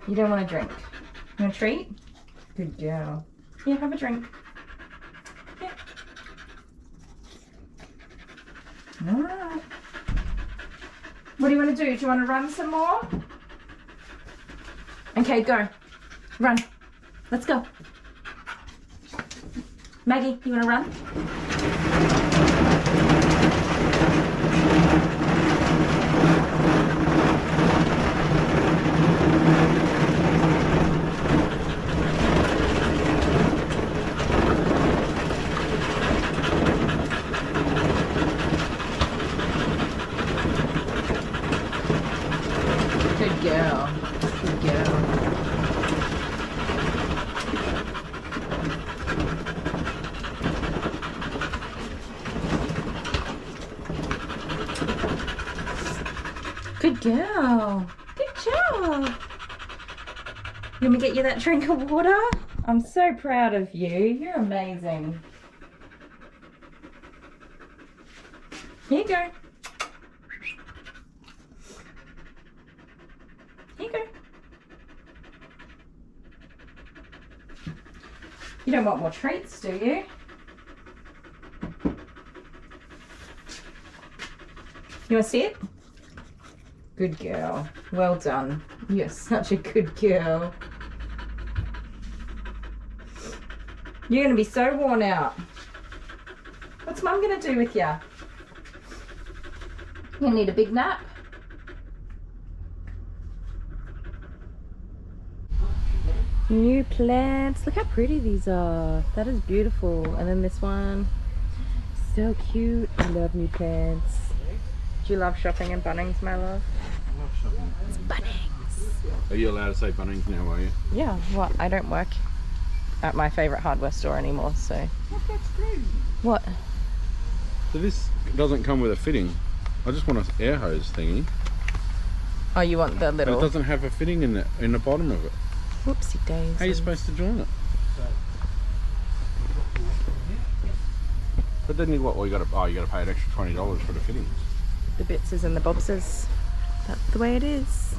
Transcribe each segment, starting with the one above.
You don't want a drink. You want a treat? Good girl. Yeah, have a drink. Yeah. Alright. What do you want to do? Do you want to run some more? Okay, go. Run. Let's go. Maggie, you want to run? Good girl. Good girl. Good girl. Good job. Let me get you that drink of water. I'm so proud of you. You're amazing. Here you go. Here you go. You don't want more treats, do you? You want to see it? Good girl. Well done. You're such a good girl. You're going to be so worn out. What's Mum going to do with you? You going to need a big nap? New plants. Look how pretty these are. That is beautiful. And then this one. So cute. I love new plants. Do you love shopping in Bunnings, my love? I love shopping. It's Bunnings. Are you allowed to say Bunnings now, are you? Yeah, what? I don't work at my favourite hardware store anymore, so... What, that's crazy. What? So this doesn't come with a fitting. I just want an air hose thingy. Oh, you want the But little... it doesn't have a fitting in the bottom of it. Whoopsie daisy. How are you supposed to join it? But then you what? Well, you got to pay an extra $20 for the fittings. The bitses and the bobses. That's the way it is.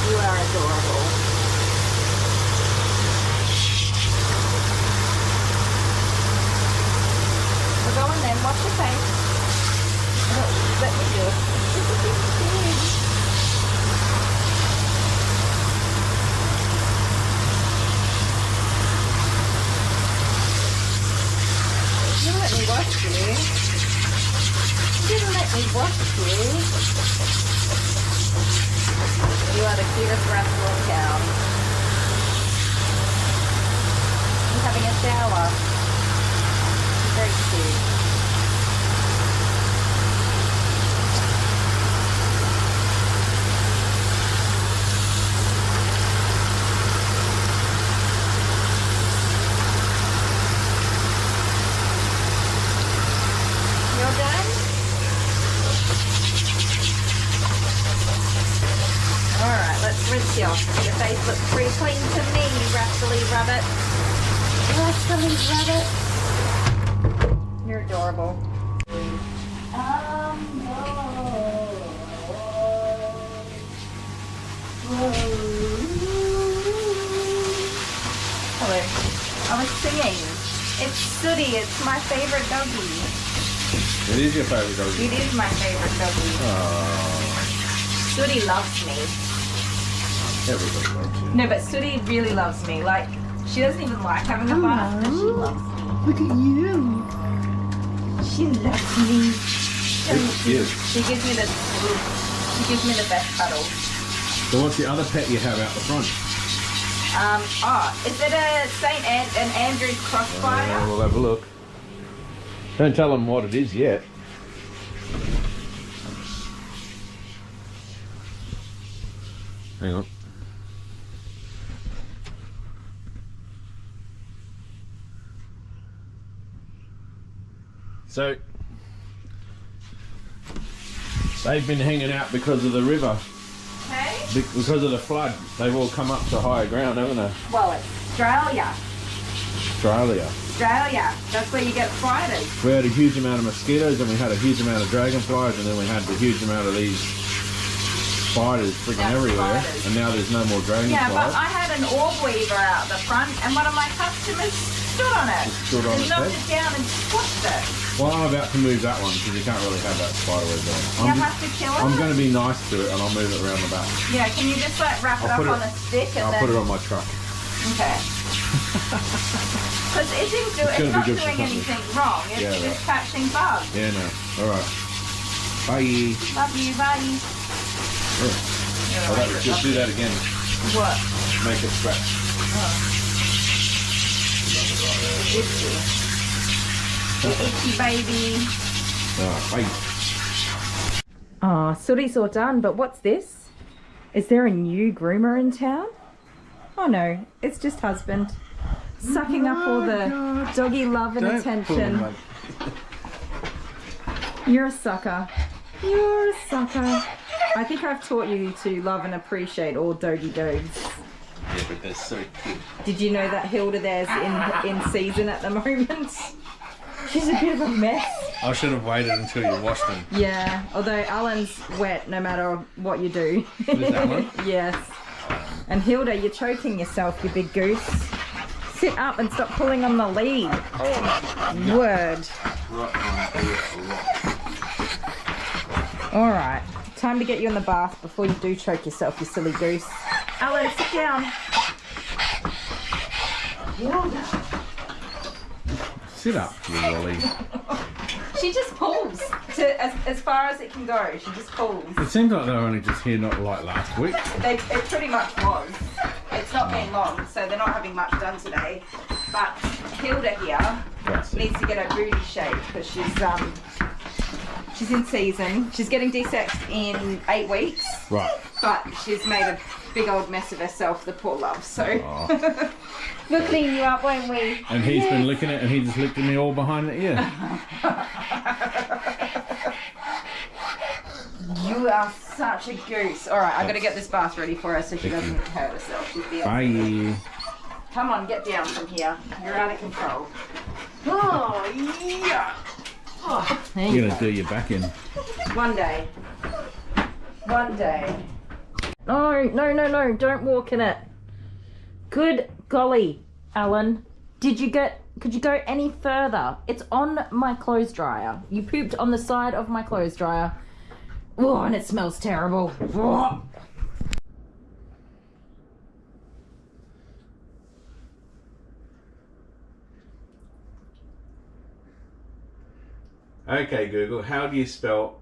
You are adorable. We're going then. Wash your face. Oh, let me do it. You let me wash you. You didn't let me wash you. You are the cutest rascal in town. He's having a shower. Very cute. You're done? Alright, let's rinse you off. Your face looks pretty clean to me, you rascally rabbit. Rascally rabbit. You're adorable. Hello. I was singing. It's Sooty. It's my favorite doggy. It is your favourite doggy. It is my favorite doggy. Oh, Sooty loves me. everybody loves you. No, but Sooty really loves me. Like, she doesn't even like having a bath, but she loves me. Look at you. She loves me. It's cute. She gives me the best cuddles. So what's the other pet you have out the front? Is it a an Andrew's crossfire? We'll have a look. Don't tell them what it is yet. Hang on. So they've been hanging out because of the river. Okay. Because of the flood. They've all come up to higher ground, haven't they? Well, it's Australia. Australia. Australia. That's where you get spiders. We had a huge amount of mosquitoes, and we had a huge amount of dragonflies, and then we had a huge amount of these spiders freaking everywhere. Spiders. And now there's no more dragonflies. Yeah, but I had an orb weaver out the front, and one of my customers stood on it. Stood on and its knocked head? it down and squashed it. Well, I'm about to move that one because you can't really have that spider web there. You have to kill it? I'm going to be nice to it, and I'll move it around the back. Yeah, can you just like wrap it I'll up put on a stick and I'll then... put it on my truck. Okay. Because it didn't do, it's not doing anything wrong. It's Yeah, just catching bugs. Yeah, no. All right. Bye. Love you, bye. Oh, just do that again. What? Make it scratch. Itchy. Itchy baby. Bye. Oh, Sooty's all done, but what's this? Is there a new groomer in town? Oh no, it's just husband. Sucking up all the doggy love and attention. You're a sucker. You're a sucker. I think I've taught you to love and appreciate all doggy dogs. Yeah, but they're so cute. Did you know that Hilda there's in season at the moment? She's a bit of a mess. I should have waited until you washed them. Yeah, although Alan's wet no matter what you do. Is that one? Yes. And Hilda, you're choking yourself, you big goose. Sit up and stop pulling on the lead. Oh, word. Alright, time to get you in the bath before you do choke yourself, you silly goose. Alan, sit down. Sit up, you lolly. She just pulls to as far as it can go. She just pulls. It seems like they were only just here not like last week. It pretty much was. It's not been long, so they're not having much done today. But Hilda here needs to get her booty shaped because she's in season. She's getting desexed in 8 weeks. Right. But she's made a big old mess of herself, the poor love. So we'll clean you up, won't we? And he's been licking it, and he just licked me all behind the ear. You are such a goose. All right, I've got to get this bath ready for her so she doesn't hurt herself. She's the Bye. Come on, get down from here. You're out of control. Oh, yeah. Oh, You're going to do your back in. One day. One day. No, no, no, no. Don't walk in it. Good golly, Alan. Could you go any further? It's on my clothes dryer. You pooped on the side of my clothes dryer. Oh, and it smells terrible. Oh. Okay, Google, how do you spell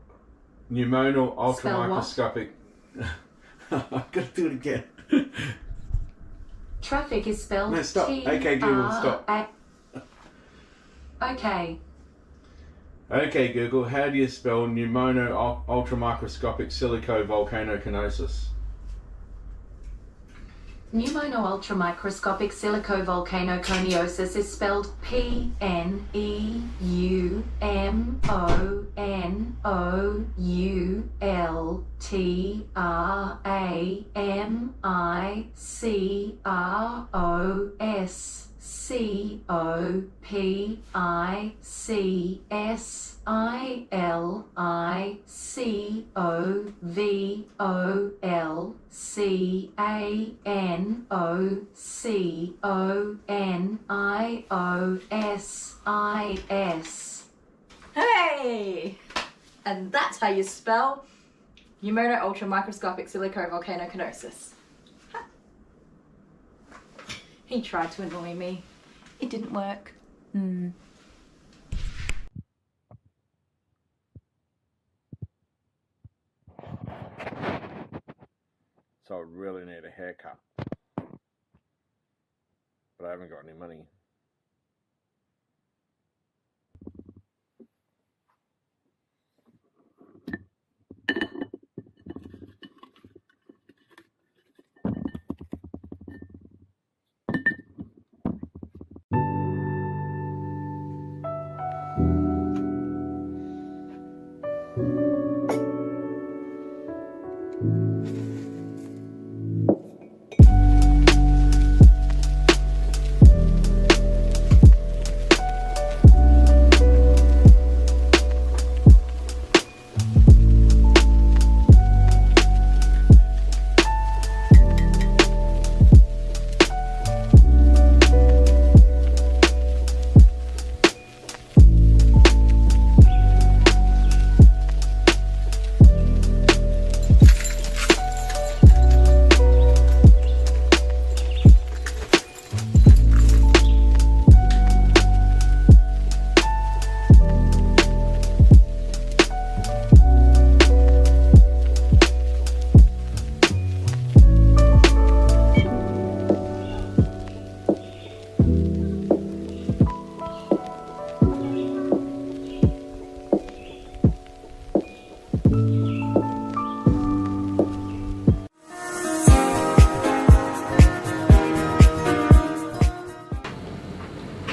pneumonal ultramicroscopic... I've got to do it again. Traffic is spelled No, stop. Okay, Google, stop. Okay. Okay, Google, how do you spell pneumono ultramicroscopic silicovolcanoconiosis? Pneumono-ultramicroscopic silicovolcanoconiosis is spelled P-N-E-U-M-O-N-O-U-L-T-R-A-M-I-C-R-O-S-C-O-P-I-C-S-I-L-I-C-O-N-I-O-S. Hey! And that's how you spell pneumono ultramicroscopic silicovolcanoconiosis. He tried to annoy me. It didn't work. So I really need a haircut. But I haven't got any money.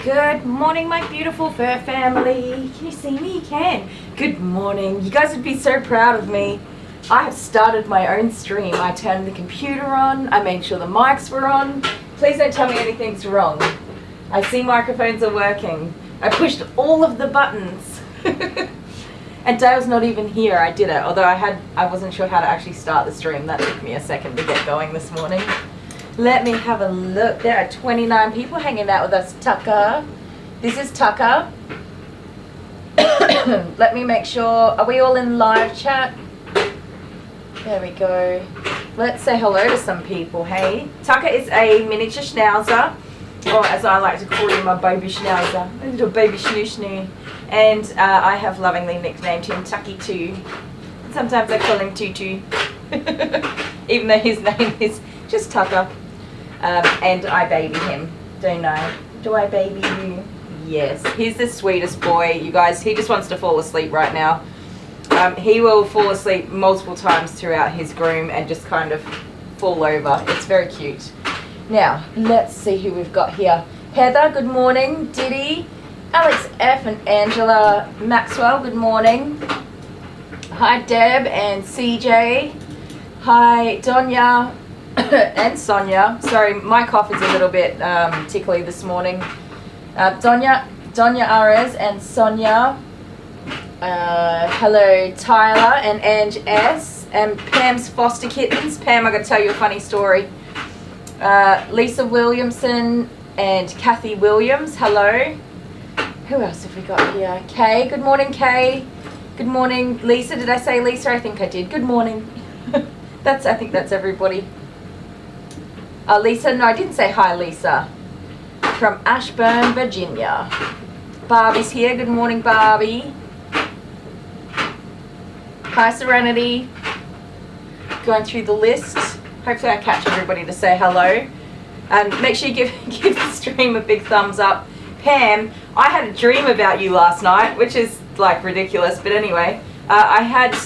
Good morning, my beautiful fur family. Can you see me? You can. Good morning. You guys would be so proud of me. I have started my own stream. I turned the computer on. I made sure the mics were on. Please don't tell me anything's wrong. I see microphones are working. I pushed all of the buttons. And Dale's not even here. I did it, although I wasn't sure how to actually start the stream. That took me a second to get going this morning. Let me have a look. There are 29 people hanging out with us. Tucker. This is Tucker. Let me make sure. Are we all in live chat? There we go. Let's say hello to some people, hey? Tucker is a miniature schnauzer, or as I like to call him, a baby schnauzer. A little baby schnoo. And I have lovingly nicknamed him Tucky too. Sometimes I call him Tutu. Even though his name is just Tucker. And I baby him, don't I? Do I baby you? Yes. He's the sweetest boy, you guys. He just wants to fall asleep right now. He will fall asleep multiple times throughout his groom and just kind of fall over. It's very cute. Now, let's see who we've got here. Heather, good morning. Diddy, Alex F. and Angela Maxwell, good morning. Hi, Deb and CJ. Hi, Donya. And Sonia. Sorry, my cough is a little bit tickly this morning. Donya Ares and Sonia. Hello, Tyler and Ange S. And Pam's foster kittens. Pam, I got to tell you a funny story. Lisa Williamson and Kathy Williams. Hello. Who else have we got here? Kay. Good morning, Kay. Good morning, Lisa. Did I say Lisa? I think I did. Good morning. I think that's everybody. Lisa, no, I didn't say hi, Lisa. From Ashburn, Virginia. Barbie's here. Good morning, Barbie. Hi, Serenity. Going through the list. Hopefully I catch everybody to say hello. Make sure you give the stream a big thumbs up. Pam, I had a dream about you last night, which is like ridiculous, but anyway. I had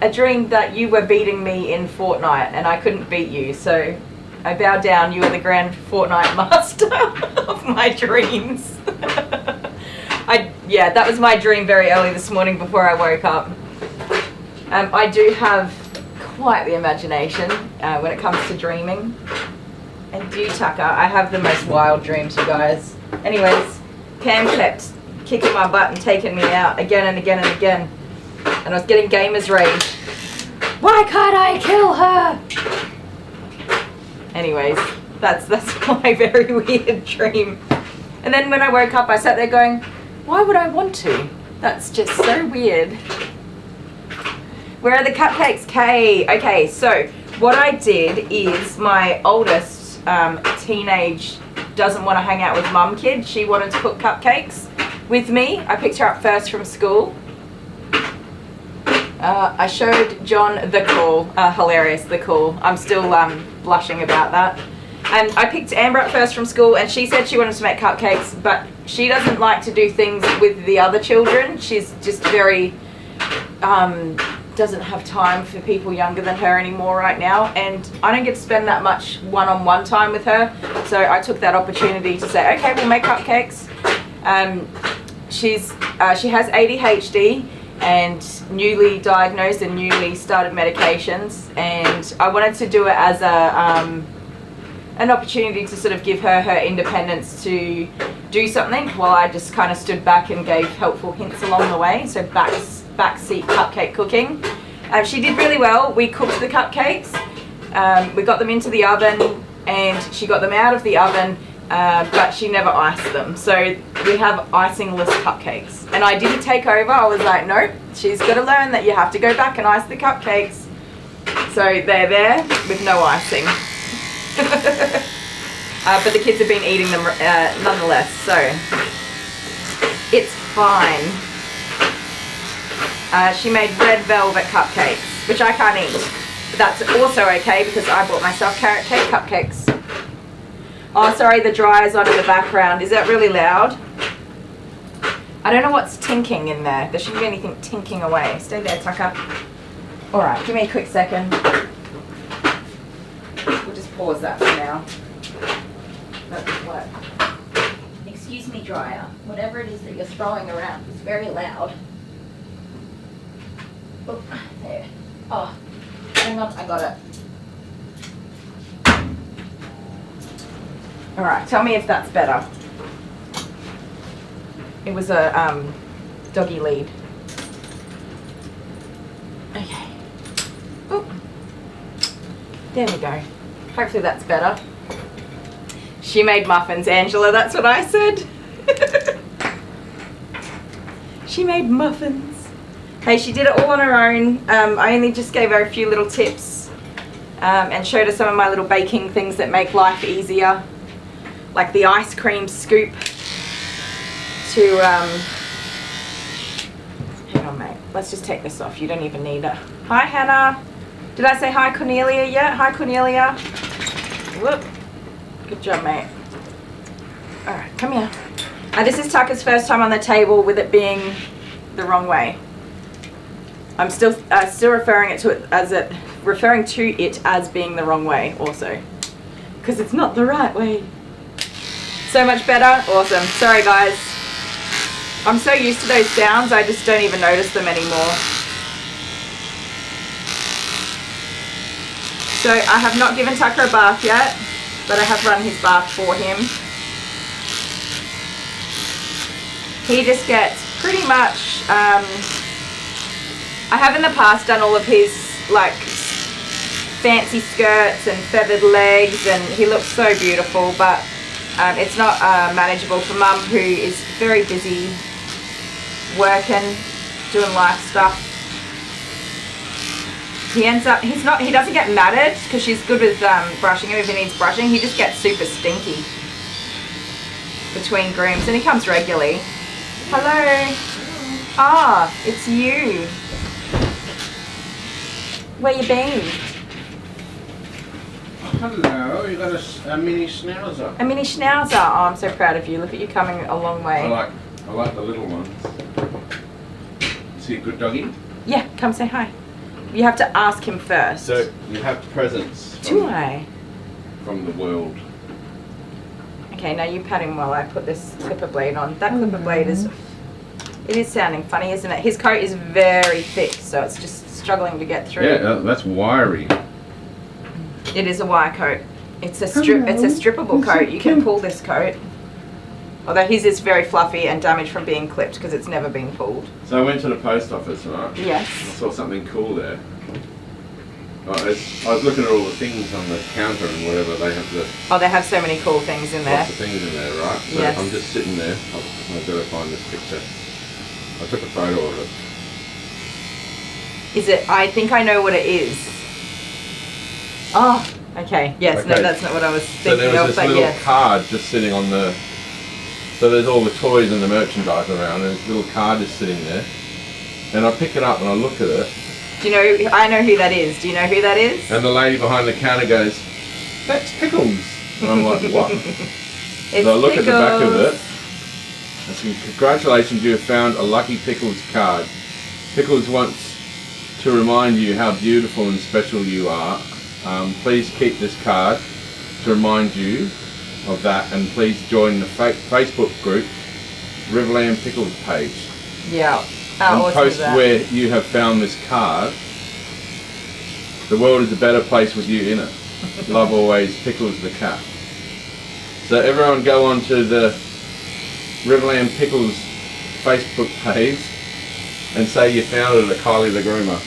a dream that you were beating me in Fortnite and I couldn't beat you, so I bow down. You are the grand Fortnite master of my dreams. Yeah, that was my dream very early this morning before I woke up. I do have quite the imagination when it comes to dreaming. And do Tucker, I have the most wild dreams, you guys. Anyways, Pam kept kicking my butt and taking me out again and again and again. And I was getting gamer's rage. Why can't I kill her? Anyways, that's my very weird dream. And then when I woke up, I sat there going, why would I want to? That's just so weird. Where are the cupcakes, Kay? Okay, so what I did is my oldest teenage doesn't want to hang out with mum kid. She wanted to cook cupcakes with me. I picked her up first from school. I showed John the call. Hilarious, the call. I'm still blushing about that. And I picked Amber up first from school, and she said she wanted to make cupcakes, but she doesn't like to do things with the other children. She's just very, doesn't have time for people younger than her anymore right now, and I don't get to spend that much one-on-one time with her, so I took that opportunity to say, okay, we'll make cupcakes. She has ADHD, and newly diagnosed and newly started medications, and I wanted to do it as an opportunity to sort of give her her independence to do something while I just kind of stood back and gave helpful hints along the way. So backseat cupcake cooking. She did really well. We cooked the cupcakes, we got them into the oven, and she got them out of the oven, but she never iced them. So we have icingless cupcakes. And I didn't take over. I was like, nope, she's got to learn that you have to go back and ice the cupcakes. So they're there with no icing. But the kids have been eating them nonetheless, so it's fine. She made red velvet cupcakes, which I can't eat. But that's also okay because I bought myself carrot cake cupcakes. Oh, sorry, the dryer's on in the background. Is that really loud? I don't know what's tinking in there. There shouldn't be anything tinking away. Stay there, Tucker. Alright, give me a quick second. We'll just pause that for now. What? Excuse me, dryer. Whatever it is that you're throwing around is very loud. Oh, there. Oh, hang on, I got it. Alright, tell me if that's better. It was a doggy lead. Okay. Oop. There we go. Hopefully that's better. She made muffins, Angela, that's what I said. She made muffins. Hey, she did it all on her own. I only just gave her a few little tips and showed her some of my little baking things that make life easier. Like the ice cream scoop to, hang on mate, let's just take this off, you don't even need it. Hi Hannah, did I say hi Cornelia yet? Hi Cornelia. Whoop, good job mate. Alright, come here. This is Tucker's first time on the table with it being the wrong way. I'm still referring to it as being the wrong way also. Because it's not the right way. So much better? Awesome. Sorry guys. I'm so used to those sounds, I just don't even notice them anymore. So I have not given Tucker a bath yet, but I have run his bath for him. He just gets pretty much, I have in the past done all of his like fancy skirts and feathered legs and he looks so beautiful, but it's not manageable for mum who is very busy working, doing life stuff. He doesn't get matted because she's good with brushing him if he needs brushing. He just gets super stinky between grooms and he comes regularly. Hello. Ah, it's you. Where you been? Hello, you got a mini schnauzer. A mini schnauzer. Oh, I'm so proud of you. Look at you coming a long way. I like the little ones. Is he a good doggy? Yeah, come say hi. You have to ask him first. So you have presents from the world. Okay, now you pat him while I put this clipper blade on. That clipper blade is sounding funny, isn't it? His coat is very thick, so it's just struggling to get through. Yeah, that's wiry. It is a wire coat. It's a strippable coat. You can pull this coat. Although his is very fluffy and damaged from being clipped because it's never been pulled. So I went to the post office, right? Yes. I saw something cool there. I was looking at all the things on the counter and whatever they have they have so many cool things in there. Lots of things in there, right? So yes. I'm just sitting there. I've got to find this picture. I took a photo of it. Is it? I think I know what it is. Oh, okay. Yes, okay. No, that's not what I was thinking of. So there was this little card just sitting on the... So there's all the toys and the merchandise around and this little card is sitting there. And I pick it up and I look at it. Do you know, I know who that is. Do you know who that is? And the lady behind the counter goes, "That's Pickles." And I'm like, what? So I look Pickles. At the back of it. I said, "Congratulations, you have found a lucky Pickles card. Pickles wants to remind you how beautiful and special you are. Please keep this card to remind you of that, and please join the Facebook group Riverland Pickles page. Yeah. And post where you have found this card. The world is a better place with you in it. Love always, Pickles the cat." So everyone go on to the Riverland Pickles Facebook page and say you found it at Kylie the Groomer.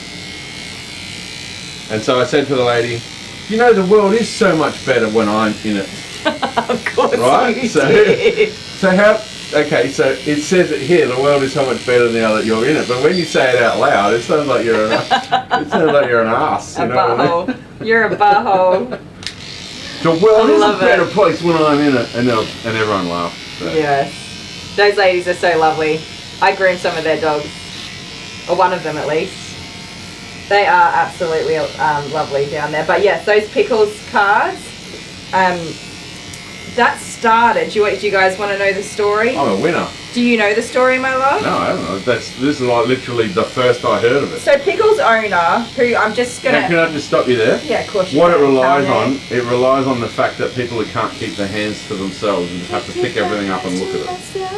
And so I said to the lady, "You know, the world is so much better when I'm in it." Of course. Right? So how? Okay, so it says it here. The world is so much better now that you're in it. But when you say it out loud, it sounds like you're an ass. You know butthole. What I mean? You're a butthole. The world is a better place when I'm in it, and everyone laughs. So. Yes, those ladies are so lovely. I groom some of their dogs, or one of them at least. They are absolutely lovely down there. But yes, those Pickles cards. That started. Do you guys want to know the story? I'm a winner. Do you know the story, my love? No, I don't know. This is like literally the first I heard of it. So Pickle's owner, who I'm just gonna... Can I just stop you there? Yeah, of course. What it relies on, it relies on the fact that people who can't keep their hands to themselves and just have to pick everything up and look at it.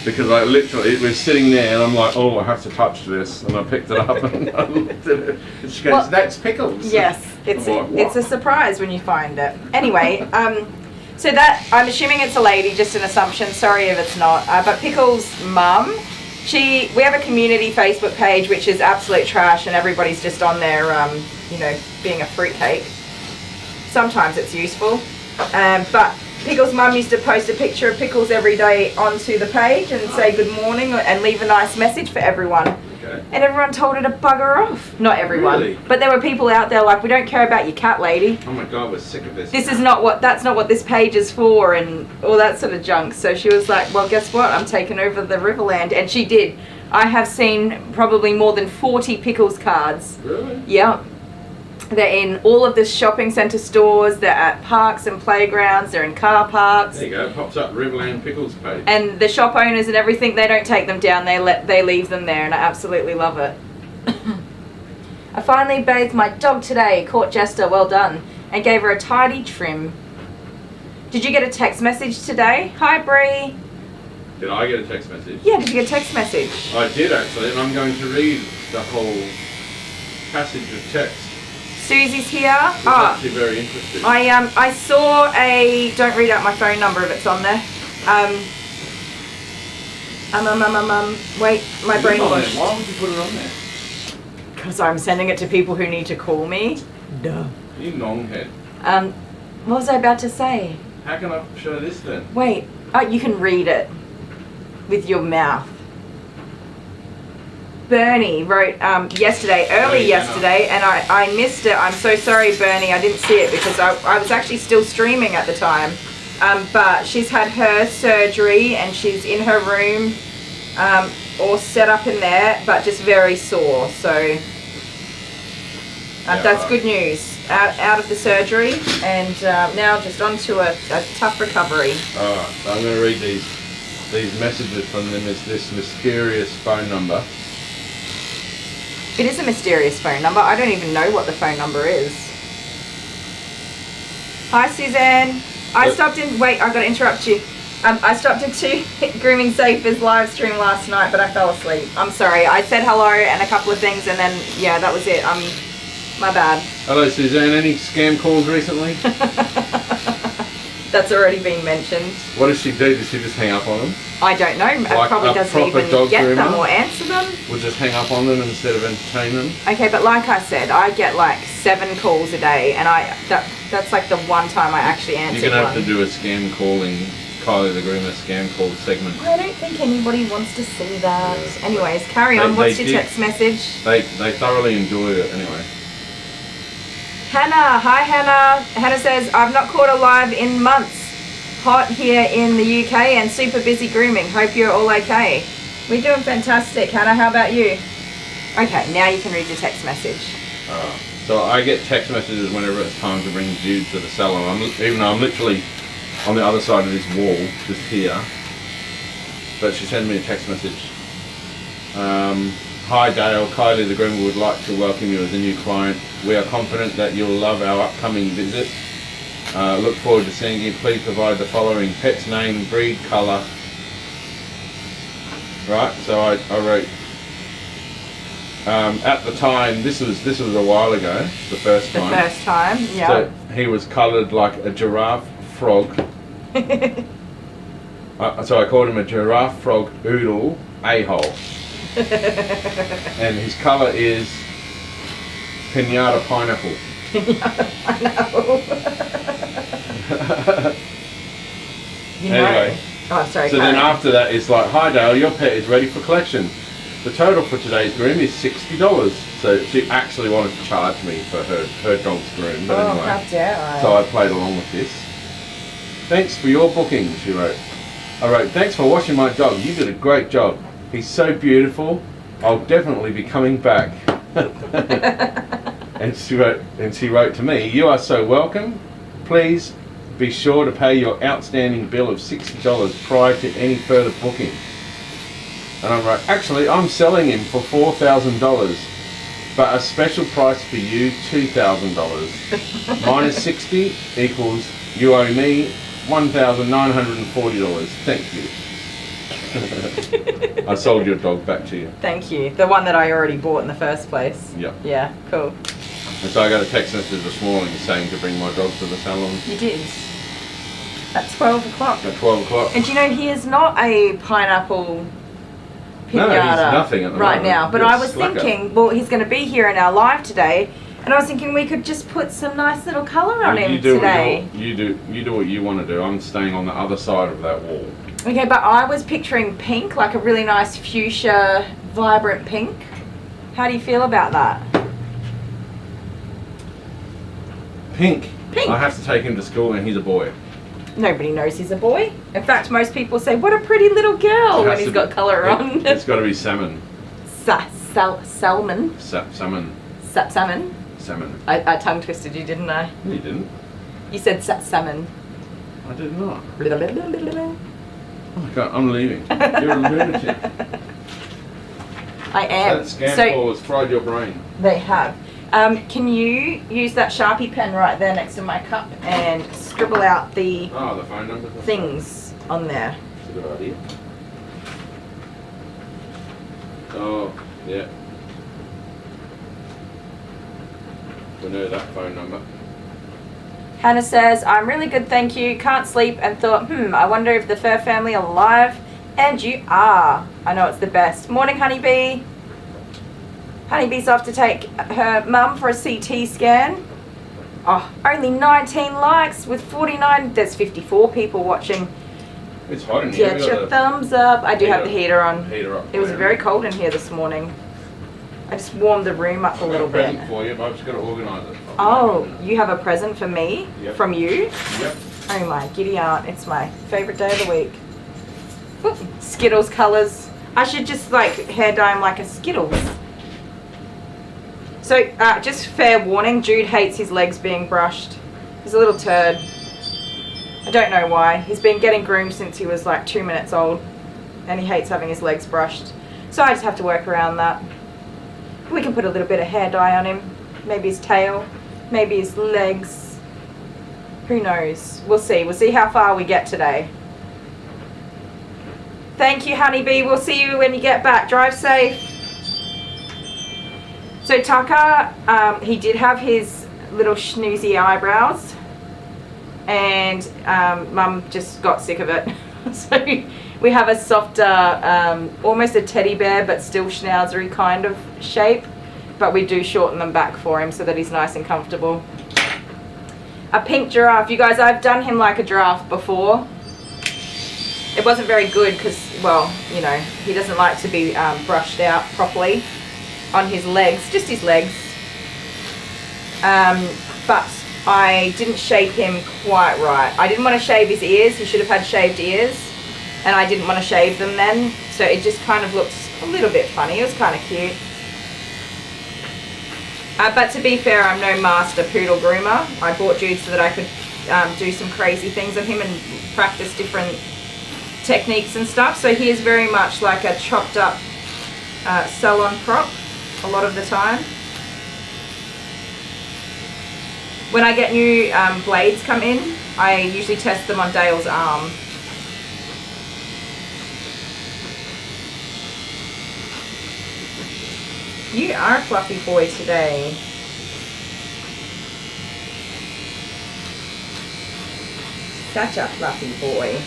Because I literally, it was sitting there and I'm like, oh, I have to touch this, and I picked it up and I looked at it. And she goes, well, that's Pickles. Yes, it's a surprise when you find it. Anyway, so that, I'm assuming it's a lady, just an assumption, sorry if it's not, but Pickle's mum, we have a community Facebook page which is absolute trash and everybody's just on there, you know, being a fruitcake. Sometimes it's useful, but Pickle's mum used to post a picture of Pickles every day onto the page and say good morning and leave a nice message for everyone. Okay. And everyone told her to bugger off. Not everyone, really? But there were people out there like, we don't care about your cat, lady. Oh my God, we're sick of this. That's not what this page is for, and all that sort of junk. So she was like, well, guess what? I'm taking over the Riverland, and she did. I have seen probably more than 40 Pickles cards. Really? Yeah. They're in all of the shopping centre stores, they're at parks and playgrounds, they're in car parks. There you go, it pops up Riverland Pickles page. And the shop owners and everything, they don't take them down, they leave them there, and I absolutely love it. I finally bathed my dog today, caught Jester, well done, and gave her a tidy trim. Did you get a text message today? Hi Bree. Did I get a text message? Yeah, did you get a text message? I did actually, and I'm going to read the whole passage of text. Susie's here. It's actually very interesting. I saw don't read out my phone number if it's on there. Wait, my brain washed. Why would you put it on there? Because I'm sending it to people who need to call me. Duh. You nonghead. What was I about to say? How can I show this then? Wait, you can read it with your mouth. Bernie wrote yesterday, early yesterday, and I missed it. I'm so sorry, Bernie. I didn't see it because I was actually still streaming at the time. But she's had her surgery and she's in her room, all set up in there, but just very sore. So that's good news. Out of the surgery and now just onto a tough recovery. Alright, so I'm going to read these messages from them. Is this mysterious phone number? It is a mysterious phone number. I don't even know what the phone number is. Hi, Suzanne. I stopped in... Wait, I've got to interrupt you. I stopped into Grooming Safe's live stream last night, but I fell asleep. I'm sorry. I said hello and a couple of things, and then, yeah, that was it. My bad. Hello, Suzanne. Any scam calls recently? That's already been mentioned. What does she do? Does she just hang up on them? I don't know. Like probably doesn't even get them or answer them. We'll just hang up on them instead of entertain them. Okay, but like I said, I get like 7 calls a day, and that's like the one time I actually answer. You're gonna have to do a scam calling, Kylie the Groomer scam call segment. I don't think anybody wants to see that. Yeah. Anyways, carry on. What's your text message? They thoroughly enjoy it anyway. Hannah, hi Hannah. Hannah says, I've not caught a live in months. Hot here in the UK and super busy grooming. Hope you're all okay. We're doing fantastic. Hannah, how about you? Okay, now you can read your text message. So I get text messages whenever it's time to bring Jude to the salon. Even though I'm literally on the other side of this wall, just here. But she sends me a text message. Hi Dale, Kylie the Groomer would like to welcome you as a new client. We are confident that you'll love our upcoming visit. Look forward to seeing you. Please provide the following: pet's name, breed, colour. Right, so I wrote, at the time, this was a while ago, the first time. The first time, yeah. So he was coloured like a giraffe frog. So I called him a giraffe frog oodle a-hole. And his colour is pinata pineapple. Pinata pineapple. Anyway. Oh, sorry. So then after that, it's like, hi Dale, your pet is ready for collection. The total for today's groom is $60. So she actually wanted to charge me for her dog's groom. But anyway, how dare I? So I played along with this. Thanks for your booking, she wrote. I wrote, thanks for washing my dog. You did a great job. He's so beautiful. I'll definitely be coming back. And she wrote to me, you are so welcome. Please be sure to pay your outstanding bill of $60 prior to any further booking. And I'm like, actually, I'm selling him for $4,000, but a special price for you, $2,000. Minus 60 equals you owe me $1,940. Thank you. I sold your dog back to you. Thank you. The one that I already bought in the first place. Yep. Yeah, cool. And so I got a text message this morning saying to bring my dog to the salon. You did. At 12 o'clock. At 12 o'clock. And you know, he is not a pineapple pinata No, he's nothing at the right moment. now. But You're I a was slacker. thinking, well, he's going to be here in our live today. And I was thinking we could just put some nice little colour on him today. You do what you want to do. I'm staying on the other side of that wall. Okay, but I was picturing pink, like a really nice fuchsia, vibrant pink. How do you feel about that? Pink. Pink. I have to take him to school and he's a boy. Nobody knows he's a boy. In fact, most people say, what a pretty little girl when he's got colour on. It's got to be salmon. Salmon. Salmon. Salmon. Salmon. I tongue twisted you, didn't I? No, you didn't. You said salmon. I did not. I Oh my God, I'm leaving. You're a lunatic. am. That scam has fried your brain. They have. Can you use that Sharpie pen right there next to my cup and scribble out the Oh, the phone number? things on there? That's a good idea. Oh, yeah. We know that phone number. Hannah says, I'm really good, thank you. Can't sleep and thought, I wonder if the fur family are alive. And you are. I know it's the best. Morning, Honeybee. Honeybee's off to take her mum for a CT scan. Oh, only 19 likes with 49. There's 54 people watching. It's hot in here. Get your thumbs up. I do have the heater on. Heater up. It was very cold in here this morning. I just warmed the room up a little bit. For you, but I've just got to organise it. Oh, you have a present for me? Yep. From you? Yep. Oh my giddy aunt, it's my favourite day of the week. Whoop. Skittles colours. I should just like hair dye him like a Skittles. So, just fair warning, Jude hates his legs being brushed. He's a little turd. I don't know why. He's been getting groomed since he was like 2 minutes old. And he hates having his legs brushed. So I just have to work around that. We can put a little bit of hair dye on him. Maybe his tail. Maybe his legs. Who knows? We'll see. We'll see how far we get today. Thank you, Honeybee. We'll see you when you get back. Drive safe. So Tucker, he did have his little schnoozy eyebrows. And Mum just got sick of it. So we have a softer, almost a teddy bear, but still schnauzery kind of shape. But we do shorten them back for him so that he's nice and comfortable. A pink giraffe. You guys, I've done him like a giraffe before. It wasn't very good because, well, you know, he doesn't like to be brushed out properly on his legs, just his legs. But I didn't shape him quite right. I didn't want to shave his ears. He should have had shaved ears. And I didn't want to shave them then. So it just kind of looks a little bit funny. It was kind of cute. But to be fair, I'm no master poodle groomer. I bought Jude so that I could do some crazy things on him and practice different techniques and stuff. So he is very much like a chopped up salon prop a lot of the time. When I get new blades come in, I usually test them on Dale's arm. You are a fluffy boy today. Such a fluffy boy.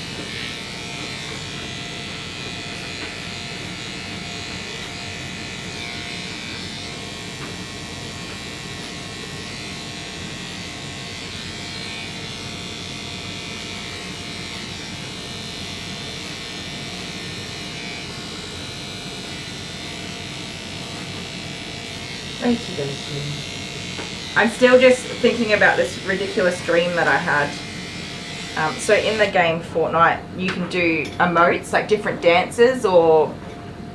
Okie dokie. I'm still just thinking about this ridiculous dream that I had. So in the game Fortnite, you can do emotes, like different dances or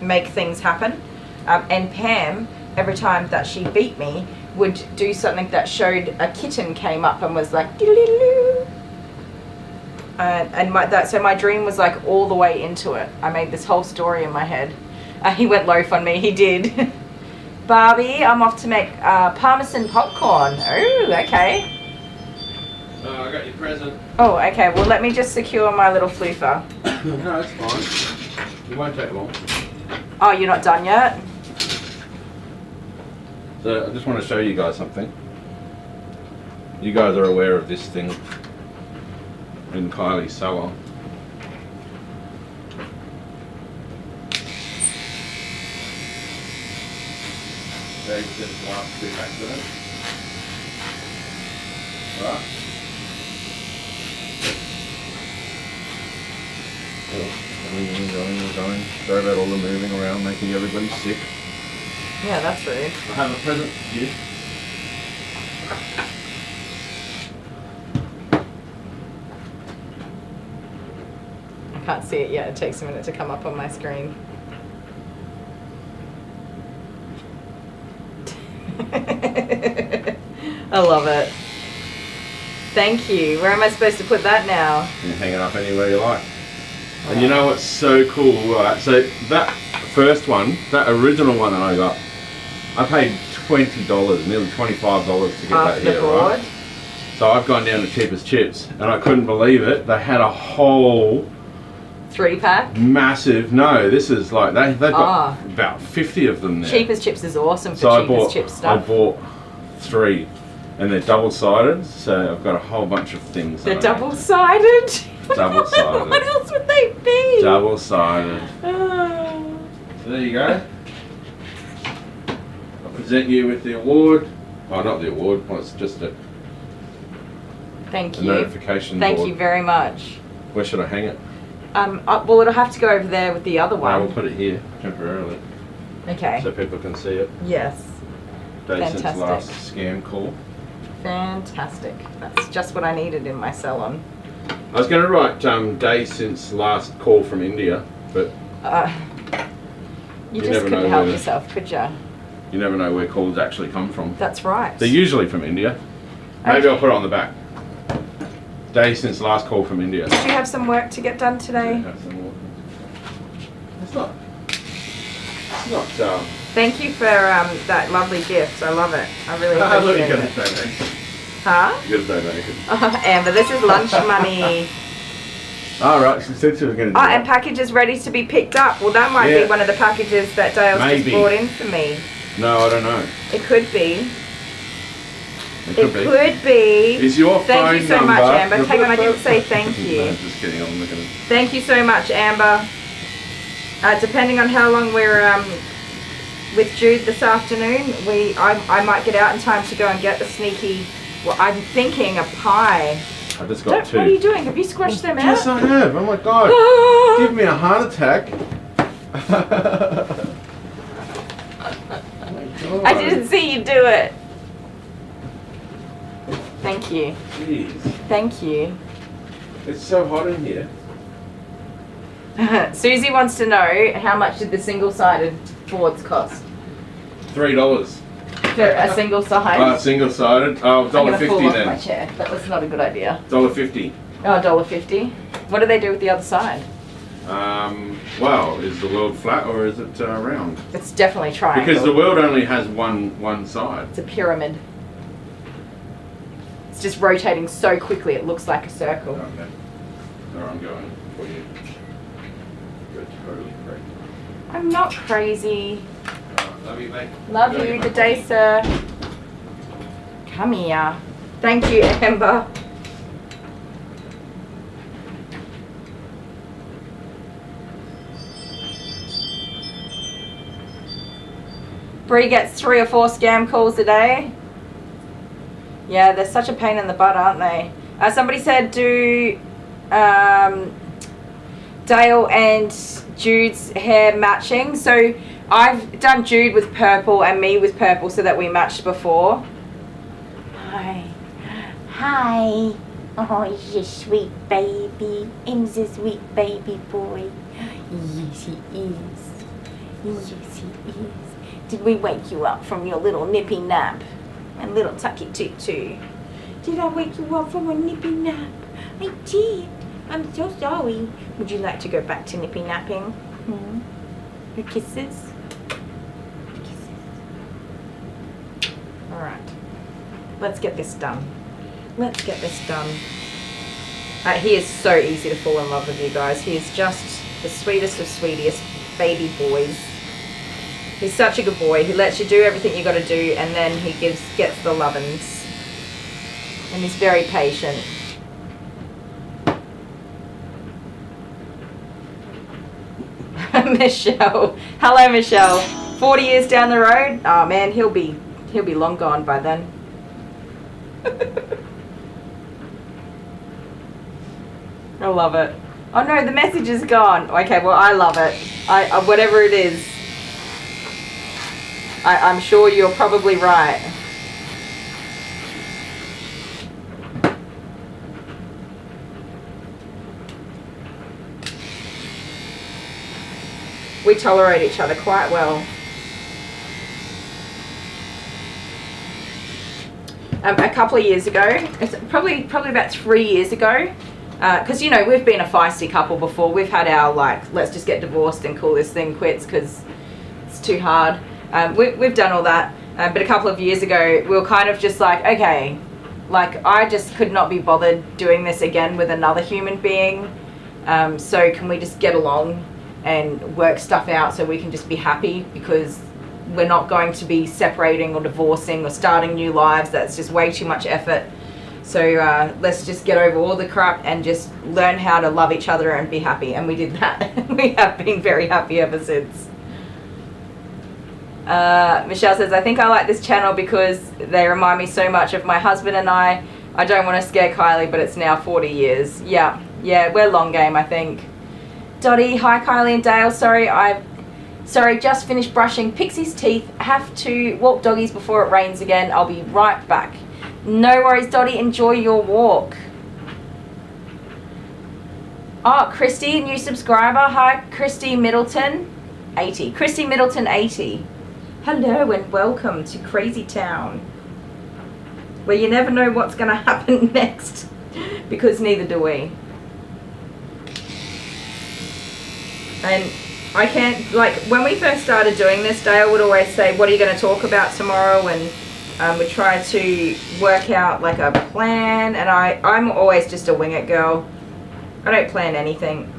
make things happen. And Pam, every time that she beat me, would do something that showed a kitten came up and was like, diddle-diddle-doo. So my dream was like all the way into it. I made this whole story in my head. He went loaf on me, he did. Barbie, I'm off to make Parmesan popcorn. Oh, okay. I got your present. Oh, okay. Well, let me just secure my little floofer. No, it's fine. It won't take long. Oh, you're not done yet? So I just want to show you guys something. You guys are aware of this thing in Kylie's salon. There's just last two accidents. Right. We're going. Sorry about all the moving around, making everybody sick. Yeah, that's rude. I have a present for you. I can't see it yet. It takes a minute to come up on my screen. I love it. Thank you. Where am I supposed to put that now? You can hang it up anywhere you like. And you know what's so cool, right? So that first one, that original one that I got, I paid $20, nearly $25 to get that here, right? So I've gone down to Cheapest Chips, and I couldn't believe it. They had a whole 3-pack? massive. No, this is like they've got about 50 of them there. Cheapest Chips is awesome for So Cheapest Chips stuff. I bought 3, and they're double-sided. So I've got a whole bunch of things. They're double-sided. Double-sided. What else would they be? Double-sided. Oh. So there you go. I present you with the award. Oh, not the award. Well, it's just a Thank you. notification Thank board. you very much. Where should I hang it? Well, it'll have to go over there with the other I one. will put it here temporarily, Okay. so people can see it. Yes. Day since Fantastic. last scam call. Fantastic. That's just what I needed in my salon. I was going to write day since last call from India, but You You just never couldn't know help whether- yourself, could you? you never know where calls actually come from. That's right. They're usually from India. Maybe I'll put it on the back. Day since last call from India. Did you have some work to get done today? Have some more. It's not. Thank you for that lovely gift. I love it. I really appreciate You're it. gonna donate. Huh? You're gonna donate it. Oh, Amber, this is lunch money. All right, she said she was gonna do Oh, that. and packages ready to be picked up. Well, that might be Yeah. one of the packages that Dale's Maybe. just brought in for me. No, I don't know. It could be. It It could be. could be. Is your phone Thank you so number? much, Amber. Hang on, I didn't say thank No, you. just kidding. I'm looking at. Thank you so much, Amber. Depending on how long we're with Jude this afternoon, I might get out in time to go and get the sneaky. Well, I'm thinking a pie. I just got 2. What are you doing? Have you squashed them out? Yes, I have. Oh my god. Give me a heart attack. Oh my I god. didn't see you do it. Thank you. Jeez. Thank you. It's so hot in here. Susie wants to know how much did the single-sided boards cost? $3. For a single side? Single sided. Oh, I'm gonna fall $1.50 off my then. chair. That was not a good idea. $1.50. Oh, $1.50. What do they do with the other side? Well, is the world flat or is it round? It's definitely triangle. Because the world only has one side. It's a pyramid. It's just rotating so quickly it looks like a circle. Okay. There I'm going for you. You're totally crazy. I'm not crazy. Love you, mate. Love you. Good day, sir. Come here. Thank you, Amber. Bree gets 3 or 4 scam calls a day. Yeah, they're such a pain in the butt, aren't they? Somebody said do Dale and Jude's hair matching. So I've done Jude with purple and me with purple so that we matched before. Hi. Hi. Oh, he's a sweet baby. He's a sweet baby boy. Yes, he is. Yes, he is. Did we wake you up from your little nippy nap? And little tucky toot. Did I wake you up from a nippy nap? I did. I'm so sorry. Would you like to go back to nippy napping? Your kisses. Alright. Let's get this done. Let's get this done. He is so easy to fall in love with, you guys. He is just the sweetest of sweetest baby boys. He's such a good boy. He lets you do everything you got to do, and then he gets the lovin's. And he's very patient. Michelle. Hello, Michelle. 40 years down the road. Oh man, he'll be long gone by then. I love it. Oh no, the message is gone. Okay, well, I love it. Whatever it is, I'm sure you're probably right. We tolerate each other quite well. A couple of years ago, it's probably about 3 years ago, because you know, we've been a feisty couple before. We've had our like, let's just get divorced and call this thing quits because it's too hard. We've done all that, but a couple of years ago we were kind of just like, okay, like I just could not be bothered doing this again with another human being, so can we just get along and work stuff out so we can just be happy, because we're not going to be separating or divorcing or starting new lives. That's just way too much effort. So let's just get over all the crap and just learn how to love each other and be happy. And we did that. We have been very happy ever since. Michelle says, I think I like this channel because they remind me so much of my husband and I. I don't want to scare Kylie, but it's now 40 years. Yeah, we're long game, I think. Dottie, hi Kylie and Dale. Sorry, just finished brushing Pixie's teeth. Have to walk doggies before it rains again. I'll be right back. No worries, Dottie. Enjoy your walk. Oh, Christy, new subscriber. Hi, Christy Middleton, 80. Christy Middleton, 80. Hello and welcome to Crazy Town, where you never know what's going to happen next, because neither do we. And I can't, like, when we first started doing this, Dale would always say, what are you going to talk about tomorrow? And we try to work out like a plan, and I'm always just a wing it girl. I don't plan anything,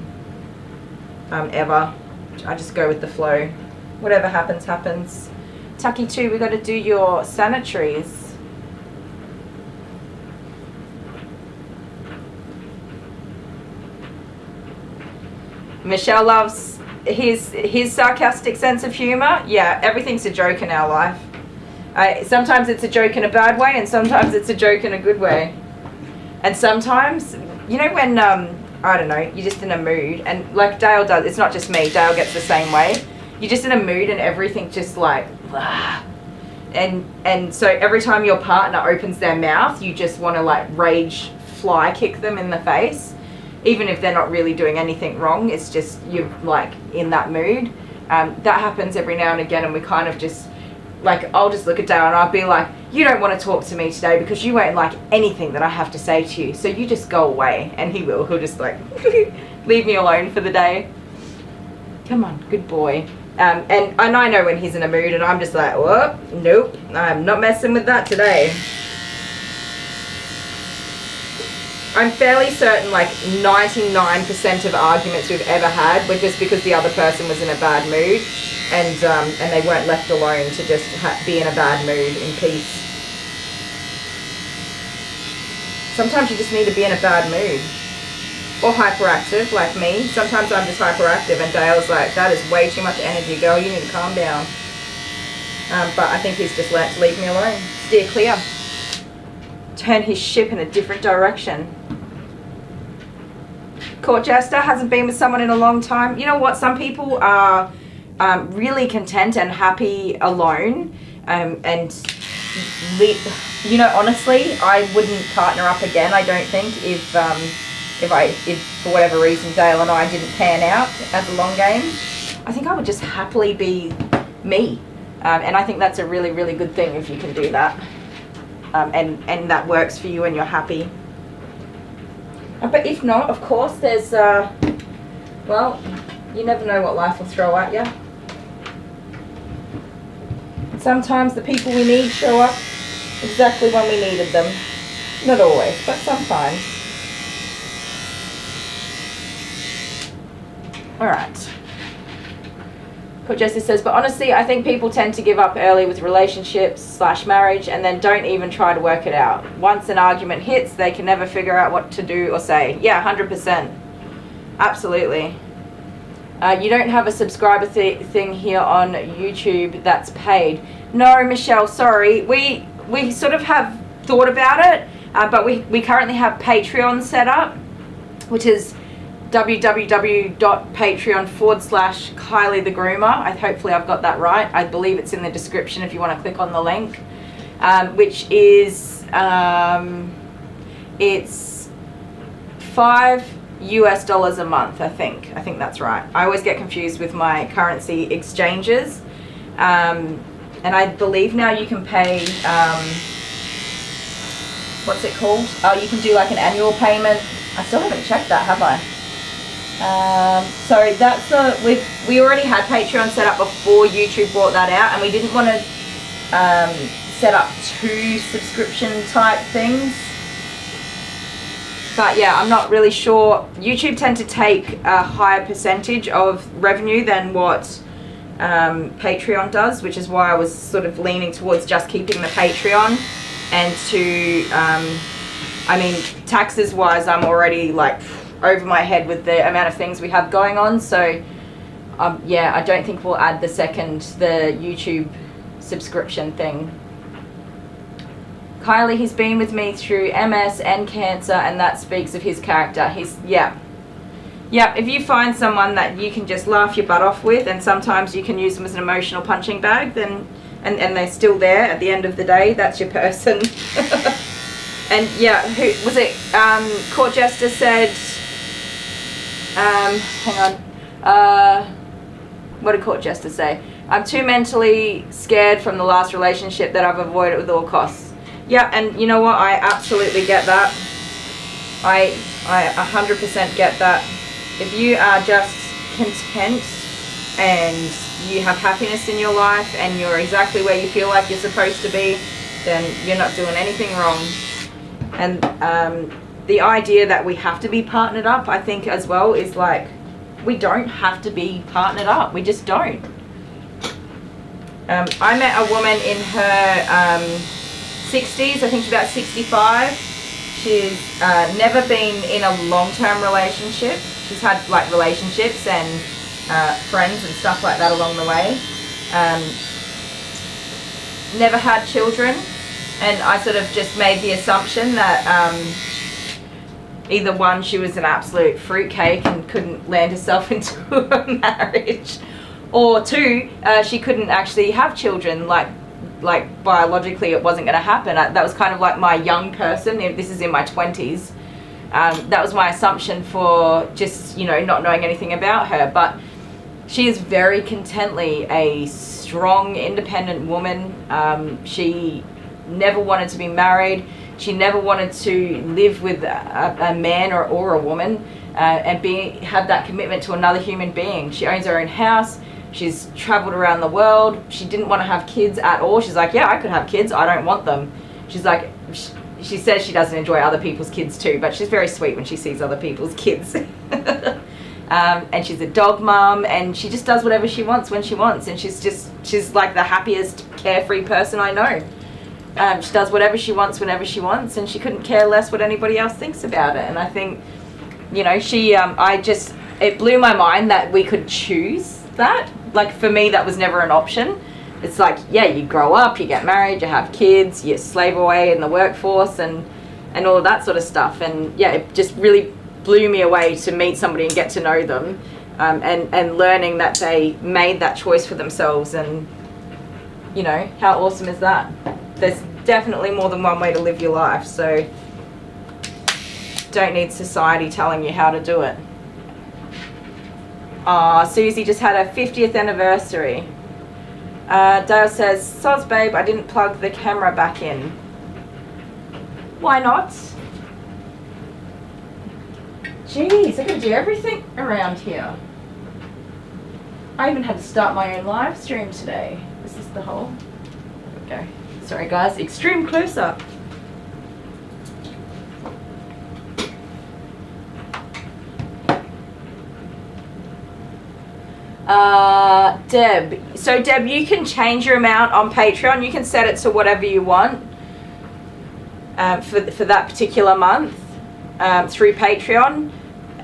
ever. I just go with the flow. Whatever happens, happens. Tucky too, we got to do your sanitaries. Michelle loves his sarcastic sense of humor. Yeah, everything's a joke in our life. Sometimes it's a joke in a bad way, and sometimes it's a joke in a good way. And sometimes, you know, when I don't know, you're just in a mood, and like Dale does, it's not just me, Dale gets the same way. You're just in a mood and everything just like, and so every time your partner opens their mouth, you just want to like rage fly kick them in the face. Even if they're not really doing anything wrong, it's just you're like in that mood. That happens every now and again, and we kind of just, like, I'll just look at Dale and I'll be like, you don't want to talk to me today because you won't like anything that I have to say to you, so you just go away. And he will. He'll just like, leave me alone for the day. Come on, good boy. And I know when he's in a mood, and I'm just like, whoop, nope, I'm not messing with that today. I'm fairly certain like 99% of arguments we've ever had were just because the other person was in a bad mood, and they weren't left alone to just be in a bad mood in peace. Sometimes you just need to be in a bad mood. Or hyperactive, like me. Sometimes I'm just hyperactive, and Dale's like, that is way too much energy, girl, you need to calm down. But I think he's just learnt to leave me alone. Steer clear. Turn his ship in a different direction. Court Jester hasn't been with someone in a long time. You know what? Some people are really content and happy alone. And you know, honestly, I wouldn't partner up again, I don't think, if for whatever reason Dale and I didn't pan out as a long game. I think I would just happily be me. And I think that's a really, really good thing if you can do that. And that works for you and you're happy. But if not, of course, there's, well, you never know what life will throw at you. sometimes the people we need show up exactly when we needed them. Not always, but sometimes. Alright. Cool, Jesse says, but honestly, I think people tend to give up early with relationships / marriage and then don't even try to work it out. Once an argument hits, they can never figure out what to do or say. Yeah, 100%. Absolutely. You don't have a subscriber thing here on YouTube that's paid. No, Michelle, sorry. We sort of have thought about it, but we currently have Patreon set up, which is www.patreon.com/Kylie the Groomer. Hopefully I've got that right. I believe it's in the description if you want to click on the link, which is it's $5 a month. I think that's right. I always get confused with my currency exchanges, and I believe now you can pay what's it called? You can do like an annual payment. I still haven't checked that, have I? So that's we already had Patreon set up before YouTube brought that out, and we didn't want to set up 2 subscription type things. But yeah, I'm not really sure. YouTube tend to take a higher percentage of revenue than what Patreon does, which is why I was sort of leaning towards just keeping the Patreon. And to I mean, taxes wise, I'm already like over my head with the amount of things we have going on. So yeah, I don't think we'll add the YouTube subscription thing. Kylie, he's been with me through MS and cancer, and that speaks of his character. Yeah, if you find someone that you can just laugh your butt off with, and sometimes you can use them as an emotional punching bag, then and they're still there at the end of the day, that's your person. And yeah, who was it? Court Jester said, hang on, what did Court Jester say? I'm too mentally scared from the last relationship that I've avoided with all costs. Yeah, and you know what? I absolutely get that. I 100% get that. If you are just content and you have happiness in your life and you're exactly where you feel like you're supposed to be, then you're not doing anything wrong. And the idea that we have to be partnered up, I think as well, is like, we don't have to be partnered up. We just don't. I met a woman in her 60s, I think she's about 65. She's never been in a long-term relationship. She's had like relationships and friends and stuff like that along the way. Never had children, and I sort of just made the assumption that either one, she was an absolute fruitcake and couldn't land herself into a marriage, or 2, she couldn't actually have children, like biologically it wasn't going to happen. That was kind of like my young person. This is in my 20s. That was my assumption for just, you know, not knowing anything about her. But she is very contently a strong, independent woman. She never wanted to be married. She never wanted to live with a man or a woman and have that commitment to another human being. She owns her own house. She's traveled around the world. She didn't want to have kids at all. She's like, yeah, I could have kids. I don't want them. She's like, she says she doesn't enjoy other people's kids too, but she's very sweet when she sees other people's kids. And she's a dog mom, and she just does whatever she wants when she wants. And she's like the happiest, carefree person I know. She does whatever she wants whenever she wants, and she couldn't care less what anybody else thinks about it. And I think, you know, it blew my mind that we could choose that. Like, for me, that was never an option. It's like, yeah, you grow up, you get married, you have kids, you slave away in the workforce and all of that sort of stuff. And yeah, it just really blew me away to meet somebody and get to know them, and learning that they made that choice for themselves. And, you know, how awesome is that? There's definitely more than one way to live your life, so don't need society telling you how to do it. Susie just had her 50th anniversary. Dale says, soz babe, I didn't plug the camera back in. Why not? Jeez, I gotta do everything around here. I even had to start my own live stream today. This is the whole go. Sorry guys, extreme close up. Deb. So Deb, you can change your amount on Patreon. You can set it to whatever you want for that particular month through Patreon,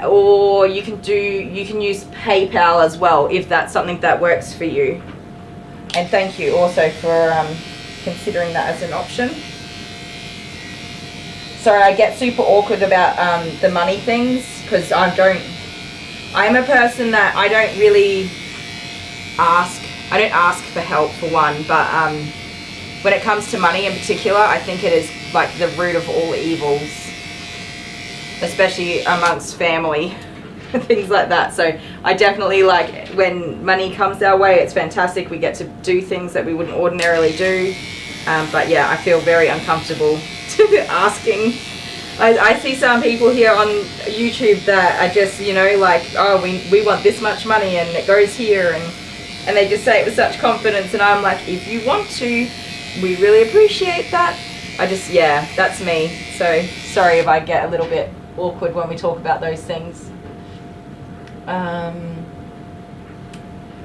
or you can use PayPal as well if that's something that works for you. And thank you also for considering that as an option. Sorry, I get super awkward about the money things because I'm a person that I don't really ask. I don't ask for help for one, but when it comes to money in particular, I think it is like the root of all evils, especially amongst family, things like that. So I definitely like when money comes our way, it's fantastic. We get to do things that we wouldn't ordinarily do. But yeah, I feel very uncomfortable asking. I see some people here on YouTube that are just, you know, like, oh, we want this much money and it goes here, and they just say it with such confidence, and I'm like, if you want to, we really appreciate that. Yeah, that's me. So sorry if I get a little bit awkward when we talk about those things.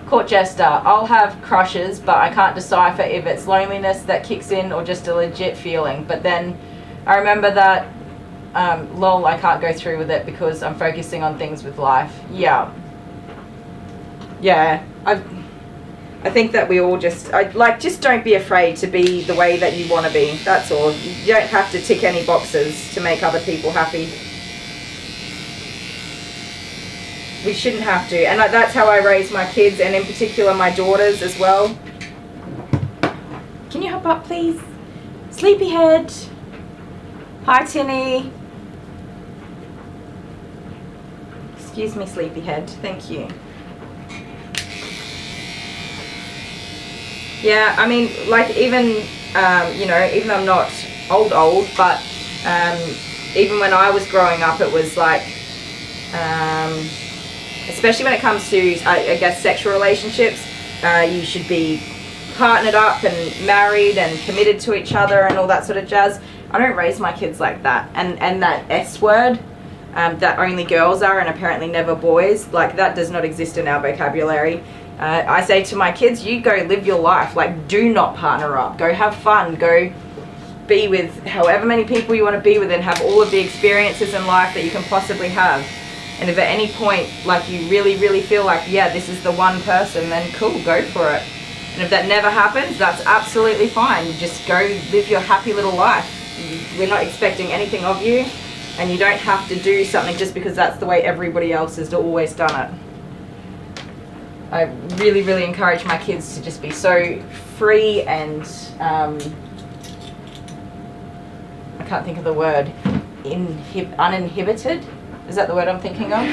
Court jester, I'll have crushes, but I can't decipher if it's loneliness that kicks in or just a legit feeling. But then I remember that, lol, I can't go through with it because I'm focusing on things with life. Yeah. I think that we all just don't be afraid to be the way that you want to be. That's all. You don't have to tick any boxes to make other people happy. We shouldn't have to. And that's how I raise my kids, and in particular my daughters as well. Can you hop up, please? Sleepyhead. Hi, Tinny. Excuse me, Sleepyhead. Thank you. Yeah, I mean, like even, you know, even though I'm not old, but even when I was growing up, it was like, especially when it comes to, I guess, sexual relationships, you should be partnered up and married and committed to each other and all that sort of jazz. I don't raise my kids like that. And that S word, that only girls are and apparently never boys, like that does not exist in our vocabulary. I say to my kids, you go live your life. Like, do not partner up. Go have fun. Go be with however many people you want to be with and have all of the experiences in life that you can possibly have. And if at any point, like, you really, really feel like, yeah, this is the one person, then cool, go for it. And if that never happens, that's absolutely fine. Just go live your happy little life. We're not expecting anything of you, and you don't have to do something just because that's the way everybody else has always done it. I really, really encourage my kids to just be so free and, I can't think of the word, uninhibited. Is that the word I'm thinking of?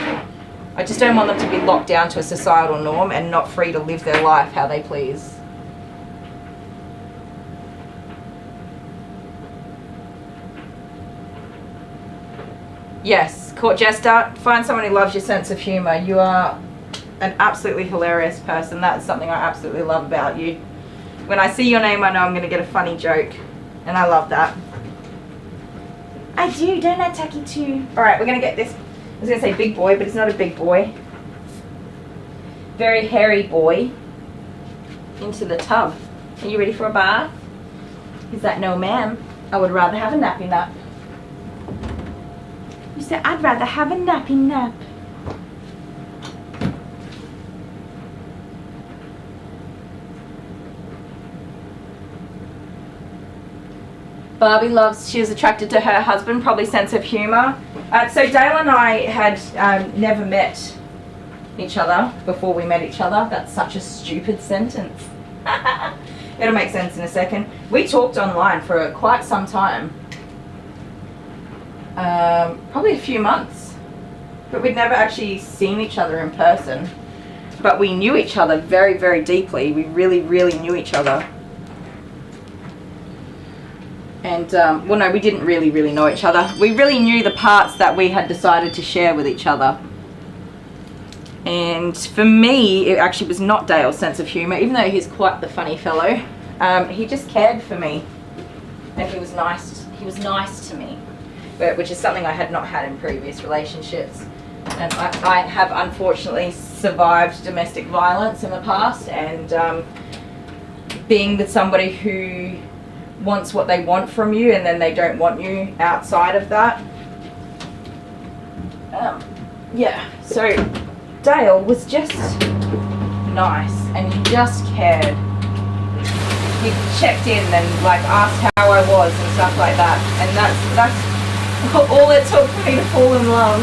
I just don't want them to be locked down to a societal norm and not free to live their life how they please. Yes, court jester, find someone who loves your sense of humour. You are an absolutely hilarious person. That's something I absolutely love about you. When I see your name, I know I'm going to get a funny joke, and I love that. I do, don't I, Taki too? Alright, we're going to get this, I was going to say big boy, but it's not a big boy. Very hairy boy into the tub. Are you ready for a bath? Is that no ma'am? I would rather have a nappy nap. You said I'd rather have a nappy nap. Barbie loves, she was attracted to her husband, probably sense of humour. So Dale and I had never met each other before we met each other. That's such a stupid sentence. It'll make sense in a second. We talked online for quite some time. Probably a few months. But we'd never actually seen each other in person. But we knew each other very, very deeply. We really, really knew each other. And, well, no, we didn't really, really know each other. We really knew the parts that we had decided to share with each other. And for me, it actually was not Dale's sense of humour, even though he's quite the funny fellow. He just cared for me, and he was nice. He was nice to me, which is something I had not had in previous relationships. And I have unfortunately survived domestic violence in the past, and being with somebody who wants what they want from you and then they don't want you outside of that. Yeah, so Dale was just nice, and he just cared. He checked in and like asked how I was and stuff like that, and that's all it took for me to fall in love.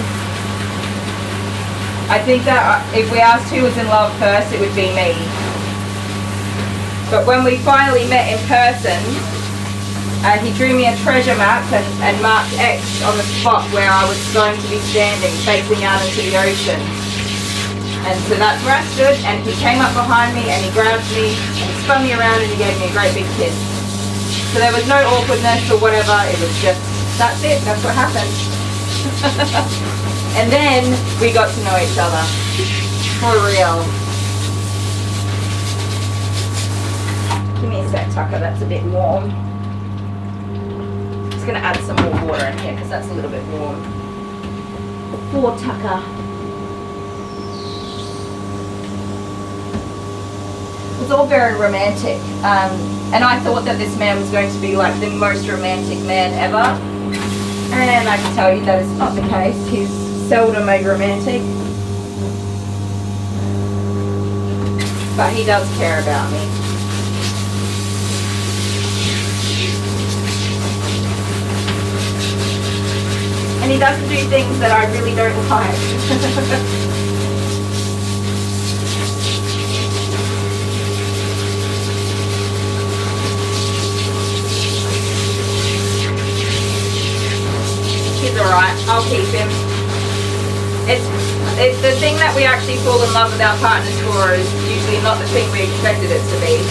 I think that if we asked who was in love first, it would be me. But when we finally met in person, he drew me a treasure map and marked X on the spot where I was going to be standing, facing out into the ocean. And so that's where I stood, and he came up behind me and he grabbed me and he spun me around and he gave me a great big kiss. So there was no awkwardness or whatever, it was just, that's it, that's what happened. And then we got to know each other. For real. Give me a sec, Tucker, that's a bit warm. Just gonna add some more water in here because that's a little bit warm. For Tucker. It was all very romantic. And I thought that this man was going to be like the most romantic man ever. And I can tell you that is not the case. He's seldom a romantic. But he does care about me. And he doesn't do things that I really don't like. He's alright, I'll keep him. It's the thing that we actually fall in love with our partners for is usually not the thing we expected it to be.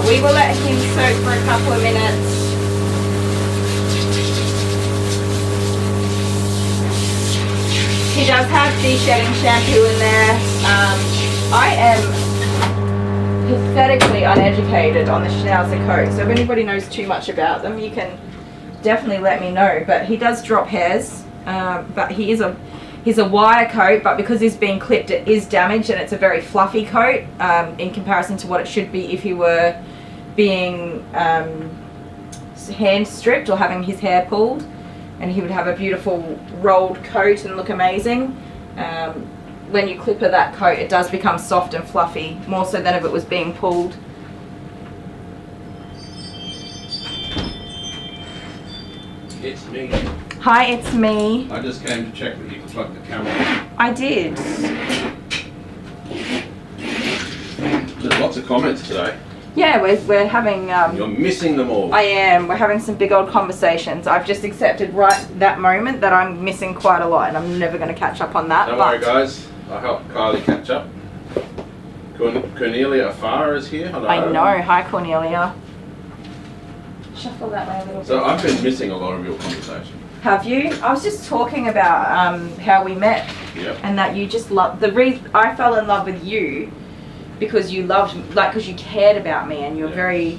We will let him soak for a couple of minutes. He does have de-shedding shampoo in there. I am pathetically uneducated on the Schnauzer coat, so if anybody knows too much about them, you can definitely let me know. But he does drop hairs, but he's a wire coat, but because he's being clipped, it is damaged, and it's a very fluffy coat in comparison to what it should be if he were being hand stripped or having his hair pulled, and he would have a beautiful rolled coat and look amazing. When you clipper that coat, it does become soft and fluffy, more so than if it was being pulled. It's me. Hi, it's me. I just came to check that you could plug the camera. I did. There's lots of comments today. Yeah, we're having... You're missing them all. I am. We're having some big old conversations. I've just accepted right that moment that I'm missing quite a lot, and I'm never going to catch up on that. Don't worry, guys. I'll help Kylie catch up. Cornelia Farr is here. Hello. I know. Hi, Cornelia. Shuffle that way a little bit. So I've been missing a lot of your conversation. Have you? I was just talking about how we met. Yep. And that you just loved... The reason I fell in love with you because you loved... Like, because you cared about me and you're very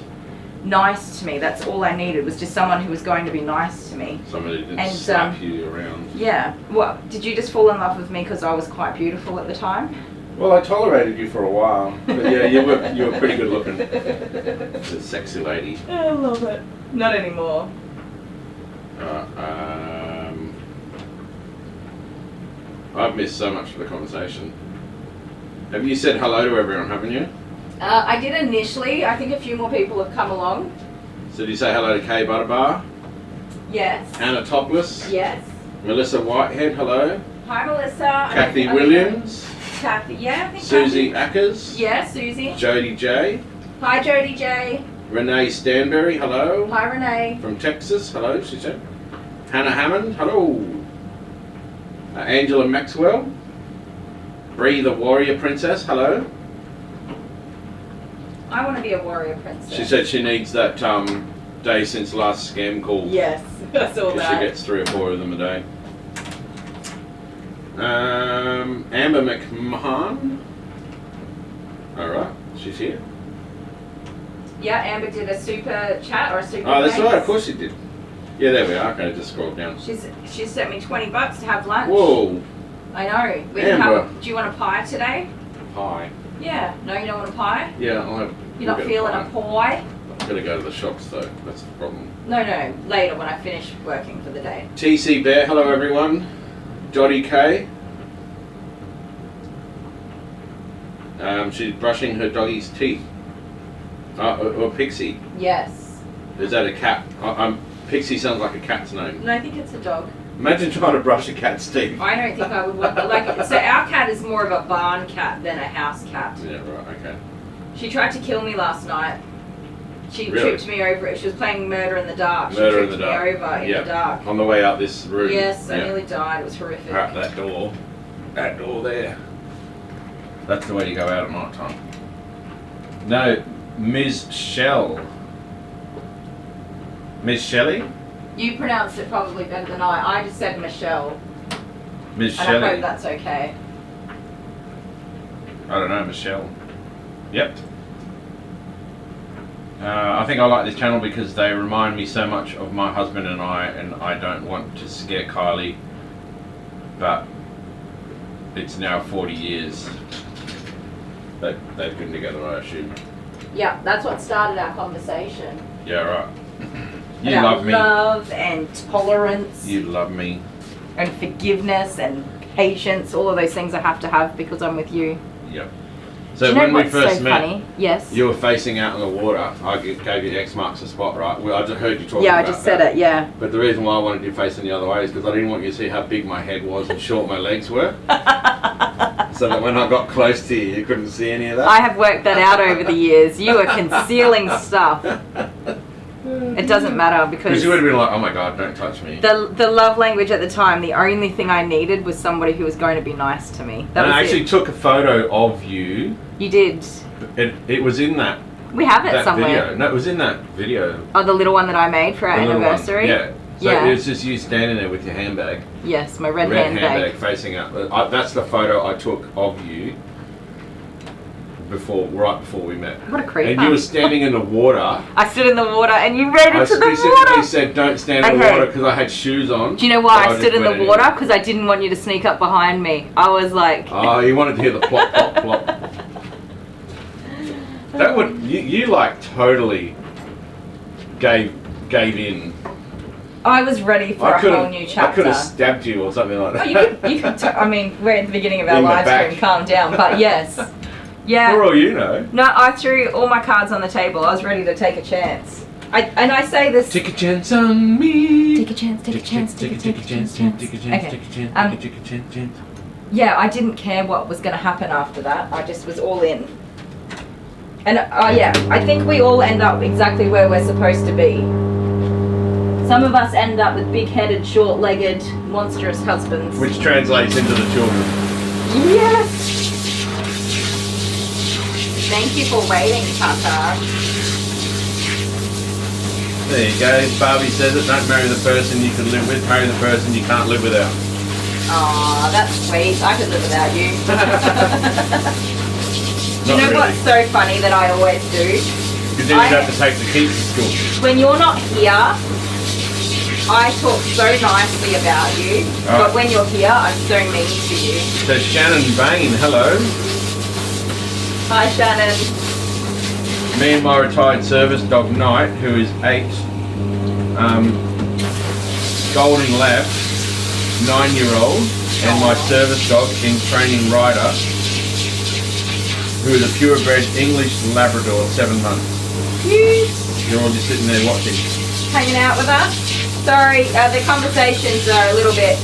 nice to me. That's all I needed, was just someone who was going to be nice to me. Somebody that didn't slap you around. Yeah. Well, did you just fall in love with me because I was quite beautiful at the time? Well, I tolerated you for a while. But yeah, you were pretty good looking. A sexy lady. I love it. Not anymore. I've missed so much of the conversation. Have you said hello to everyone, haven't you? I did initially. I think a few more people have come along. So did you say hello to Kay Butterbar? Yes. Anna Topless? Yes. Melissa Whitehead, hello. Hi, Melissa. Kathy Williams? Kathy, yeah, I think Susie Kathy. Ackers? Yeah, Susie. Jody J? Hi, Jody J. Renee Stanberry, hello. Hi, Renee. From Texas, hello, she said. Hannah Hammond, hello. Angela Maxwell. Bree the Warrior Princess, hello. I want to be a warrior princess. She said she needs that day since last scam call. Yes, I saw Because that. she gets 3 or 4 of them a day. Amber McMahon. Alright, she's here. Yeah, Amber did a super chat or a super Oh, that's thanks. right, of course she did. Yeah, there we are. Okay, just scroll down. She sent me $20 to have lunch. Whoa, I know. We can Amber. have, do you want a pie today? pie. Yeah. No, you don't want a pie? Yeah, I'll have. You're not feeling a pie? I'm gonna go to the shops though. That's the problem. No, later when I finish working for the day. TC Bear, hello everyone. Dottie K. She's brushing her doggy's teeth. Or Pixie. Yes. Is that a cat? Pixie sounds like a cat's name. No, I think it's a dog. Imagine trying to brush a cat's teeth. I don't think I would want so our cat is more of a barn cat than a house cat. Yeah, right, okay. She tried to kill me last night. She Really? tripped me over it. She was playing Murder in the Dark. She Murder in tripped the dark. me over in Yeah. the dark. On the way out this room. Yes, I Yeah. nearly died. It was horrific. Out that door. That door there. That's the way you go out at night time. No, Ms. Shell. Ms. Shelley? You pronounced it probably better than I. I just said Michelle. Ms. And I hope Shelley. that's okay. I don't know, Michelle. Yep. I think I like this channel because they remind me so much of my husband and I don't want to scare Kylie, but it's now 40 years that they've been together, I assume. Yeah, that's what started our conversation. Yeah, right. You About love me. love and tolerance You love me. and forgiveness and patience. All of those things I have to have because I'm with you. Yep. Do So you know when we what's first so met, funny? Yes. you were facing out in the water. I gave you X marks the spot, right? Well, I just heard you talking Yeah, I about just said that. it. Yeah. But the reason why I wanted you facing the other way is because I didn't want you to see how big my head was and short my legs were. So that when I got close to you, you couldn't see any of that. I have worked that out over the years. You are concealing stuff. It doesn't matter Because because you would have been like, oh my god, don't touch me. the love language at the time, the only thing I needed was somebody who was going to be nice to me. That And was I actually it. took a photo of you. You did. It was in that We have it somewhere. video. No, it was in that video. Oh, the little one that I made for our The little one. anniversary? Yeah. So Yeah. it was just you standing there with your handbag. Yes, my red handbag handbag. facing up. That's the photo I took of you right before we met. What a creeper. And you were standing in the water. I stood in the water and you ran I into the specifically water. said don't stand in the Okay. water because I had shoes on. Do you know why So I stood just in the went water? anyway. Because I didn't want you to sneak up behind me. I was like... Oh, you wanted to hear the plop, plop, plop. That would you like totally gave in. I was ready for a whole new I chapter. could have stabbed you or something like Oh, that. you could I mean, we're at the beginning of our In the live back. stream, calm down. But yes. Yeah. For all you know. No, I threw all my cards on the table. I was ready to take a chance. I say this... Take a chance on me. Take a chance, take a chance, take a chance, take a chance. Take a chance, Okay. take a chance, Um, take a chance. Yeah, I didn't care what was going to happen after that. I just was all in. And yeah, I think we all end up exactly where we're supposed to be. Some of us end up with big-headed, short-legged, monstrous husbands. Which translates into the children. Yes! Thank you for waiting, Tata. There you go. Barbie says it. Don't marry the person you can live with. Marry the person you can't live without. Aw, that's sweet. I could live without you. Do you Not know really. what's so funny that I always do? Because then you'd have to take the kids to school. When you're not here, I talk so nicely about you, Oh. but when you're here, I'm so mean to you. So Shannon Bain, hello. Hi, Shannon. Me and my retired service dog Knight, who is 8, Golden Lab, 9-year-old, and my service dog in training Ryder, who is a purebred English Labrador, 7 months. Cute. You're all just sitting there watching. Hanging out with us. Sorry, the conversations are a little bit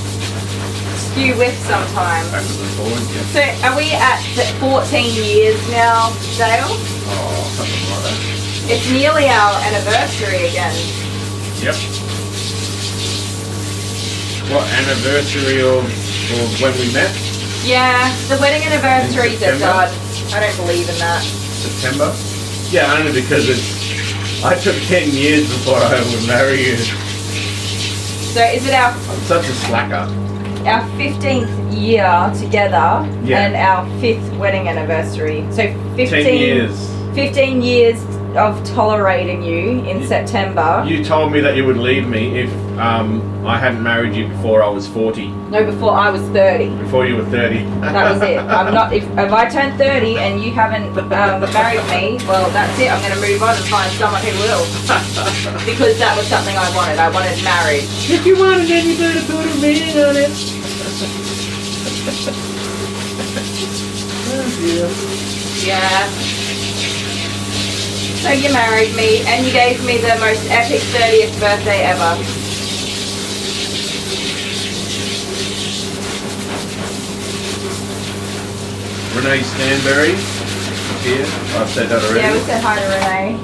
skew-with sometimes. Backwards and forwards, yeah. So, are we at 14 years now, Dale? Oh, something like that. It's nearly our anniversary again. Yep. What anniversary of or when we met? Yeah, the wedding anniversaries are September? done. I don't believe in that. September? Yeah, only because I took 10 years before I would marry you. So is it I'm such a slacker. our 15th year together and our 5th wedding anniversary? So 15 years. 15 years of tolerating you in September. You told me that you would leave me if I hadn't married you before I was 40. No, before I was 30. Before you were 30. That was it. I'm not. If I turn 30 and you haven't married me, well, that's it. I'm going to move on and find someone who will. Because that was something I wanted. I wanted marriage. If you wanted it, you better put a ring on it. Oh dear. Yeah. So you married me and you gave me the most epic 30th birthday ever. Renee Stanberry is here. I've said that already. Yeah, we said hi to Renee.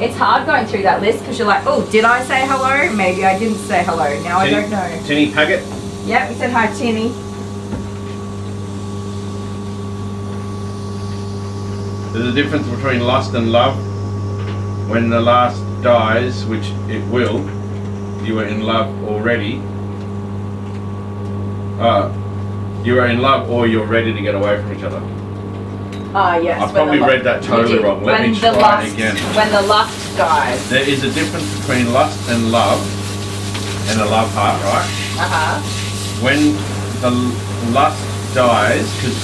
It's hard going through that list because you're like, oh, did I say hello? Maybe I didn't say hello. Now I don't know. Tinny Paget. Yeah, we said hi to Tinny. There's a difference between lust and love. When the lust dies, which it will, you were in love already. You are in love or you're ready to get away from each other. Yes. I probably read that totally wrong. Let me try it again. When the lust dies. There is a difference between lust and love, and a love heart, right? When the lust dies, because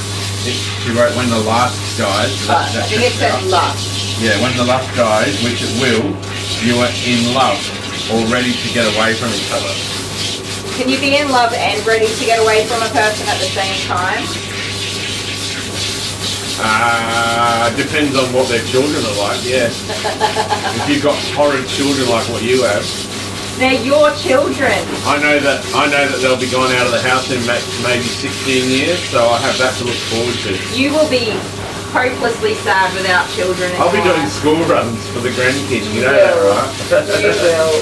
she wrote when the last dies. I think it said lust. Yeah, when the lust dies, which it will, you are in love or ready to get away from each other. Can you be in love and ready to get away from a person at the same time? Depends on what their children are like, yeah. If you've got horrid children like what you have. They're your children. I know that they'll be gone out of the house in maybe 16 years, so I have that to look forward to. You will be hopelessly sad without children. I'll be doing school runs for the grandkids, you know that, right? You will.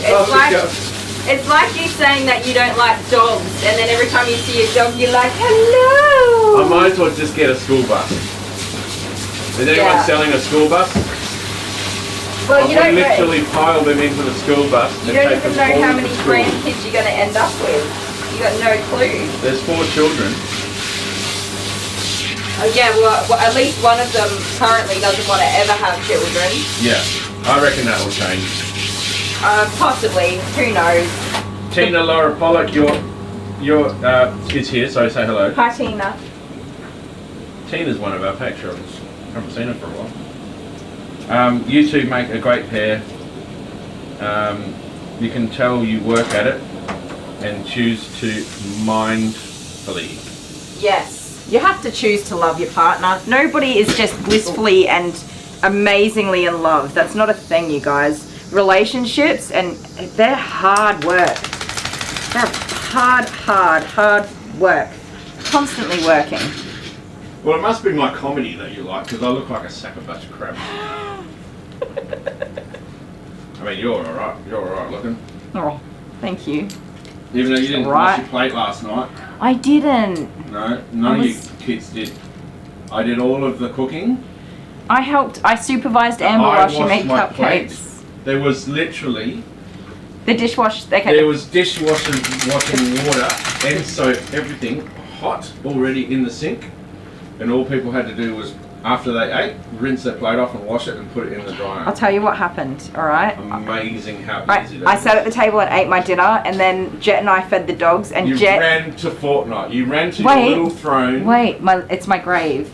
It's like you saying that you don't like dogs, and then every time you see a dog, you're like, hello! I might as well just get a school bus. Is anyone selling a school bus? Well, you don't literally pile them into the school bus. You don't even know how many grandkids you're going to end up with. You got no clue. There's 4 children. Oh yeah, well, at least one of them currently doesn't want to ever have children. Yeah, I reckon that will change. Possibly. Who knows? Tina Laura Pollock, your is here, so say hello. Hi, Tina. Tina's one of our patrons. Haven't seen her for a while. You two make a great pair. You can tell you work at it and choose to mindfully. Yes, you have to choose to love your partner. Nobody is just blissfully and amazingly in love. That's not a thing, you guys. Relationships, and they're hard work. They're hard work. Constantly working. Well, it must be my comedy that you like, because I look like a sack of bunch of crap. I mean, you're alright. You're alright looking. Oh, thank you. Even though you didn't wash your plate last night. I didn't. No, none of you kids did. I did all of the cooking. I helped. I supervised Amber while she made cupcakes. There was literally... The dishwasher... Okay. There was dishwashing water and soap, everything hot already in the sink. And all people had to do was, after they ate, rinse their plate off and wash it and put it in the dryer. I'll tell you what happened, alright? Amazing how easy that I sat at the table and ate my dinner, and then Jet and I fed the dogs, and you Jet... ran to Fortnite. You ran to your little throne. Wait, it's my grave.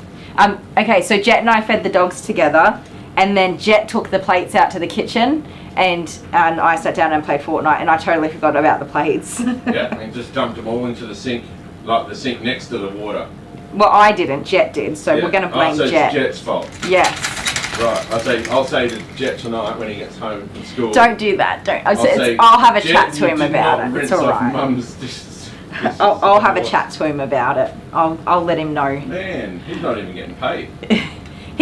Okay, so Jet and I fed the dogs together, and then Jet took the plates out to the kitchen, and I sat down and played Fortnite, and I totally forgot about the plates. Yeah, and just dumped them all into the sink, like the sink next to the water. Well, I didn't. Jet did, so we're going to blame so Jet. It's Jet's fault. Yes. Right. I'll say to Jet tonight when he gets home from school. Don't do that. Don't. I'll have a chat to him about it. It's all right. I'll have a chat to him about it. I'll let him know. Man, he's not even getting paid.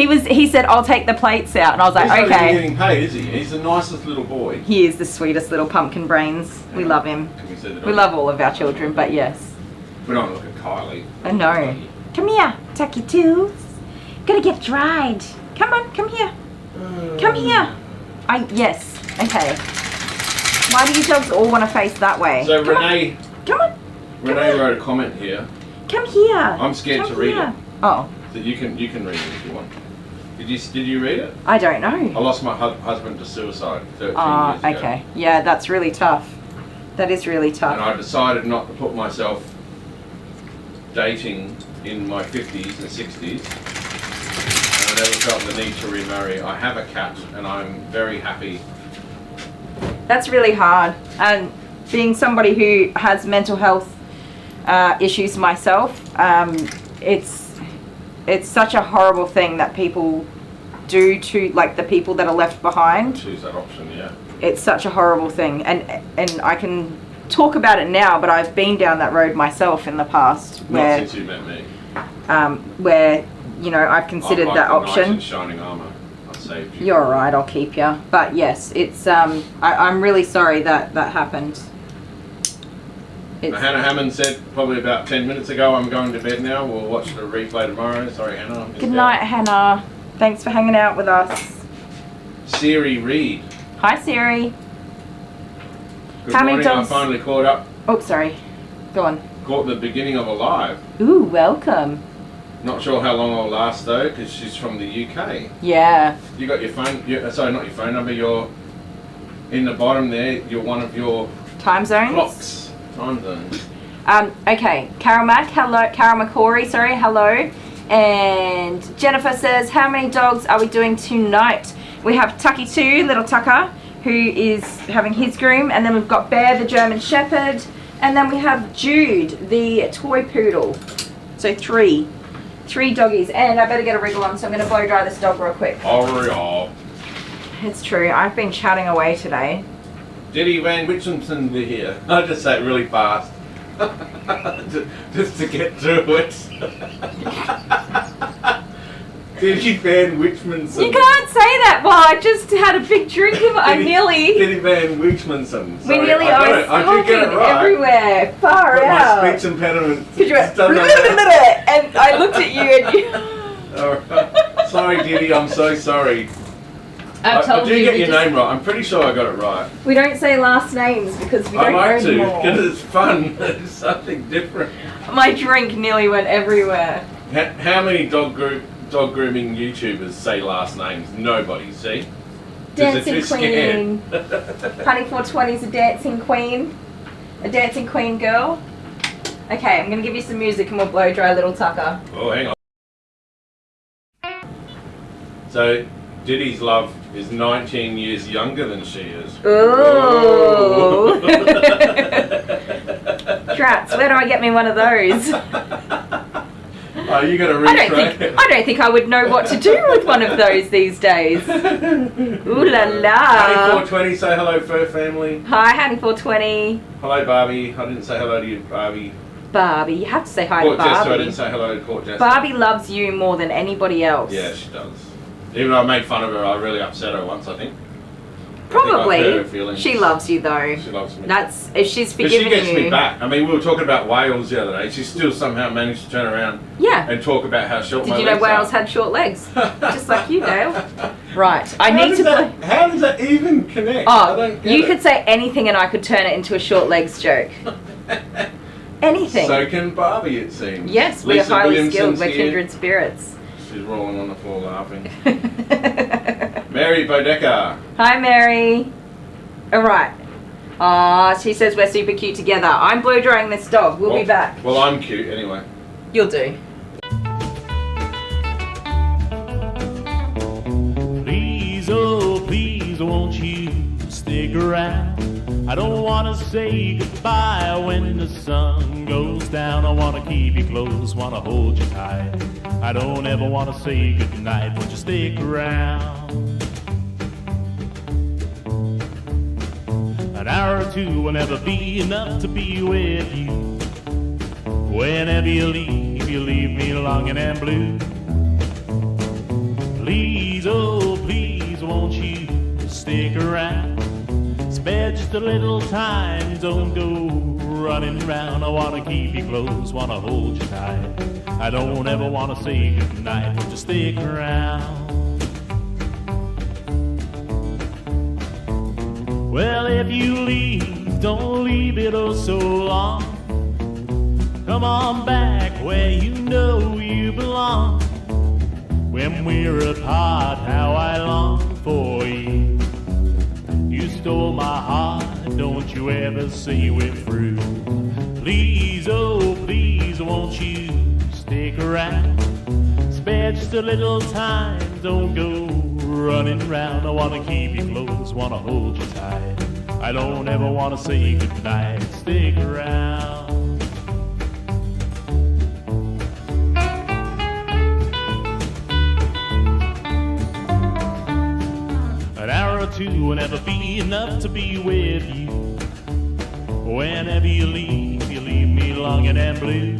He said, I'll take the plates out. And I was like, He's not even okay. getting paid, is he? He's the nicest little boy. He is the sweetest little pumpkin brains. We love him. Can we see the dog? We love all of our children, but yes. We don't look at Kylie. I know. Come here, tuck your toes. Gonna get dried. Come on, come here. Come here. Yes. Okay. Why do you dogs all want to face that way? So Renee, Come on. Renee wrote a comment here. Come here. I'm scared to read it. Oh, So you can read it if you want. Did you read it? I don't I know. lost my husband to suicide 13 years ago. Okay. Yeah, that's really tough. That is really tough. And I decided not to put myself dating in my 50s and 60s. And I never felt the need to remarry. I have a cat and I'm very happy. That's really hard. And being somebody who has mental health issues myself, it's such a horrible thing that people do to like the people that are left behind. Choose that option, yeah. It's such a horrible thing, and I can talk about it now, but I've been down that road myself in the past Not since you met me. where you know I've considered I'm like that the option. knight in shining armor. I saved you. You're alright, I'll keep you. But yes, it's I'm really sorry that happened. Hannah Hammond said probably about 10 minutes ago, I'm going to bed now. We'll watch the replay tomorrow. Sorry, Hannah. I missed Good out. night, Hannah. Thanks for hanging out with us. Siri Reed. Hi, Siri. Good How many morning. dogs- I finally caught up. Oh, sorry. Go on. Caught the beginning of a live. Ooh, welcome. Not sure how long I'll last though, because she's from the UK. Yeah. You got your phone, sorry, not your phone number, you're in the bottom there, you're one of your Time zones? clocks. Time zones. Okay. Carol Mack, hello. Carol McCory, sorry, hello. And Jennifer says, how many dogs are we doing tonight? We have Tucky 2, little Tucker, who is having his groom. And then we've got Bear, the German Shepherd. And then we have Jude, the toy poodle. So 3 doggies. And I better get a wriggle on, so I'm going to blow dry this dog real quick. Hurry up. It's true. I've been chatting away today. Diddy Van Richardson here. I'll just say it really fast. just to get through it. Diddy Van Richmondson. You can't say that. Well, I just had a big drink of it. Diddy Van Richmondson. We nearly I always did get it right. everywhere. Far But out. my speech impediment. Because you went, just doesn't- and I looked at you and you... Alright. Sorry, Diddy, I'm so sorry. I I told do you. get we your just- name right. I'm pretty sure I got it right. We don't say last names because we I don't know like to, anymore. because it's fun. It's something different. My drink nearly went everywhere. How many dog grooming YouTubers say last names? Nobody, see? Dancing Queen. Honey 420 is a dancing queen. A dancing queen girl. Okay, I'm going to give you some music and we'll blow dry little Tucker. Oh, hang on. So, Diddy's love is 19 years younger than she is. Ooh. Drats, where do I get me one of those? Oh, you got to I retrain. don't think I would know what to do with one of those these days. Ooh la Honey la. 420, say hello, Fur Family. Hi, Honey 420. Hello, Barbie. I didn't say hello to you, Barbie. Barbie, you have to say hi to Court Jester, I Barbie. didn't say hello to Court Jester. Barbie loves you more than anybody else. Yeah, she does. Even though I made fun of her, I really upset her once, I think. I Probably. think I hurt her feelings. She loves you though. She loves me. That's if she's But forgiven she gets you. me back. I mean, we were talking about whales the other day. She still somehow managed to turn around Yeah. and talk about how short my Did you know legs whales are. had short legs? Just like you, Dale. Right. I How need does to that, play. How does that even connect? I Oh, don't get you it. could say anything and I could turn it into a short legs joke. Anything. So can Barbie, it seems. Yes, we are Lisa highly Williamson's skilled. We're here. kindred spirits. She's rolling on the floor laughing. Mary Bodecker. Hi, Mary. All right. She says we're super cute together. I'm blow drying this dog. We'll be back. Well, I'm cute anyway. You'll do. Please, oh please, won't you stick around? I don't want to say goodbye when the sun goes down. I want to keep you close, want to hold you tight. I don't ever want to say goodnight. Won't you stick around? An hour or two will never be enough to be with you. Whenever you leave me longing and blue. Please, oh please, won't you stick around? Spare just a little time, don't go running around. I wanna keep you close, wanna hold you tight. I don't ever wanna say goodnight, but just stick around. Well, if you leave, don't leave it oh so long. Come on back where you know you belong. When we're apart, how I long for you. You stole my heart, don't you ever say we're through. Please, oh please, won't you stick around? Spare just a little time, don't go running around. I wanna keep you close, wanna hold you tight. I don't ever wanna say goodnight, stick around. An hour or two will never be enough to be with you. Whenever you leave me longing and blue.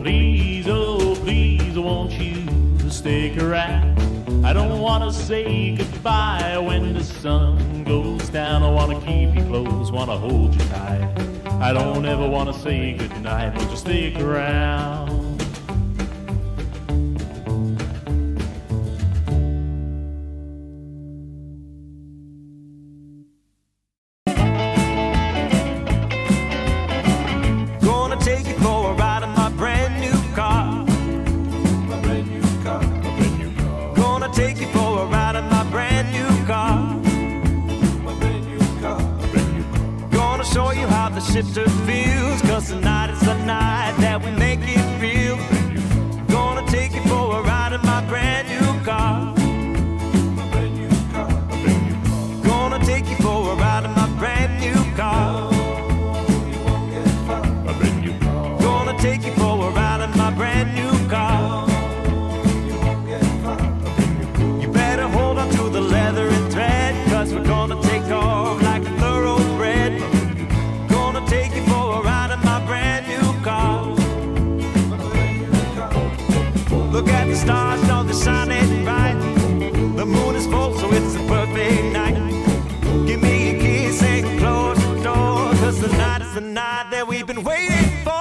Please, oh please, won't you stick around? I don't wanna say goodbye when the sun goes down. I wanna keep you close, wanna hold you tight. I don't ever wanna say goodnight, but just stick around. Shifter feels, 'cause tonight is the night that we make it real. Gonna take you for a ride in my brand new car. Gonna take you for a ride in my brand new car. Gonna take you for a ride in my brand new car. You better hold on to the leather and thread, 'cause we're gonna take off like a thoroughbred. Take you for a ride in my brand new car. Look at the stars, don't they shine it bright? The moon is full, so it's a perfect night. Give me a kiss and close the door, 'cause tonight is the night that we've been waiting for.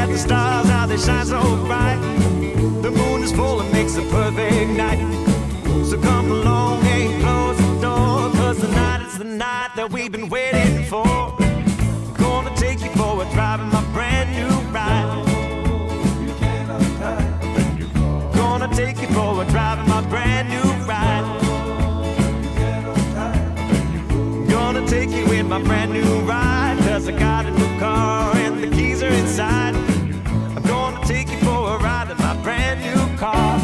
The stars, how they shine so bright. The moon is full and makes a perfect night. So come along and close the door, 'cause tonight is the night that we've been waiting for. Gonna take you for a drive in my brand new ride. Gonna take you for a drive in my brand new ride. Gonna take you in my brand new ride, 'cause I got a new car and the keys are inside. Gonna take you for a ride in my brand new car.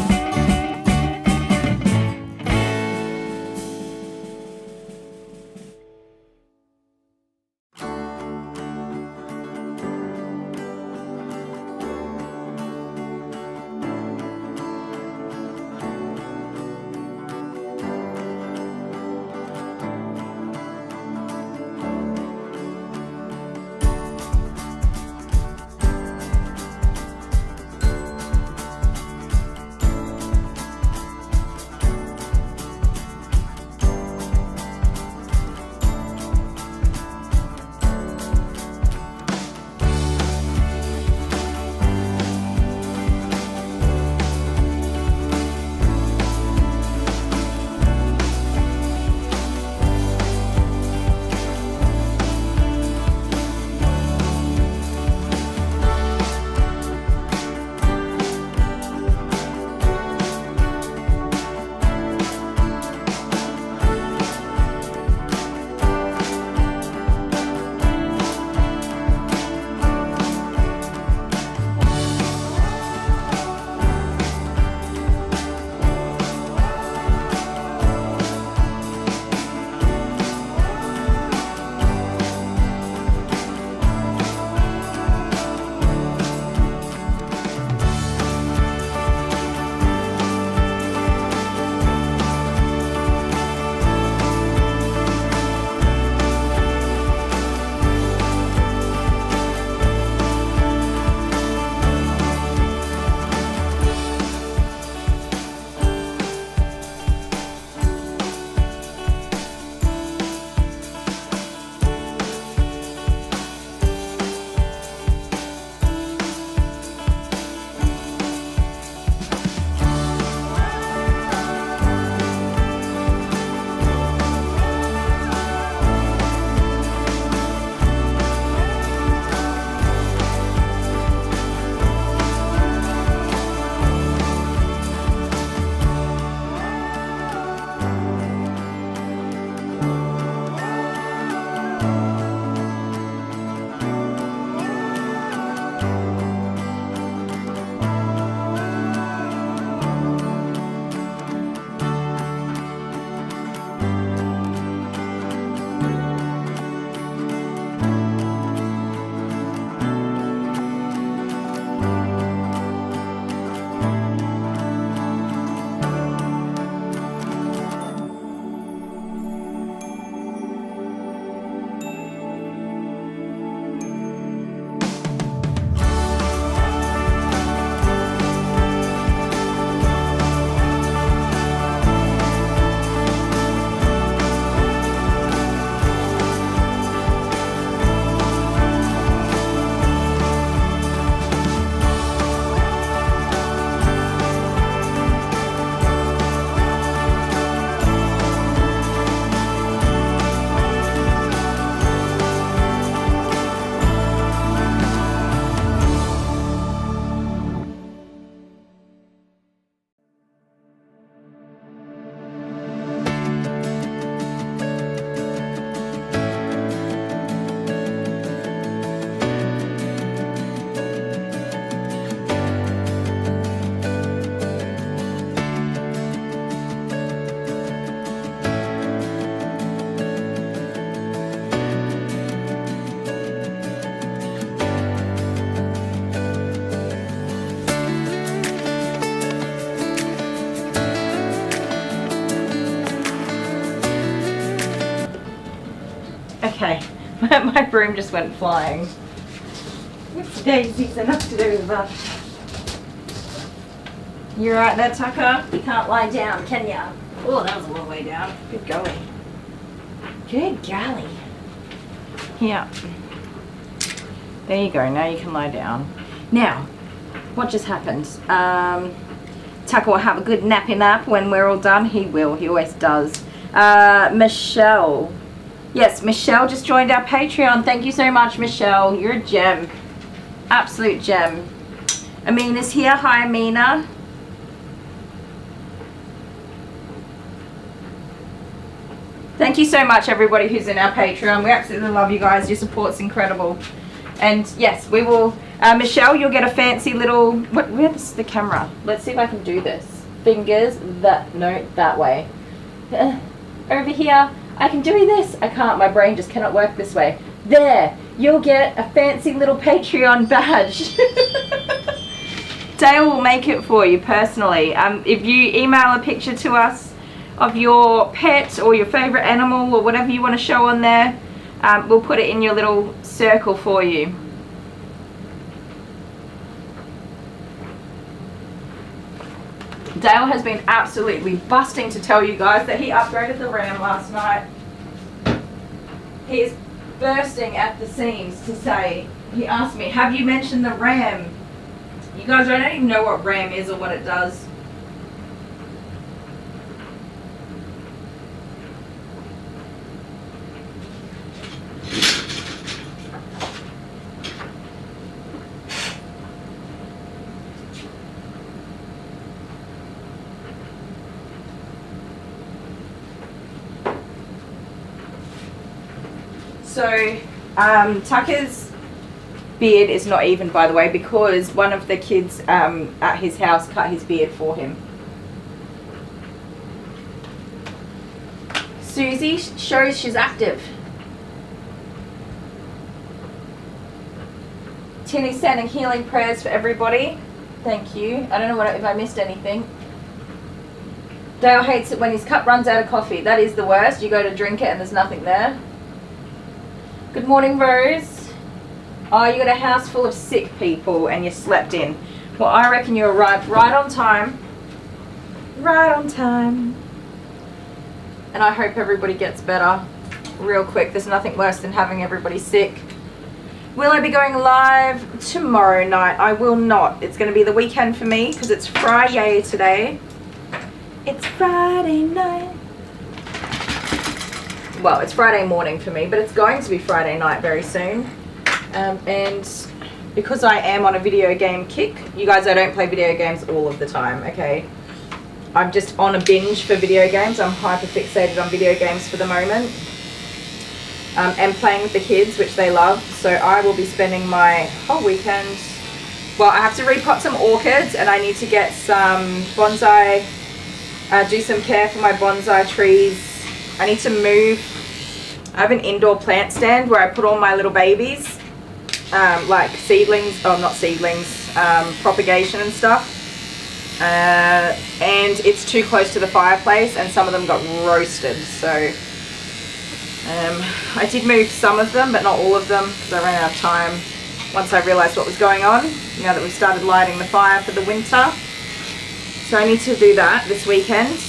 My broom just went flying. It's daisies, enough to do with that. You're right there, Tucker. You can't lie down, can ya? Oh, that was a long way down. Good going. Good golly. Here. There you go. Now you can lie down. Now, what just happened? Tucker will have a good nappy nap when we're all done. He will. He always does. Michelle. Yes, Michelle just joined our Patreon. Thank you so much, Michelle. You're a gem. Absolute gem. Amina's here. Hi, Amina. Thank you so much, everybody who's in our Patreon. We absolutely love you guys. Your support's incredible. And yes, we will. Michelle, you'll get a fancy little. Where's the camera? Let's see if I can do this. Fingers that way. Over here. I can do this. I can't. My brain just cannot work this way. There. You'll get a fancy little Patreon badge. Dale will make it for you personally. If you email a picture to us of your pet or your favorite animal or whatever you want to show on there, we'll put it in your little circle for you. Dale has been absolutely busting to tell you guys that he upgraded the RAM last night. He is bursting at the seams to say, he asked me, have you mentioned the RAM? You guys, I don't even know what RAM is or what it does. So, Tucker's beard is not even, by the way, because one of the kids at his house cut his beard for him. Susie shows she's active. Tinny's sending healing prayers for everybody. Thank you. I don't know if I missed anything. Dale hates it when his cup runs out of coffee. That is the worst. You go to drink it and there's nothing there. Good morning, Rose. Oh, you got a house full of sick people and you slept in. Well, I reckon you arrived right on time. Right on time. And I hope everybody gets better real quick. There's nothing worse than having everybody sick. Will I be going live tomorrow night? I will not. It's going to be the weekend for me because it's Friday today. It's Friday night. Well, it's Friday morning for me, but it's going to be Friday night very soon. And because I am on a video game kick, you guys, I don't play video games all of the time, okay? I'm just on a binge for video games. I'm hyper fixated on video games for the moment. And playing with the kids, which they love. So I will be spending my whole weekend. Well, I have to repot some orchids and I need to get some bonsai, do some care for my bonsai trees. I need to move. I have an indoor plant stand where I put all my little babies, like seedlings, oh not seedlings, propagation and stuff. And it's too close to the fireplace and some of them got roasted. So I did move some of them, but not all of them because I ran out of time once I realized what was going on, now that we've started lighting the fire for the winter. So I need to do that this weekend.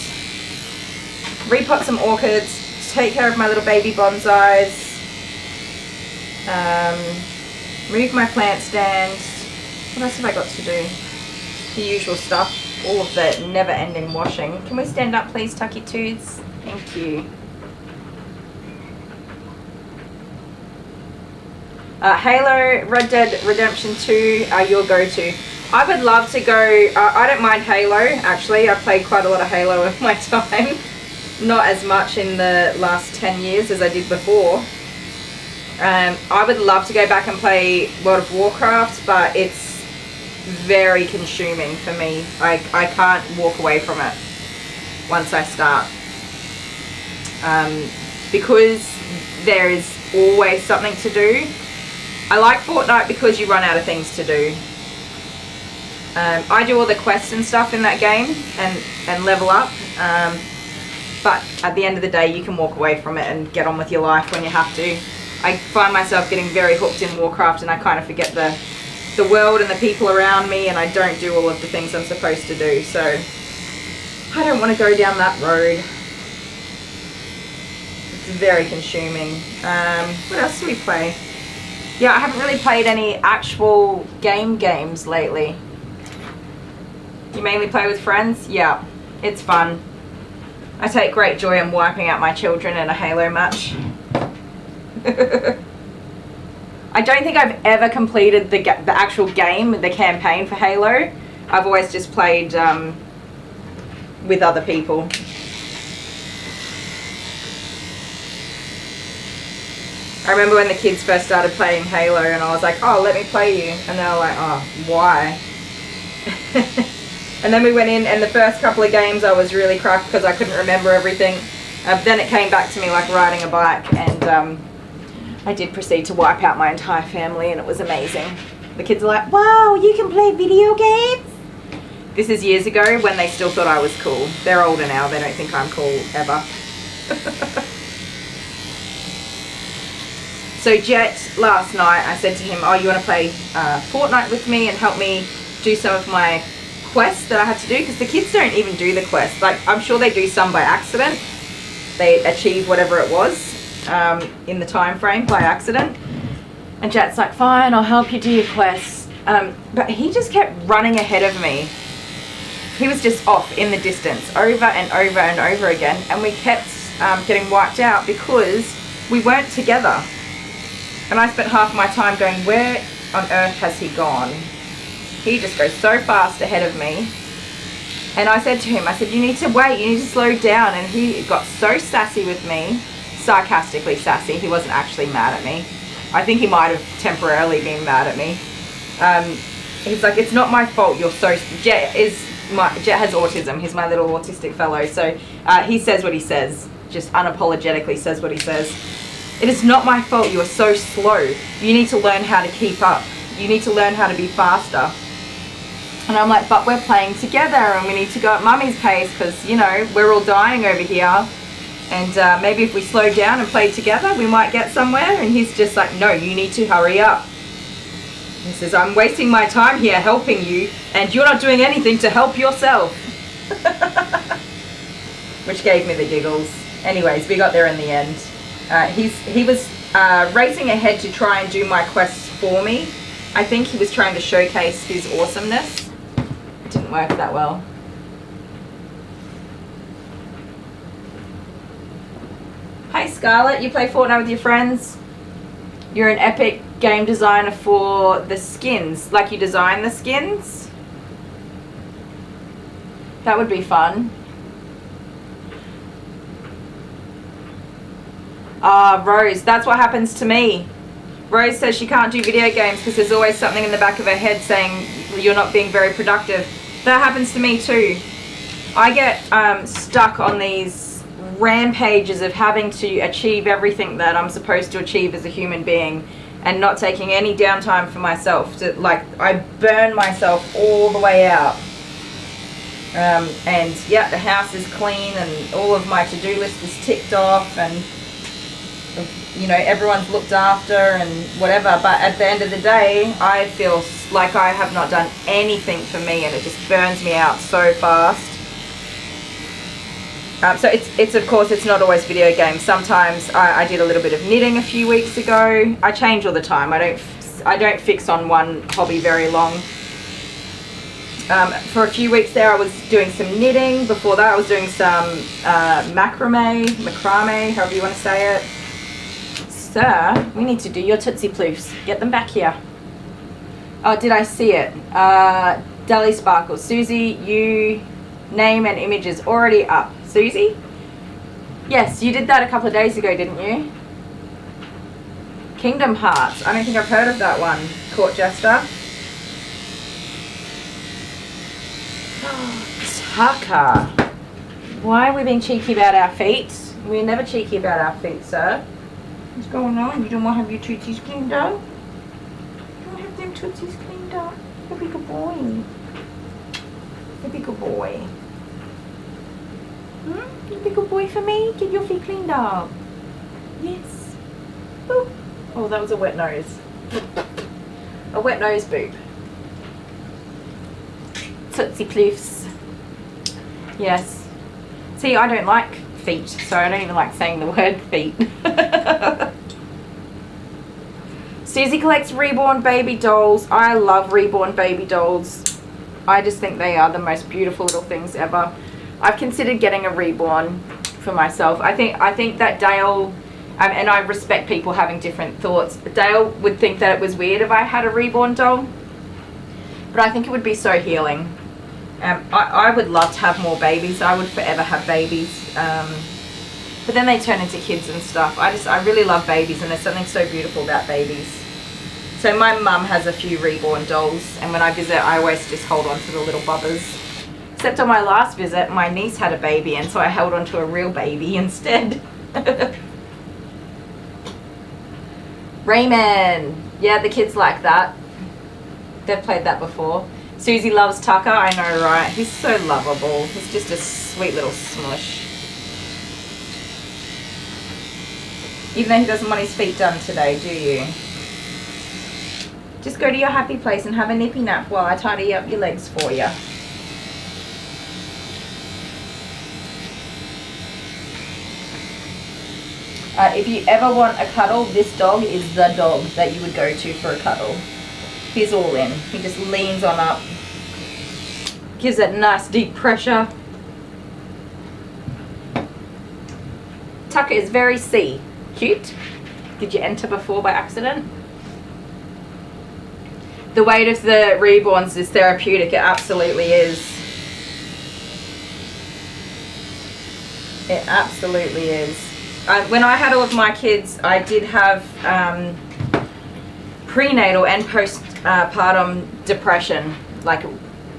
Repot some orchids, take care of my little baby bonsais, move my plant stand. What else have I got to do? The usual stuff, all of the never-ending washing. Can we stand up please, Tucky Toots? Thank you. Halo, Red Dead Redemption 2 are your go-to. I would love to go, I don't mind Halo actually. I've played quite a lot of Halo in my time. Not as much in the last 10 years as I did before. I would love to go back and play World of Warcraft, but it's very consuming for me. I can't walk away from it once I start. Because there is always something to do. I like Fortnite because you run out of things to do. I do all the quests and stuff in that game and level up. But at the end of the day, you can walk away from it and get on with your life when you have to. I find myself getting very hooked in Warcraft, and I kind of forget the world and the people around me, and I don't do all of the things I'm supposed to do. So I don't want to go down that road. It's very consuming. What else do we play? Yeah, I haven't really played any actual games lately. You mainly play with friends? Yeah, it's fun. I take great joy in wiping out my children in a Halo match. I don't think I've ever completed the actual game, the campaign for Halo. I've always just played with other people. I remember when the kids first started playing Halo and I was like, oh, let me play you. And they were like, oh, why? And then we went in, and the first couple of games I was really cracked because I couldn't remember everything. Then it came back to me like riding a bike, and I did proceed to wipe out my entire family, and it was amazing. The kids are like, wow, you can play video games? This is years ago when they still thought I was cool. They're older now, they don't think I'm cool ever. So Jet, last night, I said to him, oh, you want to play Fortnite with me and help me do some of my quests that I had to do? Because the kids don't even do the quests. Like, I'm sure they do some by accident. They achieve whatever it was in the time frame by accident. And Jet's like, fine, I'll help you do your quests. But he just kept running ahead of me. He was just off in the distance over and over and over again. And we kept getting wiped out because we weren't together. And I spent half my time going, where on earth has he gone? He just goes so fast ahead of me. And I said to him, I said, you need to wait, you need to slow down. And he got so sassy with me, sarcastically sassy. He wasn't actually mad at me. I think he might have temporarily been mad at me. He's like, it's not my fault, you're so... Jet has autism, he's my little autistic fellow. So he says what he says, just unapologetically says what he says. It is not my fault you are so slow. You need to learn how to keep up. You need to learn how to be faster. And I'm like, but we're playing together and we need to go at mummy's pace because, you know, we're all dying over here. And maybe if we slow down and play together, we might get somewhere. And he's just like, no, you need to hurry up. He says, I'm wasting my time here helping you and you're not doing anything to help yourself. Which gave me the giggles. Anyways, we got there in the end. He was racing ahead to try and do my quests for me. I think he was trying to showcase his awesomeness. It didn't work that well. Hi Scarlett, you play Fortnite with your friends? You're an epic game designer for the skins. Like you design the skins? That would be fun. Rose, that's what happens to me. Rose says she can't do video games because there's always something in the back of her head saying you're not being very productive. That happens to me too. I get stuck on these rampages of having to achieve everything that I'm supposed to achieve as a human being and not taking any downtime for myself. I burn myself all the way out. And yeah, the house is clean and all of my to-do list is ticked off and you know, everyone's looked after and whatever, but at the end of the day, I feel like I have not done anything for me and it just burns me out so fast. So it's of course, it's not always video games. Sometimes I did a little bit of knitting a few weeks ago. I change all the time. I don't fix on one hobby very long. For a few weeks there, I was doing some knitting. Before that, I was doing some macrame, however you want to say it. Sir, we need to do your Tootsie Ploofs. Get them back here. Oh, did I see it? Deli Sparkles. Susie, you name and image is already up. Susie? Yes, you did that a couple of days ago, didn't you? Kingdom Hearts. I don't think I've heard of that one. Court Jester. Tucker. Why are we being cheeky about our feet? We're never cheeky about our feet, sir. What's going on? You don't want to have your tootsies cleaned up? You don't have them tootsies cleaned up? You'll be a good boy. You'll be a good boy. You'll be a good boy for me? Get your feet cleaned up. Yes. Boop. Oh, that was a wet nose. A wet nose boob. Tootsie Ploofs. Yes. See, I don't like feet, so I don't even like saying the word feet. Susie collects reborn baby dolls. I love reborn baby dolls. I just think they are the most beautiful little things ever. I've considered getting a reborn for myself. I think that Dale, and I respect people having different thoughts. Dale would think that it was weird if I had a reborn doll, but I think it would be so healing. I would love to have more babies. I would forever have babies. But then they turn into kids and stuff. I really love babies, and there's something so beautiful about babies. So my mum has a few reborn dolls, and when I visit, I always just hold on to the little bubbers. Except on my last visit, my niece had a baby, and so I held on to a real baby instead. Raymond. Yeah, the kids like that. They've played that before. Susie loves Tucker. I know, right? He's so lovable. He's just a sweet little smush. Even though he doesn't want his feet done today, do you? Just go to your happy place and have a nippy nap while I tidy up your legs for you. If you ever want a cuddle, this dog is the dog that you would go to for a cuddle. He's all in. He just leans on up. Gives that nice deep pressure. Tucker is very C. Cute. Did you enter before by accident? The weight of the reborns is therapeutic. It absolutely is. It absolutely is. When I had all of my kids, I did have prenatal and postpartum depression, like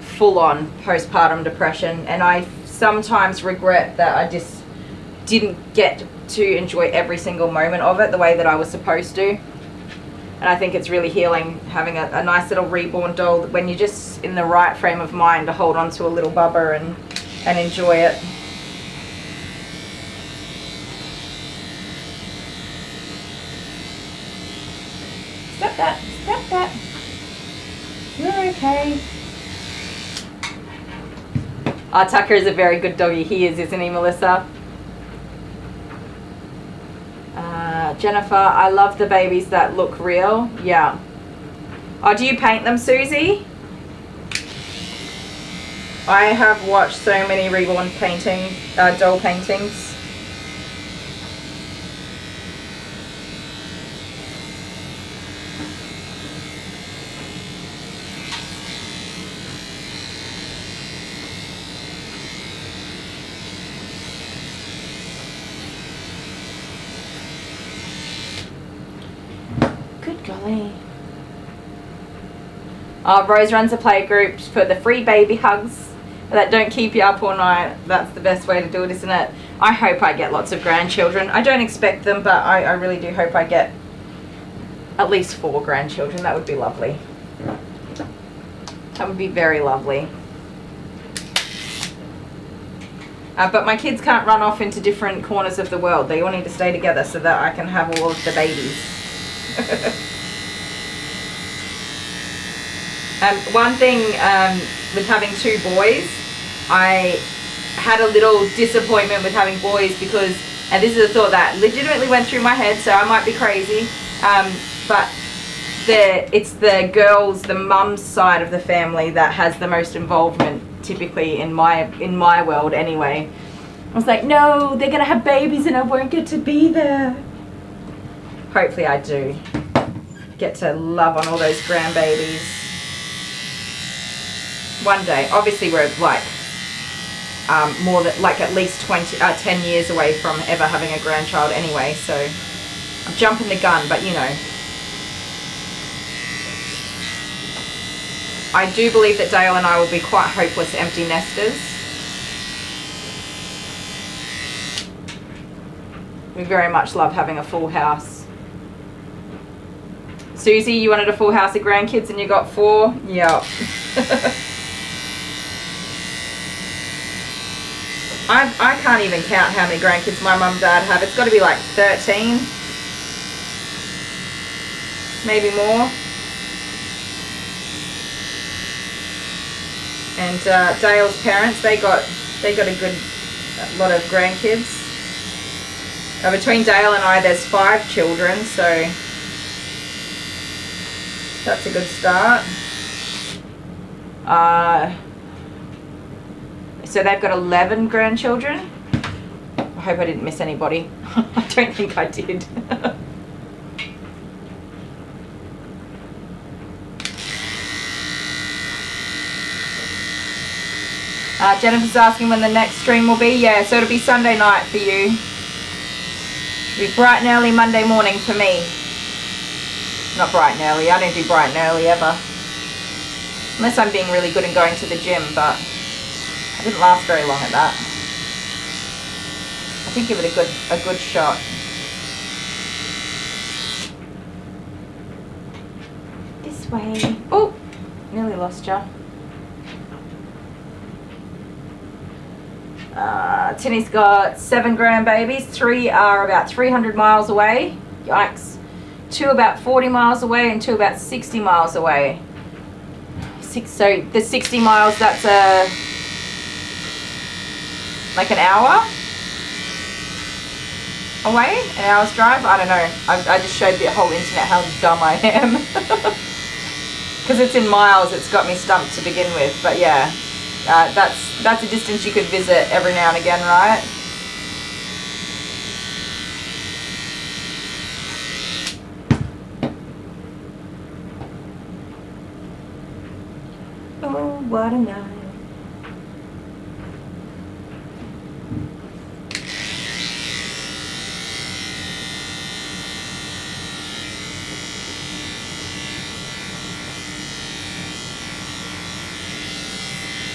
full-on postpartum depression, and I sometimes regret that I just didn't get to enjoy every single moment of it the way that I was supposed to. And I think it's really healing having a nice little reborn doll when you're just in the right frame of mind to hold on to a little bubba and enjoy it. Stop that, stop that. You're okay. Tucker is a very good doggy. He is, isn't he, Melissa? Jennifer, I love the babies that look real. Yeah. Oh, do you paint them, Susie? I have watched so many reborn doll paintings. Golly. Rose runs a play group for the free baby hugs that don't keep you up all night. That's the best way to do it, isn't it? I hope I get lots of grandchildren. I don't expect them, but I really do hope I get at least 4 grandchildren. That would be lovely. That would be very lovely. But my kids can't run off into different corners of the world. They all need to stay together so that I can have all of the babies. One thing with having 2 boys, I had a little disappointment with having boys because, and this is a thought that legitimately went through my head, so I might be crazy, but it's the girls, the mum's side of the family that has the most involvement typically in my world anyway. I was like, no, they're gonna have babies and I won't get to be there. Hopefully I do get to love on all those grandbabies one day. Obviously we're like more than like at least 10 years away from ever having a grandchild anyway, so I'm jumping the gun, but you know. I do believe that Dale and I will be quite hopeless empty nesters. We very much love having a full house. Susie, you wanted a full house of grandkids and you got 4? Yeah. I can't even count how many grandkids my mum and dad have. It's got to be like 13. maybe more. And Dale's parents, they got a lot of grandkids. Between Dale and I, there's 5 children, so that's a good start. So they've got 11 grandchildren. I hope I didn't miss anybody. I don't think I did. Jennifer's asking when the next stream will be. Yeah, so it'll be Sunday night for you. It'll be bright and early Monday morning for me. Not bright and early. I don't do bright and early ever. Unless I'm being really good and going to the gym, but I didn't last very long at that. I think give it a good shot. This way. Oh, nearly lost ya. Tinny's got 7 grandbabies. 3 are about 300 miles away. Yikes. 2 about 40 miles away and 2 about 60 miles away. So the 60 miles, that's like an hour away? An hour's drive? I don't know. I just showed the whole internet how dumb I am. Because it's in miles, it's got me stumped to begin with. But yeah, that's a distance you could visit every now and again, right? Oh, what a night.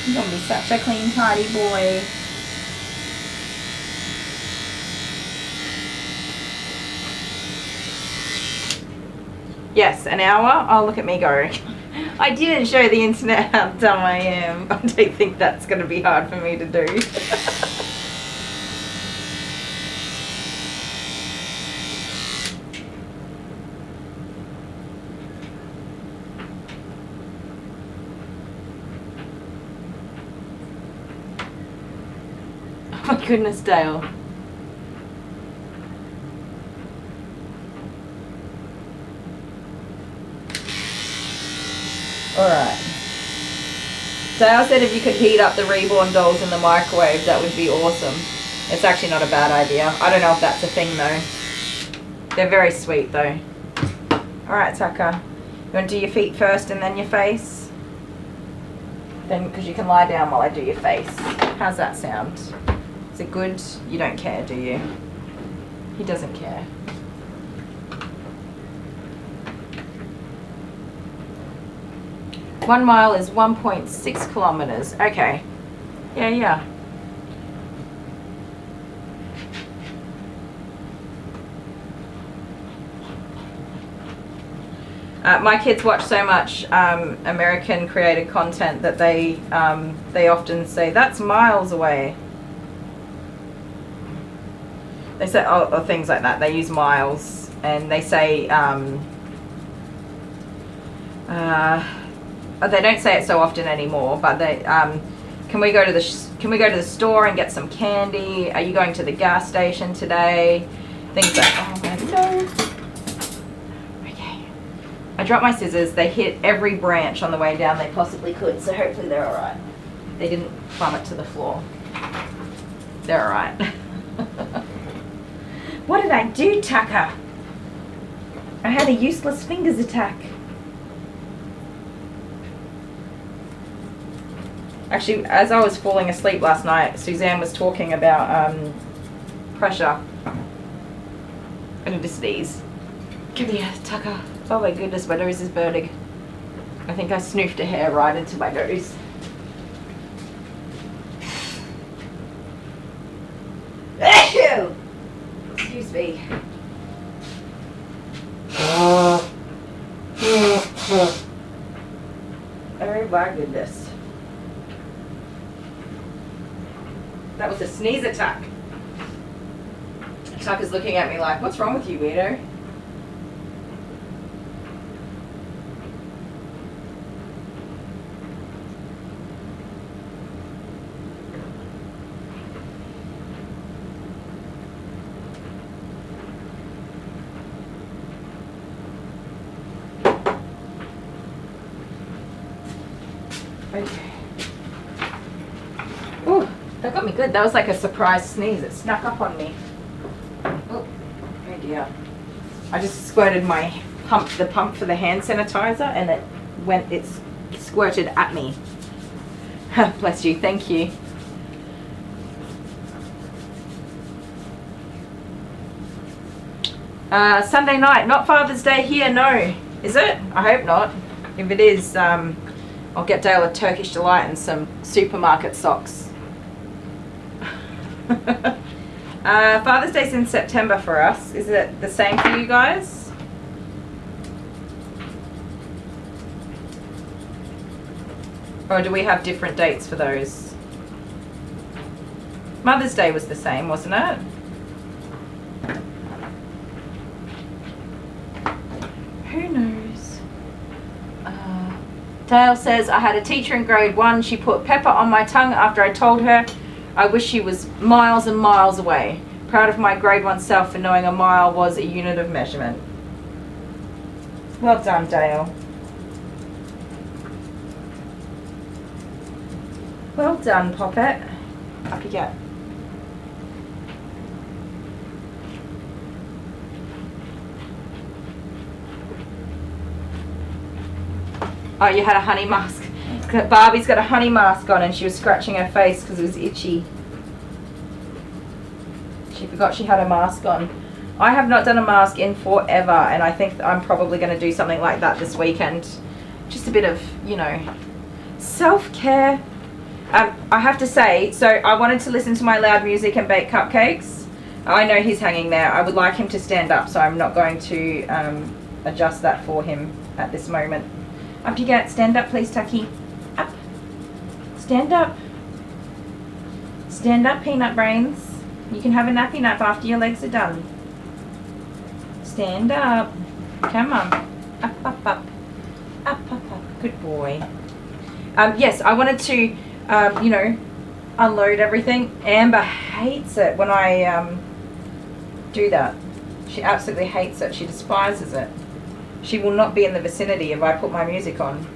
You're gonna be such a clean, tidy boy. Yes, an hour? Oh, look at me go. I didn't show the internet how dumb I am. I don't think that's going to be hard for me to do. Oh my goodness, Dale. Alright. Dale said if you could heat up the reborn dolls in the microwave, that would be awesome. It's actually not a bad idea. I don't know if that's a thing though. They're very sweet though. Alright, Tucker. You want to do your feet first and then your face? Then, because you can lie down while I do your face. How's that sound? Is it good? You don't care, do you? He doesn't care. One mile is 1.6 kilometers. Okay. Yeah. My kids watch so much American created content that they often say, that's miles away. They say, or things like that. They use miles, and they say, they don't say it so often anymore, but they, can we go to the store and get some candy? Are you going to the gas station today? Things like, oh my nose. Okay. I dropped my scissors. They hit every branch on the way down they possibly could, so hopefully they're all right. They didn't plummet to the floor. They're all right. What did I do, Tucker? I had a useless fingers attack. Actually, as I was falling asleep last night, Suzanne was talking about pressure. I need to sneeze. Give me a Tucker. Oh my goodness, my nose is burning. I think I snoofed a hair right into my nose. Excuse me. Oh my goodness. That was a sneeze attack. Tucker's looking at me like, what's wrong with you, weirdo? Okay. Oh, that got me good. That was like a surprise sneeze. It snuck up on me. Oh dear. I just squirted the pump for the hand sanitizer, and it squirted at me. Bless you. Thank you. Sunday night, not Father's Day here, no. Is it? I hope not. If it is, I'll get Dale a Turkish Delight and some supermarket socks. Father's Day's in September for us. Is it the same for you guys? Or do we have different dates for those? Mother's Day was the same, wasn't it? Who knows? Dale says, I had a teacher in grade 1. She put pepper on my tongue after I told her I wish she was miles and miles away. Proud of my grade 1 self for knowing a mile was a unit of measurement. Well done, Dale. Well done, Poppet. Up you go. Oh, you had a honey mask. Barbie's got a honey mask on and she was scratching her face because it was itchy. She forgot she had a mask on. I have not done a mask in forever, and I think I'm probably going to do something like that this weekend. Just a bit of, you know, self-care. I have to say, so I wanted to listen to my loud music and bake cupcakes. I know he's hanging there. I would like him to stand up, so I'm not going to adjust that for him at this moment. Up you get. Stand up, please, Tucky. Up. Stand up. Stand up, peanut brains. You can have a nappy nap after your legs are done. Stand up. Come on. Up, up, up. Up, up, up. Good boy. Yes, I wanted to, you know, unload everything. Amber hates it when I do that. She absolutely hates it. She despises it. She will not be in the vicinity if I put my music on.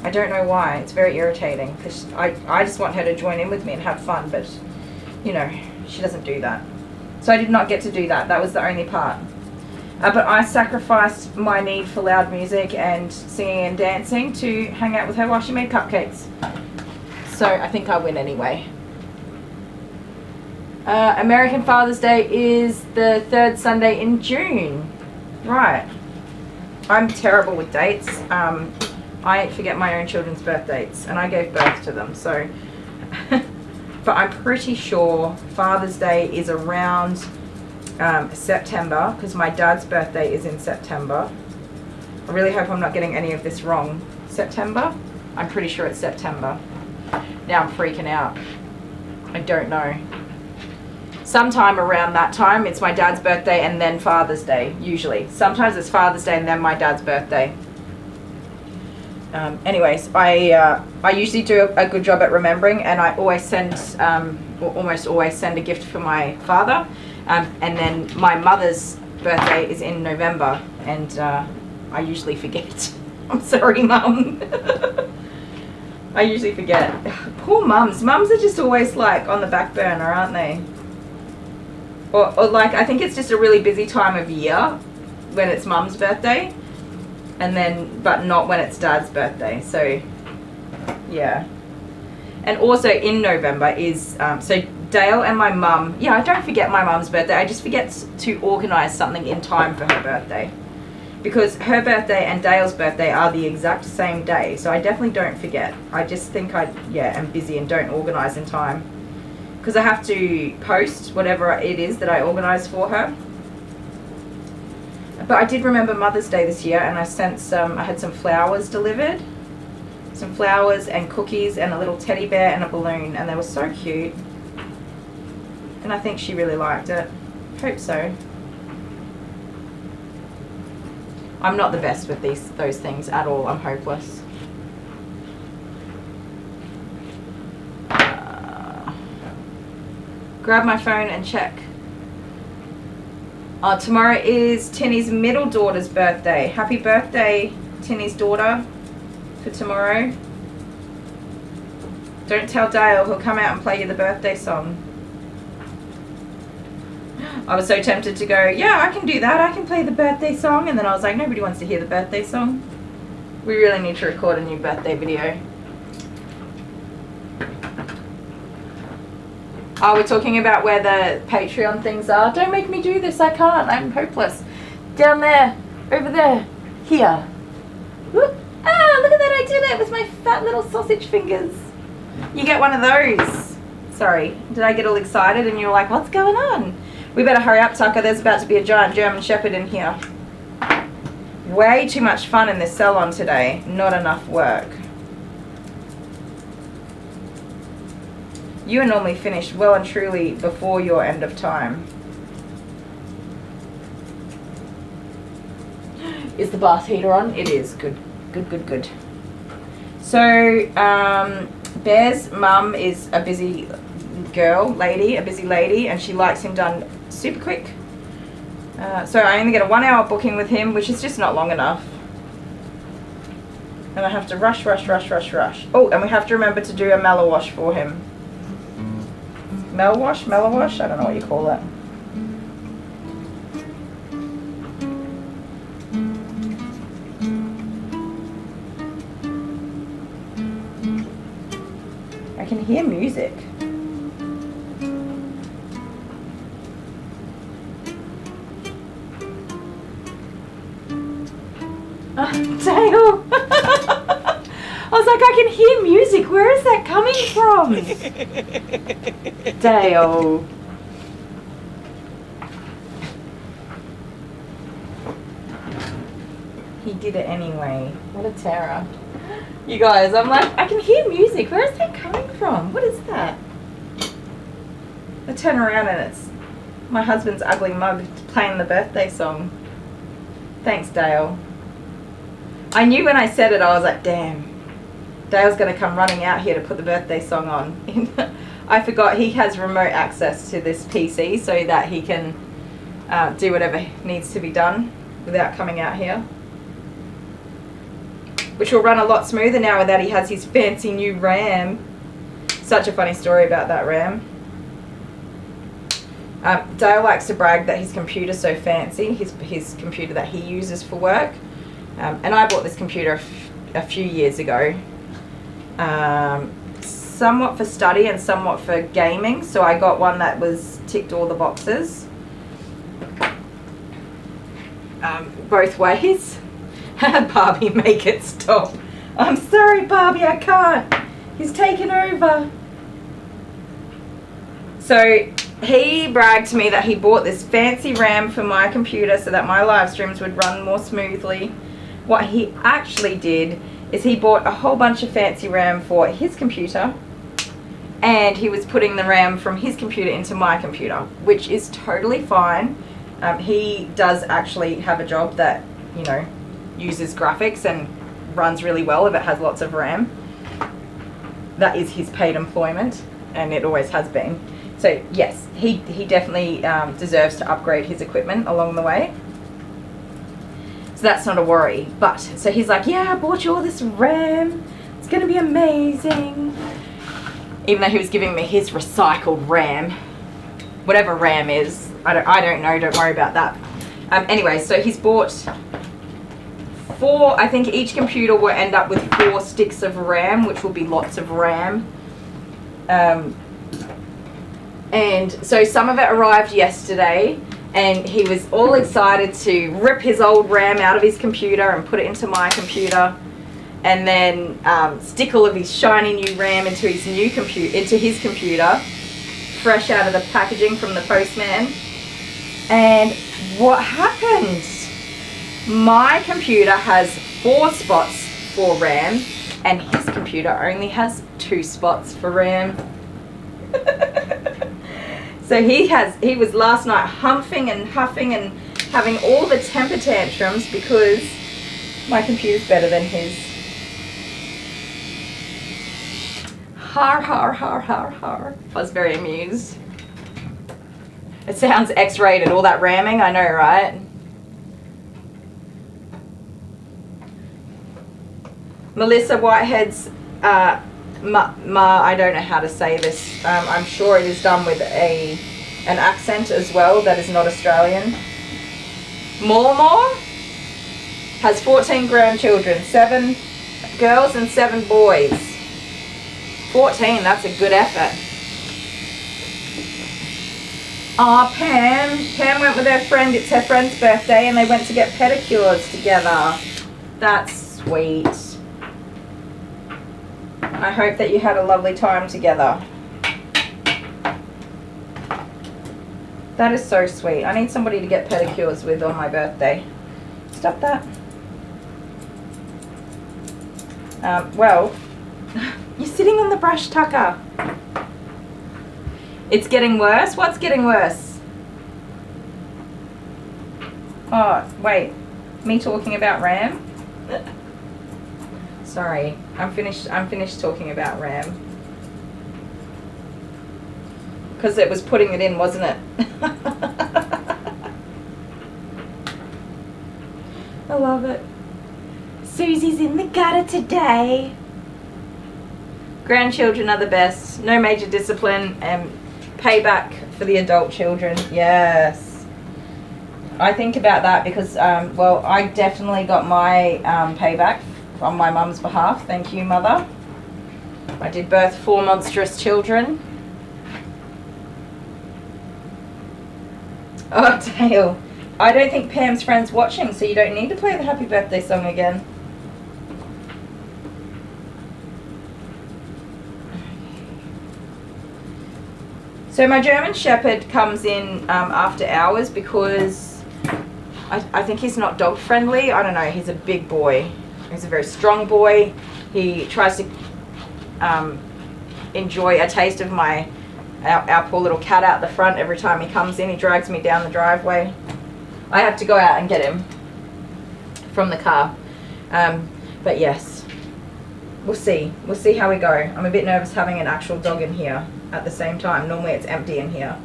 I don't know why. It's very irritating because I just want her to join in with me and have fun, but, you know, she doesn't do that. So I did not get to do that. That was the only part. But I sacrificed my need for loud music and singing and dancing to hang out with her while she made cupcakes. So I think I win anyway. American Father's Day is the 3rd Sunday in June. Right. I'm terrible with dates. I forget my own children's birth dates, and I gave birth to them, so. But I'm pretty sure Father's Day is around September, because my dad's birthday is in September. I really hope I'm not getting any of this wrong. September? I'm pretty sure it's September. Now I'm freaking out. I don't know. Sometime around that time, it's my dad's birthday and then Father's Day, usually. Sometimes it's Father's Day and then my dad's birthday. Anyways, I usually do a good job at remembering, and I always send, or almost always send a gift for my father. And then my mother's birthday is in November, and I usually forget. I'm sorry, Mum. I usually forget. Poor mums. Mums are just always like on the back burner, aren't they? Or like, I think it's just a really busy time of year when it's Mum's birthday, and then, but not when it's Dad's birthday. So, yeah. And also in November is, so Dale and my mum, yeah, I don't forget my mum's birthday. I just forget to organise something in time for her birthday. Because her birthday and Dale's birthday are the exact same day. So I definitely don't forget. I just think am busy and don't organise in time. Because I have to post whatever it is that I organise for her. But I did remember Mother's Day this year, and I sent I had some flowers delivered. Some flowers and cookies and a little teddy bear and a balloon, and they were so cute. And I think she really liked it. Hope so. I'm not the best with those things at all. I'm hopeless. Grab my phone and check. Tomorrow is Tinny's middle daughter's birthday. Happy birthday, Tinny's daughter, for tomorrow. Don't tell Dale, he'll come out and play you the birthday song. I was so tempted to go, yeah, I can do that, I can play the birthday song, and then I was like, nobody wants to hear the birthday song. We really need to record a new birthday video. Oh, we're talking about where the Patreon things are. Don't make me do this, I can't, I'm hopeless. Down there, over there, here. Whoop. Ah, look at that, I did it with my fat little sausage fingers. You get one of those. Sorry, did I get all excited and you were like, what's going on? We better hurry up, Tucker. There's about to be a giant German Shepherd in here. Way too much fun in this salon today. Not enough work. You are normally finished well and truly before your end of time. Is the bath heater on? It is. Good, good, good, good. So, Bear's mum is a busy a busy lady, and she likes him done super quick. So I only get a 1 hour booking with him, which is just not long enough. And I have to rush. Oh, and we have to remember to do a mellow wash for him. Mellow wash? I don't know what you call it. I can hear music. Dale! I was like, I can hear music. Where is that coming from? Dale. He did it anyway. What a terror. You guys, I'm like, I can hear music. Where is that coming from? What is that? I turn around and it's my husband's ugly mug playing the birthday song. Thanks, Dale. I knew when I said it, I was like, damn. Dale's going to come running out here to put the birthday song on. I forgot he has remote access to this PC so that he can do whatever needs to be done without coming out here. Which will run a lot smoother now that he has his fancy new RAM. Such a funny story about that RAM. Dale likes to brag that his computer's so fancy, his computer that he uses for work. And I bought this computer a few years ago. Somewhat for study and somewhat for gaming. So I got one that was ticked all the boxes. Both ways. Barbie, make it stop. I'm sorry, Barbie, I can't. He's taken over. So he bragged to me that he bought this fancy RAM for my computer so that my live streams would run more smoothly. What he actually did is he bought a whole bunch of fancy RAM for his computer, and he was putting the RAM from his computer into my computer, which is totally fine. He does actually have a job that, you know, uses graphics and runs really well if it has lots of RAM. That is his paid employment, and it always has been. So yes, he definitely deserves to upgrade his equipment along the way. So that's not a worry. But, so he's like, yeah, I bought you all this RAM. It's going to be amazing. Even though he was giving me his recycled RAM. Whatever RAM is. I don't know. Don't worry about that. Anyway, so he's bought 4, I think each computer will end up with 4 sticks of RAM, which will be lots of RAM. And so some of it arrived yesterday, and he was all excited to rip his old RAM out of his computer and put it into my computer, and then stick all of his shiny new RAM into his new his computer, fresh out of the packaging from the postman. And what happened? My computer has 4 spots for RAM, and his computer only has 2 spots for RAM. So he was last night humping and huffing and having all the temper tantrums because my computer's better than his. Har, har, har, har, har. I was very amused. It sounds X-rated, all that ramming, I know, right? Melissa Whitehead's I don't know how to say this. I'm sure it is done with an accent as well that is not Australian. Mormor has 14 grandchildren, 7 girls and 7 boys. 14, that's a good effort. Aw, Pam went with her friend. It's her friend's birthday and they went to get pedicures together. That's sweet. I hope that you had a lovely time together. That is so sweet. I need somebody to get pedicures with on my birthday. Stop that. Well, you're sitting on the brush, Tucker. It's getting worse? What's getting worse? Oh, wait. Me talking about Ram? Sorry. I'm finished talking about Ram. Because it was putting it in, wasn't it? I love it. Susie's in the gutter today. Grandchildren are the best. No major discipline and payback for the adult children. Yes. I think about that because, well, I definitely got my payback on my mum's behalf. Thank you, Mother. I did birth 4 monstrous children. Oh, Dale. I don't think Pam's friend's watching, so you don't need to play the happy birthday song again. So my German Shepherd comes in after hours because I think he's not dog friendly. I don't know, he's a big boy. He's a very strong boy. He tries to enjoy a taste of our poor little cat out the front every time he comes in. He drags me down the driveway. I have to go out and get him from the car. But yes, we'll see. We'll see how we go. I'm a bit nervous having an actual dog in here at the same time. Normally it's empty in here.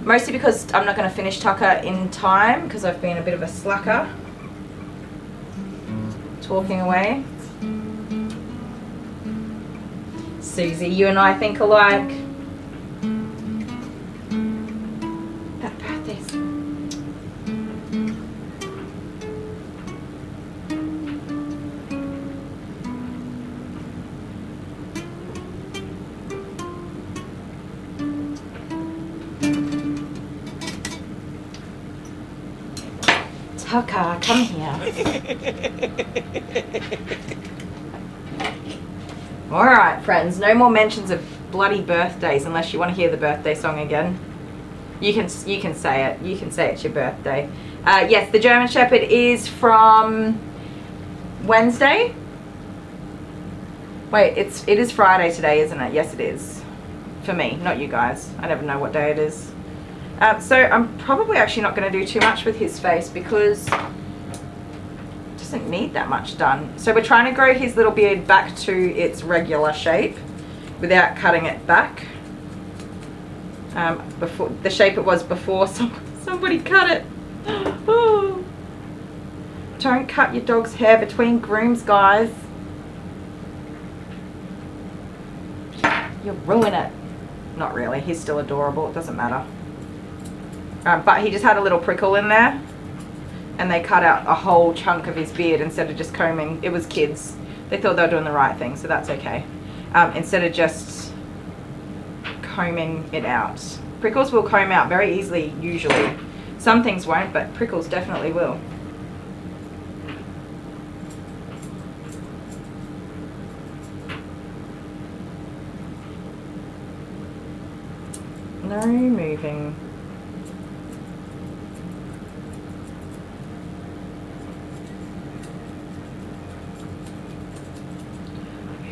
Mostly because I'm not going to finish Tucker in time because I've been a bit of a slacker. Talking away. Susie, you and I think alike. That birthday's... Tucker, come here. Alright, friends, no more mentions of bloody birthdays unless you want to hear the birthday song again. You can say it. You can say it's your birthday. Yes, the German Shepherd is from Wednesday. Wait, it is Friday today, isn't it? Yes, it is. For me, not you guys. I never know what day it is. So I'm probably actually not going to do too much with his face because it doesn't need that much done. So we're trying to grow his little beard back to its regular shape without cutting it back. Before the shape it was before somebody cut it. Oh. Don't cut your dog's hair between grooms, guys. You'll ruin it. Not really. He's still adorable. It doesn't matter. But he just had a little prickle in there. And they cut out a whole chunk of his beard instead of just combing. It was kids. They thought they were doing the right thing, so that's okay. Instead of just combing it out. Prickles will comb out very easily, usually. Some things won't, but prickles definitely will. No moving.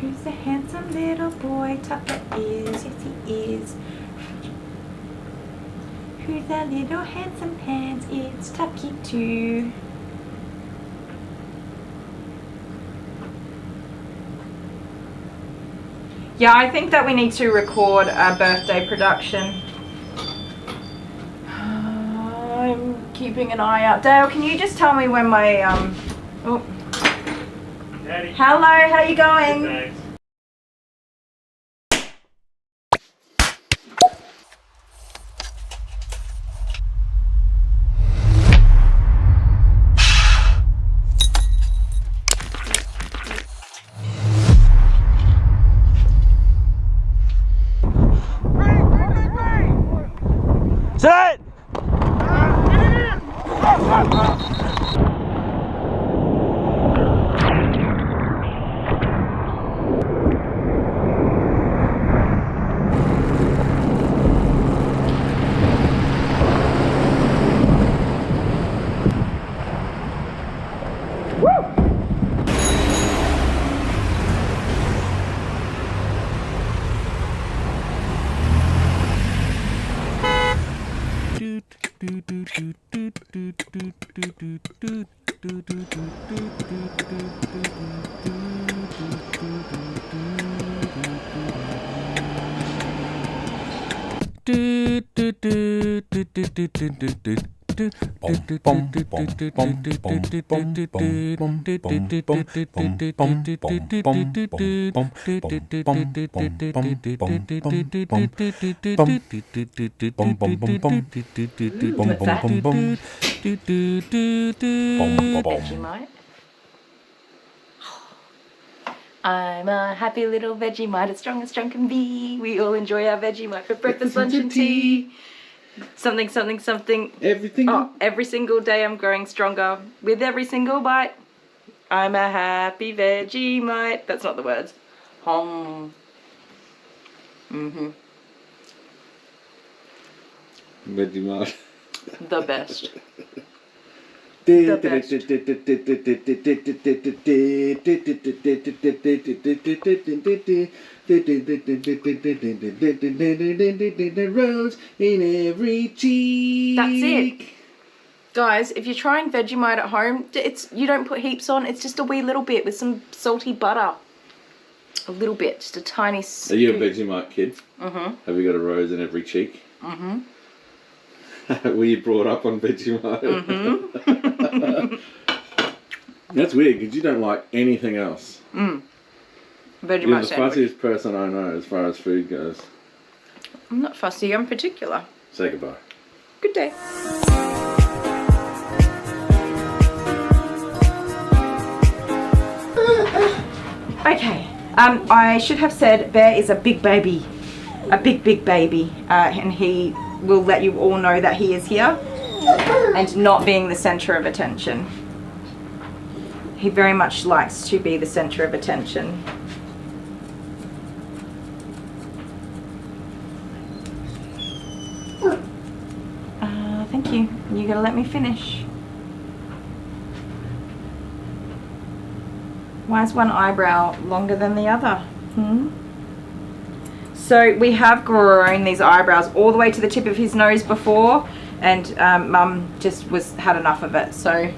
Who's the handsome little boy? Tucker is, yes he is. Who's that little handsome pants? It's Tucky too. Yeah, I think that we need to record a birthday production. I'm keeping an eye out. Dale, can you just tell me when my, oh, Hello, how you going? Thanks. Set! Vegemite. I'm a happy little Vegemite, as strong can be. We all enjoy our Vegemite for breakfast, lunch and tea. Something, something, something. Everything. Oh, every single day I'm growing stronger with every single bite. I'm a happy Vegemite. That's not the words. Hom. Vegemite. The best. Rose in every cheek. That's it. Guys, if you're trying Vegemite at home, you don't put heaps on. It's just a wee little bit with some salty butter. A little bit, just a tiny scoop. Are you a Vegemite kid? Mm-hmm. Have you got a rose in every cheek? Mm-hmm. Were you brought up on Vegemite? Mm-hmm. That's weird because you don't like anything else. Vegemite You're the sandwich. fussiest person I know as far as food goes. I'm not fussy, I'm particular. Say goodbye. Good day. Okay, I should have said Bear is a big baby. A big baby. And he will let you all know that he is here. And not being the center of attention. He very much likes to be the center of attention. Thank you. You gotta let me finish. Why is one eyebrow longer than the other? So we have grown these eyebrows all the way to the tip of his nose before, and Mum just had enough of it. So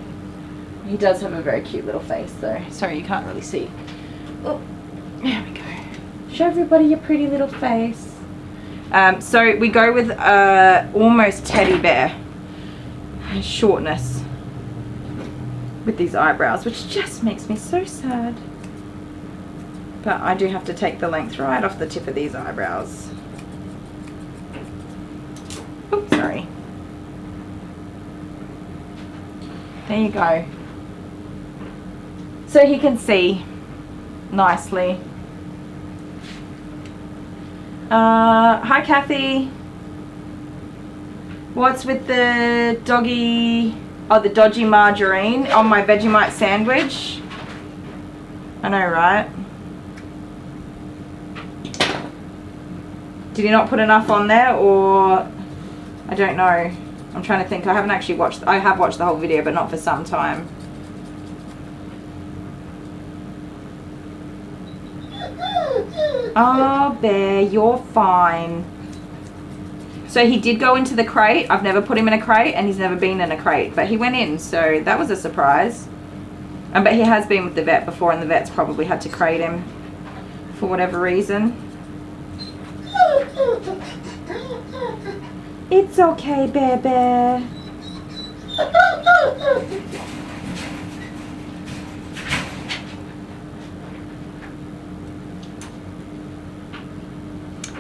he does have a very cute little face though. Sorry, you can't really see. Oh, there we go. Show everybody your pretty little face. So we go with almost teddy bear shortness with these eyebrows, which just makes me so sad. But I do have to take the length right off the tip of these eyebrows. Oops, sorry. There you go. So he can see nicely. Hi Kathy. What's with the doggy, the dodgy margarine on my Vegemite sandwich? I know, right? Did he not put enough on there, or I don't know. I'm trying to think. I haven't actually watched. I have watched the whole video, but not for some time. Oh, Bear, you're fine. So he did go into the crate. I've never put him in a crate, and he's never been in a crate, but he went in, so that was a surprise. But he has been with the vet before, and the vet's probably had to crate him for whatever reason. It's okay, Bear Bear.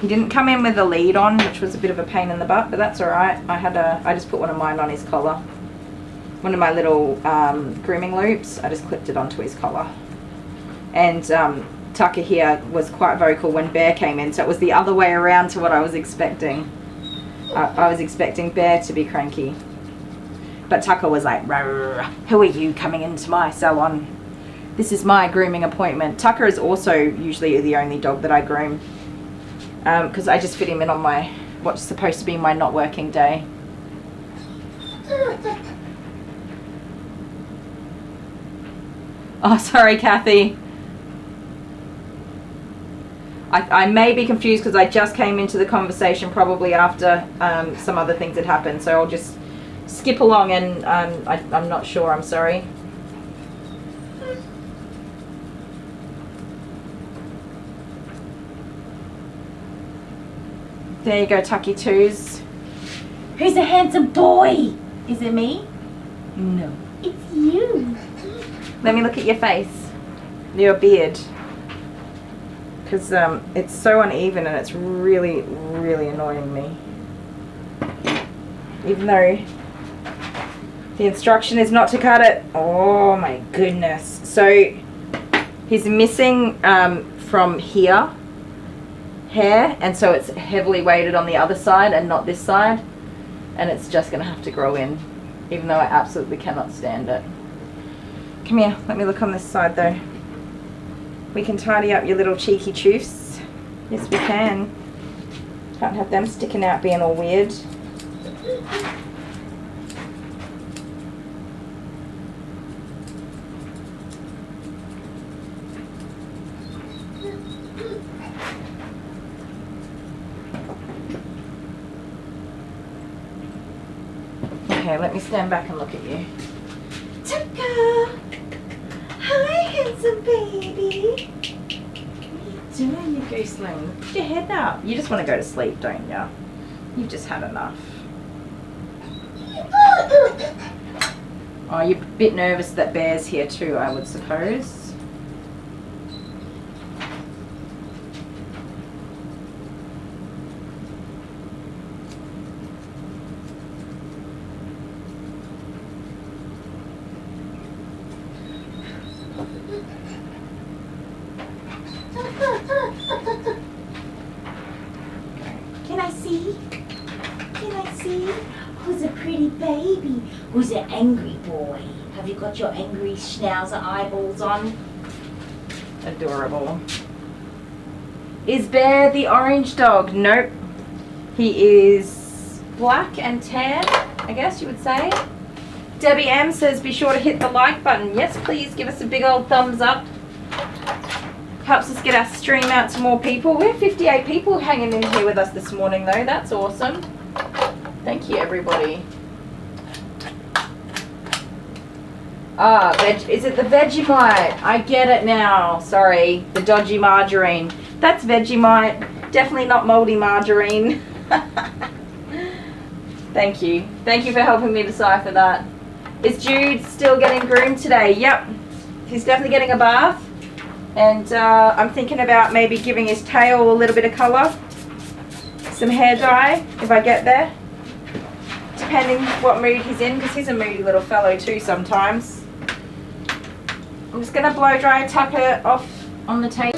He didn't come in with a lead on, which was a bit of a pain in the butt, but that's alright. I just put one of mine on his collar. One of my little grooming loops, I just clipped it onto his collar. And Tucker here was quite vocal when Bear came in, so it was the other way around to what I was expecting. I was expecting Bear to be cranky. But Tucker was like, who are you coming into my salon? This is my grooming appointment. Tucker is also usually the only dog that I groom. Because I just fit him in on my, what's supposed to be my not working day. Oh, sorry, Kathy. I may be confused because I just came into the conversation probably after some other things had happened. So I'll just skip along and I'm not sure. I'm sorry. There you go, Tucky Twos. Who's a handsome boy? Is it me? No. It's you. Let me look at your face. Your beard. Because it's so uneven and it's really, really annoying me. Even though the instruction is not to cut it. Oh my goodness. So he's missing from here hair, and so it's heavily weighted on the other side and not this side, and it's just gonna have to grow in, even though I absolutely cannot stand it. Come here, let me look on this side though. We can tidy up your little cheeky choofs. Yes, we can. Can't have them sticking out being all weird. Okay, let me stand back and look at you. Tucker! Hi, handsome baby! What are you doing, you gooseling? Put your head up. You just want to go to sleep, don't you? You've just had enough. Oh, you're a bit nervous that Bear's here too, I would suppose. Can I see? Can I see? Who's a pretty baby? Who's an angry boy? Have you got your angry schnauzer eyeballs on? Adorable. Is Bear the orange dog? Nope. He is black and tan, I guess you would say. Debbie M says be sure to hit the like button. Yes, please give us a big old thumbs up. Helps us get our stream out to more people. We have 58 people hanging in here with us this morning though. That's awesome. Thank you, everybody. Ah, is it the Vegemite? I get it now. Sorry, the dodgy margarine. That's Vegemite. Definitely not moldy margarine. Thank you. Thank you for helping me decipher that. Is Jude still getting groomed today? Yep. He's definitely getting a bath. And I'm thinking about maybe giving his tail a little bit of colour. Some hair dye, if I get there. Depending what mood he's in, because he's a moody little fellow too sometimes. I'm just going to blow dry Tucker off on the table.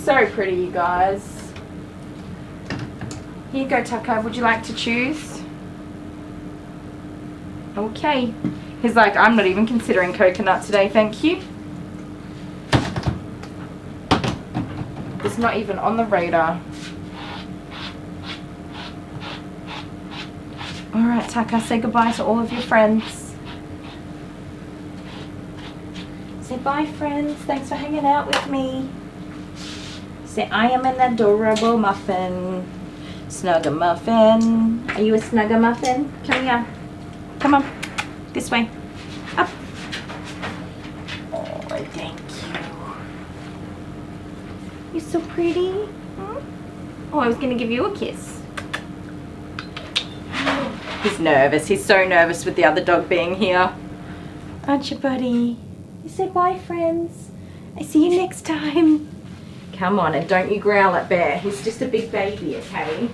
So pretty, you guys. Here you go, Tucker. Would you like to choose? Okay. He's like, I'm not even considering coconut today, thank you. It's not even on the radar. Alright, Tucker, say goodbye to all of your friends. Say bye, friends. Thanks for hanging out with me. Say, I am an adorable muffin. Snug-a-muffin. Are you a snug-a-muffin? Come here. Come on. This way. Up. Oh, thank you. You're so pretty. Hmm? Oh, I was going to give you a kiss. He's nervous. He's so nervous with the other dog being here. Aren't you, buddy? You say bye, friends. I see you next time. Come on, and don't you growl at Bear. He's just a big baby, okay?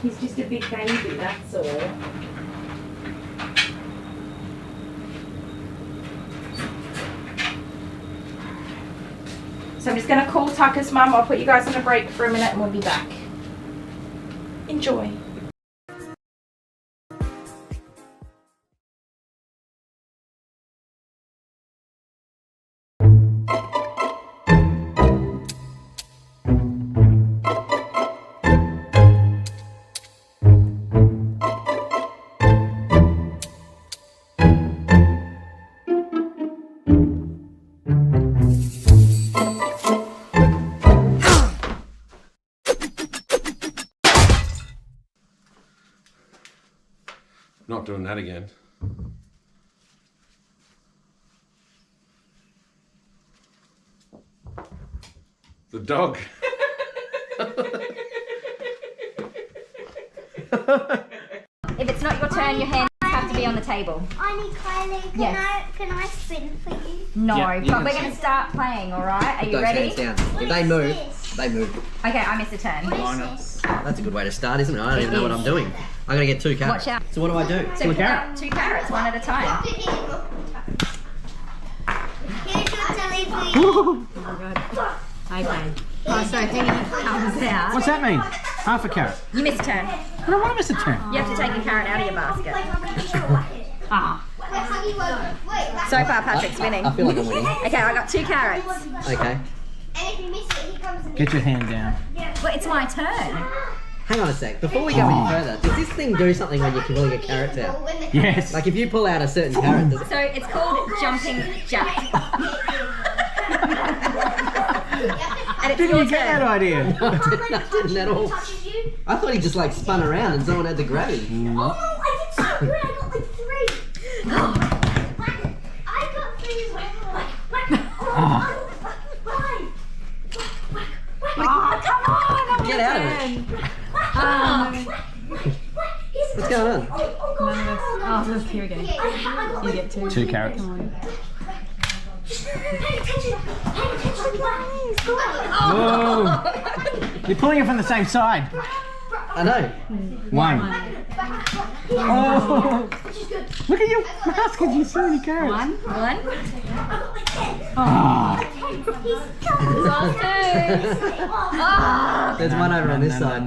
He's just a big baby, that's all. So I'm just going to call Tucker's mum. I'll put you guys on a break for a minute and we'll be back. Enjoy. Not doing that again. The dog. If it's not your turn, your hands have to be on the table. I need Kylie. Can I spin for you? No, Yeah, you but can we're spin. going to start playing, alright? Are you Those ready? hands down. If they move, they move. Okay, I missed a turn. That's a good way to start, isn't it? I don't even know what I'm doing. I'm going to get 2 carrots. Watch out. So what do I do? So pull out 2 carrots, one at a time. Here's your delivery. Okay. Oh, so he comes out. What's that mean? Half a carrot. You missed a turn. I don't want to miss a turn. You have to take a carrot out of your basket. Ah. So far, Patrick's winning. I feel like I'm winning. Okay, I got 2 carrots. Okay. And if you miss it, he comes and Get your hand down. Well, it's my turn. Hang on a sec. Before we go any further, does this thing do something when you're pulling a carrot out? Yes. Like if you pull out a certain carrot, does it... So it's called jumping jack. And it's Did your you get that turn. idea? No, I didn't at all. I thought he just like spun around and someone had to grab him. Oh, I did so good. I got like 3. I got 3. Oh, come on. Get out of it. What's going on? Oh, look, here we go. You get 2. 2 carrots. Pay attention. Whoa. You're pulling it from the same side. I know. 1. Oh. Look at your basket. You so many carrots. 1. Oh. There's one over on this side.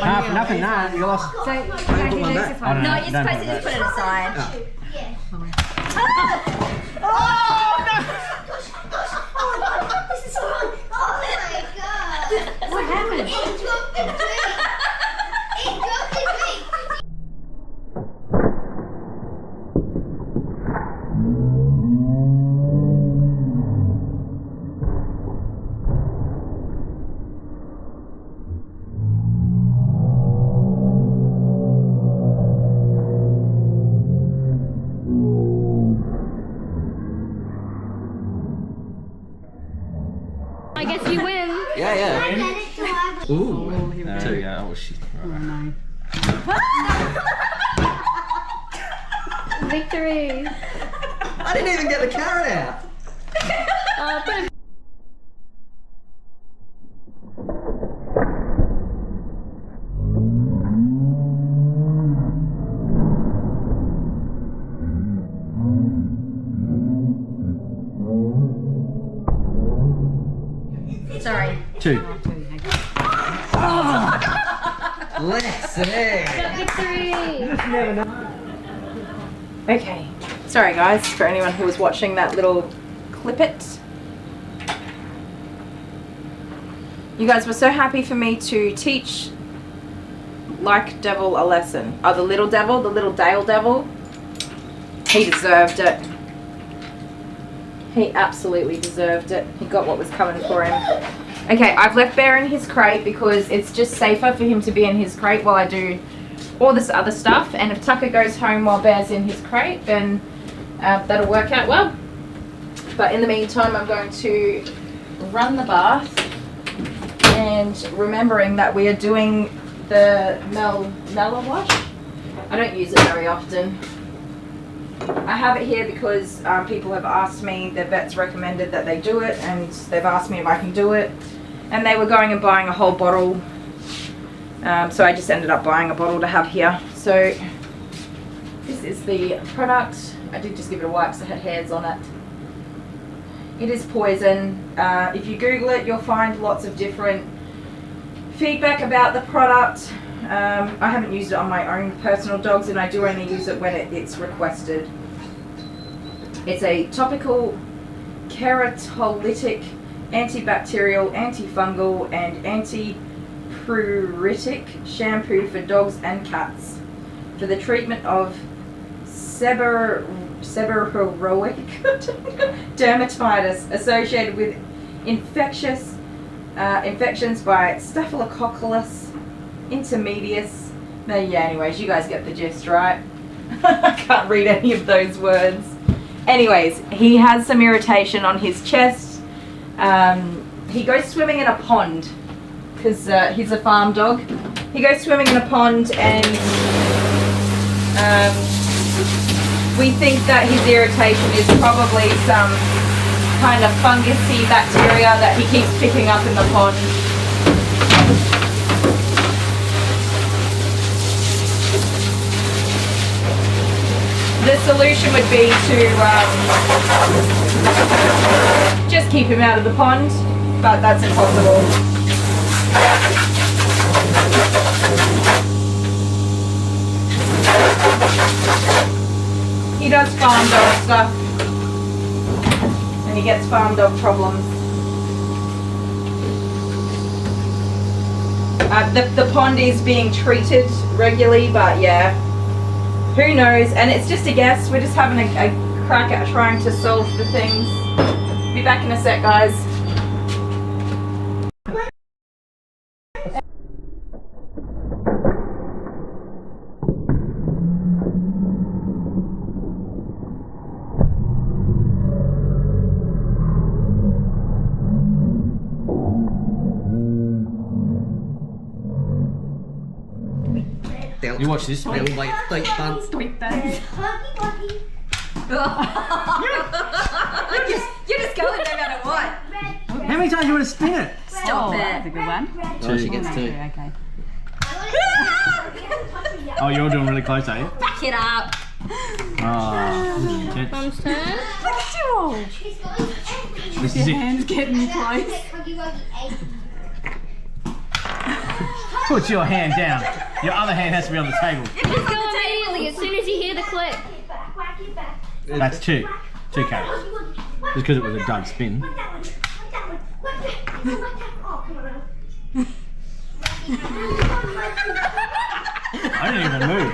Half, nothing, nah. You lost. So, I can put one back. I don't no, know. you're supposed to just put it aside. This is so fun. Oh my god. What happened? It dropped the drink. It dropped the drink. I guess you win. Yeah, yeah. Get it to our Ooh. There we go. Oh, shit. Victory. I didn't even get the carrot out. Sorry. 2. Let's see. Victory. Okay. Sorry guys, for anyone who was watching that little clippet. You guys were so happy for me to teach like Devil a lesson. Oh, the little devil, the little Dale devil. He deserved it. He absolutely deserved it. He got what was coming for him. Okay, I've left Bear in his crate because it's just safer for him to be in his crate while I do all this other stuff. And if Tucker goes home while Bear's in his crate, then that'll work out well. But in the meantime, I'm going to run the bath, and remembering that we are doing the Mela wash. I don't use it very often. I have it here because people have asked me, the vets recommended that they do it, and they've asked me if I can do it, and they were going and buying a whole bottle, so I just ended up buying a bottle to have here. So this is the product. I did just give it a wipe because I had hairs on it. It is poison. If you Google it, you'll find lots of different feedback about the product. I haven't used it on my own personal dogs, and I do only use it when it's requested. It's a topical keratolytic, antibacterial, antifungal, and antipruritic shampoo for dogs and cats for the treatment of seborrheic dermatitis associated with infections by Staphylococcus intermedius. No, yeah, anyways, you guys get the gist, right? I can't read any of those words. Anyways, he has some irritation on his chest. He goes swimming in a pond because he's a farm dog. He goes swimming in a pond, and we think that his irritation is probably some kind of fungusy bacteria that he keeps picking up in the pond. The solution would be to just keep him out of the pond, but that's impossible. He does farm dog stuff, and he gets farm dog problems. The pond is being treated regularly, but yeah. Who knows? And it's just a guess. We're just having a crack at trying to solve the things. Be back in a sec, guys. You watch this one. Little like steak buns. You're just going no matter what. How many times do you want to spin it? Stop it. That's a good one. Oh, she gets two. Okay. Oh, you're doing really close, are you? Back it up. Oh, Mum's turn. this is Your it. hand's getting close. Put your hand down. Your other hand has to be on the table. Just go immediately as soon as you hear the click. That's two. 2 carrots. Just because it was a dud spin. I didn't even move.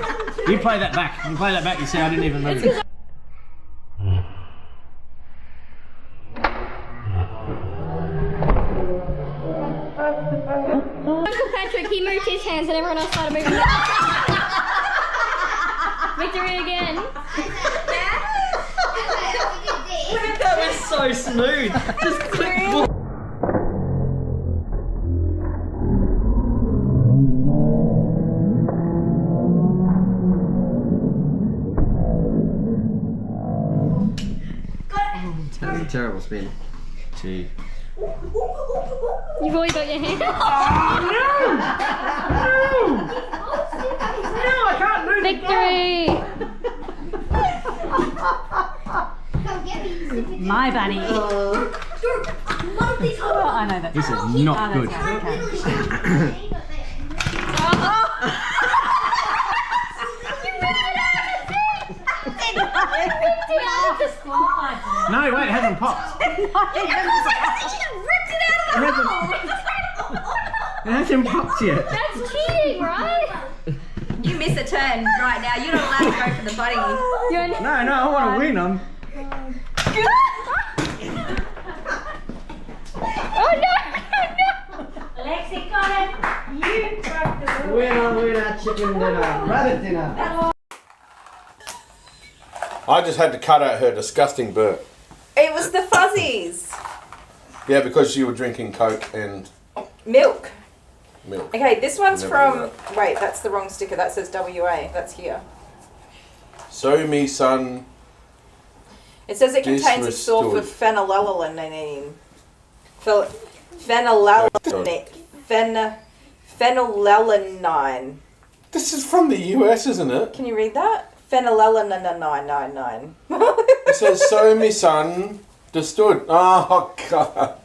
You play that back. You play that back, you see I didn't even move. Uncle Patrick, he moved his hands and everyone else started moving. Victory again. That was so smooth. Just click. Terrible spin. Gee. You've always got your hand. No, I can't move. Victory! My bunny. Oh, I know that. This is not good. No, wait, it hasn't popped. It hasn't popped yet. That's cheating, right? miss a turn right now. You're not allowed to go for the bunny. No, I want to win them. Oh no! Alexi got it. You broke the rule. Winner, chicken dinner, rabbit dinner. I just had to cut out her disgusting burp. It was the fuzzies. Yeah, because you were drinking Coke and Milk. milk. Okay, this one's Never from. do Wait, that's the wrong sticker. That says WA. That's here. So me son. It says it contains a source of phenylalanine. Phenylalanine. This is from the US, isn't it? Can you read that? Phenylalanine. It says so me son understood. Oh God.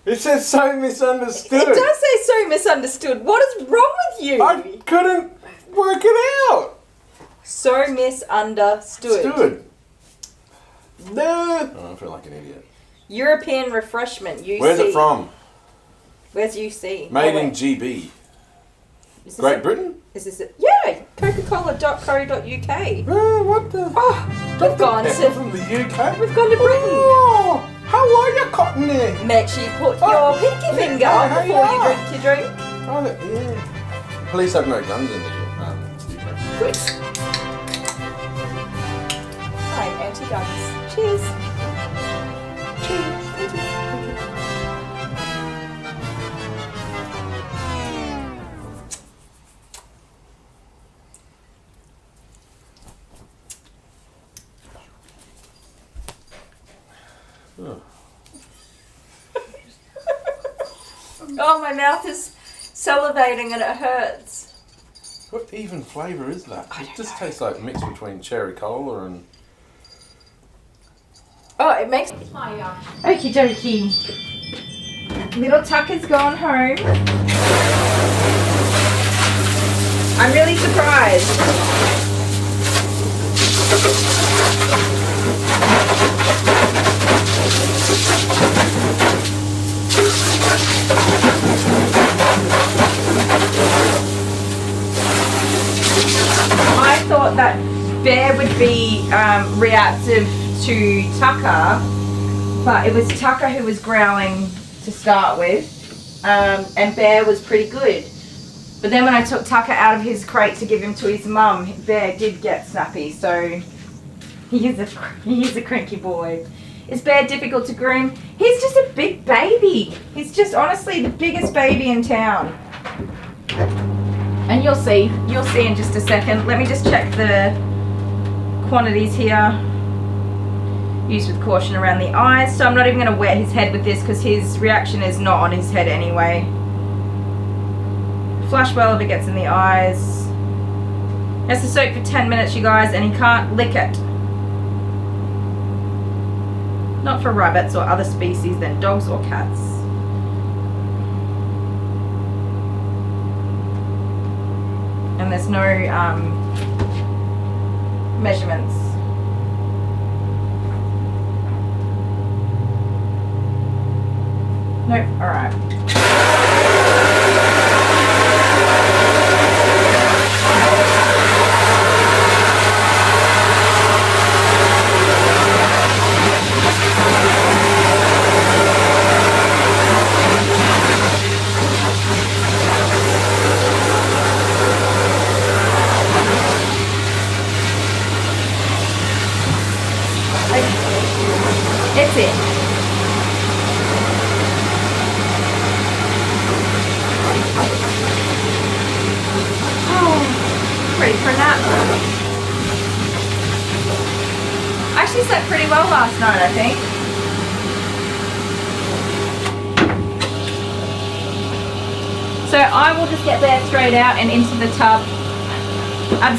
It says so misunderstood. It does say so misunderstood. What is wrong with you? I couldn't work it out. So misunderstood. Stood. Oh, I feel like an idiot. European refreshment. UC. Where's it from? Where's UC? Made in GB. Great Britain? Is this it? Yeah, Coca-Cola.co.uk. What the? Oh, we've gone to from the UK. We've gone to Britain. Oh, how are you, Cottony? Make sure you put your pinky finger how before you you drink your drink. Oh, yeah. Police have no guns in the UK. Good. I'm anti-guns. Cheers. Cheers. Thank you. Oh, my mouth is salivating and it hurts. What even flavour is that? It just tastes like a mix between cherry cola and... Oh, it makes... Okie dokie. Little Tucker's gone home. I'm really surprised. I thought that Bear would be reactive to Tucker, but it was Tucker who was growling to start with, and Bear was pretty good. But then when I took Tucker out of his crate to give him to his mum, Bear did get snappy, so he is a cranky boy. Is Bear difficult to groom? He's just a big baby. He's just honestly the biggest baby in town. And you'll see in just a second. Let me just check the quantities here. Use with caution around the eyes. So I'm not even going to wet his head with this because his reaction is not on his head anyway. Flush well if it gets in the eyes. He has to soak for 10 minutes, you guys, and he can't lick it. Not for rabbits or other species than dogs or cats. And there's no measurements. Nope, alright. It's it. Oh, ready for a nap. I actually slept pretty well last night, I think. So I will just get there straight out and into the tub.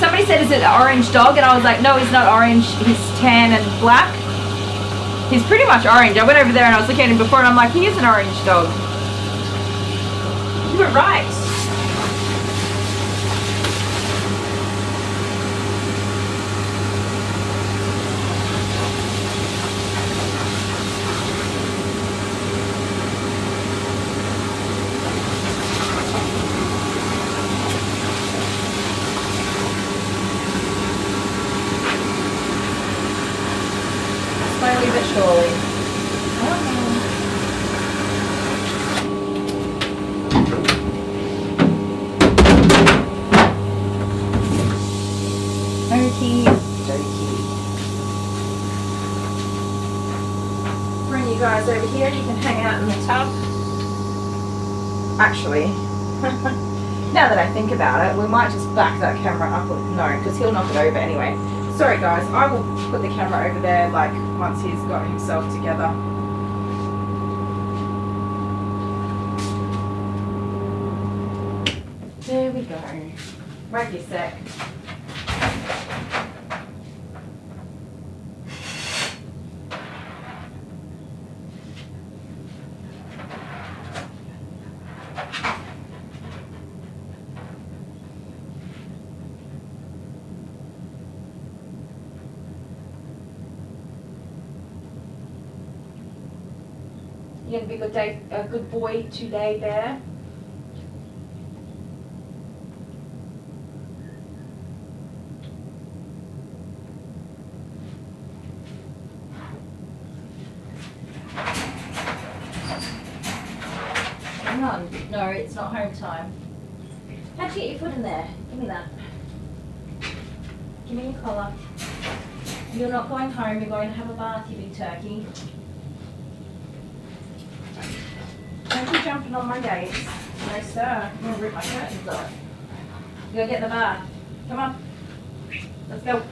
Somebody said, is it an orange dog? And I was like, no, he's not orange. He's tan and black. He's pretty much orange. I went over there and I was looking at him before and I'm like, he is an orange dog. You were right. guys over here. You can hang out in the tub. Actually, now that I think about it, we might just back that camera up. No, because he'll knock it over anyway. Sorry guys, I will put the camera over there like once he's got himself together. There we go. Wait a sec. You gonna be a good boy today, Bear? Hang on. No, it's not home time. How'd you get your foot in there? Give me that. Give me your collar. You're not going home, you're going to have a bath, you big turkey. Don't be jumping on my gates. No sir. I'm going to rip my curtains off. You gotta get in the bath. Come on. Let's go.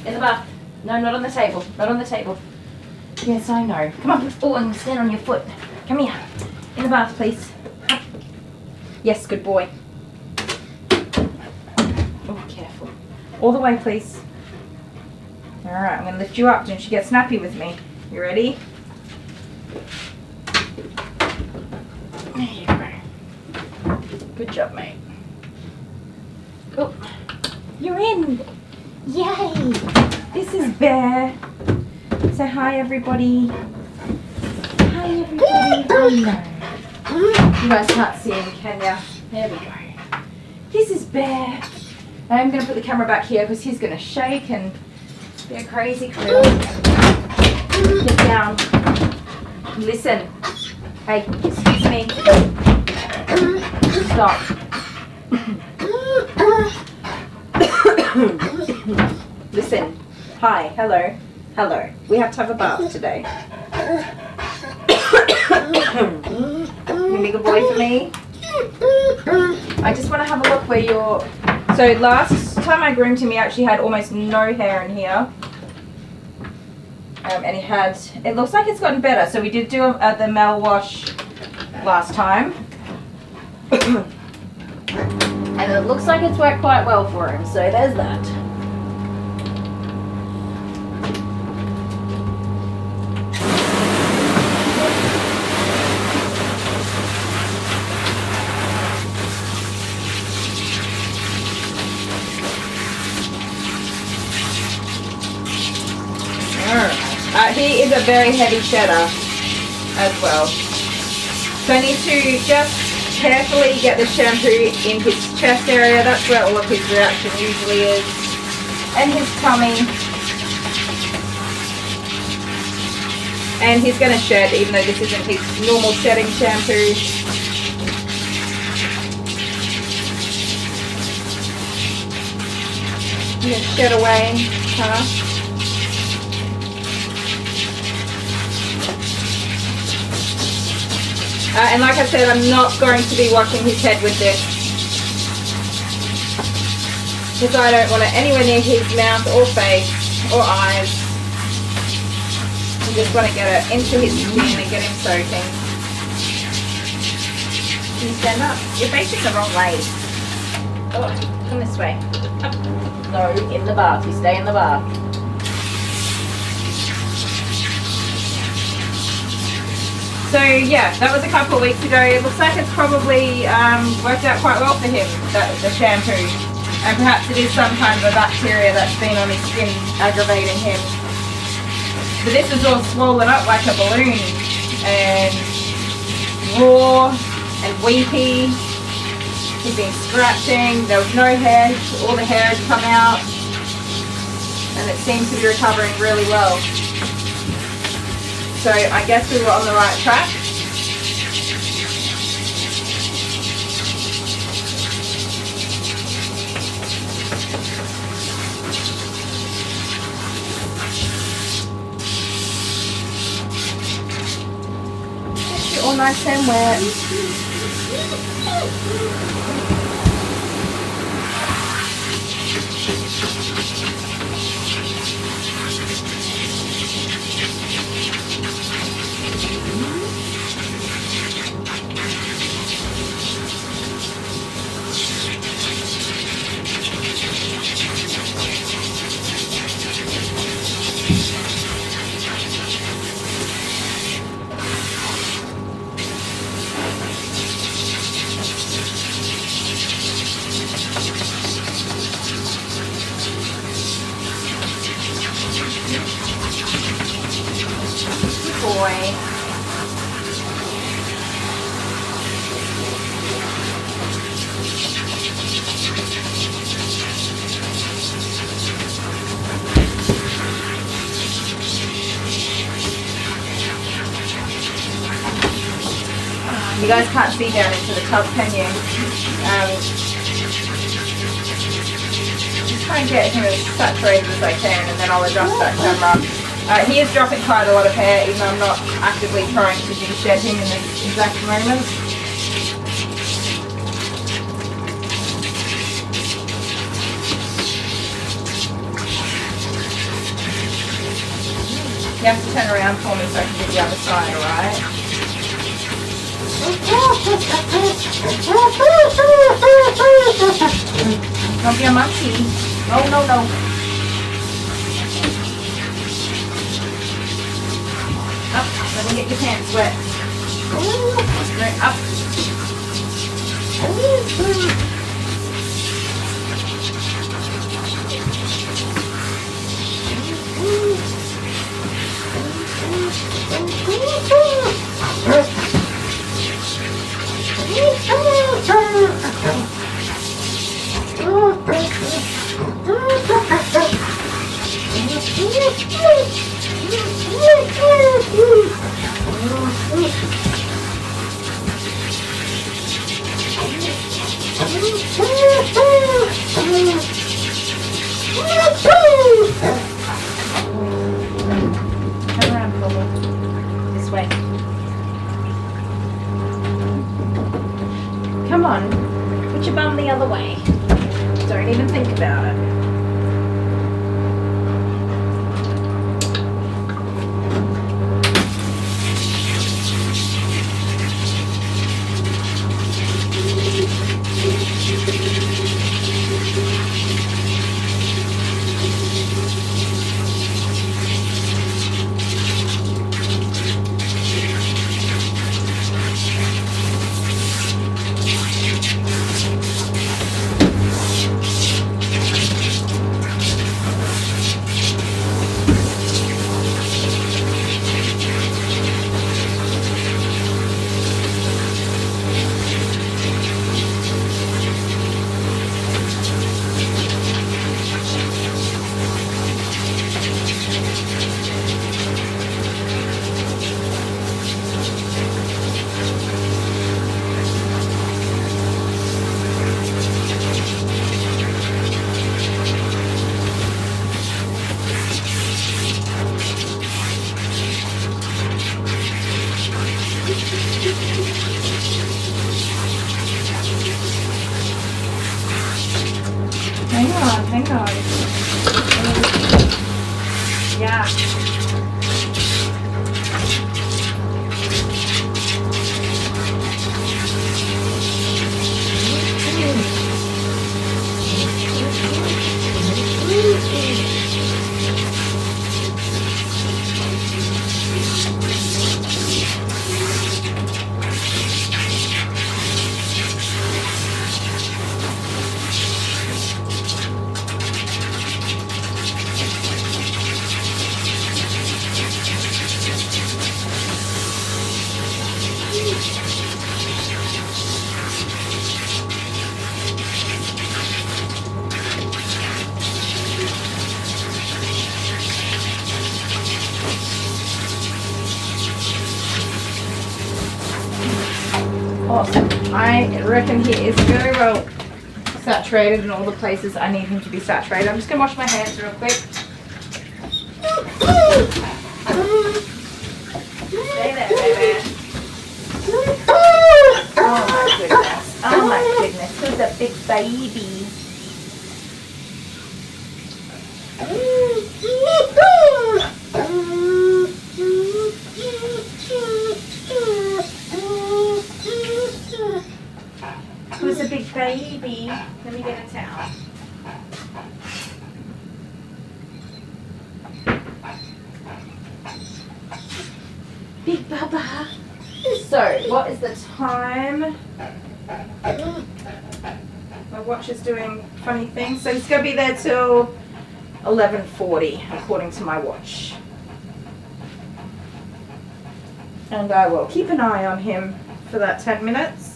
In the bath. No, not on the table. Not on the table. Yes, I know. Come on. Oh, and stand on your foot. Come here. In the bath, please. Yes, good boy. Oh, careful. All the way, please. Alright, I'm going to lift you up. Don't you get snappy with me. You ready? There you go. Good job, mate. Oh, you're in. Yay. This is Bear. Say hi, everybody. Hi, everybody. Oh, no. You guys can't see him, can ya? There we go. This is Bear. I'm going to put the camera back here because he's going to shake and be a crazy crew. Get down. Listen. Hey, excuse me. Stop. Listen. Hi. Hello. Hello. We have to have a bath today. You be a good boy for me? I just want to have a look where you're... So last time I groomed him, he actually had almost no hair in here. And he had... It looks like it's gotten better. So we did do the male wash last time. And it looks like it's worked quite well for him. So there's that. He is a very heavy shedder as well. So I need to just carefully get the shampoo in his chest area. That's where all of his reaction usually is. And his tummy. And he's going to shed even though this isn't his normal shedding shampoo. You can shed away, huh? And like I said, I'm not going to be washing his head with this because I don't want it anywhere near his mouth or face or eyes. I just want to get it into his skin and get him soaking. Can you stand up? You're facing the wrong way. Oh, come this way. Up. No, in the bath. You stay in the bath. So yeah, that was a couple of weeks ago. It looks like it's probably worked out quite well for him, the shampoo. And perhaps it is some kind of a bacteria that's been on his skin aggravating him. But this is all swollen up like a balloon and raw and weepy. He's been scratching, there was no hair, all the hair had come out. And it seems to be recovering really well. So I guess we were on the right track. all nice and wet. Boy. You guys can't see down into the tub, can you? Just try and get him as saturated as I can, and then I'll adjust that camera. He is dropping quite a lot of hair, even though I'm not actively trying to de-shed him in this exact moment. You have to turn around for me so I can get the other side, alright? Don't be a monkey. No, no, no. Up, let me get your pants wet. Straight up. Turn around, Bubble. This way. Come on. Put your bum the other way. Don't even think about it. Hang on. Yeah. Awesome. I reckon he is very well saturated in all the places I need him to be saturated. I'm just going to wash my hands real quick. Stay there, baby. Big baby. Who's a big baby? Let me get a towel. Big Baba. So, what is the time? My watch is doing funny things. So it's going to be there till 11:40 according to my watch. And I will keep an eye on him for that 10 minutes.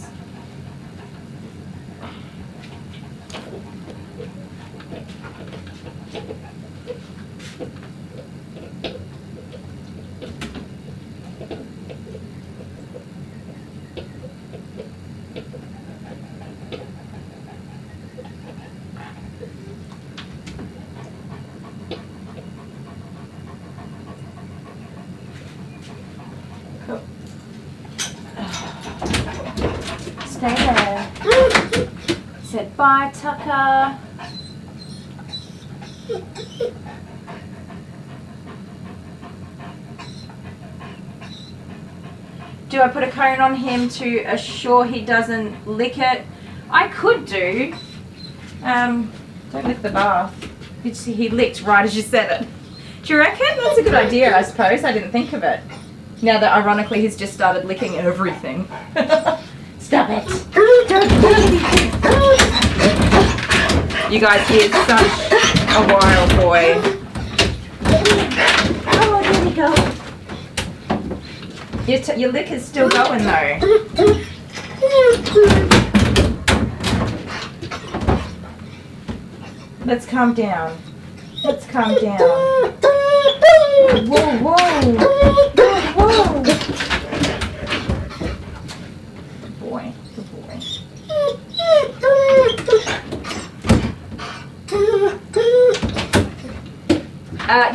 Stay there. Said bye, Tucker. Do I put a cone on him to assure he doesn't lick it? I could do. Don't lick the bath. He licked right as you said it. Do you reckon? That's a good idea, I suppose. I didn't think of it. Now that ironically he's just started licking everything. Stop it. You guys, he is such a wild boy. Oh, here we go. Your lick is still going though. Let's calm down. Let's calm down. Whoa, whoa. Whoa, whoa. Good boy. Good boy.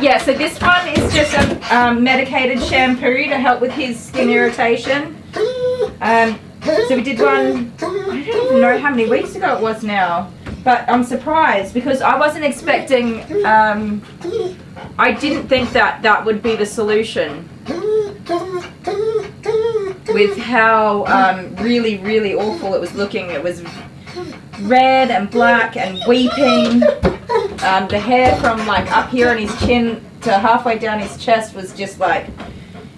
Yeah, so this one is just a medicated shampoo to help with his skin irritation. So we did one, I don't even know how many weeks ago it was now, but I'm surprised because I wasn't expecting, I didn't think that that would be the solution. With how really, really awful it was looking. It was red and black and weeping. The hair from like up here on his chin to halfway down his chest was just like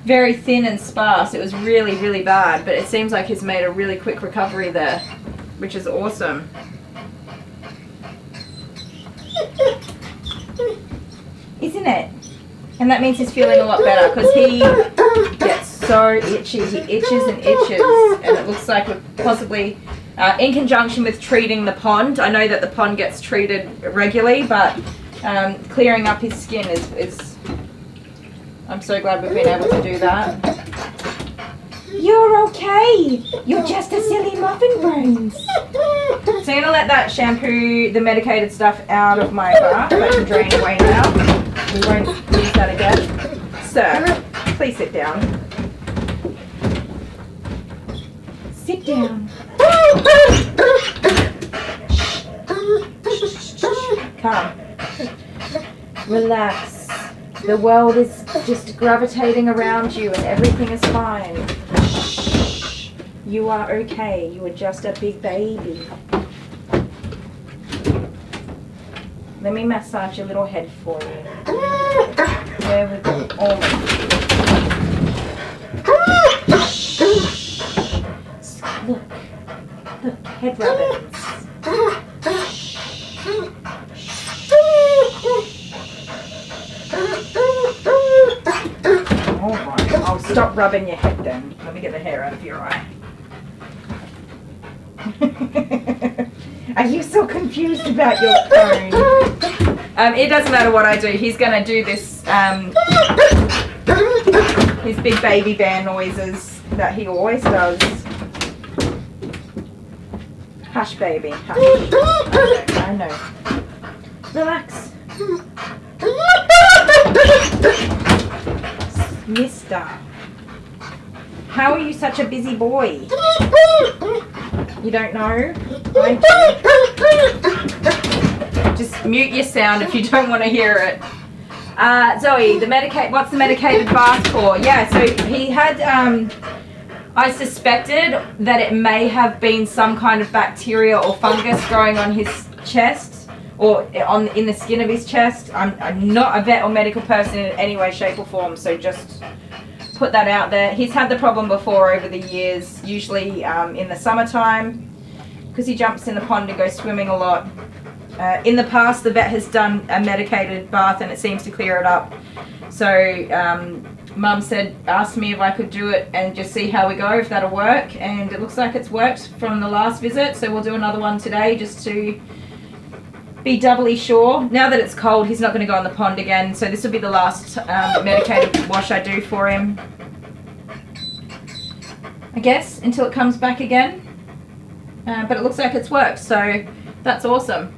very thin and sparse. It was really, really bad, but it seems like he's made a really quick recovery there, which is awesome. Isn't it? And that means he's feeling a lot better because he gets so itchy. He itches and itches, and it looks like we're possibly in conjunction with treating the pond. I know that the pond gets treated regularly, but clearing up his skin is I'm so glad we've been able to do that. You're okay. You're just a silly muffin brains. So I'm going to let that shampoo, the medicated stuff out of my bath. That can drain away now. We won't use that again. Sir, please sit down. Sit down. Come. Relax. The world is just gravitating around you and everything is fine. Shh. You are okay. You are just a big baby. Let me massage your little head for you. Where with the almond. Look. Look, head rubbings. Alright, I'll stop rubbing your head then. Let me get the hair out of your eye. Are you so confused about your phone? It doesn't matter what I do. He's going to do this, his big baby bear noises that he always does. Hush, baby. Hush. I know. Relax. Mister. How are you such a busy boy? You don't know? Just mute your sound if you don't want to hear it. Zoe, what's the medicated bath for? Yeah, so he had, I suspected that it may have been some kind of bacteria or fungus growing on his chest or in the skin of his chest. I'm not a vet or medical person in any way, shape or form, so just put that out there. He's had the problem before over the years, usually in the summertime, because he jumps in the pond and goes swimming a lot. In the past, the vet has done a medicated bath and it seems to clear it up. So Mum asked me if I could do it and just see how we go, if that'll work. And it looks like it's worked from the last visit. So we'll do another one today just to be doubly sure. Now that it's cold, he's not going to go in the pond again. So this will be the last medicated wash I do for him, I guess, until it comes back again. But it looks like it's worked. So that's awesome.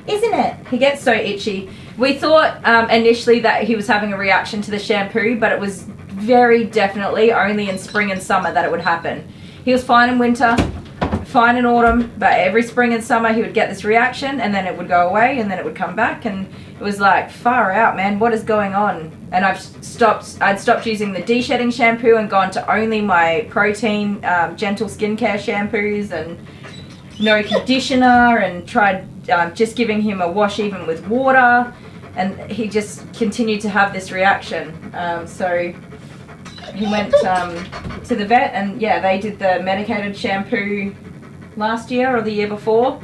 Isn't it? He gets so itchy. We thought initially that he was having a reaction to the shampoo, but it was very definitely only in spring and summer that it would happen. He was fine in winter, fine in autumn, but every spring and summer he would get this reaction and then it would go away and then it would come back, and it was like, far out, man, what is going on? And I'd stopped using the de-shedding shampoo and gone to only my protein gentle skincare shampoos and no conditioner, and tried just giving him a wash even with water, and he just continued to have this reaction. So he went to the vet, and yeah, they did the medicated shampoo last year or the year before,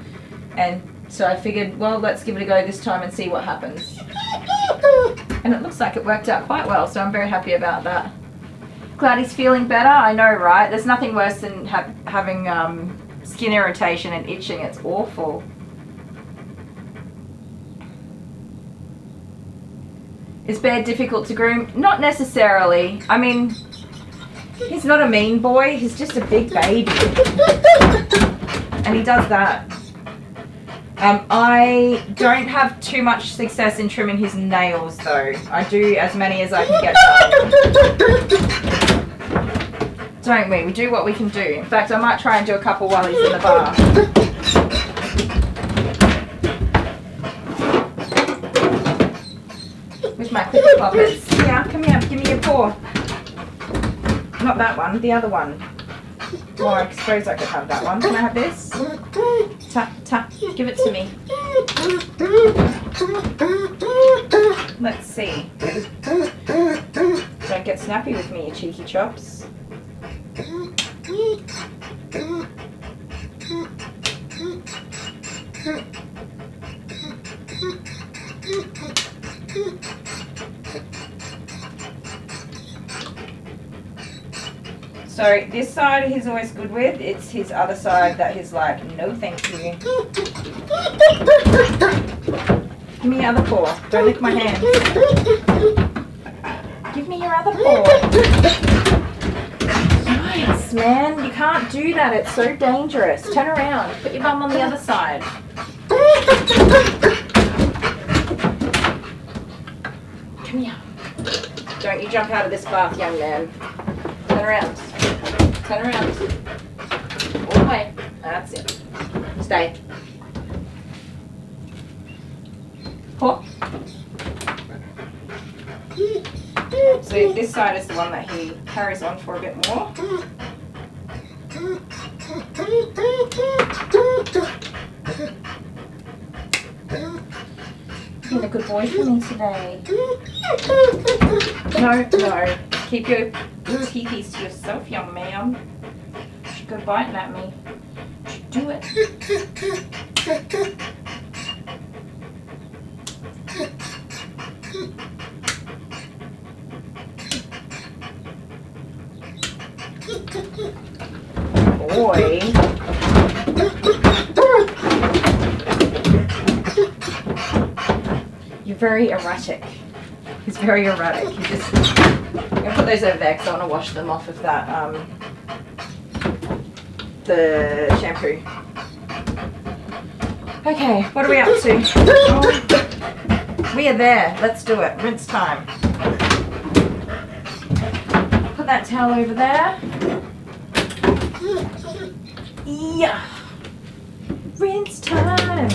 and so I figured, well, let's give it a go this time and see what happens. And it looks like it worked out quite well, so I'm very happy about that. Glad he's feeling better. I know, right? There's nothing worse than having skin irritation and itching. It's awful. Is Bear difficult to groom? Not necessarily. I mean, he's not a mean boy. He's just a big baby. And he does that. I don't have too much success in trimming his nails though. I do as many as I can get done. Don't we? We do what we can do. In fact, I might try and do a couple while he's in the bath. With my clipper poppers. Yeah, come here, give me your paw. Not that one, the other one. Well, I suppose I could have that one. Can I have this? Tap, tap, give it to me. Let's see. Don't get snappy with me, you cheeky chops. So this side he's always good with. It's his other side that he's like, no thank you. Give me your other paw. Don't lick my hand. Give me your other paw. Nice, man. You can't do that. It's so dangerous. Turn around. Put your bum on the other side. Come here. Don't you jump out of this bath, young man. Turn around. Turn around. All the way. That's it. Stay. Paw. So this side is the one that he carries on for a bit more. Being a good boy for me today. No, no. Keep your teethies to yourself, young man. You should go biting at me. You should do it. Boy. You're very erratic. He's very erratic. He just... I'm going to put those over there because I want to wash them off of that, the shampoo. Okay, what are we up to? Oh, we are there. Let's do it. Rinse time. Put that towel over there. Yeah. Rinse time.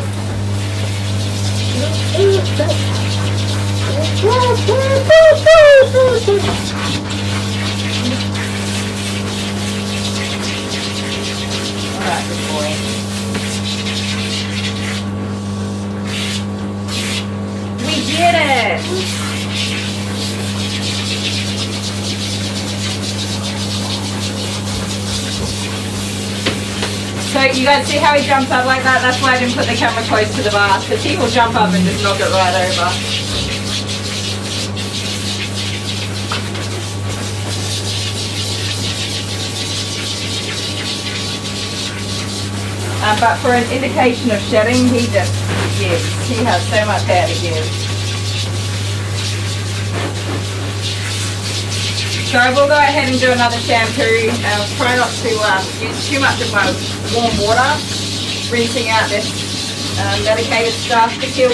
Alright, good boy. We did it! So you guys see how he jumps up like that? That's why I didn't put the camera close to the bath, because he will jump up and just knock it right over. But for an indication of shedding, he just gives. He has so much hair to give. So I will go ahead and do another shampoo. Try not to use too much of my warm water, rinsing out this medicated stuff, because he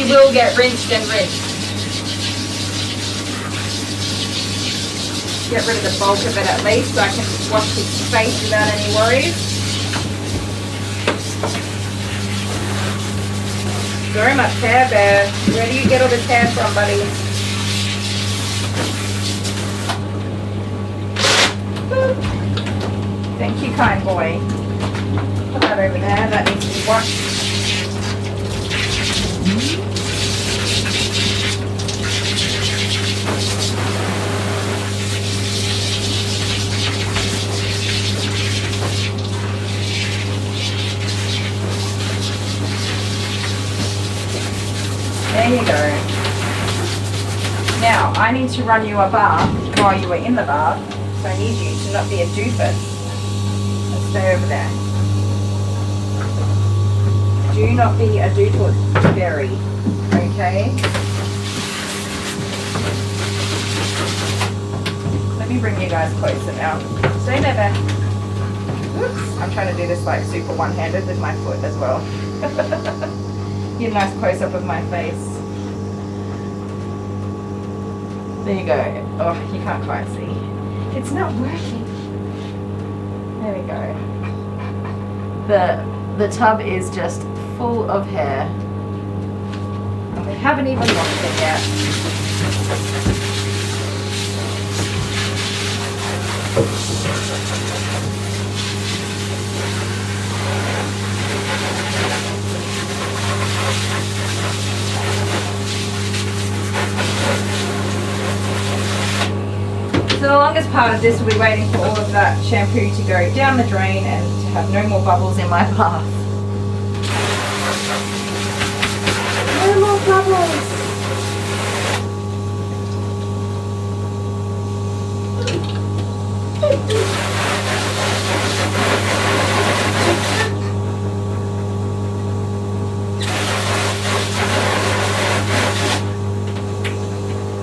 will get rinsed and rinsed. Get rid of the bulk of it at least, so I can wash his face without any worries. Very much hair, Bear. Where do you get all this hair from, buddy? Thank you, kind boy. Put that over there. That needs to be washed. There you go. Now, I need to run you a bath while you are in the bath, so I need you to not be a doofus and stay over there. Do not be a doofus, Berry, okay? Let me bring you guys closer now. Stay there, Ben. Oops, I'm trying to do this like super one-handed with my foot as well. Get a nice close-up of my face. There you go. Oh, you can't quite see. It's not working. There we go. The tub is just full of hair. And we haven't even washed it yet. So the longest part of this will be waiting for all of that shampoo to go down the drain and to have no more bubbles in my bath. No more bubbles!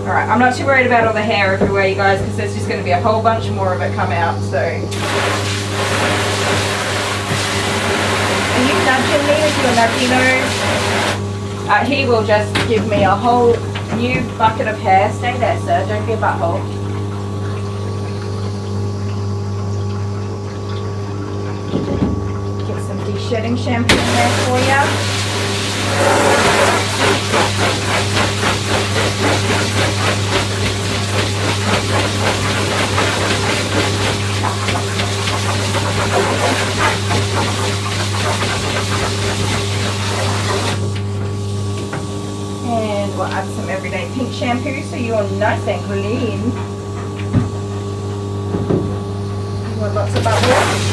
Alright, I'm not too worried about all the hair everywhere, you guys, because there's just going to be a whole bunch more of it come out, so. Are you nudging me with your nudgy nose? He will just give me a whole new bucket of hair. Stay there, sir. Don't be a butthole. Get some de-shedding shampoo in there for you. And we'll add some everyday pink shampoo so you're nice and clean. You want lots of bubbles?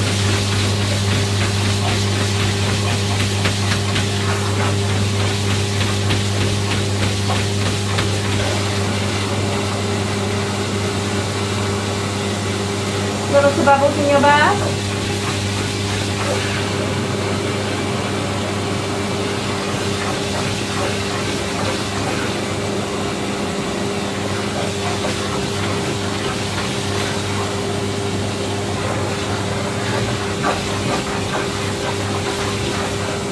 Lots of bubbles in your bath?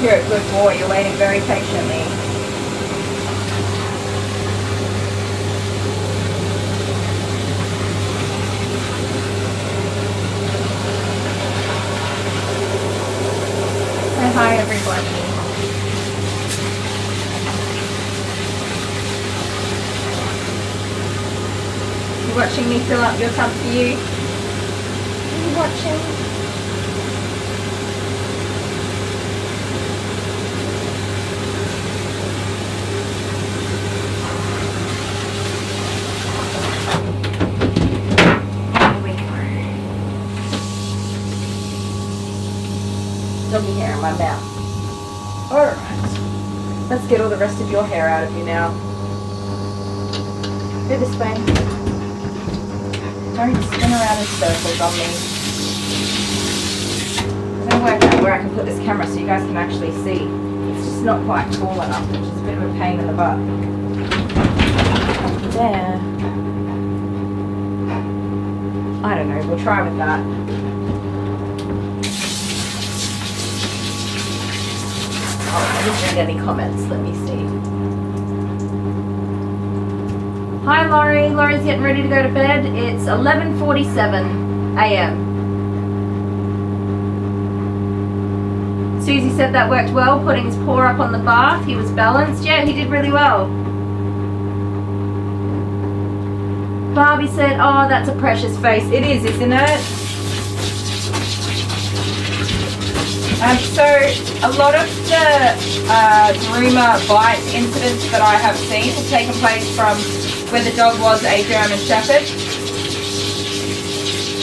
You're a good boy, you're waiting very patiently. watching me fill up your cup for you? Are you watching? Doggy hair in my mouth. Alright. Let's get all the rest of your hair out of you now. Go this way. Don't spin around in circles on me. I'm going to work out where I can put this camera so you guys can actually see. It's just not quite tall enough, which is a bit of a pain in the butt. There. I don't know, we'll try with that. Oh, I didn't read any comments. Let me see. Hi, Laurie. Laurie's getting ready to go to bed. It's 11:47 a.m. Susie said that worked well, putting his paw up on the bath. He was balanced. Yeah, he did really well. Barbie said, oh, that's a precious face. It is, isn't it? So a lot of the groomer bite incidents that I have seen have taken place from where the dog was a German Shepherd.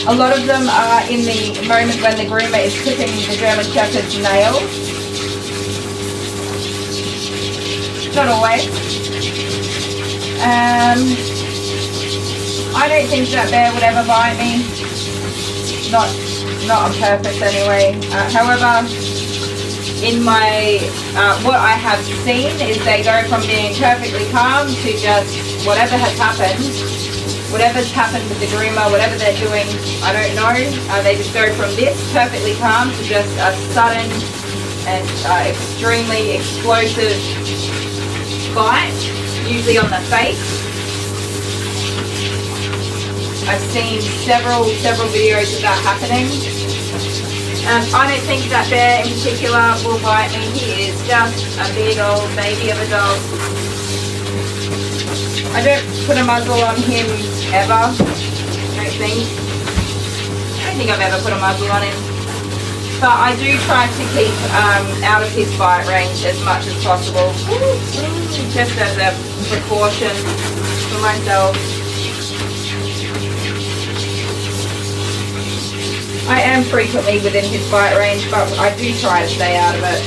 A lot of them are in the moment when the groomer is clipping the German Shepherd's nails. Not always. I don't think that bear would ever bite me. Not on purpose anyway. However, in my what I have seen is they go from being perfectly calm to just whatever has happened, whatever's happened with the groomer, whatever they're doing, I don't know. They just go from this perfectly calm to just a sudden and extremely explosive bite, usually on the face. I've seen several videos of that happening. I don't think that bear in particular will bite me. He is just a big old baby of a dog. I don't put a muzzle on him ever. I don't think I've ever put a muzzle on him. But I do try to keep out of his bite range as much as possible. Just as a precaution for myself. I am frequently within his bite range, but I do try to stay out of it,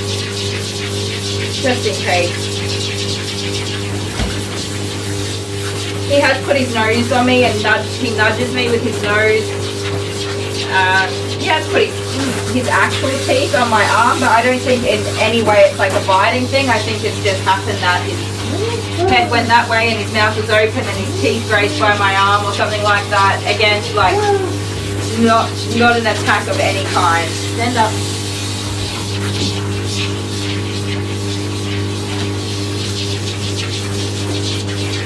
just in case. He has put his nose on me and he nudges me with his nose. He has put his actual teeth on my arm, but I don't think in any way it's like a biting thing. I think it's just happened that his head went that way and his mouth was open and his teeth grazed by my arm or something like that. Again, like... Not an attack of any kind. Stand up.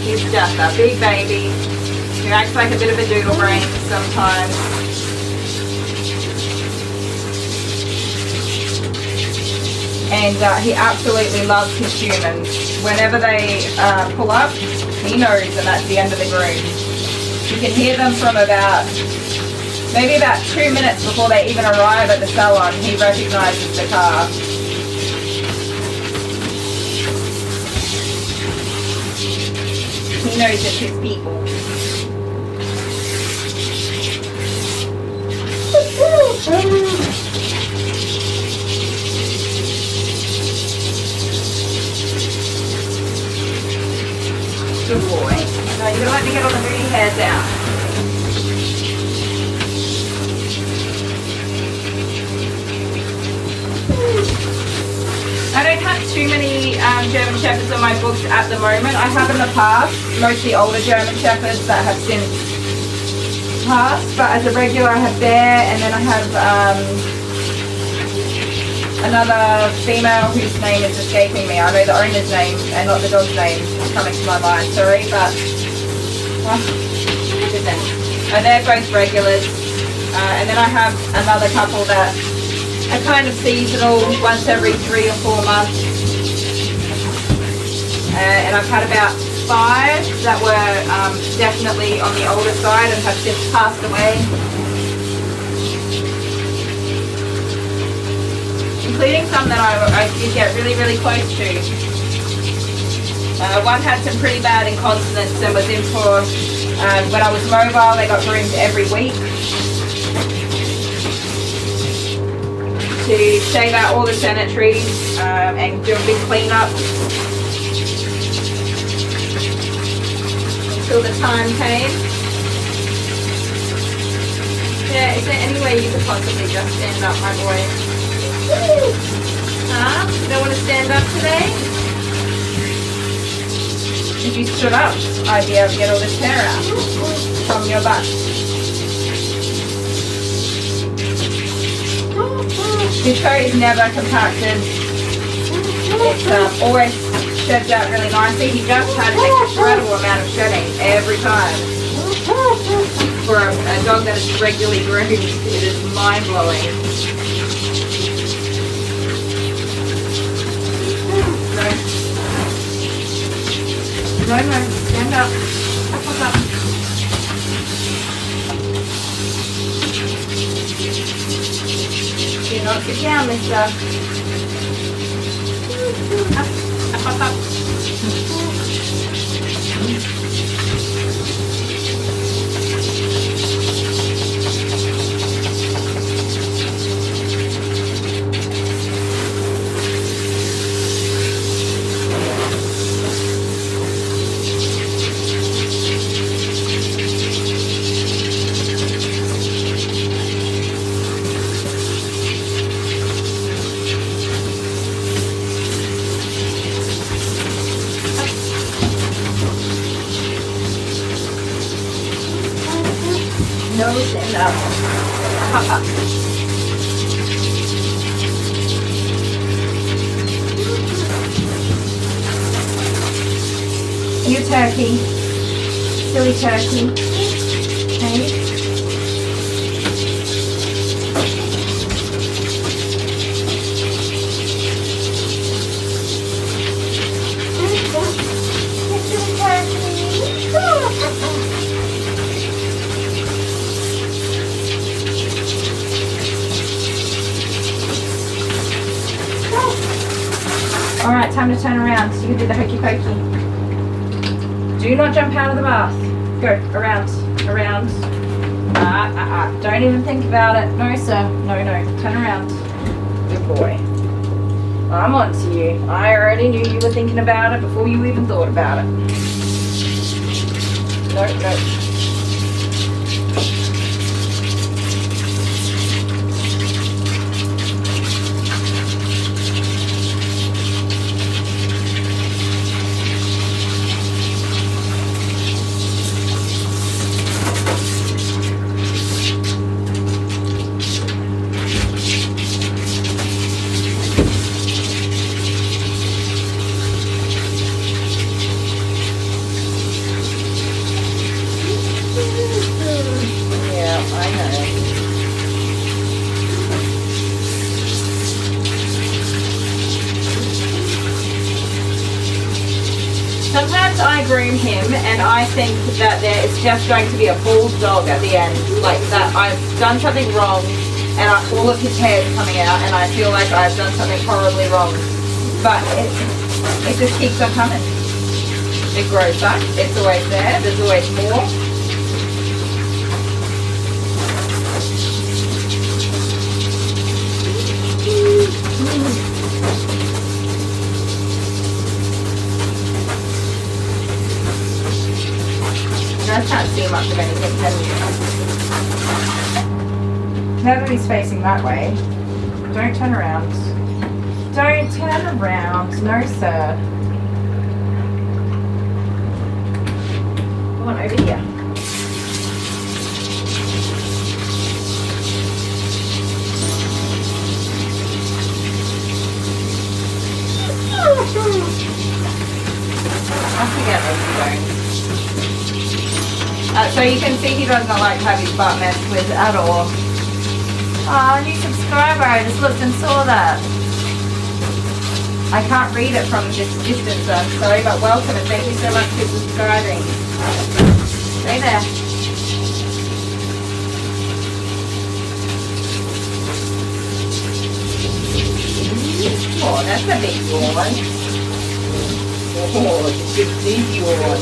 He's just a big baby who acts like a bit of a doodle brain sometimes. And he absolutely loves his humans. Whenever they pull up, he knows that that's the end of the groom. You can hear them from maybe about 2 minutes before they even arrive at the salon. He recognises the car. He knows it's his people. Good boy. Now you're going to let me get all the moody hairs out. I don't have too many German Shepherds on my books at the moment. I have in the past, mostly older German Shepherds that have since passed, but as a regular I have Bear, and then I have another female whose name is escaping me. I know the owner's name and not the dog's name coming to my mind, sorry, but they're both regulars. And then I have another couple that are kind of seasonal, once every 3 or 4 months. And I've had about 5 that were definitely on the older side and have since passed away. Including some that I did get really, really close to. One had some pretty bad incontinence and was in for, when I was mobile, they got groomed every week. To shave out all the sanitaries and do a big cleanup until the time came. Yeah, is there any way you could possibly just stand up, my boy? Huh? You don't want to stand up today? If you stood up, I'd be able to get all this hair out from your butt. His coat is never compacted. It's always sheds out really nicely. He just had an incredible amount of shedding every time. For a dog that is regularly groomed, it is mind-blowing. No, stand up. Up. Do not sit down, mister. Up. Nose and up. You turkey. Silly turkey. Okay. Alright, time to turn around so you can do the hokey pokey. Do not jump out of the bath. Go, around. Don't even think about it. No, sir. No. Turn around. Good boy. I'm on to you. I already knew you were thinking about it before you even thought about it. No. Sometimes I groom him and I think that there is just going to be a bald dog at the end, like that I've done something wrong and all of his hair is coming out and I feel like I've done something horribly wrong. But it just keeps on coming. It grows back, it's always there, there's always more. I can't see much of anything, can you? Now that he's facing that way, don't turn around. Don't turn around. No, sir. Come on, over here. I forget those bones. So you can see he doesn't like to have his butt messed with at all. Oh, new subscriber, I just looked and saw that. I can't read it from this distance, I'm sorry, but welcome and thank you so much for subscribing. Stay there. Oh, that's a big yawn. Oh, it's a big yawn.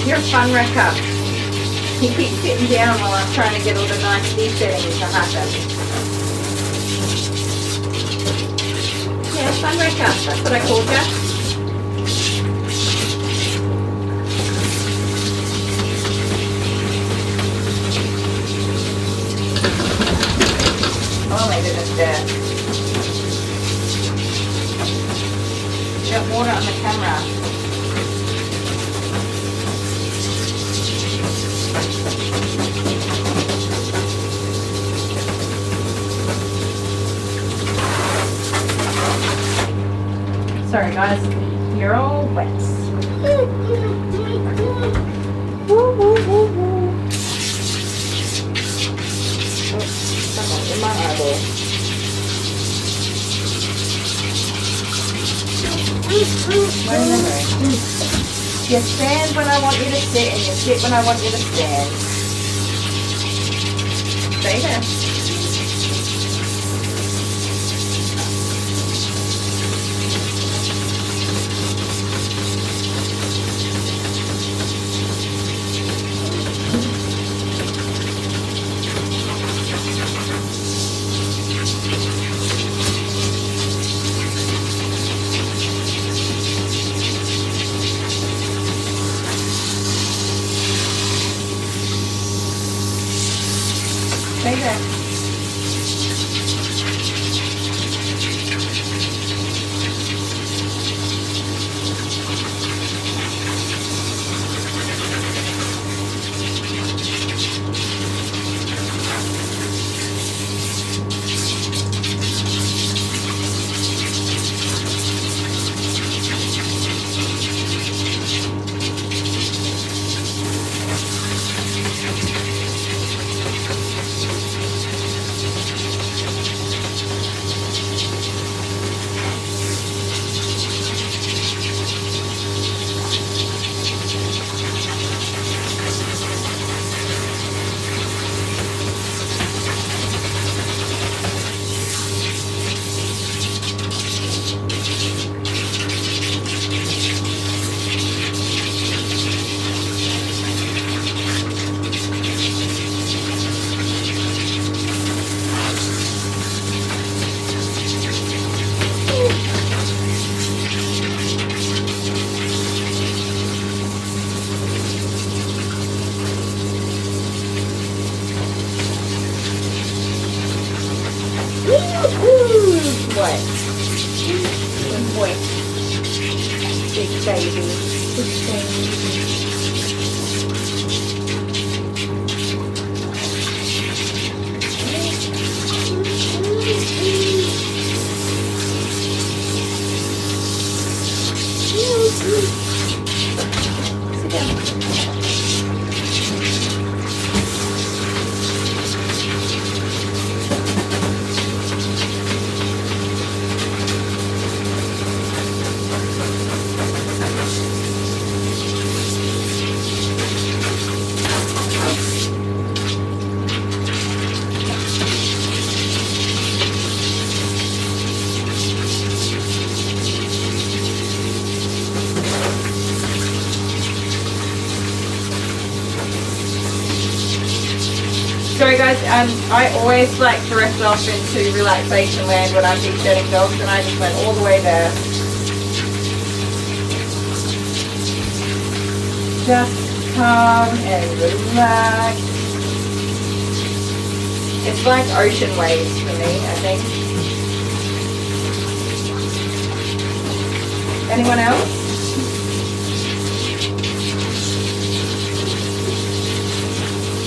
You're a fun wrecker. He keeps sitting down while I'm trying to get all the nice settings to happen. Yeah, fun wrecker. That's what I called you. Oh my goodness, Dad. Got water on the camera. Sorry guys, you're all wet. Woo, woo, woo, woo. Oh, someone's in my eyeball. You stand when I want you to sit and you sit when I want you to stand. Stay there. Stay there. What? What? Big baby. Big baby. Sit down. Sorry guys, I always like drift off into relaxation land when I'm big shedding dogs, and I just went all the way there. Just calm and relax. It's like ocean waves for me, I think. Anyone else?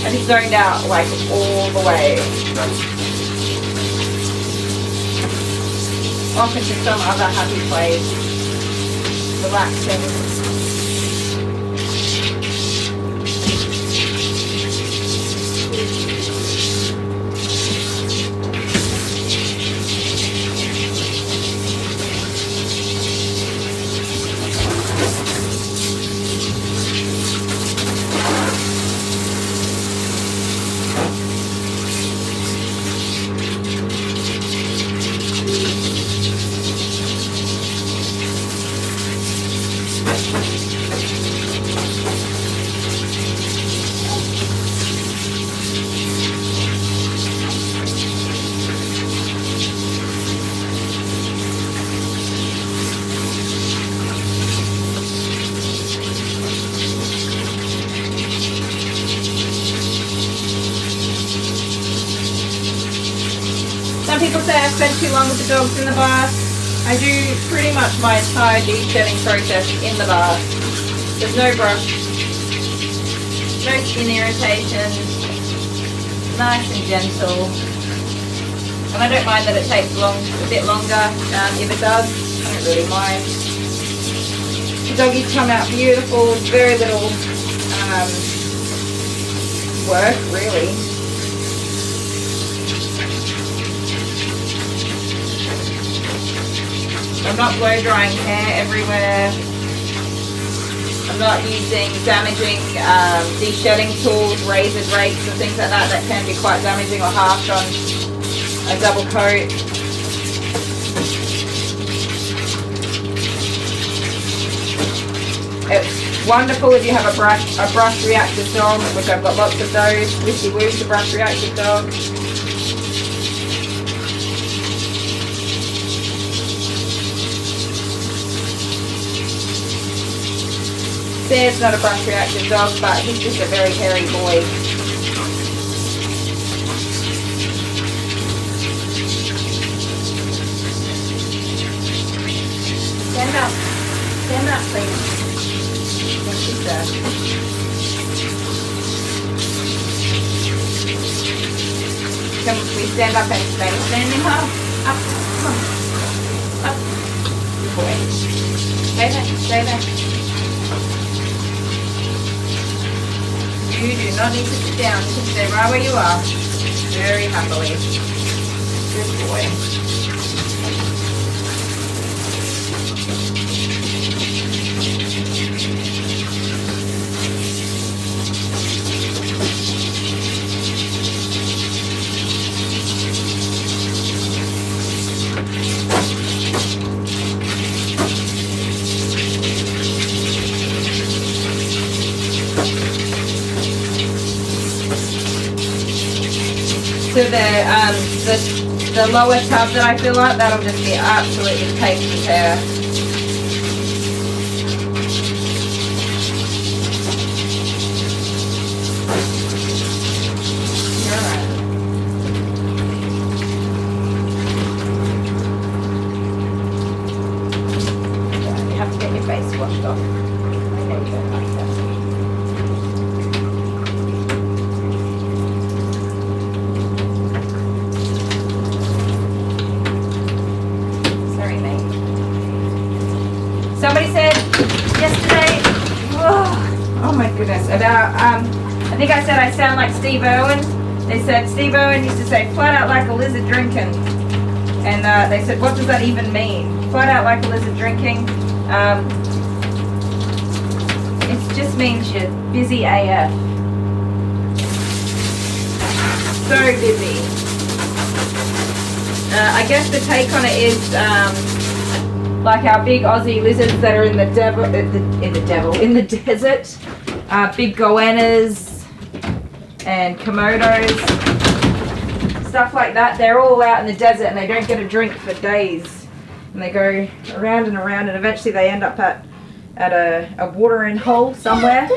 I just zoned out like all the way. Off into some other happy place. Relaxing. People say I spend too long with the dogs in the bath. I do pretty much my entire de-shedding process in the bath. There's no brush, no skin irritation, nice and gentle. And I don't mind that it takes a bit longer. If it does, I don't really mind. The doggies come out beautiful, very little work really. I'm not blow drying hair everywhere. I'm not using damaging de-shedding tools, razors, rakes and things like that can be quite damaging or harsh on a double coat. It's wonderful if you have a brush reactive dog, which I've got lots of those. Wishy Woo's a brush reactive dog. Bear's not a brush reactive dog, but he's just a very hairy boy. Stand up please. Thank you, sir. Can we stand up and stay standing up? Up, come on. Up. Good boy. Stay there, stay there. You do not need to sit down. You can stay right where you are. Very happily. Good boy. So the lower tub that I fill up, that'll just be absolutely paste and tear. You're right. You have to get your face washed off. I know you don't like that. Somebody said yesterday, oh my goodness, about, I think I said I sound like Steve Irwin. They said Steve Irwin used to say flat out like a lizard drinking. And they said, what does that even mean? Flat out like a lizard drinking. It just means you're busy AF. So busy. I guess the take on it is, like our big Aussie lizards that are in the desert, big goannas, and Komodos, stuff like that. They're all out in the desert and they don't get a drink for days. And they go around and around and eventually they end up at a watering hole somewhere.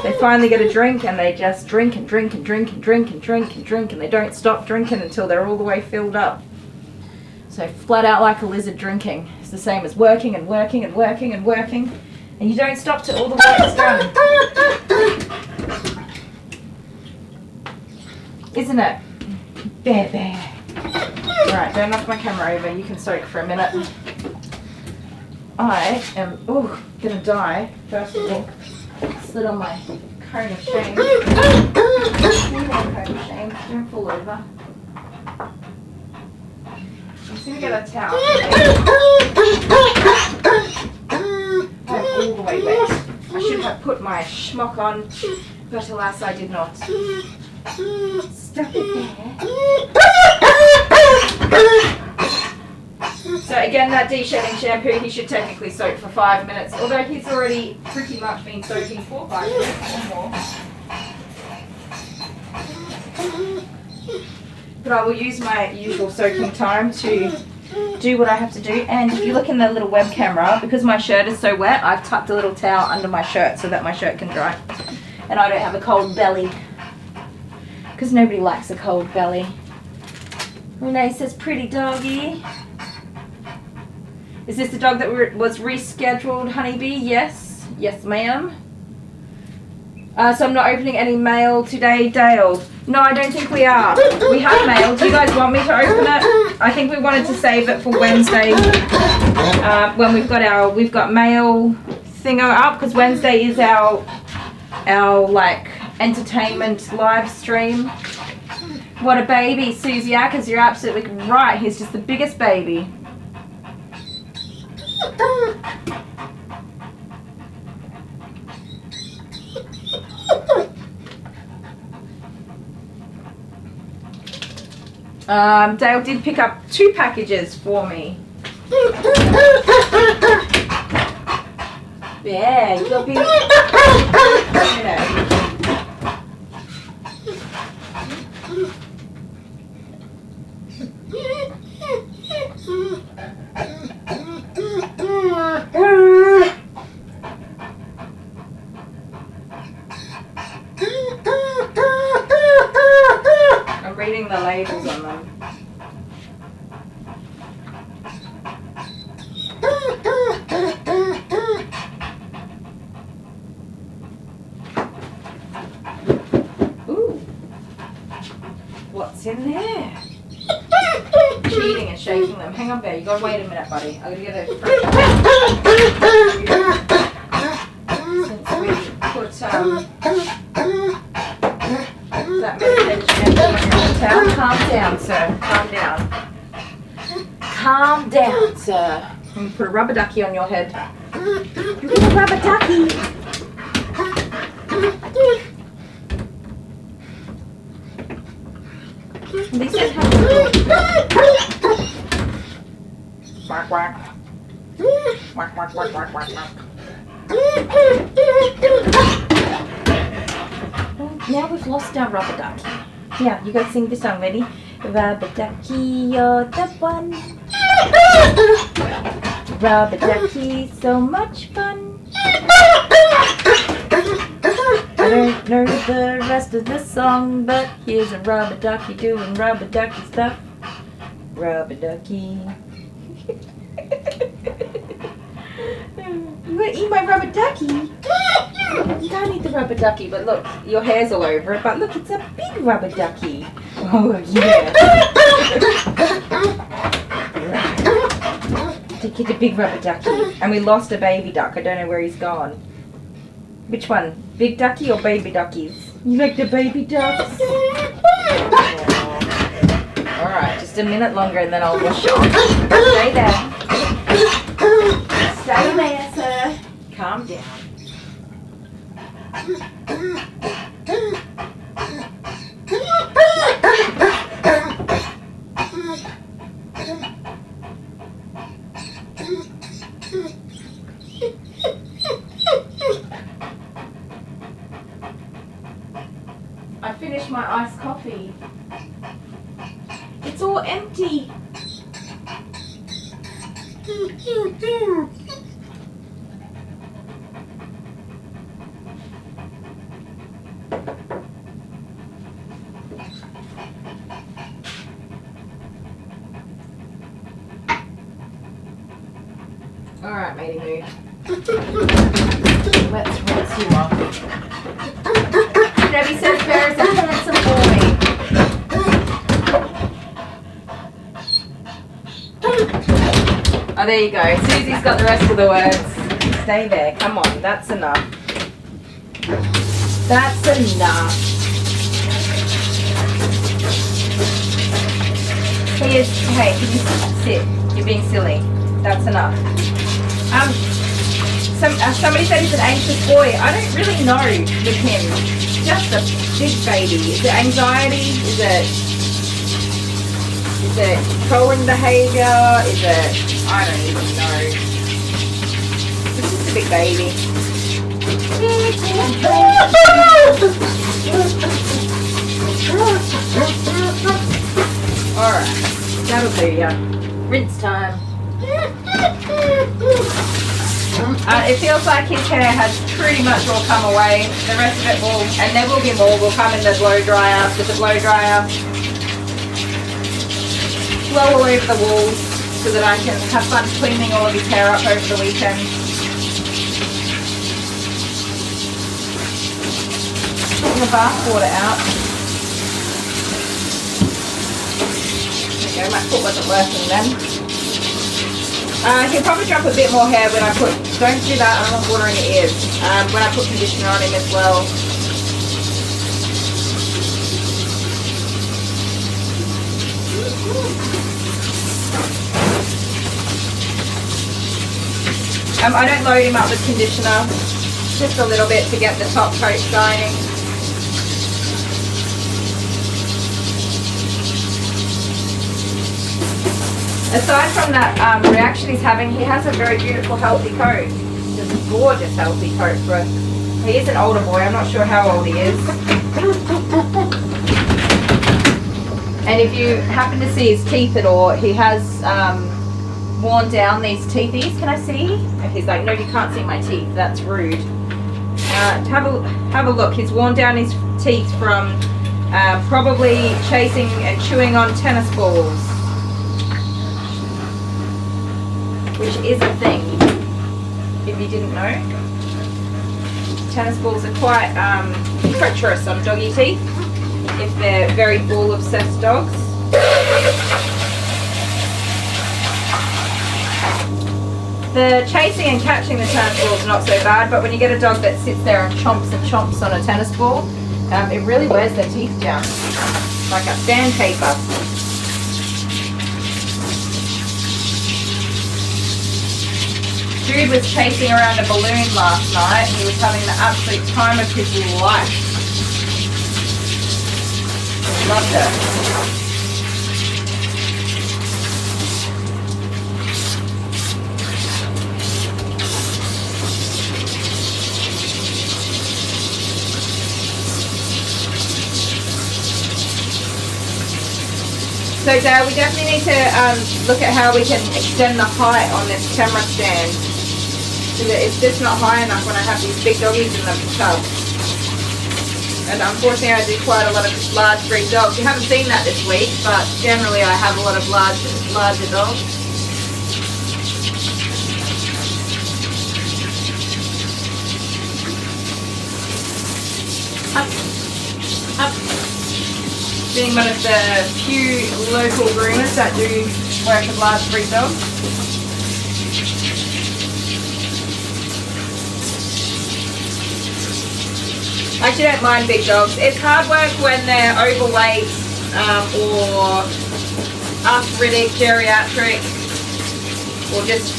They finally get a drink and they just drink and drink and drink and drink and drink and drink and they don't stop drinking until they're all the way filled up. So flat out like a lizard drinking. It's the same as working and working and working and working. And you don't stop till all the work is done. Isn't it? Bear, bear. Right, don't knock my camera over. You can soak for a minute. I am, gonna die. First of all, slid on my cone of shame. Cone of shame. Don't fall over. I'm just gonna get a towel. I'm all the way wet. I should have put my schmuck on, but alas, I did not. Stop it there. So again, that de-shedding shampoo, he should technically soak for 5 minutes, although he's already pretty much been soaking for 5 minutes or more. But I will use my usual soaking time to do what I have to do. And if you look in the little web camera, because my shirt is so wet, I've tucked a little towel under my shirt so that my shirt can dry. And I don't have a cold belly. Because nobody likes a cold belly. Renee says, pretty doggy. Is this the dog that was rescheduled, Honeybee? Yes. Yes, ma'am. So I'm not opening any mail today, Dale. No, I don't think we are. We have mail. Do you guys want me to open it? I think we wanted to save it for Wednesday when we've got mail thingo up, because Wednesday is our like entertainment live stream. What a baby, Susie Ackers. You're absolutely right. He's just the biggest baby. Dale did pick up 2 packages for me. Yeah, you'll be. I'm reading the labels on them. Ooh. What's in there? Cheating and shaking them. Hang on, Bear. You gotta wait a minute, buddy. I'm gonna get a fresh since we put that medication on your towel. Calm down, sir. Calm down. Calm down, sir. I'm gonna put a rubber ducky on your head. You get a rubber ducky. These just have to quack, quack. Quack, quack, quack, quack, quack, quack. Well, now we've lost our rubber ducky. Yeah, you guys sing this song, ready? Rubber ducky, you're the one. Rubber ducky, so much fun. I don't know the rest of the song, but here's a rubber ducky doing rubber ducky stuff. Rubber ducky. You gonna eat my rubber ducky? You can't eat the rubber ducky, but look, your hair's all over it, but look, it's a big rubber ducky. Oh, yeah. To get a big rubber ducky. And we lost a baby duck. I don't know where he's gone. Which one? Big ducky or baby duckies? You like the baby ducks? Alright, just a minute longer and then I'll wash it off. Stay there. Stay there, sir. Calm down. I finished my iced coffee. It's all empty. Alright, matey moo. Let's rinse you off. Debbie says Bear is a handsome boy. Oh, there you go. Susie's got the rest of the words. Stay there. Come on. That's enough. That's enough. Hey, can you sit? You're being silly. That's enough. Somebody said he's an anxious boy. I don't really know with him. Just a big baby. Is it anxiety? Is it controlling behaviour? Is it... I don't even know. It's just a big baby. Alright. That'll do ya. Rinse time. It feels like his hair has pretty much all come away. The rest of it will, and there will be more, will come in the blow dryer. With the blow dryer, blow all over the walls so that I can have fun cleaning all of his hair up over the weekend. Taking the bath water out. There you go, my foot wasn't working then. He'll probably drop a bit more hair when I put, don't do that, I don't want water in your ears, when I put conditioner on him as well. I don't load him up with conditioner, just a little bit to get the top coat shining. Aside from that reaction he's having, he has a very beautiful, healthy coat. Just a gorgeous, healthy coat for us. He is an older boy. I'm not sure how old he is. And if you happen to see his teeth at all, he has worn down these teethies. Can I see? And he's like, no, you can't see my teeth. That's rude. Have a look. He's worn down his teeth from probably chasing and chewing on tennis balls. Which is a thing, if you didn't know. Tennis balls are quite treacherous on doggy teeth, if they're very ball-obsessed dogs. The chasing and catching the tennis balls are not so bad, but when you get a dog that sits there and chomps on a tennis ball, it really wears their teeth down, like a sandpaper. Dude was chasing around a balloon last night. He was having the absolute time of his life. Loved it. So Dale, we definitely need to look at how we can extend the height on this camera stand. It's just not high enough when I have these big doggies in the tub. And unfortunately I do quite a lot of large breed dogs. You haven't seen that this week, but generally I have a lot of larger dogs. Up. Being one of the few local groomers that do work with large breed dogs. I actually don't mind big dogs. It's hard work when they're overweight or arthritic, geriatric, or just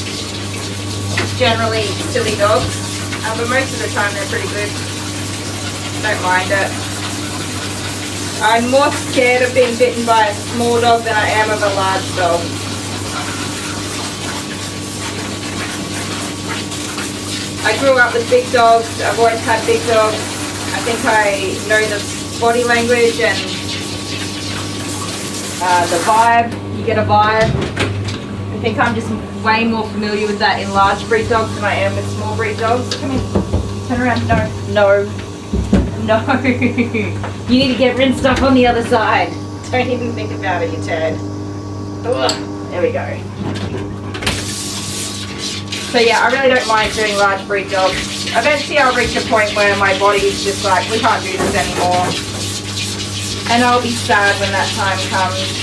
generally silly dogs. But most of the time they're pretty good. Don't mind it. I'm more scared of being bitten by a small dog than I am of a large dog. I grew up with big dogs. I've always had big dogs. I think I know them body language and the vibe. You get a vibe. I think I'm just way more familiar with that in large breed dogs than I am with small breed dogs. Come here. Turn around. No. You need to get rinsed off on the other side. Don't even think about it, you turd. Ugh. There we go. So yeah, I really don't mind doing large breed dogs. Eventually I'll reach a point where my body's just like, we can't do this anymore. And I'll be sad when that time comes.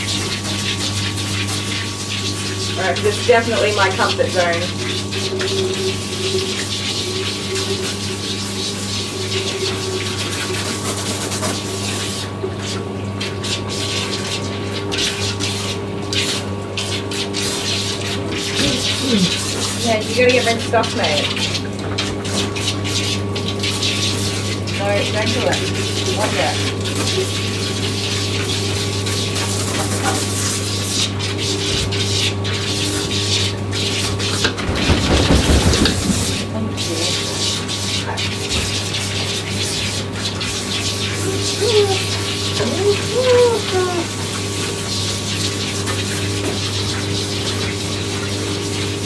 Because it's definitely my comfort zone. Yeah, you gotta get rinsed off, mate. No, don't do it. Not yet.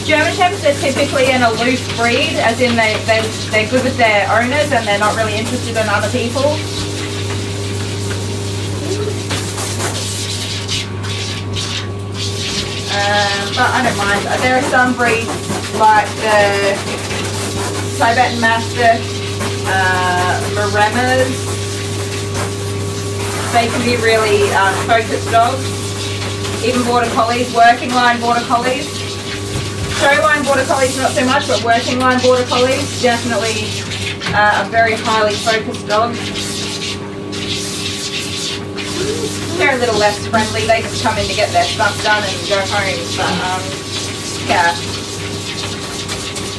German Shepherds are typically an aloof breed, as in they're good with their owners and they're not really interested in other people. But I don't mind. There are some breeds like the Tibetan Mastiff, Maremas. They can be really focused dogs. Even Border Collies, working line Border Collies. Show line Border Collies not so much, but working line Border Collies definitely a very highly focused dog. They're a little less friendly, they just come in to get their stuff done and go home, but yeah.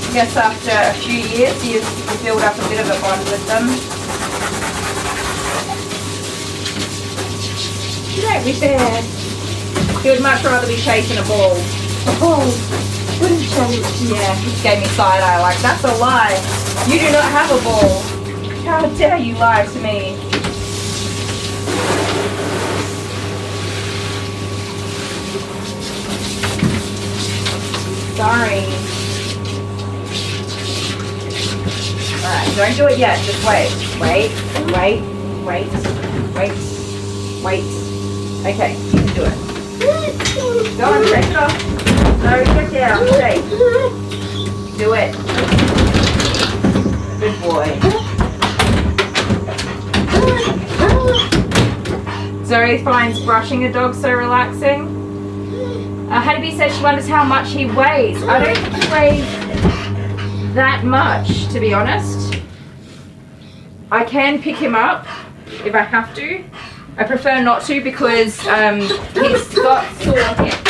I guess after a few years you build up a bit of a bond with them. You don't be bad. He would much rather be chasing a ball. A ball? Wouldn't you? Yeah, he gave me side eye like, that's a lie. You do not have a ball. How dare you lie to me? Sorry. Alright, don't do it yet. Just wait. Wait. Okay, you can do it. Go on, take it off. No, get down. Stay. Do it. Good boy. Zoe finds brushing a dog so relaxing. Honeybee says she wonders how much he weighs. I don't think he weighs that much, to be honest. I can pick him up if I have to. I prefer not to because he's got sore hips.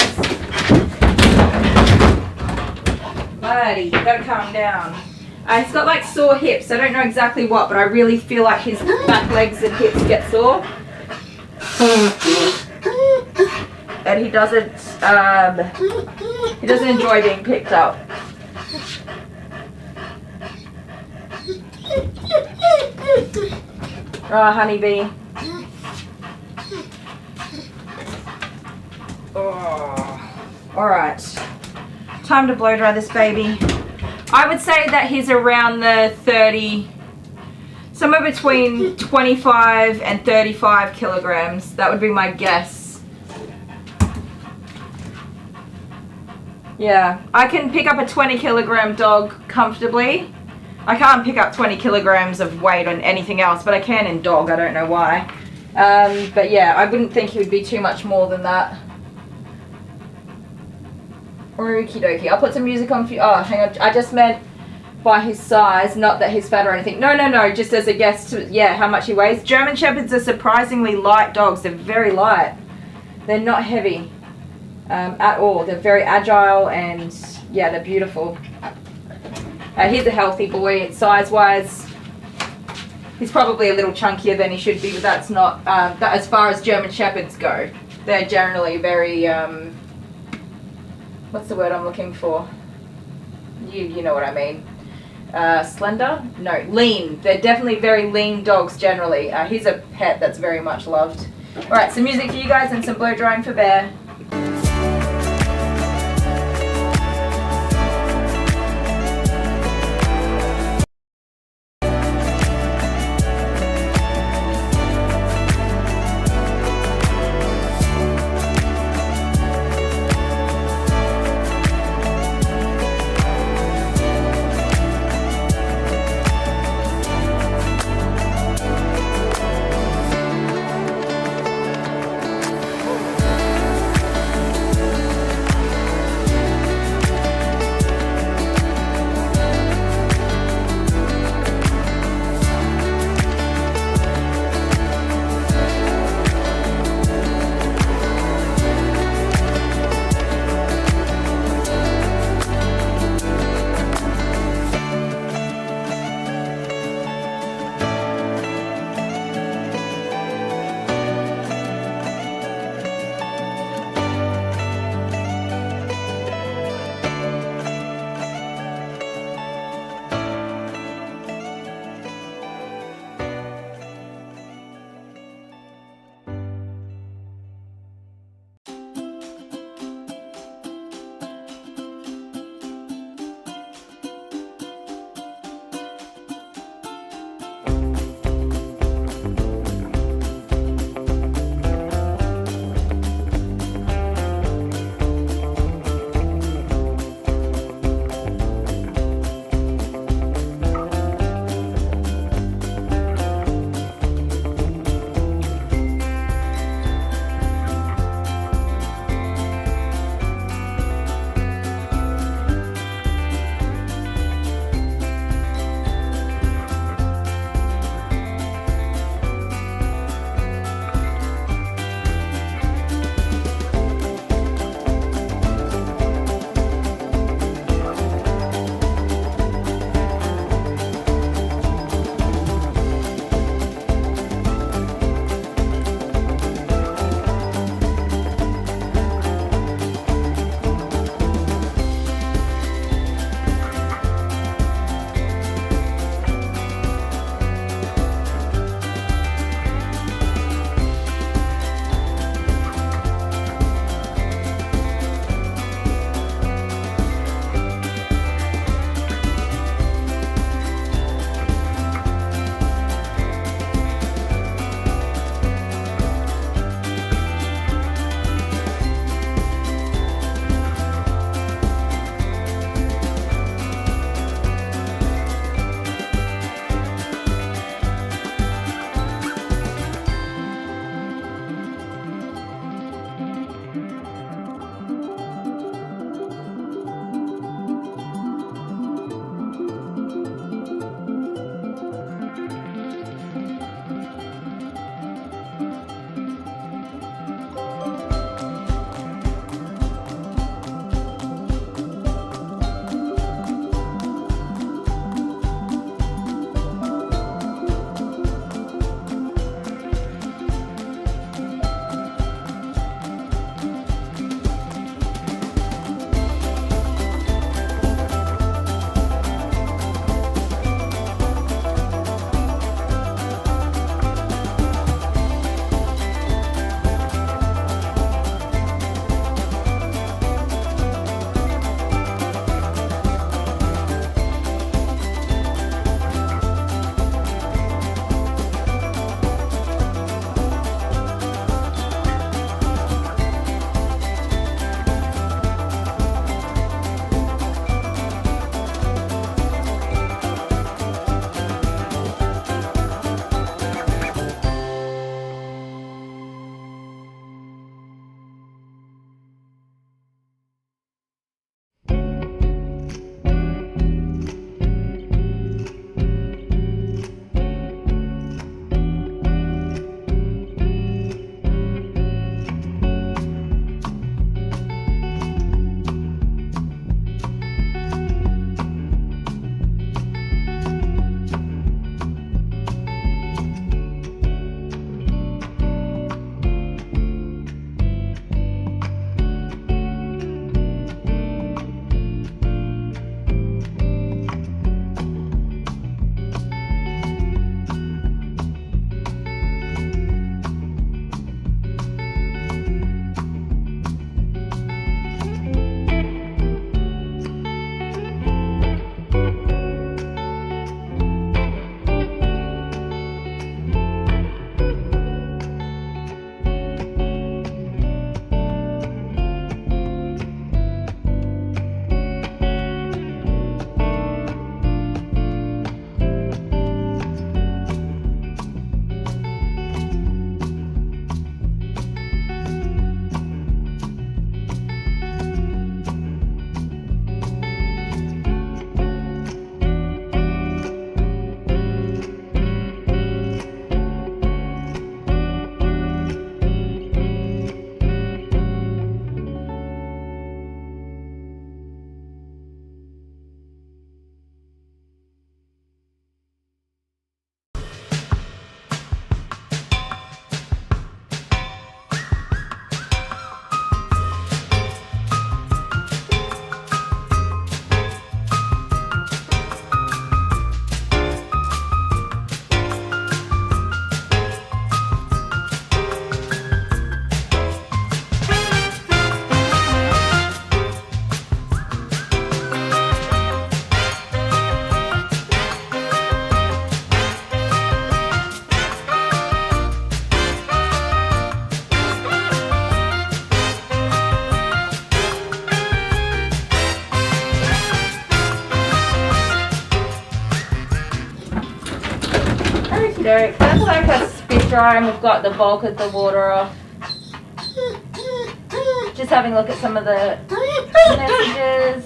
Buddy, you gotta calm down. He's got like sore hips. I don't know exactly what, but I really feel like his back legs and hips get sore. And he doesn't enjoy being picked up. Oh, honeybee. Oh. Alright. Time to blow dry this baby. I would say that he's around the 30, somewhere between 25 and 35 kilograms. That would be my guess. Yeah, I can pick up a 20 kilogram dog comfortably. I can't pick up 20 kilograms of weight on anything else, but I can in dog. I don't know why. But yeah, I wouldn't think he would be too much more than that. Okie dokie. I'll put some music on for you. Oh, hang on. I just meant by his size, not that he's fat or anything. No, just as a guess to, yeah, how much he weighs. German Shepherds are surprisingly light dogs. They're very light. They're not heavy at all. They're very agile and, yeah, they're beautiful. He's a healthy boy. Size-wise, he's probably a little chunkier than he should be, but that's not, that as far as German Shepherds go. They're generally very, what's the word I'm looking for? You know what I mean. slender? No, lean. They're definitely very lean dogs generally. He's a pet that's very much loved. Alright, some music for you guys and some blow drying for Bear. go. That's like a spit dry, and we've got the bulk of the water off. Just having a look at some of the messages.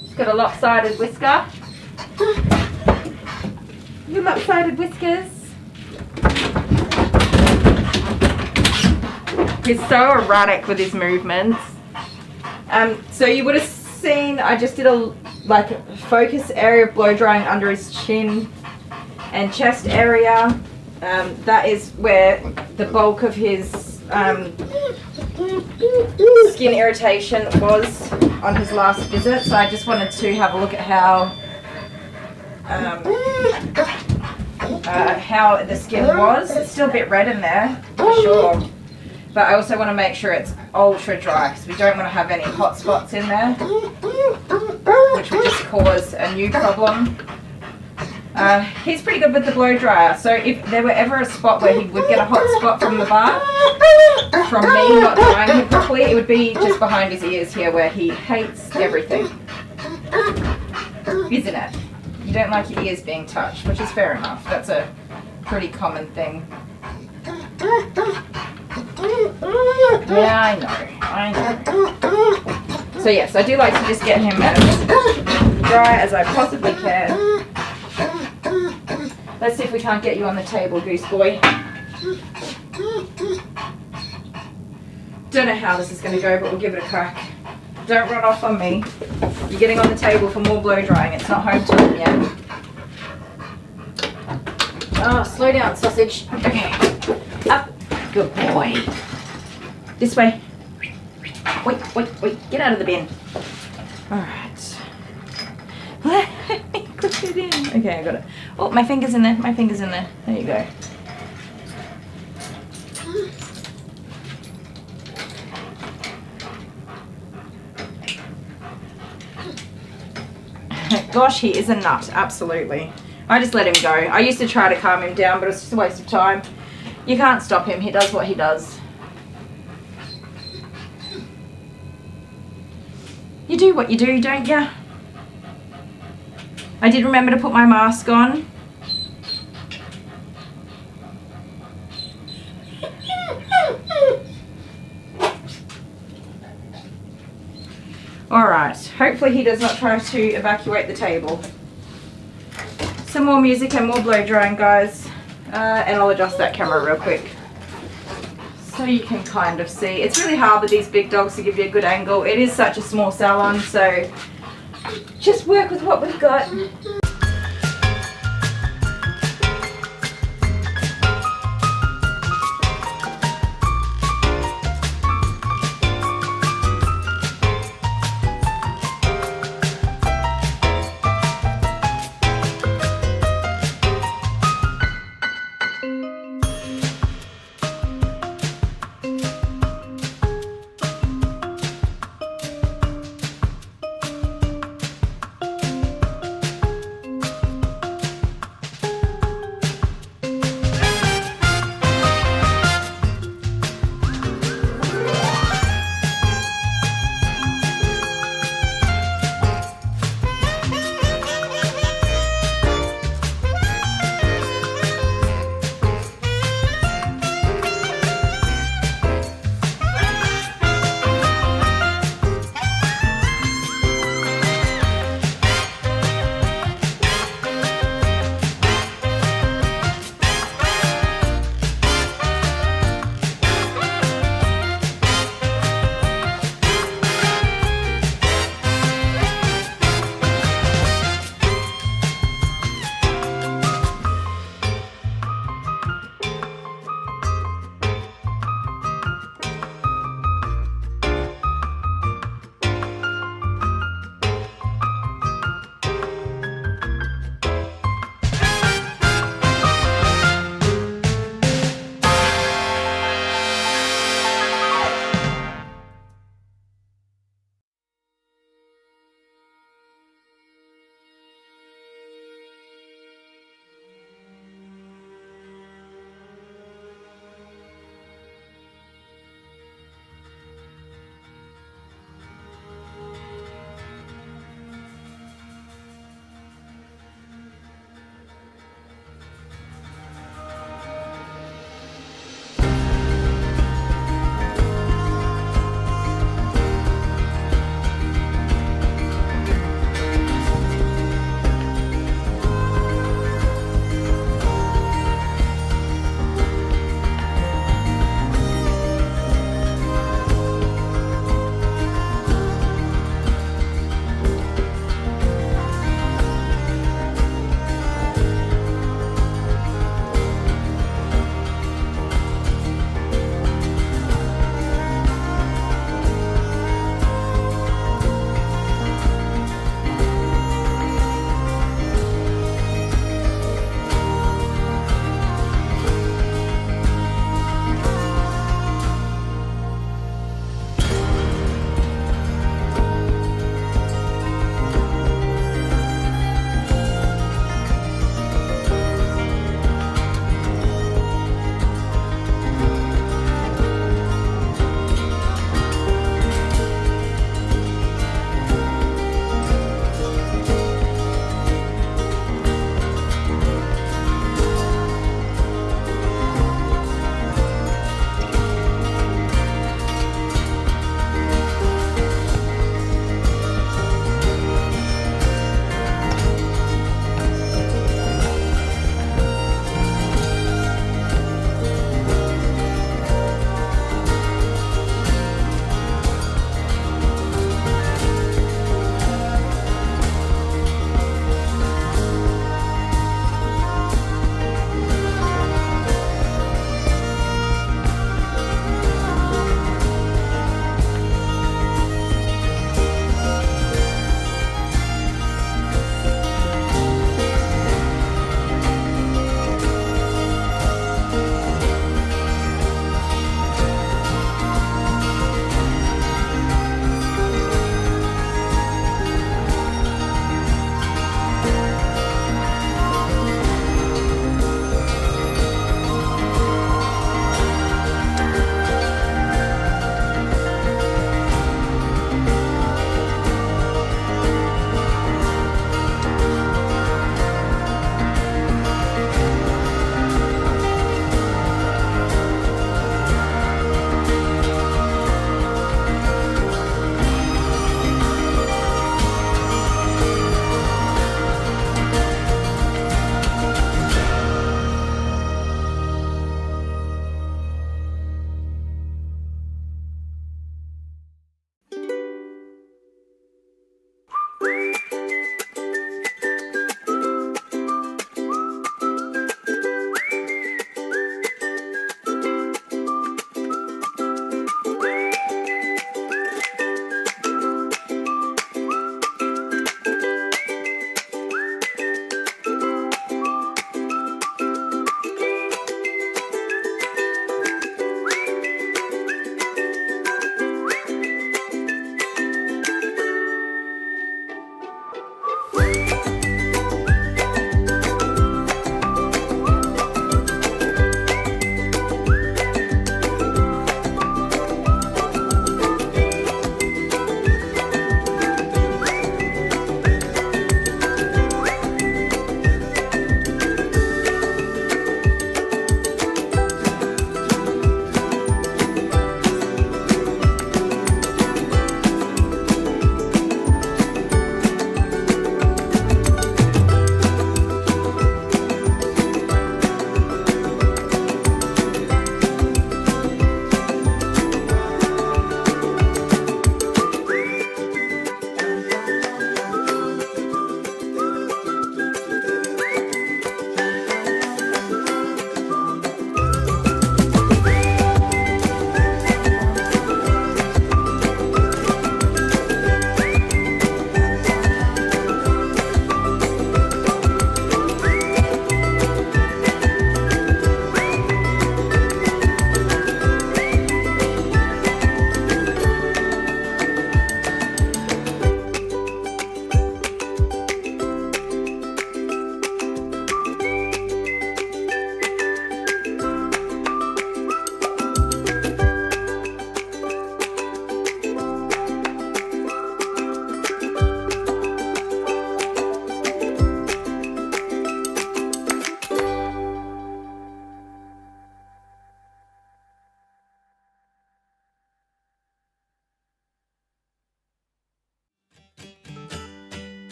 She's got a lopsided whisker. Your lopsided whiskers. He's so erratic with his movements. So you would have seen I just did a focus area of blow drying under his chin and chest area. That is where the bulk of his skin irritation was on his last visit. So I just wanted to have a look at how the skin was. It's still a bit red in there, for sure. But I also want to make sure it's ultra dry because we don't want to have any hot spots in there, which would just cause a new problem. He's pretty good with the blow dryer, so if there were ever a spot where he would get a hot spot from the bath, from me not drying him properly, it would be just behind his ears here where he hates everything. Isn't it? You don't like your ears being touched, which is fair enough. That's a pretty common thing. Yeah, I know. So yes, I do like to just get him as dry as I possibly can. Let's see if we can't get you on the table, Goose Boy. Don't know how this is going to go, but we'll give it a crack. Don't run off on me. You're getting on the table for more blow drying. It's not home time yet. Oh, slow down, sausage. Okay. Up. Good boy. This way. Wait. Get out of the bin. Alright. Let me put it in. Okay, I got it. Oh, my finger's in there. There you go. Gosh, he is a nut. Absolutely. I just let him go. I used to try to calm him down, but it's just a waste of time. You can't stop him. He does what he does. You do what you do, don't you? I did remember to put my mask on. Alright, hopefully he does not try to evacuate the table. Some more music and more blow drying, guys. And I'll adjust that camera real quick so you can kind of see. It's really hard with these big dogs to give you a good angle. It is such a small salon, so just work with what we've got.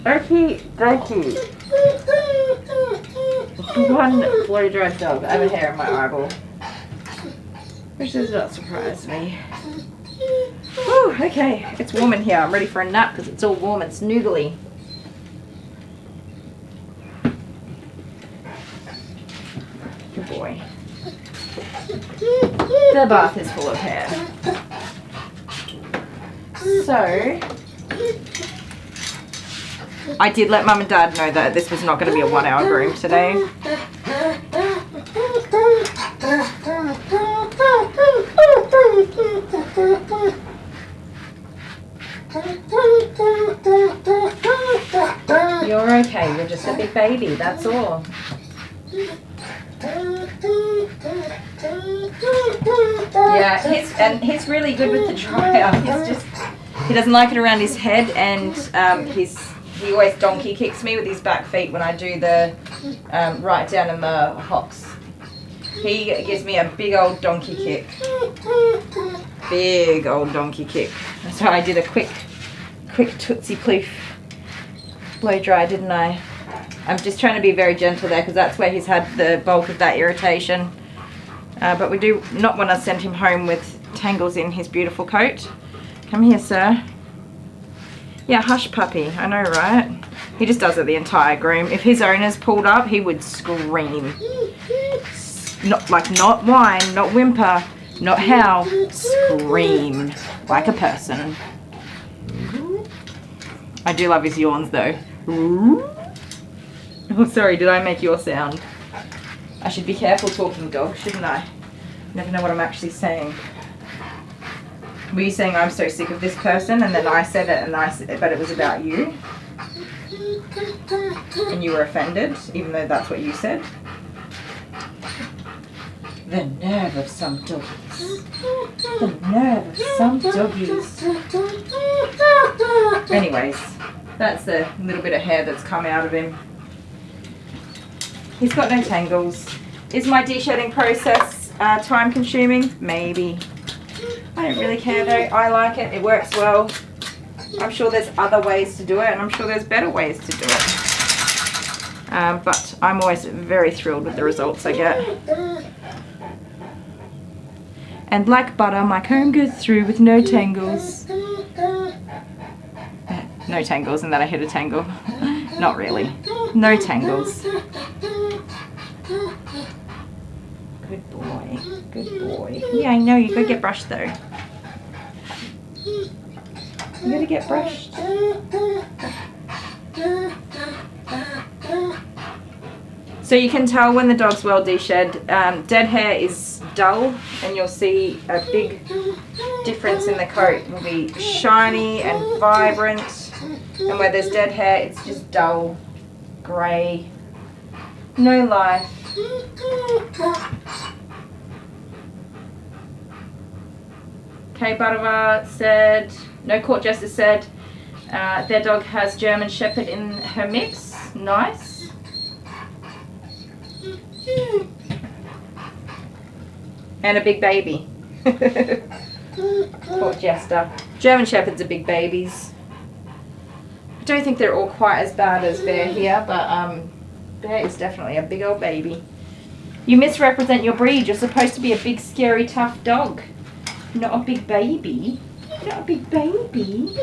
Okie dokie. One blow dried dog. I have a hair in my eyeball. Which does not surprise me. Whew, okay, it's warm in here. I'm ready for a nap because it's all warm and snoogly. Good boy. The bath is full of hair. So, I did let Mum and Dad know that this was not going to be a 1 hour groom today. You're okay, you're just a big baby, that's all. Yeah, he's really good with the dryer. He doesn't like it around his head, and he always donkey kicks me with his back feet when I do the right down in the hocks. He gives me a big old donkey kick. Big old donkey kick. So I did a quick tootsie ploof blow dry, didn't I? I'm just trying to be very gentle there because that's where he's had the bulk of that irritation. But we do not want to send him home with tangles in his beautiful coat. Come here, sir. Yeah, hush puppy. I know, right? He just does it the entire groom. If his owner's pulled up, he would scream. Not whine, not whimper, not howl. Scream like a person. I do love his yawns though. Oh, sorry, did I make your sound? I should be careful talking dog, shouldn't I? Never know what I'm actually saying. Were you saying I'm so sick of this person, and then I said it, but it was about you? And you were offended, even though that's what you said? The nerve of some doggies. The nerve of some doggies. Anyways, that's the little bit of hair that's come out of him. He's got no tangles. Is my de-shedding process time consuming? Maybe. I don't really care though. I like it. It works well. I'm sure there's other ways to do it, and I'm sure there's better ways to do it. But I'm always very thrilled with the results I get. And like butter, my comb goes through with no tangles. No tangles, and then I hit a tangle. Not really. No tangles. Good boy. Good boy. Yeah, I know. You gotta get brushed though. You gotta get brushed. So you can tell when the dog's well de-shed. Dead hair is dull, and you'll see a big difference in the coat. It will be shiny and vibrant, and where there's dead hair, it's just dull, grey, no life. Kay Buttervar said, No Court Justice said, their dog has German Shepherd in her mix. Nice. And a big baby. Poor Jester. German Shepherds are big babies. I don't think they're all quite as bad as Bear here, but Bear is definitely a big old baby. You misrepresent your breed. You're supposed to be a big, scary, tough dog. Not a big baby. Not a big baby.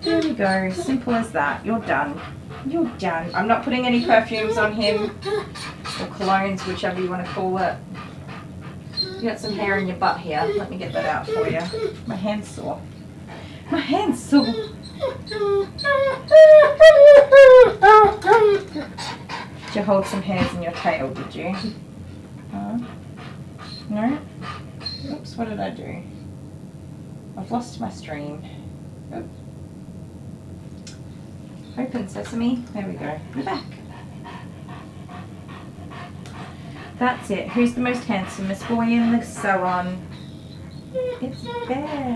There we go. Simple as that. You're done. You're done. I'm not putting any perfumes on him. Or colognes, whichever you want to call it. You got some hair in your butt here. Let me get that out for you. My hand's sore. My hand's sore. Did you hold some hairs in your tail, did you? No? Oops, what did I do? I've lost my stream. Oops. Open sesame. There we go. We're back. That's it. Who's the most handsomest boy in the salon? It's Bear.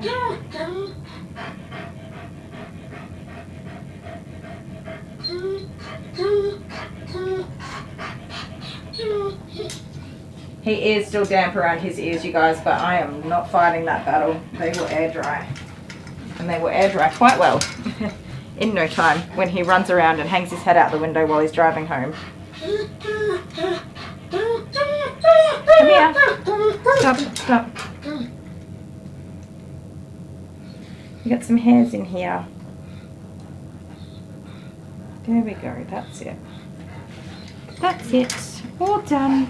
He is still damp around his ears, you guys, but I am not fighting that battle. They will air dry. And they will air dry quite well in no time when he runs around and hangs his head out the window while he's driving home. Come here. Stop, stop. You got some hairs in here. There we go, that's it. That's it. All done.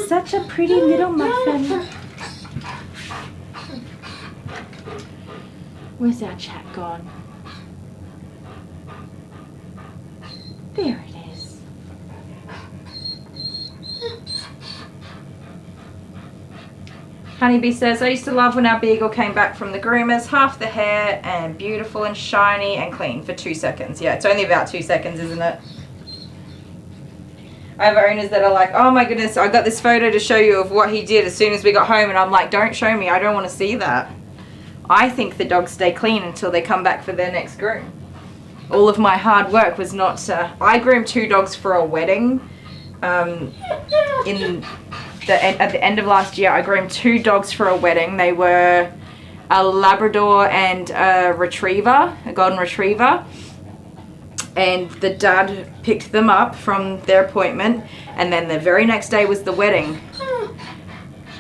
Such a pretty little muffin. Where's our chat gone? There it is. Honeybee says, I used to love when our beagle came back from the groomers, half the hair and beautiful and shiny and clean for 2 seconds. Yeah, it's only about 2 seconds, isn't it? I have owners that are like, oh my goodness, I got this photo to show you of what he did as soon as we got home, and I'm like, don't show me, I don't want to see that. I think the dogs stay clean until they come back for their next groom. All of my hard work was not, I groomed 2 dogs for a wedding. At the end of last year, I groomed 2 dogs for a wedding. They were a Labrador and a Retriever, a Golden Retriever. And the dad picked them up from their appointment, and then the very next day was the wedding.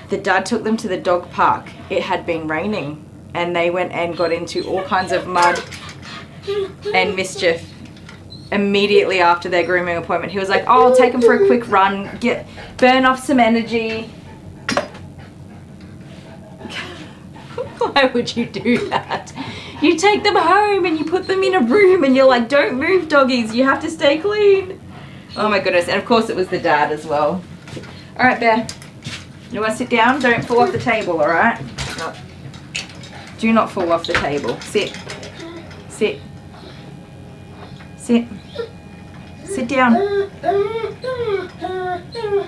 The dad took them to the dog park. It had been raining, and they went and got into all kinds of mud and mischief immediately after their grooming appointment. He was like, oh, I'll take them for a quick run, burn off some energy. Why would you do that? You take them home and you put them in a room and you're like, don't move, doggies, you have to stay clean. Oh my goodness, and of course it was the dad as well. All right, Bear, you want to sit down? Don't fall off the table, all right? No. Do not fall off the table. Sit, sit, sit, sit down.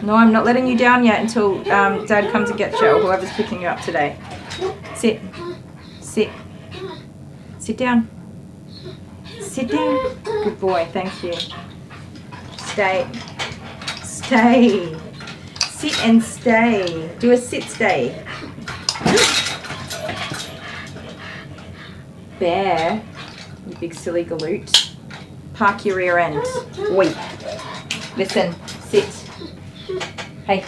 No, I'm not letting you down yet until Dad comes and gets you, or whoever's picking you up today. Sit, sit. Sit down. Sit down. Good boy, thank you. Stay. Stay. Sit and stay. Do a sit stay. Bear, you big silly galoot. Park your rear end. Oi. Listen, sit. Hey.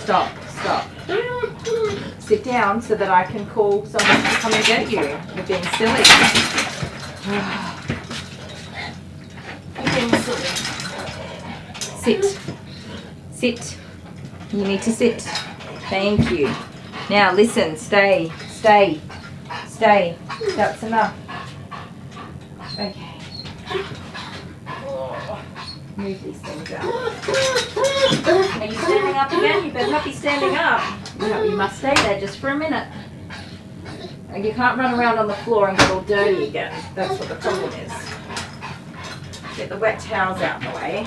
Stop, stop. Sit down so that I can call someone to come and get you. You're being silly. You're being silly. Sit. Sit. You need to sit. Thank you. Now listen, stay, stay, stay. That's enough. Okay. Move these things out. Are you standing up again? You better not be standing up. No, you must stay there just for a minute. And you can't run around on the floor and get all dirty again. That's what the problem is. Get the wet towels out of the way.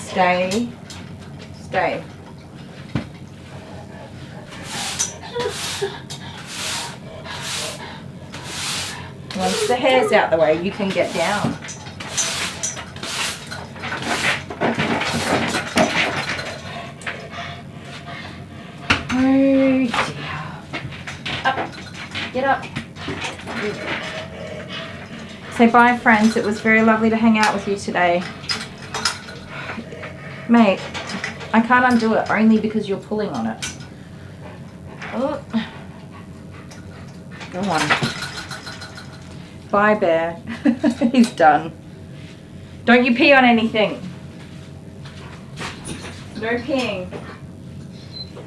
Stay. Stay. Once the hair's out the way, you can get down. Oh dear. Up. Get up. Say bye, friends. It was very lovely to hang out with you today. Mate, I can't undo it only because you're pulling on it. Oh. Go on. Bye, Bear. He's done. Don't you pee on anything. No peeing.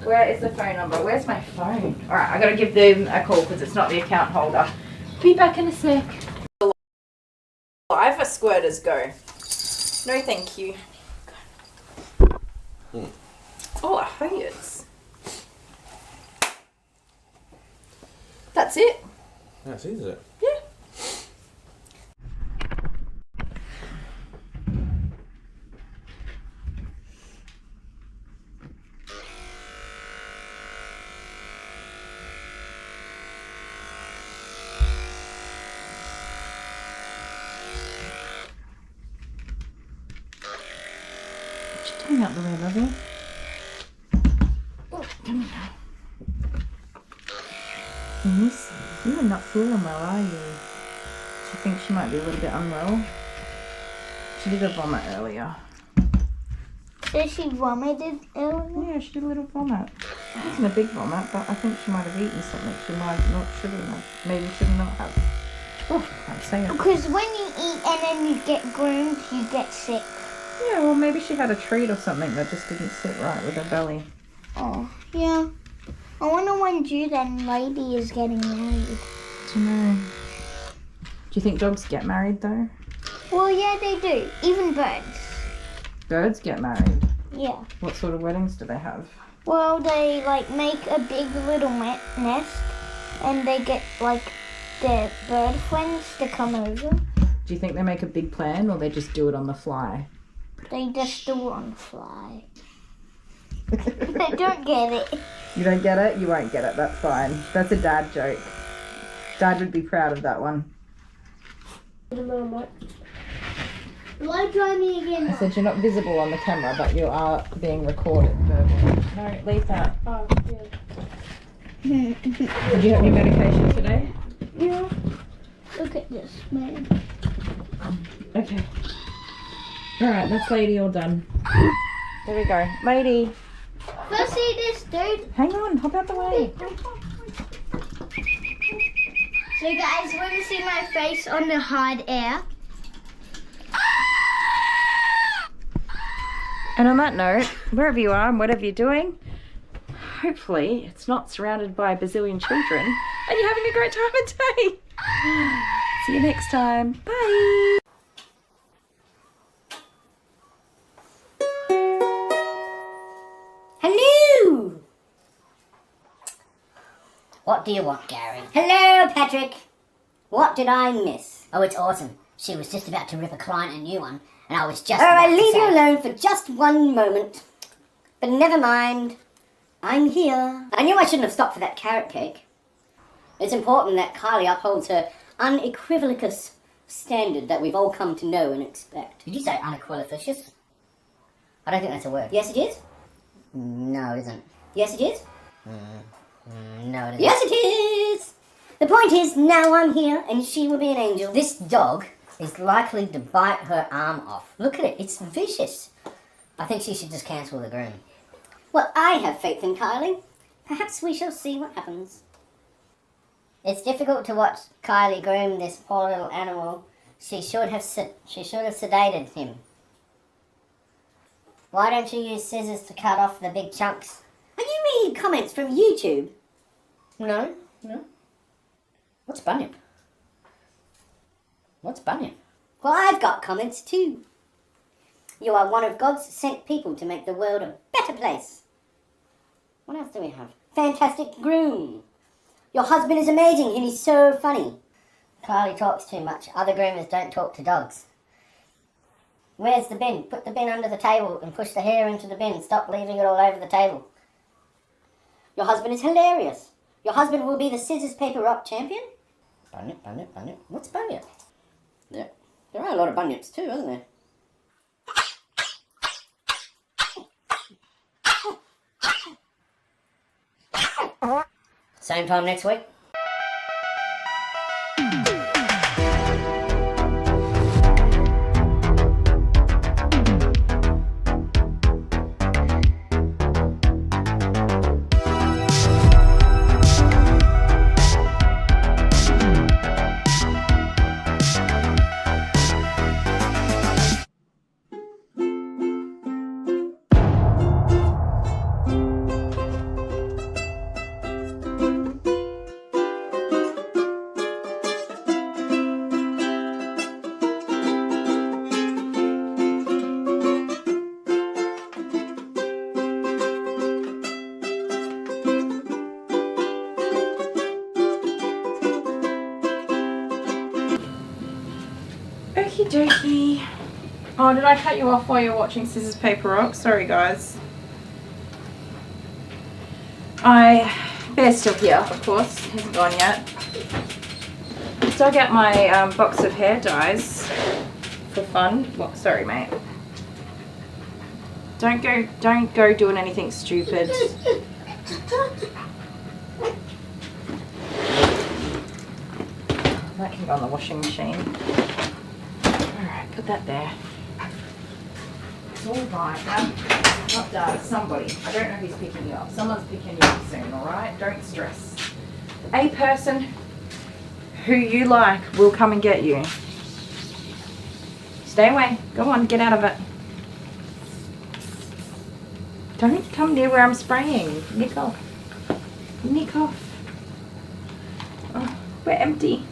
Where is the phone number? Where's my phone? Alright, I gotta give them a call because it's not the account holder. Be back in a sec. Live as squirters go. No thank you. Oh, I hate it. That's it. That's it, is it? Yeah. out the way, lovey. Oh, come here. Miss, you are not feeling well, are you? She thinks she might be a little bit unwell. She did a vomit earlier. So she vomited earlier? Yeah, she did a little vomit. It wasn't a big vomit, but I think she might have eaten something she might not, shouldn't have. Maybe should not have. Oh, I can't say it. Because when you eat and then you get groomed, you get sick. Yeah, well, maybe she had a treat or something that just didn't sit right with her belly. Oh, yeah. I wonder when Jude and Lady is getting married. I don't know. Do you think dogs get married though? Well, yeah, they do. Even birds. Birds get married? Yeah. What sort of weddings do they have? Well, they like make a big little nest, and they get like their bird friends to come over. Do you think they make a big plan or they just do it on the fly? They just do it on the fly. I don't get it. You don't get it? You won't get it. That's fine. That's a dad joke. Dad would be proud of that one. Why try me again? I said you're not visible on the camera, but you are being recorded verbally. No, leave that. Oh, yeah. Did you have your medication today? Yeah. Look at this, man. Okay. Alright, that's Lady all done. There we go. Lady. First see this, dude. Hang on, hop out the way. So guys, want to see my face on the hard air? And on that note, wherever you are and whatever you're doing, hopefully it's not surrounded by a bazillion children and you're having a great time of day. See you next time. Bye. Hello! What do you want, Gary? Hello, Patrick! What did I miss? Oh, it's awesome. She was just about to rip a client a new one, and I was just I leave you alone for just one moment. But never mind. I'm here. I knew I shouldn't have stopped for that carrot cake. It's important that Kylie upholds her unequivocus standard that we've all come to know and expect. Did you say unequivocus? I don't think that's a word. Yes, it is. No, it isn't. Yes, it is. No, it isn't. Yes, it is. The point is, now I'm here, and she will be an angel. This dog is likely to bite her arm off. Look at it, it's vicious. I think she should just cancel the groom. Well, I have faith in Kylie. Perhaps we shall see what happens. It's difficult to watch Kylie groom this poor little animal. She should have sedated him. Why don't you use scissors to cut off the big chunks? Are you reading comments from YouTube? No. What's bunyip? What's bunyip? Well, I've got comments too. You are one of God's sent people to make the world a better place. What else do we have? Fantastic groom. Your husband is amazing and he's so funny. Kylie talks too much. Other groomers don't talk to dogs. Where's the bin? Put the bin under the table and push the hair into the bin. Stop leaving it all over the table. Your husband is hilarious. Your husband will be the scissors, paper, rock champion? Bunyip. What's bunyip? There are a lot of bunyips too, isn't there? Same time next week. Okie dokie. Oh, did I cut you off while you're watching Scissors, Paper, Rock? Sorry, guys. Bear's still here, of course. He hasn't gone yet. Dug out my box of hair dyes for fun. Well, sorry, mate. Don't go doing anything stupid. That can go on the washing machine. Alright, put that there. It's all right. Not Dad, somebody. I don't know who's picking you up. Someone's picking you up soon, alright? Don't stress. A person who you like will come and get you. Stay away. Go on, get out of it. Don't come near where I'm spraying. Nick off. Nick off. Oh, we're empty.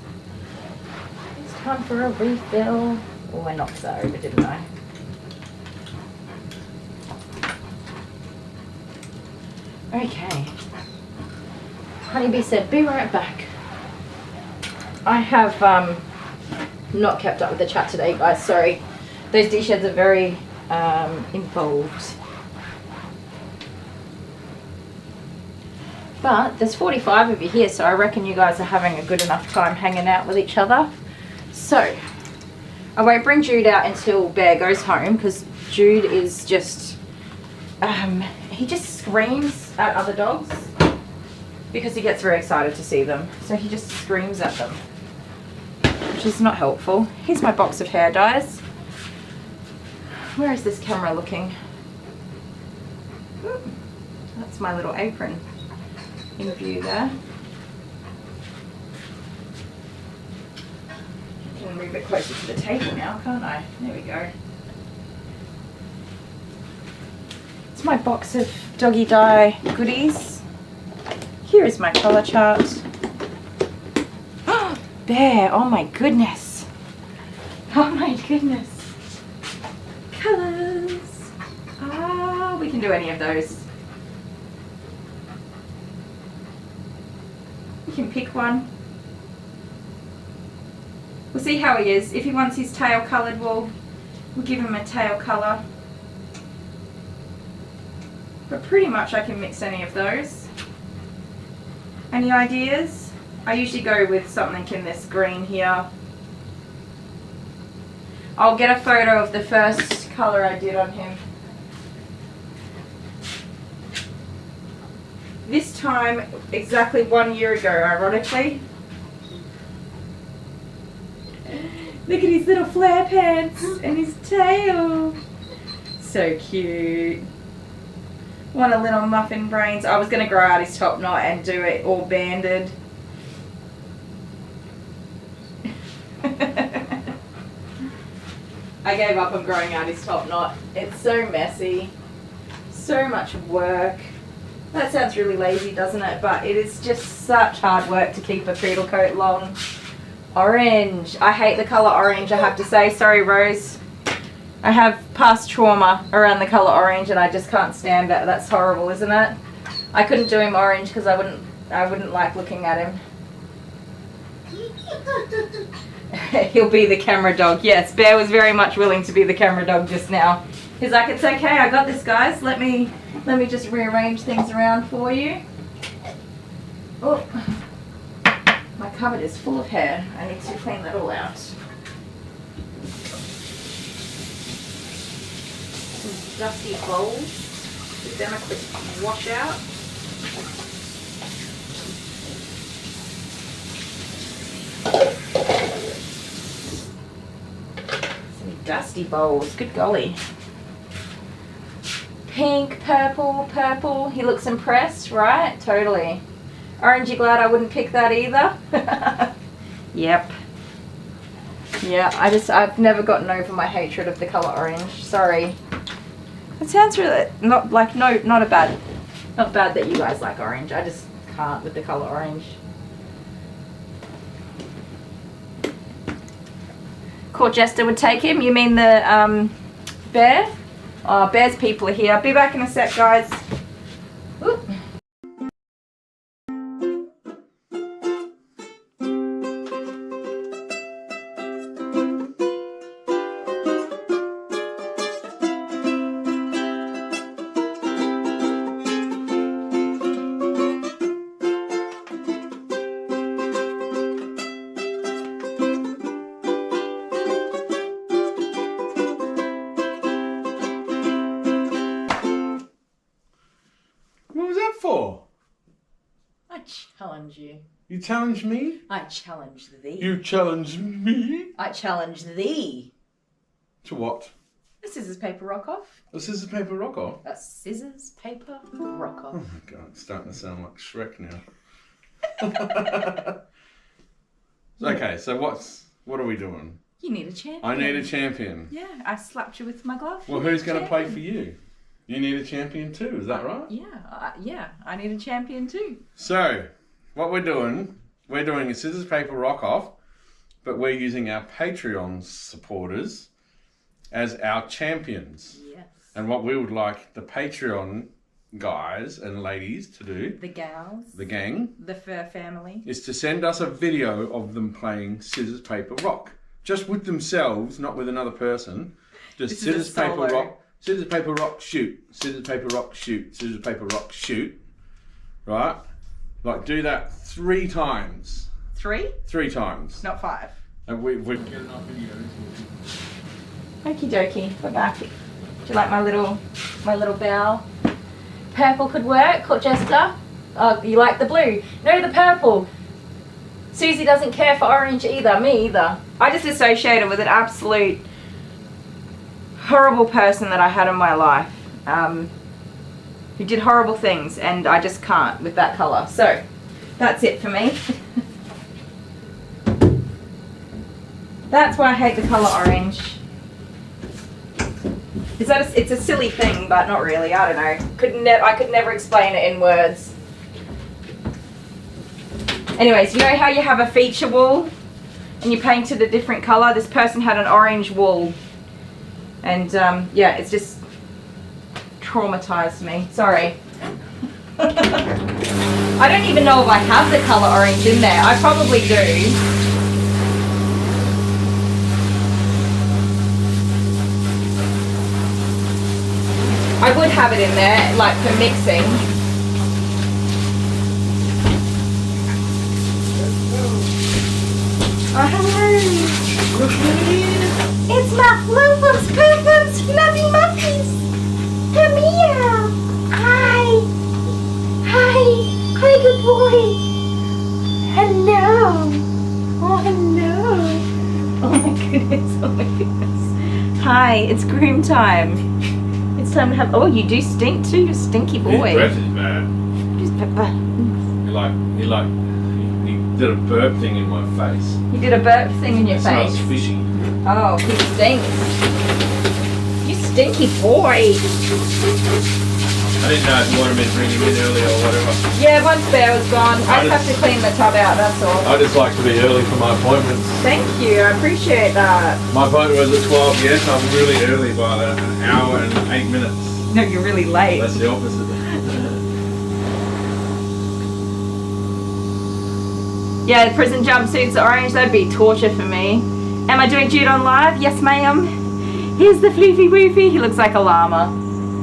It's time for a refill. Oh, I knocked that over, didn't I? Okay. Honeybee said, be right back. I have not kept up with the chat today, guys. Sorry. Those D-sheds are very involved. But there's 45 of you here, so I reckon you guys are having a good enough time hanging out with each other. So, I won't bring Jude out until Bear goes home, because Jude is just, he just screams at other dogs because he gets very excited to see them. So he just screams at them, which is not helpful. Here's my box of hair dyes. Where is this camera looking? Ooh, that's my little apron in view there. I can move it closer to the table now, can't I? There we go. It's my box of doggy dye goodies. Here is my colour chart. Oh, Bear, oh my goodness. Oh my goodness. Colours. Ah, we can do any of those. You can pick one. We'll see how he is. If he wants his tail coloured, we'll give him a tail colour. But pretty much I can mix any of those. Any ideas? I usually go with something in this green here. I'll get a photo of the first colour I did on him. This time, exactly 1 year ago, ironically. Look at his little flare pants and his tail. So cute. What a little muffin brains. I was going to grow out his top knot and do it all banded. I gave up on growing out his top knot. It's so messy. So much work. That sounds really lazy, doesn't it? But it is just such hard work to keep a poodle coat long. Orange. I hate the colour orange, I have to say. Sorry, Rose. I have past trauma around the colour orange and I just can't stand it. That's horrible, isn't it? I couldn't do him orange because I wouldn't like looking at him. He'll be the camera dog. Yes, Bear was very much willing to be the camera dog just now. He's like, it's okay, I got this, guys. Let me just rearrange things around for you. Oh, my cupboard is full of hair. I need to clean that all out. Some dusty bowls. Give them a quick wash out. Some dusty bowls. Good golly. Pink, purple, purple. He looks impressed, right? Totally. Orange, you glad I wouldn't pick that either? Yep. Yeah, I've never gotten over my hatred of the colour orange. Sorry. It sounds really not bad that you guys like orange. I just can't with the colour orange. Court Jester would take him. You mean the Bear? Oh, Bear's people are here. I'll be back in a sec, guys. Oop. You challenge me? I challenge thee. You challenge me? I challenge thee. To what? The scissors, paper, rock off. The scissors, paper, rock off? A scissors, paper, rock off. Oh my god, it's starting to sound like Shrek now. Okay, so what are we doing? You need a champion. I need a champion. Yeah, I slapped you with my glove. Well, who's going to play for you? You need a champion too, is that right? Yeah, I need a champion too. So, what we're doing a scissors, paper, rock off, but we're using our Patreon supporters as our champions. Yes. And what we would like the Patreon guys and ladies to do, the gals, the gang, the fur family, is to send us a video of them playing scissors, paper, rock. Just with themselves, not with another person. Just scissors, paper, rock. Scissors, paper, rock, shoot. Scissors, paper, rock, shoot. Scissors, paper, rock, shoot. Right? Like, do that 3 times. 3? 3 times. Not 5. And we get enough videos. Okie dokie, we're back. Do you like my little bow? Purple could work, Jessica. Oh, you like the blue? No, the purple. Susie doesn't care for orange either, me either. I just associated with an absolute horrible person that I had in my life, who did horrible things, and I just can't with that colour. So, that's it for me. That's why I hate the colour orange. It's a silly thing, but not really, I don't know. I could never explain it in words. Anyways, you know how you have a feature wall and you painted a different colour? This person had an orange wall. And yeah, it's just traumatized me. Sorry. I don't even know if I have the colour orange in there. I probably do. I would have it in there, like for mixing. Oh, hello. It's my Flufums, Poofums, Fluffy Muffies. Come here. Hi. Hi, good boy. Hello. Oh, hello. Oh my goodness. Hi, it's groom time. It's time to have. Oh, you do stink too, you stinky boy. His breath is bad. He did a burp thing in my face. You did a burp thing in your face. It smells fishy. Oh, he stinks. You stinky boy. I didn't know if you wanted me to bring him in early or whatever. Yeah, once Bear was gone, I just have to clean the tub out, that's all. I just like to be early for my appointments. Thank you, I appreciate that. My appointment was at 12, yes, I'm really early by an hour and 8 minutes. No, you're really late. That's the opposite. Yeah, the prison jumpsuits are orange, that'd be torture for me. Am I doing Jude on live? Yes, ma'am. Here's the floofy woofy. He looks like a llama.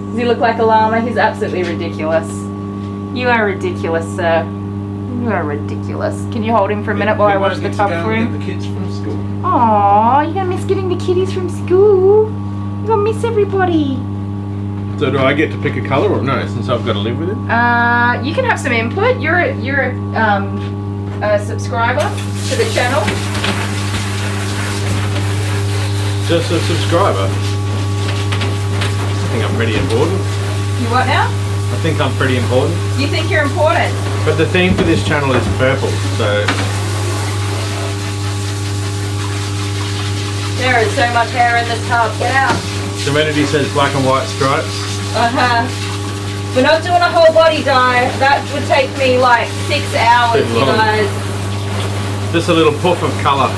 Does he look like a llama? He's absolutely ridiculous. You are ridiculous, sir. You are ridiculous. Can you hold him for a minute while I wash the tub for him? The kids from school. Aww, you're gonna miss getting the kiddies from school. You're gonna miss everybody. So do I get to pick a colour or no, since I've got to live with it? You can have some input. You're a subscriber to the channel. Just a subscriber. I think I'm pretty important. You what now? I think I'm pretty important. You think you're important? But the theme for this channel is purple, so... There is so much hair in this tub. Get out. Serenity says black and white stripes. We're not doing a whole body dye. That would take me like 6 hours, you guys. Just a little puff of colour.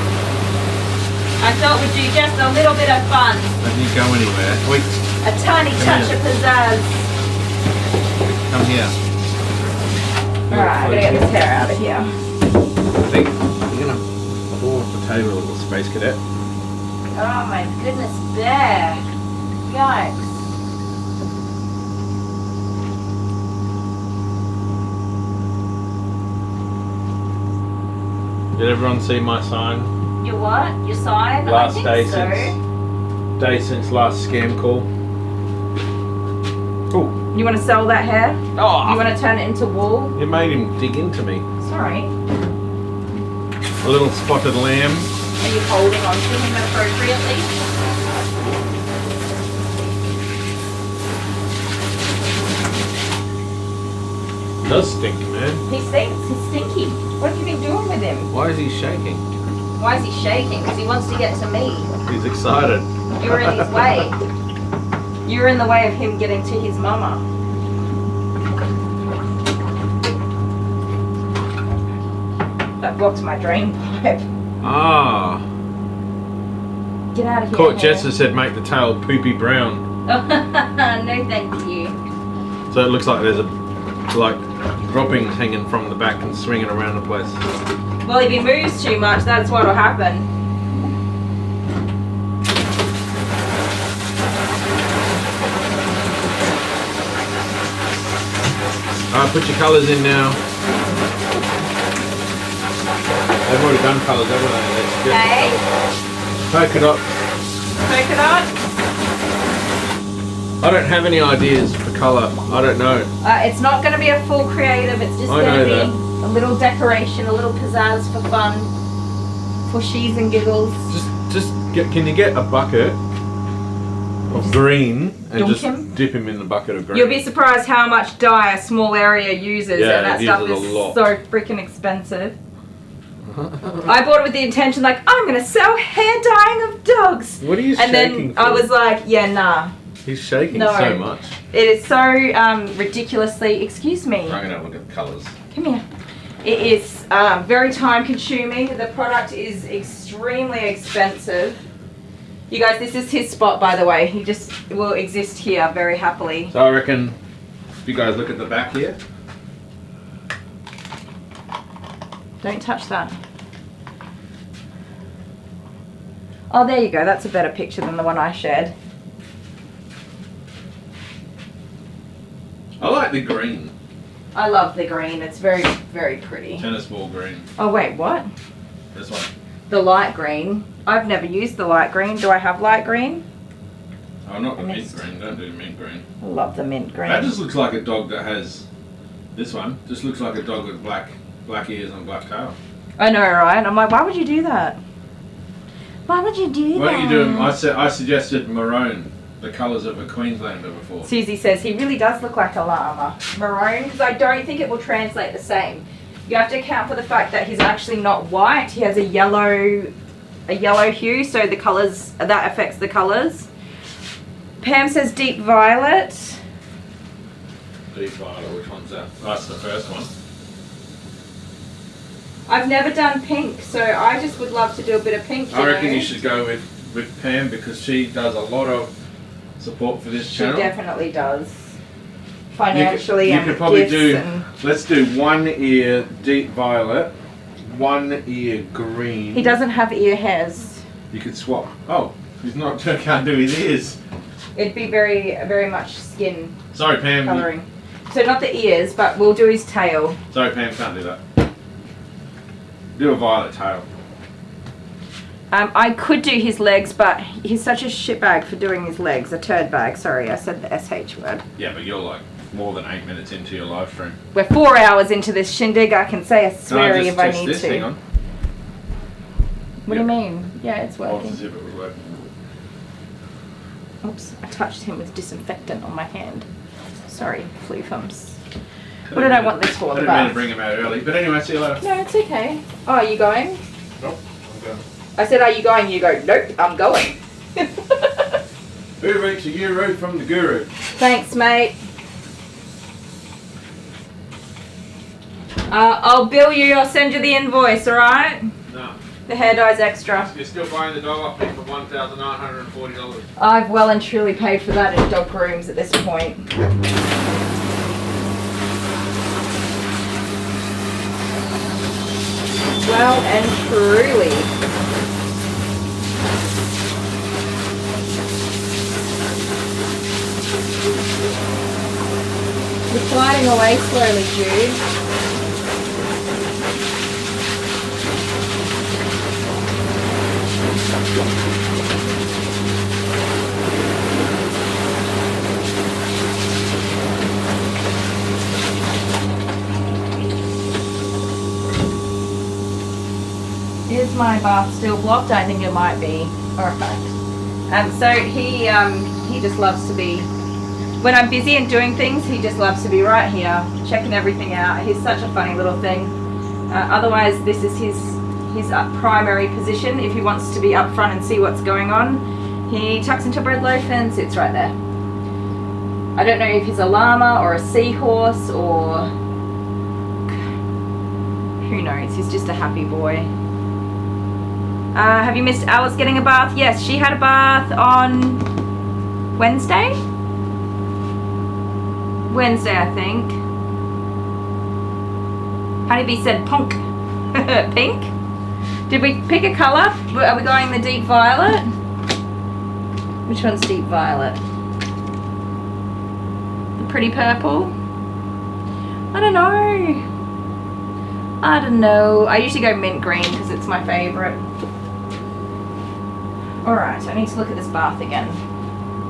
I thought we'd do just a little bit of fun. Don't you go anywhere. Wait. A tiny touch of pizzazz. Come here. Alright, I gotta get this hair out of here. I think you're gonna fall off the table, little space cadet. Oh my goodness, Bear. Yikes. Did everyone see my sign? Your what? Your sign? Last I think day since last scam call. Oh. You want to sell that hair? Oh. You want to turn it into wool? You made him dig into me. Sorry. A little spotted lamb. Are you holding on to him appropriately? It does stink, man. He stinks. He's stinky. What have you been doing with him? Why is he shaking? Why is he shaking? Because he wants to get to me. He's excited. You're in his way. You're in the way of him getting to his mama. That blocked my drain pipe. Ah. Get out of here. Court Jester said make the tail poopy brown. No, thank you. So it looks like there's like droppings hanging from the back and swinging around the place. Well, if he moves too much, that's what'll happen. Alright, put your colours in now. They've already done colours, haven't they? Let's get polka dot. Polka dot? I don't have any ideas for colour. I don't know. It's not going to be a full creative. It's just going to be a little decoration, a little pizzazz for fun, for shees and giggles. Can you get a bucket of green and just him? dip him in the bucket of green? You'll be surprised how much dye a small area uses, Yeah, and that it stuff uses is a lot. so freaking expensive. I bought it with the intention, like, I'm going to sell hair dyeing of dogs. What are you and shaking then I for? was like, yeah, nah. He's shaking No. so much. It is so ridiculously, excuse me. I'm going to have a look at the colours. Come here. It is very time consuming. The product is extremely expensive. You guys, this is his spot, by the way. He just will exist here very happily. So I reckon if you guys look at the back here. Don't touch that. Oh, there you go. That's a better picture than the one I shared. I like the green. I love the green. It's very, very pretty. Tennis ball green. Oh, wait, what? This one. The light green. I've never used the light green. Do I have light green? Oh, not the mint green. Don't do mint green. I love the mint green. That just looks like a dog that has... This one just looks like a dog with black ears and black tail. I know, right? I'm like, why would you do that? Why would you do that? What are you doing? I suggested maroon, the colours of a Queenslander before. Susie says he really does look like a llama. Maroon, because I don't think it will translate the same. You have to account for the fact that he's actually not white. He has a yellow hue, so the colours, that affects the colours. Pam says deep violet. Deep violet, which one's that? That's the first one. I've never done pink, so I just would love to do a bit of pink. I reckon you should go with Pam because she does a lot of support for this channel. She definitely does. Financially, you and could probably gifts do. and... Let's do one ear deep violet, one ear green. He doesn't have ear hairs. You could swap. Oh, he's not. Can't do his ears. It'd be very, very much skin Sorry, Pam. colouring. So not the ears, but we'll do his tail. Sorry, Pam. Can't do that. Do a violet tail. I could do his legs, but he's such a shitbag for doing his legs. A turd bag. Sorry, I said the SH word. Yeah, but you're like more than 8 minutes into your live stream. We're 4 hours into this shindig. I can say a sweary if I need this? to. Hang on. What do you mean? Yeah, it's I'll working. see if it would work. Oops, I touched him with disinfectant on my hand. Sorry, flea thumbs. What did I want this for? I The didn't mean to bath? bring him out early, but anyway, see you later. No, it's okay. Oh, are you going? Nope, I'm going. I said, are you going? You go, nope, I'm going. Who reads a euro from the guru? Thanks, mate. I'll bill you. I'll send you the invoice, alright? No. The hair dye's extra. You're still buying the dog off me for $1,940. I've well and truly paid for that in dog grooms at this point. Well and truly. You're sliding away slowly, Jude. Is my bath still blocked? I think it might be. Alright. So he just loves to be, when I'm busy and doing things, he just loves to be right here, checking everything out. He's such a funny little thing. Otherwise, this is his primary position. If he wants to be up front and see what's going on, he tucks into bread loaf and sits right there. I don't know if he's a llama or a seahorse or who knows. He's just a happy boy. Have you missed Alice getting a bath? Yes, she had a bath on Wednesday, I think. Honeybee said punk. Pink? Did we pick a colour? Are we going the deep violet? Which one's deep violet? The pretty purple? I don't know. I usually go mint green because it's my favourite. Alright, I need to look at this bath again.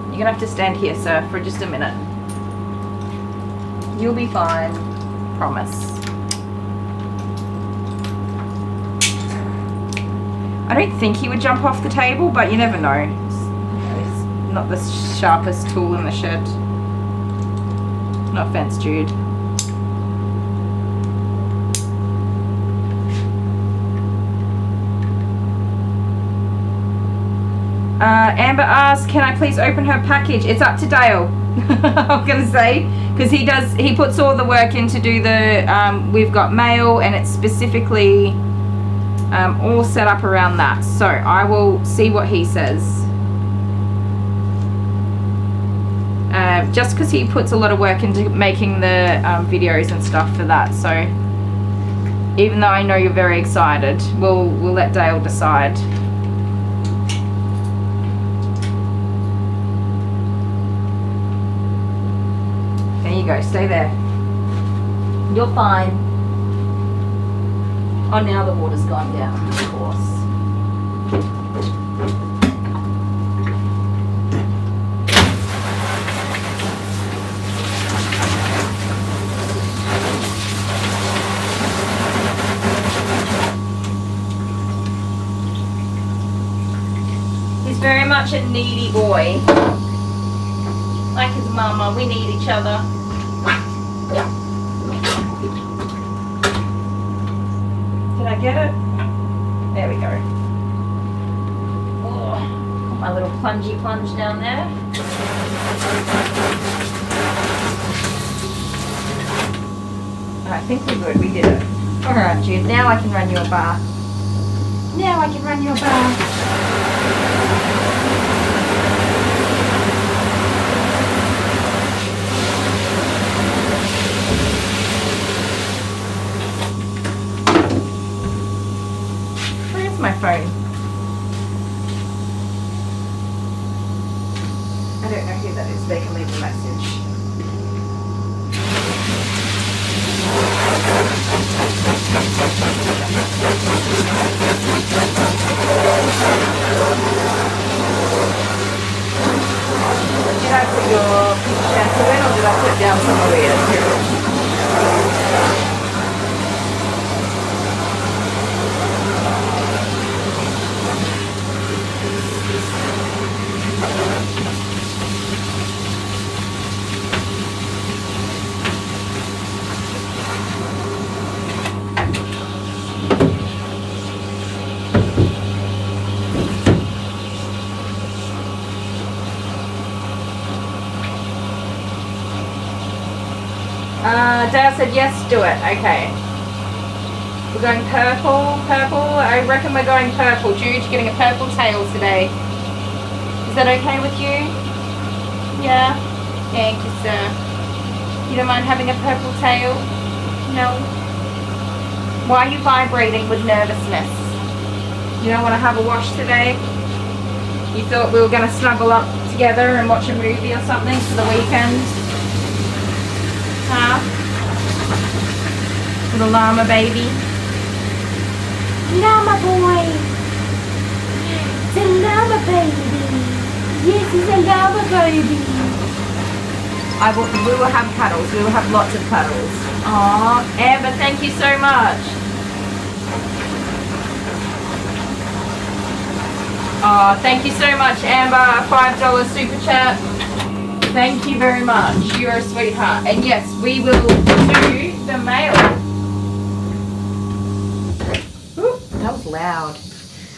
You're going to have to stand here, sir, for just a minute. You'll be fine. Promise. I don't think he would jump off the table, but you never know. It's not the sharpest tool in the shed. No offense, Jude. Amber asks, can I please open her package? It's up to Dale. I'm gonna say, because he puts all the work in to do the we've got mail, and it's specifically all set up around that. So I will see what he says. Just because he puts a lot of work into making the videos and stuff for that. So even though I know you're very excited, we'll let Dale decide. There you go, stay there. You're fine. Oh, now the water's gone down, of course. He's very much a needy boy. Like his mama, we need each other. Did I get it? There we go. Oh, got my little plungy plunge down there. I think we're good, we did it. Alright, Jude, now I can run you a bath. Now I can run you a bath. My phone. I don't know who that is. They can leave a message. Did I put your shampoo in, or did I put it down somewhere weird? Dale said yes, do it. Okay. We're going purple. Purple. I reckon we're going purple. Jude, you're getting a purple tail today. Is that okay with you? Yeah? Thank you, sir. You don't mind having a purple tail? No? Why are you vibrating with nervousness? You don't want to have a wash today? You thought we were going to snuggle up together and watch a movie or something for the weekend? Huh? Little llama baby. Llama boy. It's a llama baby. Yes, it's a llama baby. We will have cuddles. We will have lots of cuddles. Aw, Amber, thank you so much. Oh, thank you so much, Amber. $5 super chat. Thank you very much. You're a sweetheart. And yes, we will do the mail. Ooh, that was loud.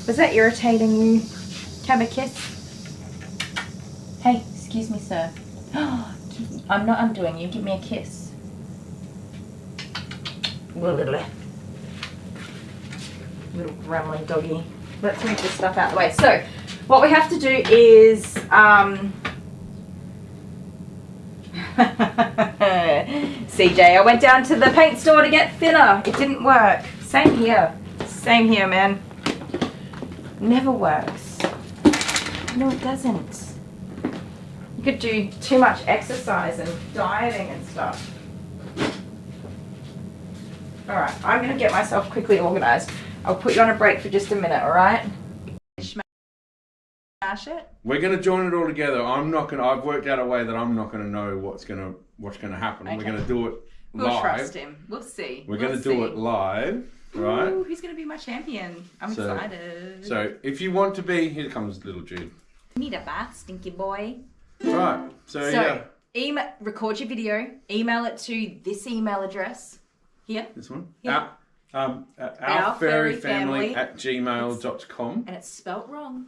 Was that irritating you? Can I have a kiss? Hey, excuse me, sir. I'm not undoing you. Give me a kiss. Little gremlin doggy. Let's move this stuff out of the way. So, what we have to do is, CJ, I went down to the paint store to get thinner. It didn't work. Same here. Same here, man. Never works. No, it doesn't. You could do too much exercise and dieting and stuff. Alright, I'm going to get myself quickly organized. I'll put you on a break for just a minute, alright? Smash it. We're going to join it all together. I've worked out a way that I'm not going to know what's going to happen. Okay. We're going to do it live. We'll trust him. We'll see. We're going to do it live, right? Ooh, who's going to be my champion? I'm excited. So, if you want to be, here comes little Jude. Need a bath, stinky boy. Right. So yeah. Record your video, email it to this email address. Here. This one? Yeah. ourfurryfamily@gmail.com. And it's spelt wrong.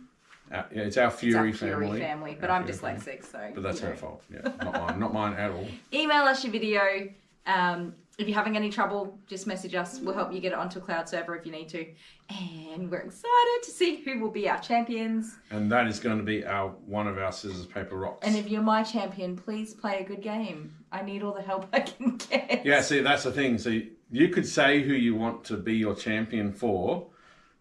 Yeah, it's our Fury family. But I'm dyslexic, family. So. But that's her fault. Yeah, not mine at all. Email us your video. If you're having any trouble, just message us. We'll help you get it onto a cloud server if you need to. And we're excited to see who will be our champions. And that is going to be one of our scissors, paper, rocks. And if you're my champion, please play a good game. I need all the help I can get. Yeah, see, that's the thing. So you could say who you want to be your champion for,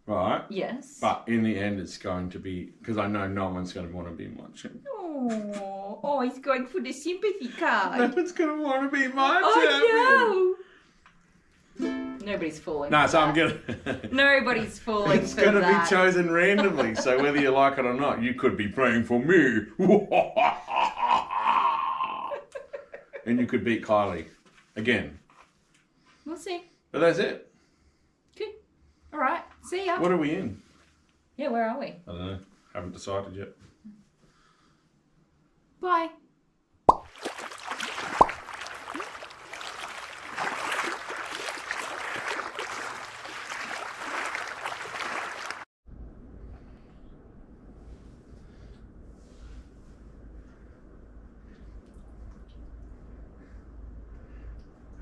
right? Yes. But in the end, it's going to be, because I know no one's going to want to be my champion. Oh, he's going for the sympathy card. No one's going to want to be my champion. Oh, no. Nobody's falling. No, so I'm going to... Nobody's falling It's going to be chosen randomly. So whether you like it or not, you could be praying for me. And you could beat Kylie. Again. We'll see. But that's it. Good. All right. See ya. What are we in? Yeah, where are we? I don't know. Haven't decided yet. Bye.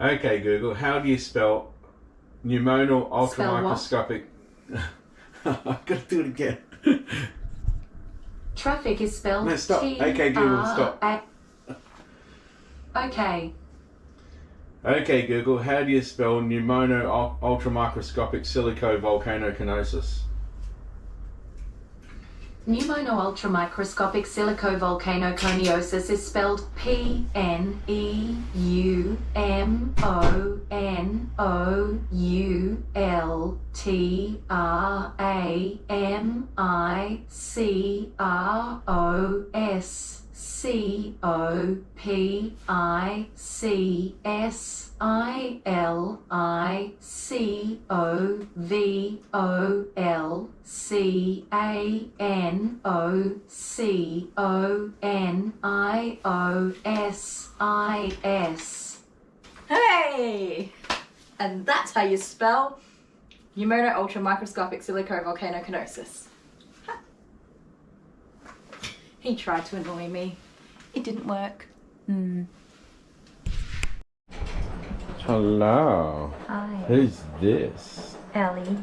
Okay, Google, how do you spell pneumonal ultramicroscopic... I've got to do it again. Traffic is spelled No, stop. Okay, Google, stop. Okay. Okay, Google, how do you spell pneumono ultramicroscopic silicovolcanoconiosis? Pneumono-ultramicroscopic silicovolcanoconiosis is spelled P-N-E-U-M-O-N-O-U-L-T-R-A-M-I-C-R-O-S-C-O-P-I-C-S-I-L-I-C-O-N-I-O-S. Hey! And that's how you spell pneumono-ultramicroscopic silicovolcanoconiosis. He tried to annoy me. It didn't work. Hello. Hi. Who's this? Ellie.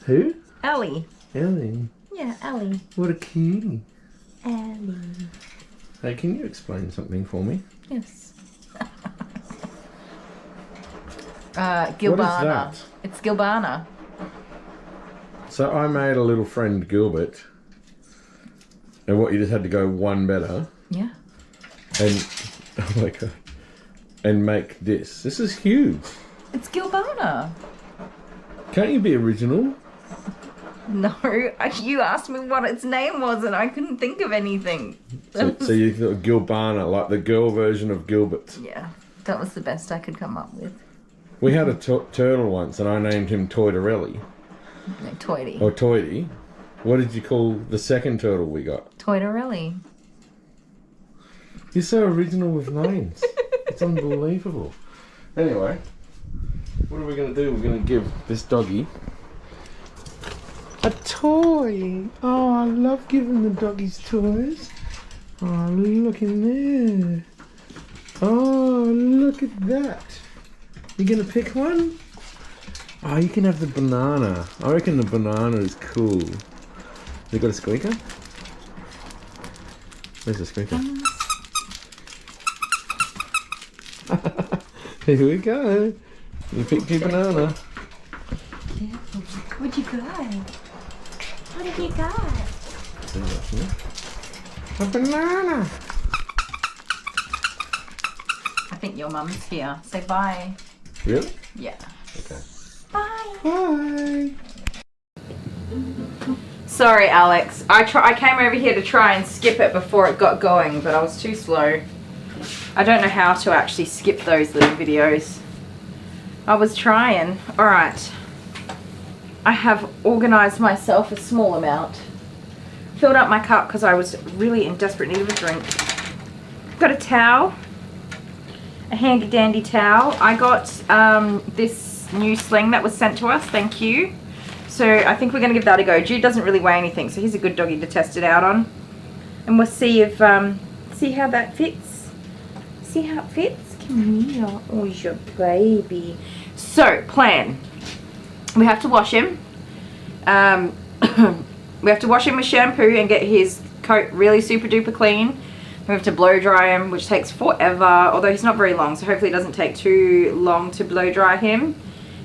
Who? Ellie. Ellie. Yeah, Ellie. What a cutie. Ellie. Hey, can you explain something for me? Yes. Gilbana. What is that? It's Gilbana. So I made a little friend Gilbert. And what, you just had to go one better? Yeah. And, oh my god. And make this. This is huge. It's Gilbana. Can't you be original? No, you asked me what its name was and I couldn't think of anything. So you thought Gilbana, like the girl version of Gilbert. Yeah, that was the best I could come up with. We had a turtle once and I named him Toidarelli. No, Toity. Or Toity. What did you call the second turtle we got? Toitorelli. You're so original with names. It's unbelievable. Anyway, what are we going to do? We're going to give this doggy a toy. Oh, I love giving the doggies toys. Oh, look in there. Oh, look at that. You going to pick one? Oh, you can have the banana. I reckon the banana is cool. You got a squeaker? Where's the squeaker? Here we go. You picked your banana. What'd you got? What have you got? A banana. I think your mum's here. Say bye. Really? Yeah. Okay. Bye. Bye. Sorry, Alex. I came over here to try and skip it before it got going, but I was too slow. I don't know how to actually skip those little videos. I was trying. Alright. I have organised myself a small amount. Filled up my cup because I was really in desperate need of a drink. Got a towel. A handy dandy towel. I got this new sling that was sent to us. Thank you. So I think we're going to give that a go. Jude doesn't really weigh anything, so he's a good doggy to test it out on. And we'll see if, see how that fits. See how it fits? Come here. Oh, your baby. So, plan. We have to wash him. We have to wash him with shampoo and get his coat really super duper clean. We have to blow dry him, which takes forever, although he's not very long, so hopefully it doesn't take too long to blow dry him.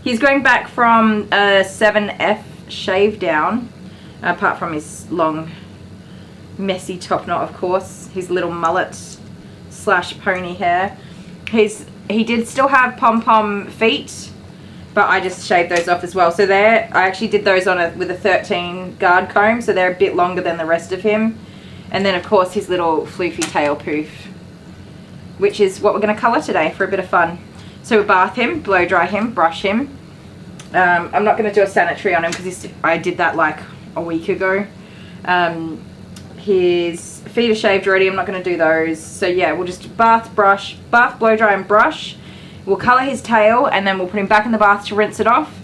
He's going back from a 7F shave down, apart from his long, messy top knot, of course, his little mullet slash pony hair. He did still have pom-pom feet, but I just shaved those off as well. So I actually did those on with a 13 guard comb, so they're a bit longer than the rest of him. And then, of course, his little floofy tail poof, which is what we're going to colour today for a bit of fun. So we bath him, blow dry him, brush him. I'm not going to do a sanitary on him because I did that like a week ago. His feet are shaved already. I'm not going to do those. So yeah, we'll just bath, blow dry and brush. We'll colour his tail and then we'll put him back in the bath to rinse it off.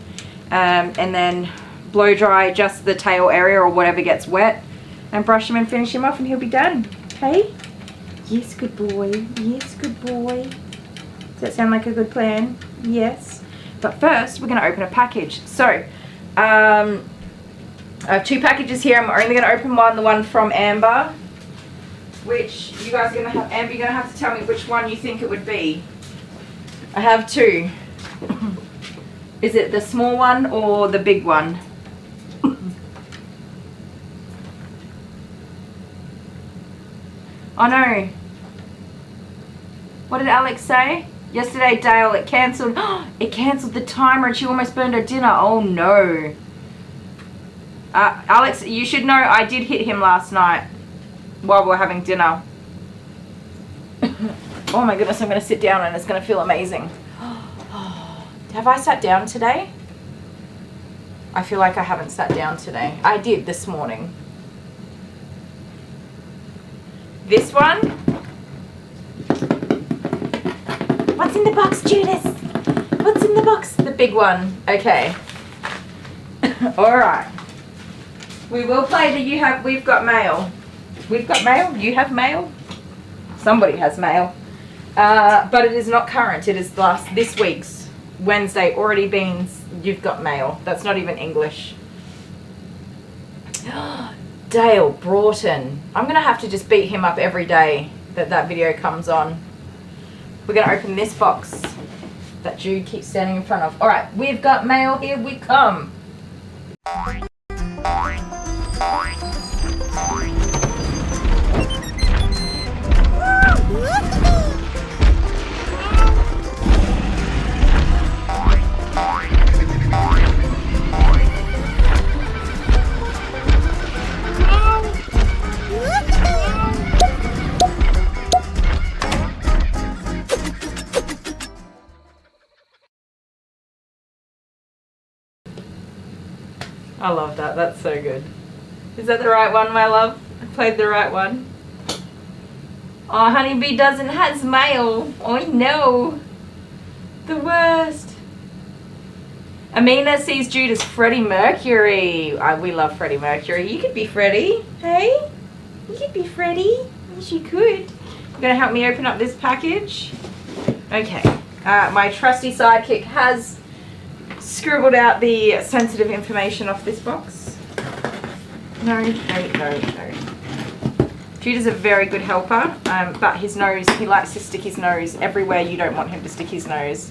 And then blow dry just the tail area or whatever gets wet. And brush him and finish him off and he'll be done. Okay? Yes, good boy. Yes, good boy. Does that sound like a good plan? Yes. But first, we're going to open a package. So, I have two packages here. I'm only going to open one, the one from Amber. Which you guys are going to have, Amber, you're going to have to tell me which one you think it would be. I have two. Is it the small one or the big one? Oh no. What did Alex say? Yesterday, Dale, it cancelled. It cancelled the timer and she almost burned her dinner. Oh no. Alex, you should know I did hit him last night while we were having dinner. Oh my goodness, I'm going to sit down and it's going to feel amazing. Have I sat down today? I feel like I haven't sat down today. I did this morning. This one. What's in the box, Judith? What's in the box? The big one. Okay. Alright. We will play the we've got mail. We've got mail? You have mail? Somebody has mail. But it is not current. It is this week's Wednesday already been you've got mail. That's not even English. Dale Broughton. I'm going to have to just beat him up every day that video comes on. We're going to open this box that Jude keeps standing in front of. Alright, we've got mail. Here we come. I love that. That's so good. Is that the right one, my love? I played the right one. Oh, Honeybee doesn't have mail. Oh no. The worst. Amina sees Jude as Freddie Mercury. We love Freddie Mercury. You could be Freddie. Hey? You could be Freddie. Yes, you could. You're going to help me open up this package? Okay. My trusty sidekick has scribbled out the sensitive information off this box. No. Jude is a very good helper, but his nose, he likes to stick his nose everywhere you don't want him to stick his nose.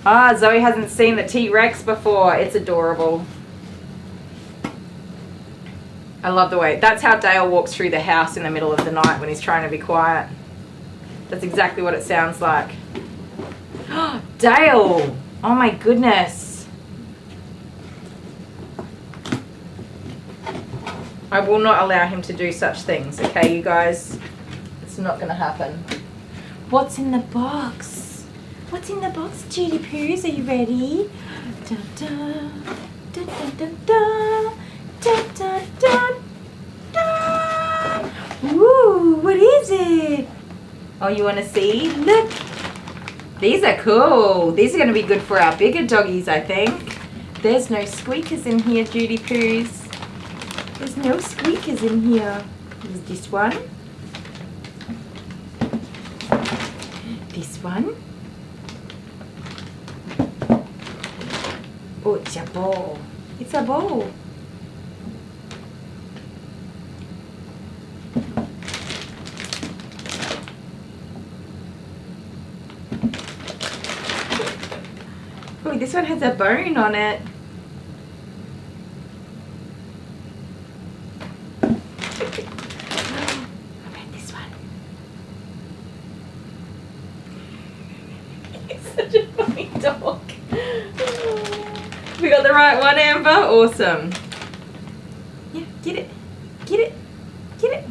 Ah, Zoe hasn't seen the T-Rex before. It's adorable. I love the way, that's how Dale walks through the house in the middle of the night when he's trying to be quiet. That's exactly what it sounds like. Dale! Oh my goodness. I will not allow him to do such things, okay, you guys? It's not going to happen. What's in the box? What's in the box, Judy Poos? Are you ready? Da da da da da da da da da. Ooh, what is it? Oh, you want to see? Look. These are cool. These are going to be good for our bigger doggies, I think. There's no squeakers in here, Judy Poos. There's no squeakers in here. There's this one. This one. Oh, it's a ball. It's a ball. Oh, this one has a bone on it. Such a funny dog. We got the right one, Amber. Awesome. Yeah, get it. Get it. Get it.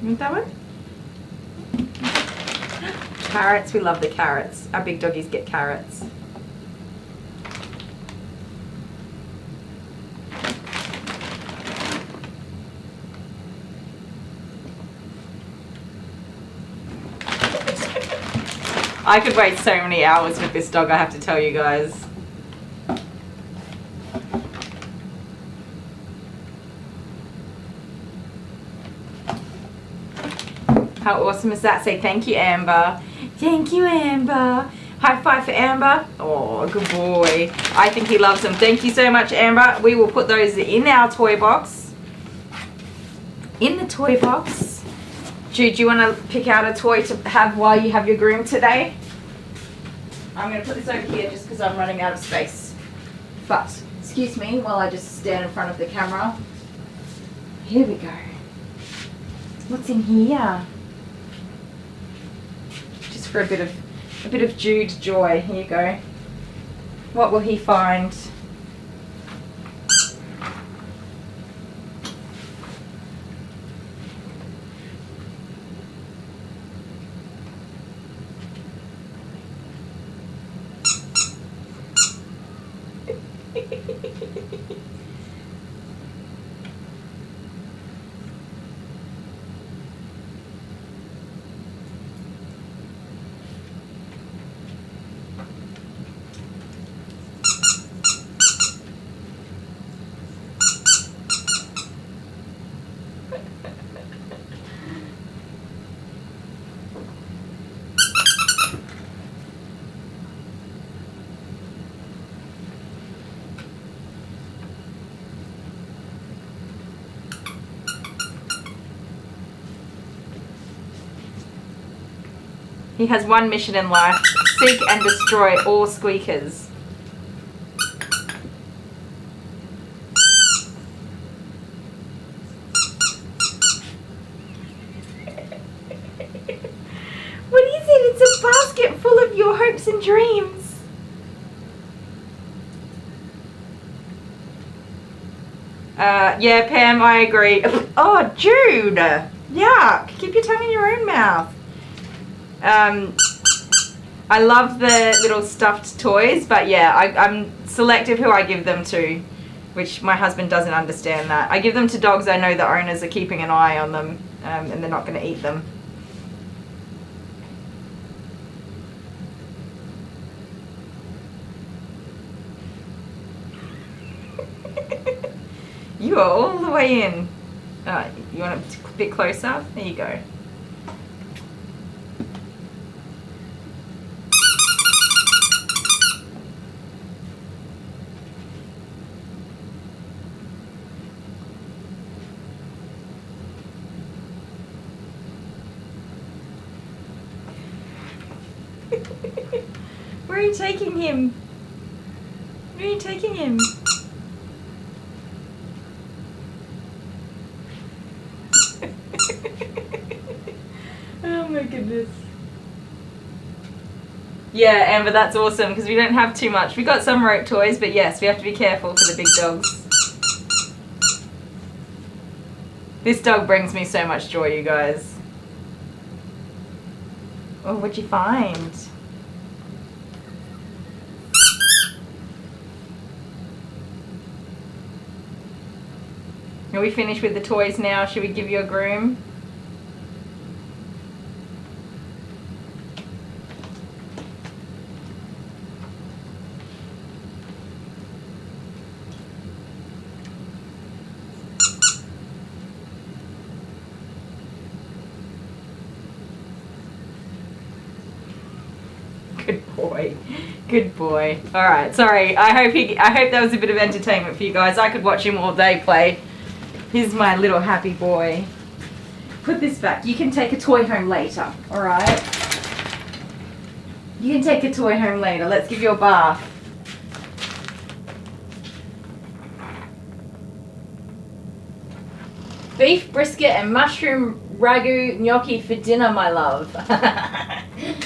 You want that one? Carrots. We love the carrots. Our big doggies get carrots. I could wait so many hours with this dog, I have to tell you guys. How awesome is that? Say thank you, Amber. Thank you, Amber. High five for Amber. Oh, good boy. I think he loves them. Thank you so much, Amber. We will put those in our toy box. In the toy box. Jude, do you want to pick out a toy to have while you have your groom today? I'm going to put this over here just because I'm running out of space. But, excuse me while I just stand in front of the camera. Here we go. What's in here? Just for a bit of Jude joy. Here you go. What will he find? He has one mission in life: seek and destroy all squeakers. What is it? It's a basket full of your hopes and dreams. Yeah, Pam, I agree. Oh, Jude! Yuck! Keep your tongue in your own mouth. I love the little stuffed toys, but yeah, I'm selective who I give them to, which my husband doesn't understand that. I give them to dogs I know the owners are keeping an eye on them, and they're not going to eat them. You are all the way in. You want it a bit closer? There you go. Where are you taking him? Where are you taking him? Oh my goodness. Yeah, Amber, that's awesome because we don't have too much. We got some rope toys, but yes, we have to be careful for the big dogs. This dog brings me so much joy, you guys. Oh, what'd you find? Are we finished with the toys now? Should we give you a groom? Good boy. Good boy. Alright, sorry. I hope that was a bit of entertainment for you guys. I could watch him all day play. Here's my little happy boy. Put this back. You can take a toy home later, alright? You can take a toy home later. Let's give you a bath. Beef brisket and mushroom ragu gnocchi for dinner, my love.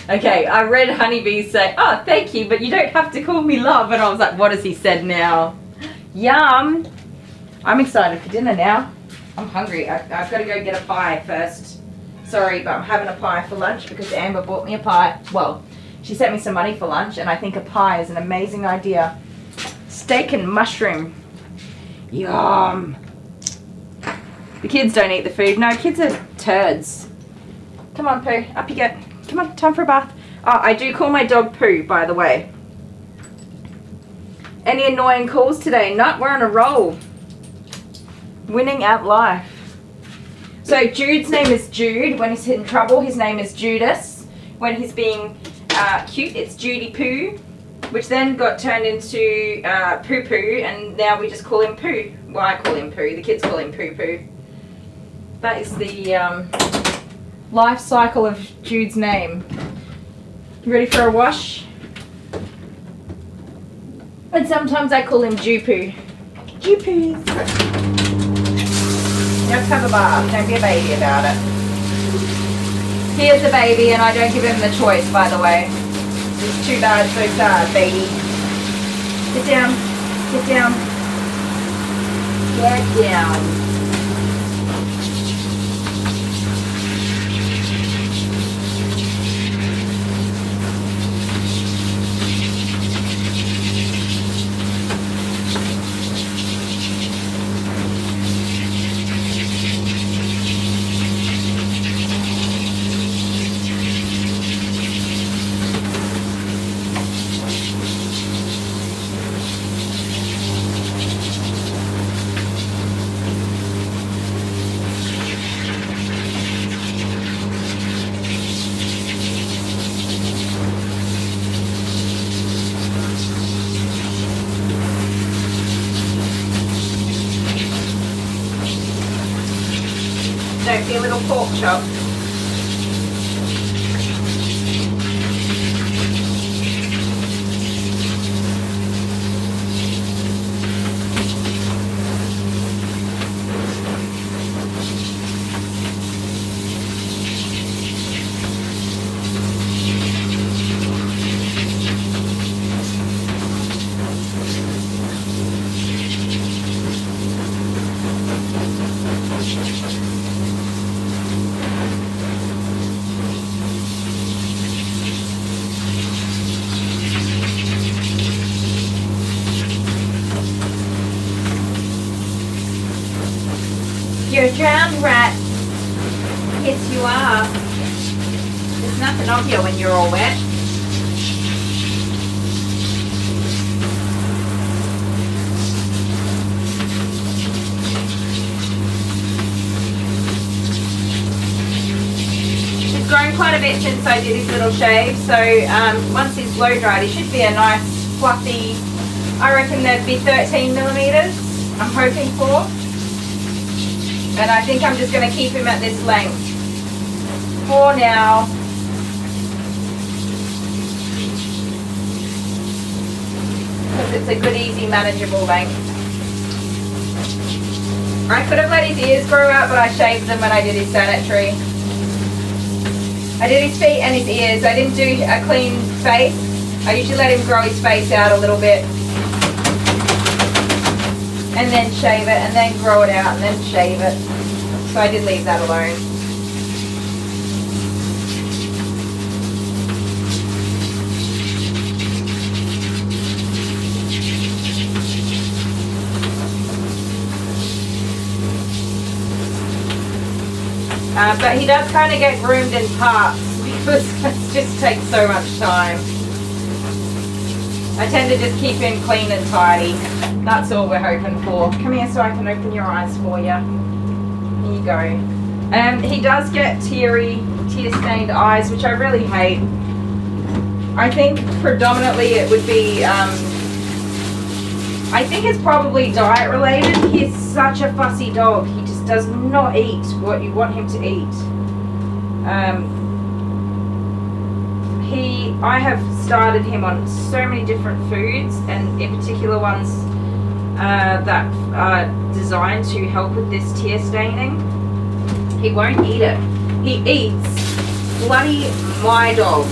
Okay, I read Honeybee say, oh, thank you, but you don't have to call me love. And I was like, what has he said now? Yum. I'm excited for dinner now. I'm hungry. I've got to go get a pie first. Sorry, but I'm having a pie for lunch because Amber bought me a pie. Well, she sent me some money for lunch, and I think a pie is an amazing idea. Steak and mushroom. Yum. The kids don't eat the food. No, kids are turds. Come on, Pooh. Up you get. Come on, time for a bath. Oh, I do call my dog Pooh, by the way. Any annoying calls today? No, we're on a roll. Winning at life. So Jude's name is Jude. When he's in trouble, his name is Judas. When he's being cute, it's Judy Poo, which then got turned into Poo Poo, and now we just call him Pooh. Well, I call him Pooh. The kids call him Poo Poo. That is the life cycle of Jude's name. You ready for a wash? And sometimes I call him Jupoo. Jupoo. Just have a bath. Don't be a baby about it. He is a baby and I don't give him the choice, by the way. It's too bad, so sad, baby. Sit down. Sit down. Get down. Don't be a little pork chop. You're a drowned rat. Yes, you are. There's nothing of you when you're all wet. He's grown quite a bit since I did his little shave, so once he's blow dried, he should be a nice fluffy, I reckon there'd be 13 millimeters, I'm hoping for. And I think I'm just going to keep him at this length for now. Because it's a good, easy, manageable length. I could have let his ears grow out, but I shaved them when I did his sanitary. I did his feet and his ears. I didn't do a clean face. I usually let him grow his face out a little bit. And then shave it, and then grow it out, and then shave it. So I did leave that alone. But he does kind of get groomed in parts because it just takes so much time. I tend to just keep him clean and tidy. That's all we're hoping for. Come here so I can open your eyes for you. Here you go. He does get tear-stained eyes, which I really hate. I think predominantly it would be, I think it's probably diet related. He's such a fussy dog. He just does not eat what you want him to eat. I have started him on so many different foods, and in particular ones that are designed to help with this tear staining. He won't eat it. He eats bloody My Dog.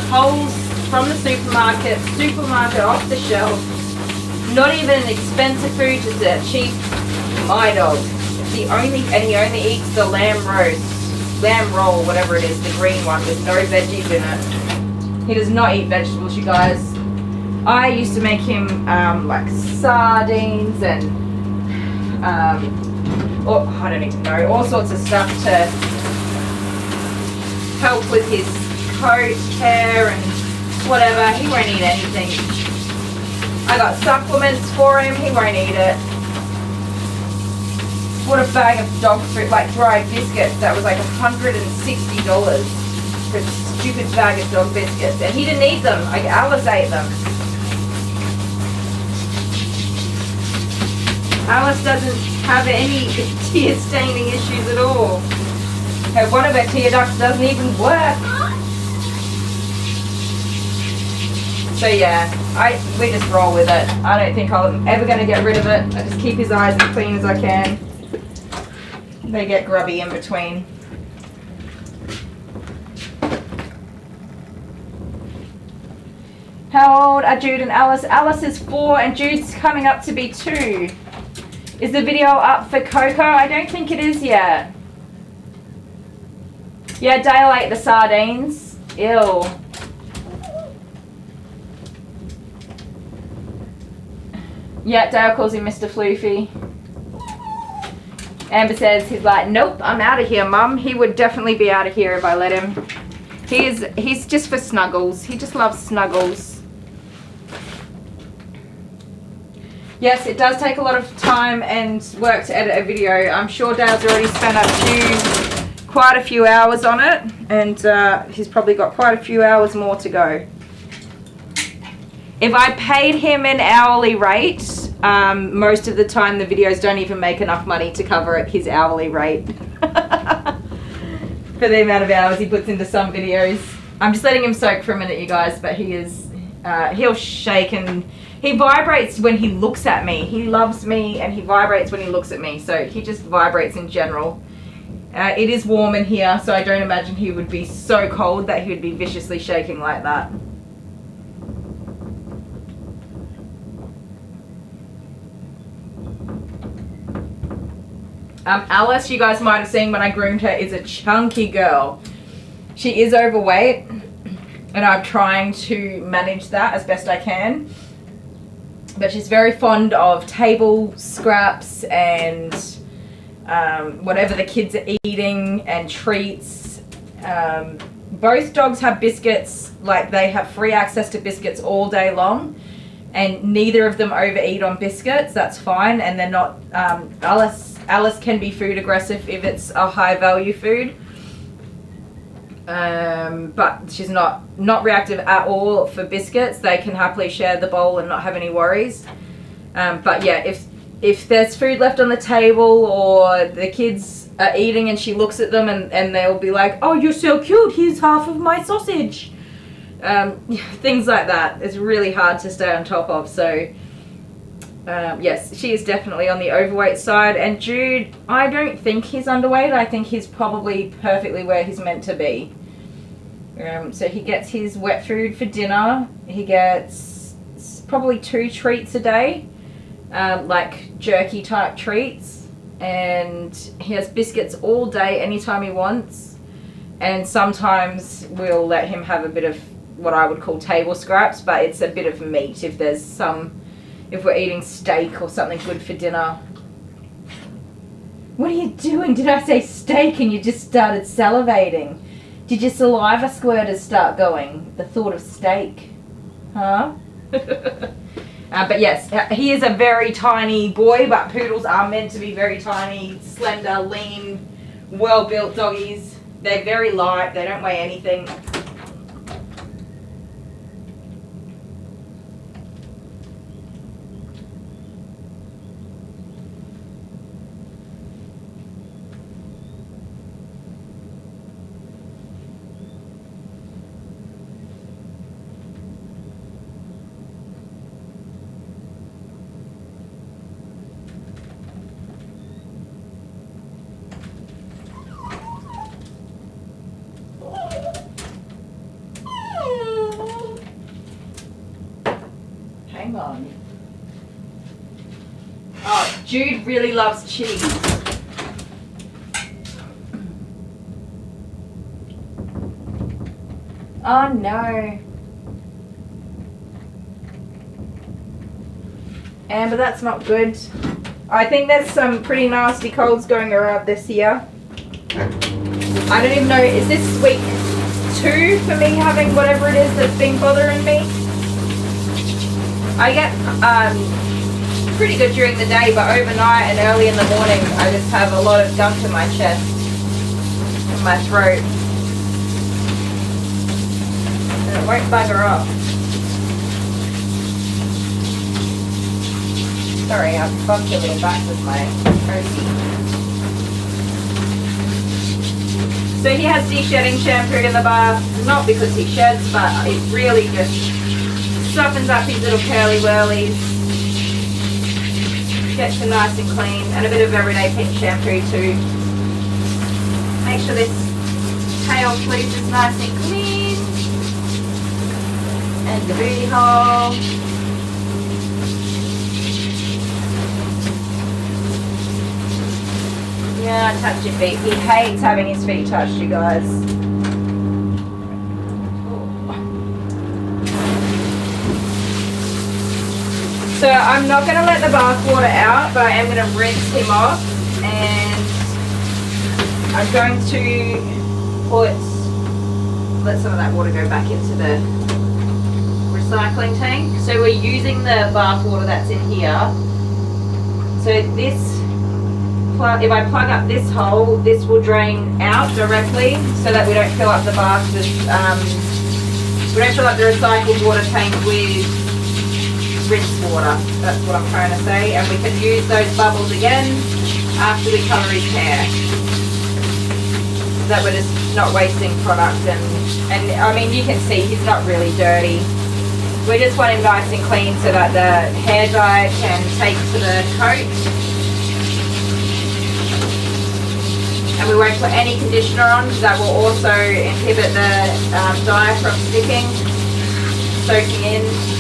Holes from the supermarket off the shelf. Not even an expensive food, just a cheap My Dog. He only eats the lamb roll, whatever it is, the green one with no veggies in it. He does not eat vegetables, you guys. I used to make him like sardines and I don't even know, all sorts of stuff to help with his coat care and whatever. He won't eat anything. I got supplements for him. He won't eat it. What a bag of dog food, like dried biscuits. That was like $160 for a stupid bag of dog biscuits. And he didn't eat them. Like Alice ate them. Alice doesn't have any tear staining issues at all. One of her tear ducts doesn't even work. So yeah, we just roll with it. I don't think I'm ever going to get rid of it. I just keep his eyes as clean as I can. They get grubby in between. How old are Jude and Alice? Alice is 4 and Jude's coming up to be 2. Is the video up for Coco? I don't think it is yet. Yeah, Dale ate the sardines. Ew. Yeah, Dale calls him Mr. Floofy. Amber says he's like, nope, I'm out of here, Mum. He would definitely be out of here if I let him. He's just for snuggles. He just loves snuggles. Yes, it does take a lot of time and work to edit a video. I'm sure Dale's already spent quite a few hours on it, and he's probably got quite a few hours more to go. If I paid him an hourly rate, most of the time the videos don't even make enough money to cover his hourly rate. For the amount of hours he puts into some videos. I'm just letting him soak for a minute, you guys, but he'll shake and he vibrates when he looks at me. He loves me and he vibrates when he looks at me, so he just vibrates in general. It is warm in here, so I don't imagine he would be so cold that he would be viciously shaking like that. Alice, you guys might have seen when I groomed her, is a chunky girl. She is overweight, and I'm trying to manage that as best I can. But she's very fond of table scraps and whatever the kids are eating and treats. Both dogs have biscuits, like they have free access to biscuits all day long, and neither of them overeat on biscuits. That's fine, and they're not. Alice can be food aggressive if it's a high value food, but she's not reactive at all for biscuits. They can happily share the bowl and not have any worries. But yeah, if there's food left on the table or the kids are eating and she looks at them and they'll be like, oh, you're so cute, here's half of my sausage. Things like that. It's really hard to stay on top of. So yes, she is definitely on the overweight side. And Jude, I don't think he's underweight. I think he's probably perfectly where he's meant to be. So he gets his wet food for dinner. He gets probably 2 treats a day, like jerky type treats. And he has biscuits all day anytime he wants, and sometimes we'll let him have a bit of what I would call table scraps, but it's a bit of meat if we're eating steak or something good for dinner. What are you doing? Did I say steak and you just started salivating? Did your saliva squirters start going? The thought of steak, huh? But yes, he is a very tiny boy, but poodles are meant to be very tiny, slender, lean, well-built doggies. They're very light, they don't weigh anything. Hang on. Oh, Jude really loves cheese. Oh no. Amber, that's not good. I think there's some pretty nasty colds going around this year. I don't even know, is this week 2 for me having whatever it is that's been bothering me? I get pretty good during the day, but overnight and early in the morning I just have a lot of gunk in my chest and my throat. And it won't bugger off. Sorry, I've bumped a little back with my OC. So he has de-shedding shampoo in the bath, not because he sheds, but it really just softens up his little curly whirlies, gets him nice and clean, and a bit of everyday pink shampoo too. Make sure this tail fleece is nice and clean, and the booty hole. Yeah, touch your feet. He hates having his feet touched, you guys. So I'm not going to let the bath water out, but I am going to rinse him off, and I'm going to let some of that water go back into the recycling tank. So we're using the bath water that's in here. So this, if I plug up this hole, this will drain out directly so that we don't fill up the bath with, we don't fill up the recycled water tank with rinse water. That's what I'm trying to say. And we can use those bubbles again after we colour his hair. So that we're just not wasting product. And I mean, you can see he's not really dirty. We just want him nice and clean so that the hair dye can take to the coat. And we won't put any conditioner on because that will also inhibit the dye from sticking, soaking in.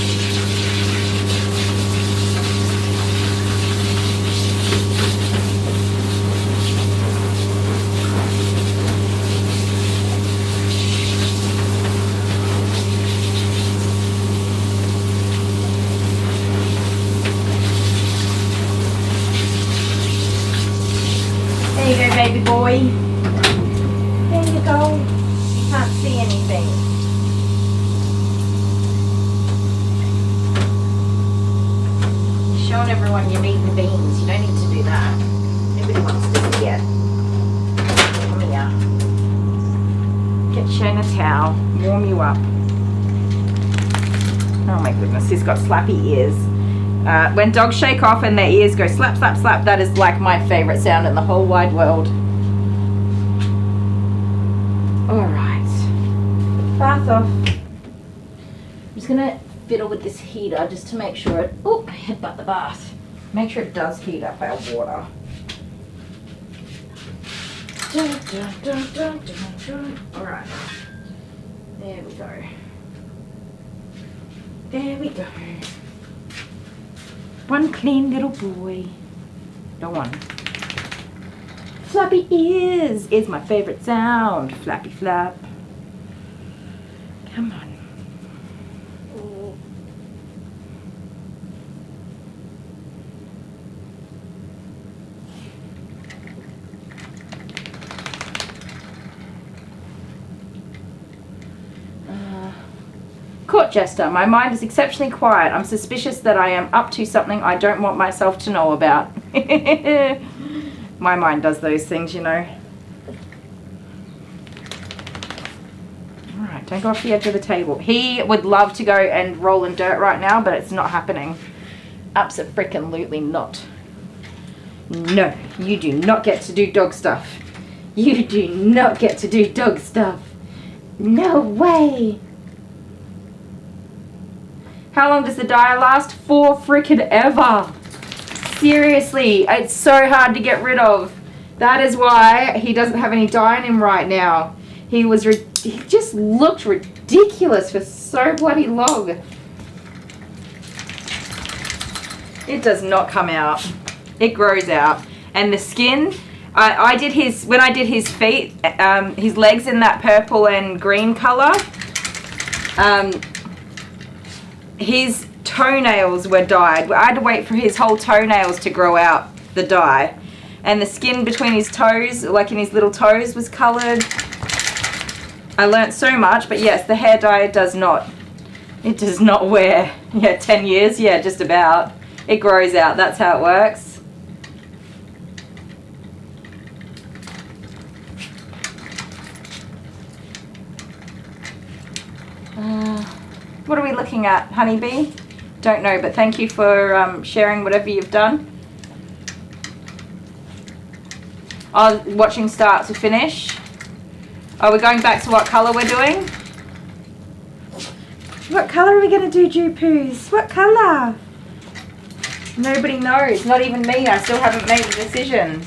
you go, baby boy. There you go. You can't see anything. You're showing everyone you're eating beans. You don't need to do that. Nobody wants to see it. Come here. Get Shane a towel. Warm you up. Oh my goodness, he's got slappy ears. When dogs shake off and their ears go slap, slap, slap, that is like my favorite sound in the whole wide world. Alright. Bath off. I'm just going to fiddle with this heater just to make sure it... Oh, headbutt the bath. Make sure it does heat up our water. Alright. There we go. There we go. One clean little boy. Go on. Flappy ears is my favorite sound. Flappy flap. Come on. Court jester, my mind is exceptionally quiet. I'm suspicious that I am up to something I don't want myself to know about. My mind does those things, you know. Alright, don't go off the edge of the table. He would love to go and roll in dirt right now, but it's not happening. Abso-freaking-lutely not. No, you do not get to do dog stuff. You do not get to do dog stuff. No way. How long does the dye last? For frickin' ever. Seriously, it's so hard to get rid of. That is why he doesn't have any dye in him right now. He just looked ridiculous for so bloody long. It does not come out. It grows out. And the skin, when I did his feet, his legs in that purple and green color, his toenails were dyed. I had to wait for his whole toenails to grow out the dye. And the skin between his toes, like in his little toes, was coloured. I learnt so much, but yes, the hair dye does not. It does not wear, 10 years, just about. It grows out, that's how it works. What are we looking at, honeybee? Don't know, but thank you for sharing whatever you've done. Oh, watching start to finish. Oh, we're going back to what colour we're doing? What colour are we going to do, Jupoos? What colour? Nobody knows, not even me. I still haven't made a decision.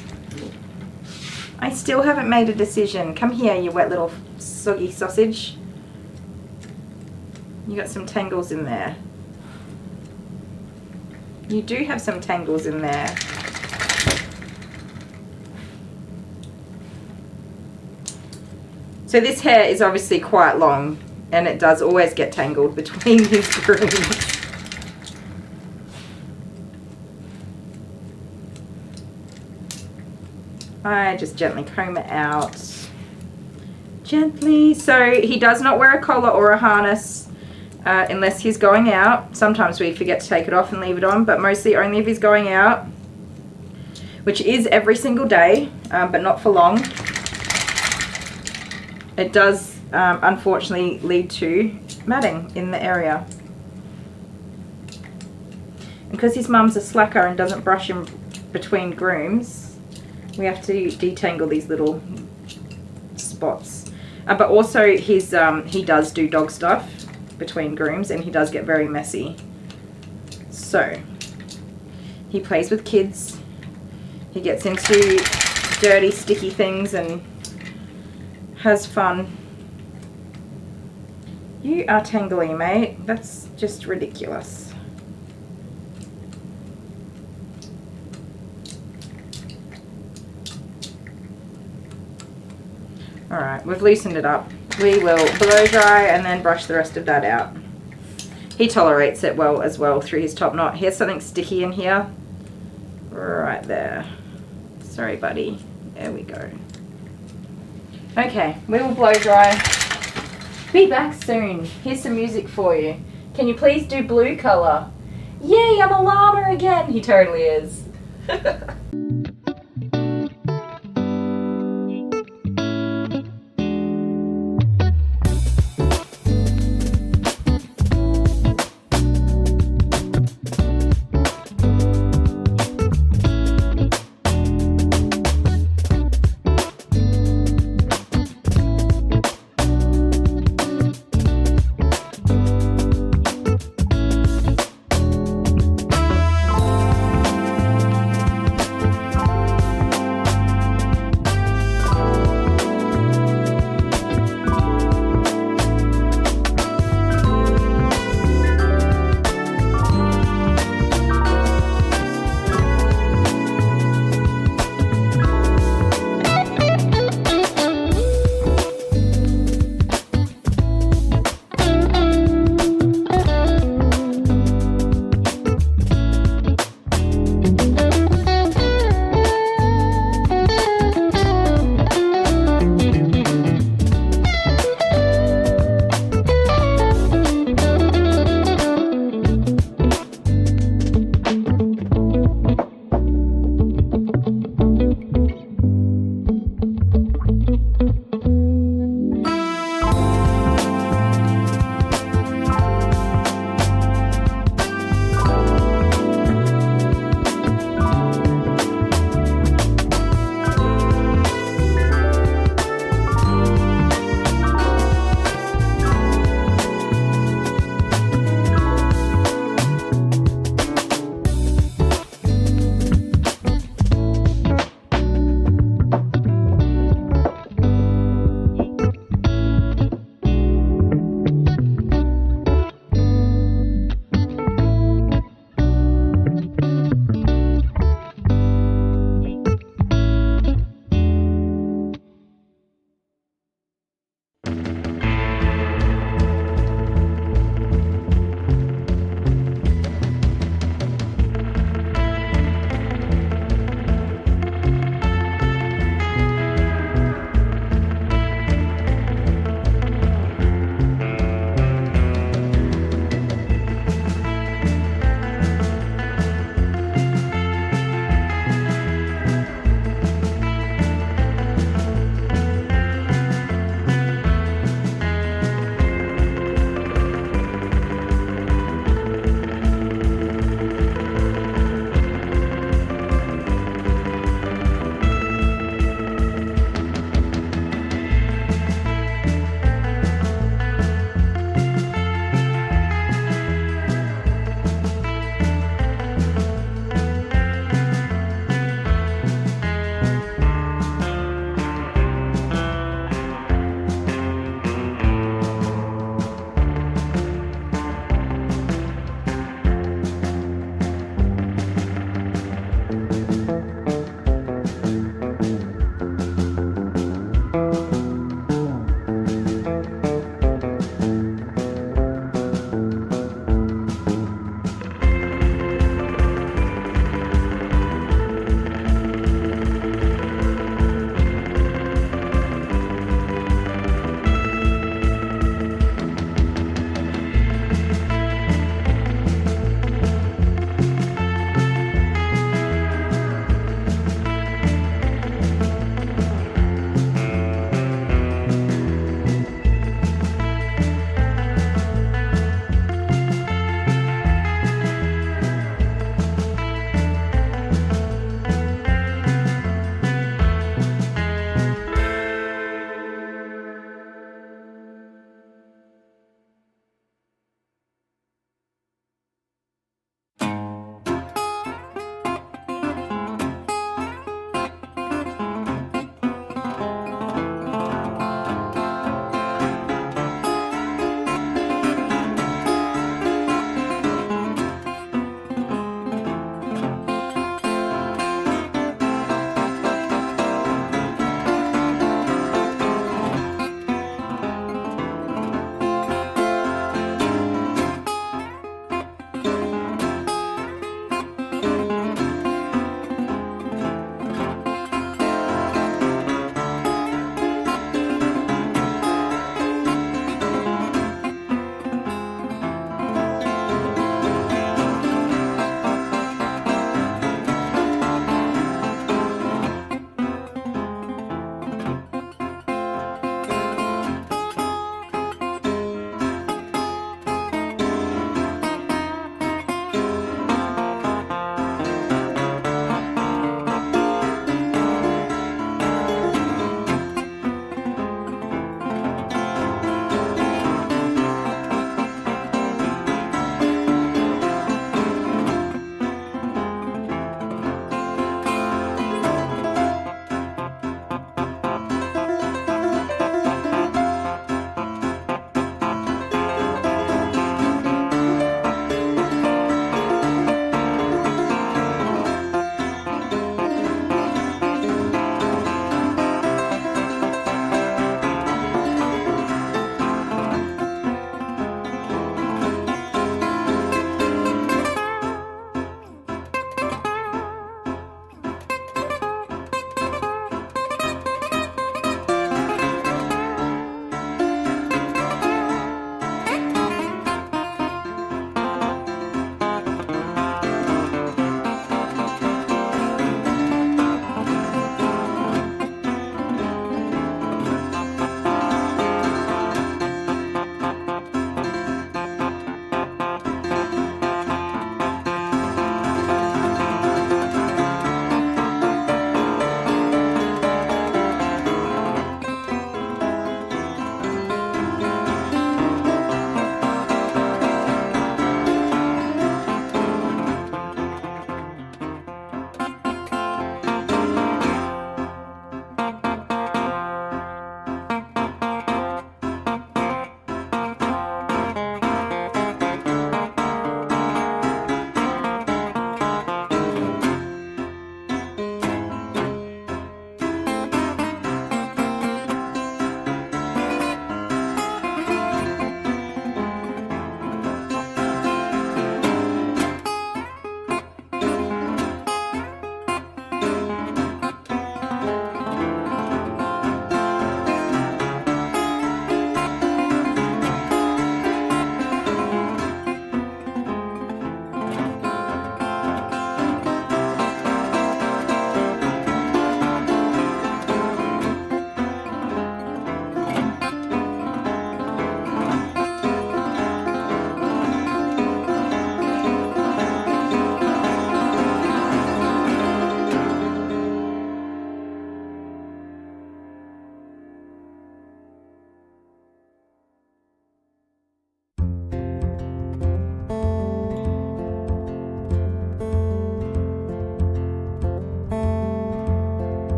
I still haven't made a decision. Come here, you wet little soggy sausage. You got some tangles in there. You do have some tangles in there. So this hair is obviously quite long, and it does always get tangled between his grooms. I just gently comb it out. Gently. So he does not wear a collar or a harness unless he's going out. Sometimes we forget to take it off and leave it on, but mostly only if he's going out, which is every single day, but not for long. It does unfortunately lead to matting in the area. And because his mum's a slacker and doesn't brush him between grooms, we have to detangle these little spots. But also he does do dog stuff between grooms, and he does get very messy. So he plays with kids, he gets into dirty sticky things and has fun. You are tangly, mate. That's just ridiculous. Alright, we've loosened it up. We will blow dry and then brush the rest of that out. He tolerates it well as well through his top knot. Here's something sticky in here. Right there. Sorry, buddy. There we go. Okay, we will blow dry. Be back soon. Here's some music for you. Can you please do blue colour? Yay, I'm a llama again! He totally is.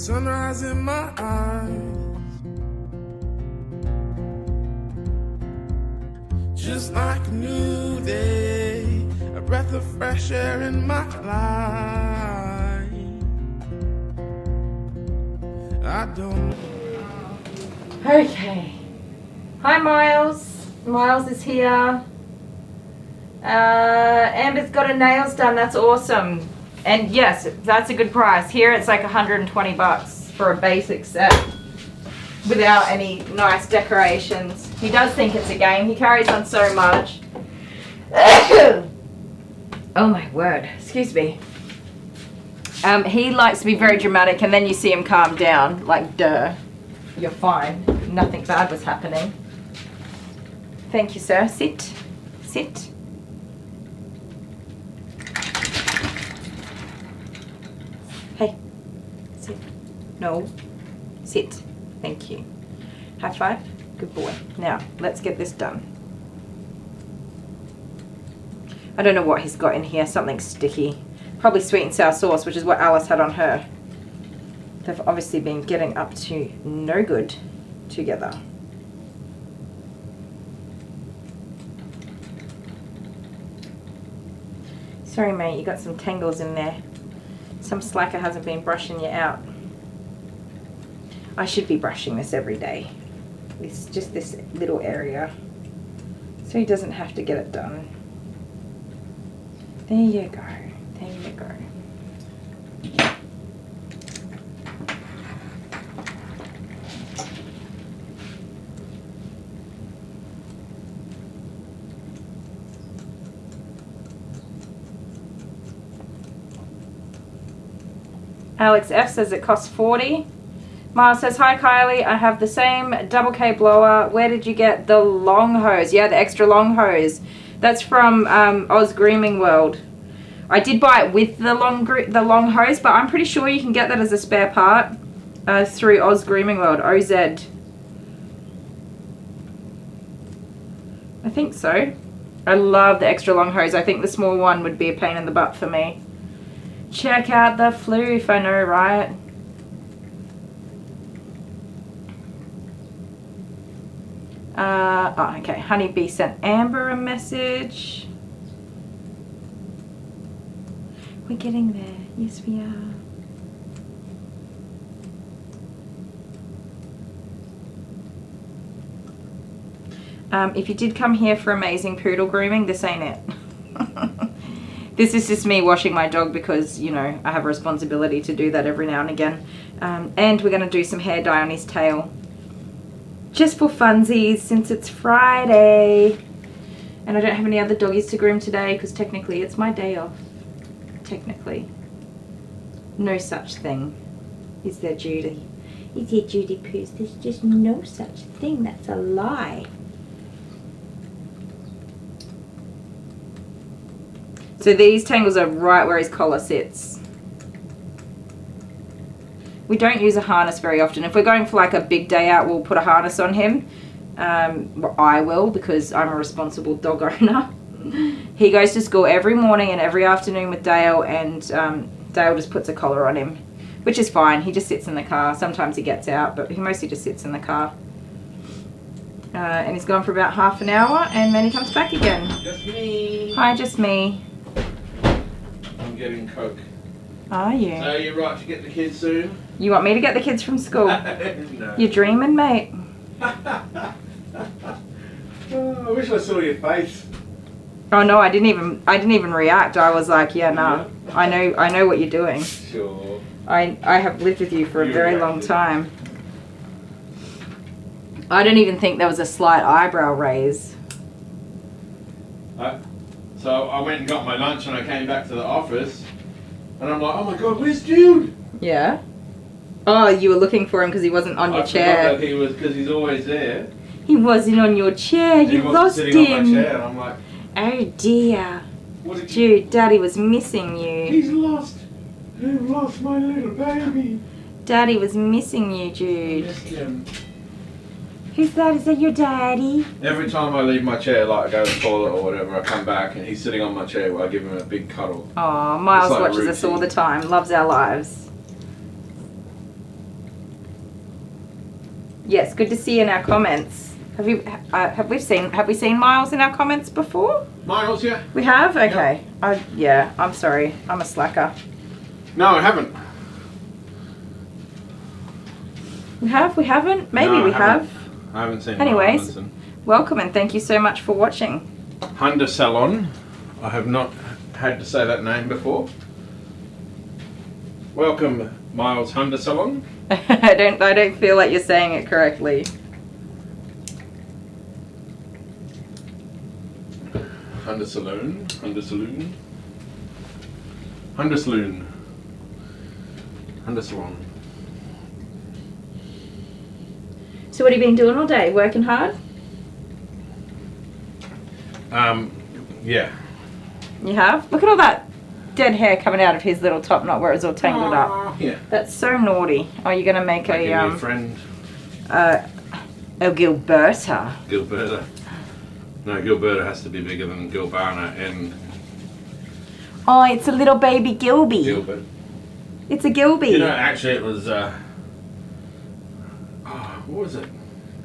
sunrise in my eyes, just like a new day, a breath of fresh air in my life. I don't know. Okay. Hi, Miles. Miles is here. Amber's got her nails done. That's awesome. And yes, that's a good price. Here it's like 120 bucks for a basic set without any nice decorations. He does think it's a game. He carries on so much. Oh my word. Excuse me. He likes to be very dramatic, and then you see him calm down. Like, duh. You're fine. Nothing bad was happening. Thank you, sir. Sit. Sit. Hey. Sit. No. Sit. Thank you. High five. Good boy. Now, let's get this done. I don't know what he's got in here. Something sticky. Probably sweet and sour sauce, which is what Alice had on her. They've obviously been getting up to no good together. Sorry, mate, you got some tangles in there. Some slacker hasn't been brushing you out. I should be brushing this every day. It's just this little area, so he doesn't have to get it done. There you go. There you go. Alex F says it costs 40. Miles says, hi Kylie, I have the same double K blower. Where did you get the long hose? Yeah, the extra long hose. That's from Oz Grooming World. I did buy it with the long hose, but I'm pretty sure you can get that as a spare part through Oz Grooming World, OZ. I think so. I love the extra long hose. I think the small one would be a pain in the butt for me. Check out the floof, I know, right? Oh, okay, Honeybee sent Amber a message. We're getting there. Yes, we are. If you did come here for amazing poodle grooming, this ain't it. This is just me washing my dog because, you know, I have a responsibility to do that every now and again. And we're going to do some hair dye on his tail. Just for funsies, since it's Friday. And I don't have any other doggies to groom today because technically it's my day off. Technically. No such thing. Is there, Judy? Is there, Judy Poos? There's just no such thing. That's a lie. So these tangles are right where his collar sits. We don't use a harness very often. If we're going for like a big day out, we'll put a harness on him. Well, I will, because I'm a responsible dog owner. He goes to school every morning and every afternoon with Dale, and Dale just puts a collar on him, which is fine. He just sits in the car. Sometimes he gets out, but he mostly just sits in the car. And he's gone for about half an hour, and then he comes back again. Just me. Hi, just me. I'm getting Coke. Are you? So you're right to get the kids soon? You want me to get the kids from school? No. You're dreaming, mate. Oh, I wish I saw your face. Oh no, I didn't even react. I was like, yeah, nah. I know what you're doing. Sure. I have lived with you for a very long time. I don't even think there was a slight eyebrow raise. So I went and got my lunch and I came back to the office and I'm like, oh my god, where's Jude? Yeah. Oh, you were looking for him because he wasn't on your chair. I forgot that he was, because he's always there. He wasn't on your chair. You lost him. Sitting on my chair and I'm like, oh dear. Jude, Daddy was missing you. He's lost. You've lost my little baby. Daddy was missing you, Jude. I missed him. Who's that? Is that your daddy? Every time I leave my chair, like I go to the toilet or whatever, I come back and he's sitting on my chair, I give him a big cuddle. Oh, Miles like watches us all the time. Loves our lives. Yes, good to see you in our comments. Have we seen Miles in our comments before? Miles, yeah. We have? Okay. Yeah, I'm sorry. I'm a slacker. No, I haven't. We have? We haven't? Maybe No, we I have. I haven't seen Anyways, Miles. welcome and thank you so much for watching. Honda Salon. I have not had to say that name before. Welcome, Miles Honda Salon. I don't feel like you're saying it correctly. Honda Saloon. Honda Saloon. Honda Saloon. Honda Salon. So what have you been doing all day? Working hard? Yeah. You have? Look at all that dead hair coming out of his little top knot where it's all tangled up. Yeah. That's so naughty. Are you going to make a friend? Oh, Gilberta. Gilberta. No, Gilberta has to be bigger than Gilbana and Oh, it's a little baby Gilby. Gilbert. It's a Gilby. You know, actually it was, what was it?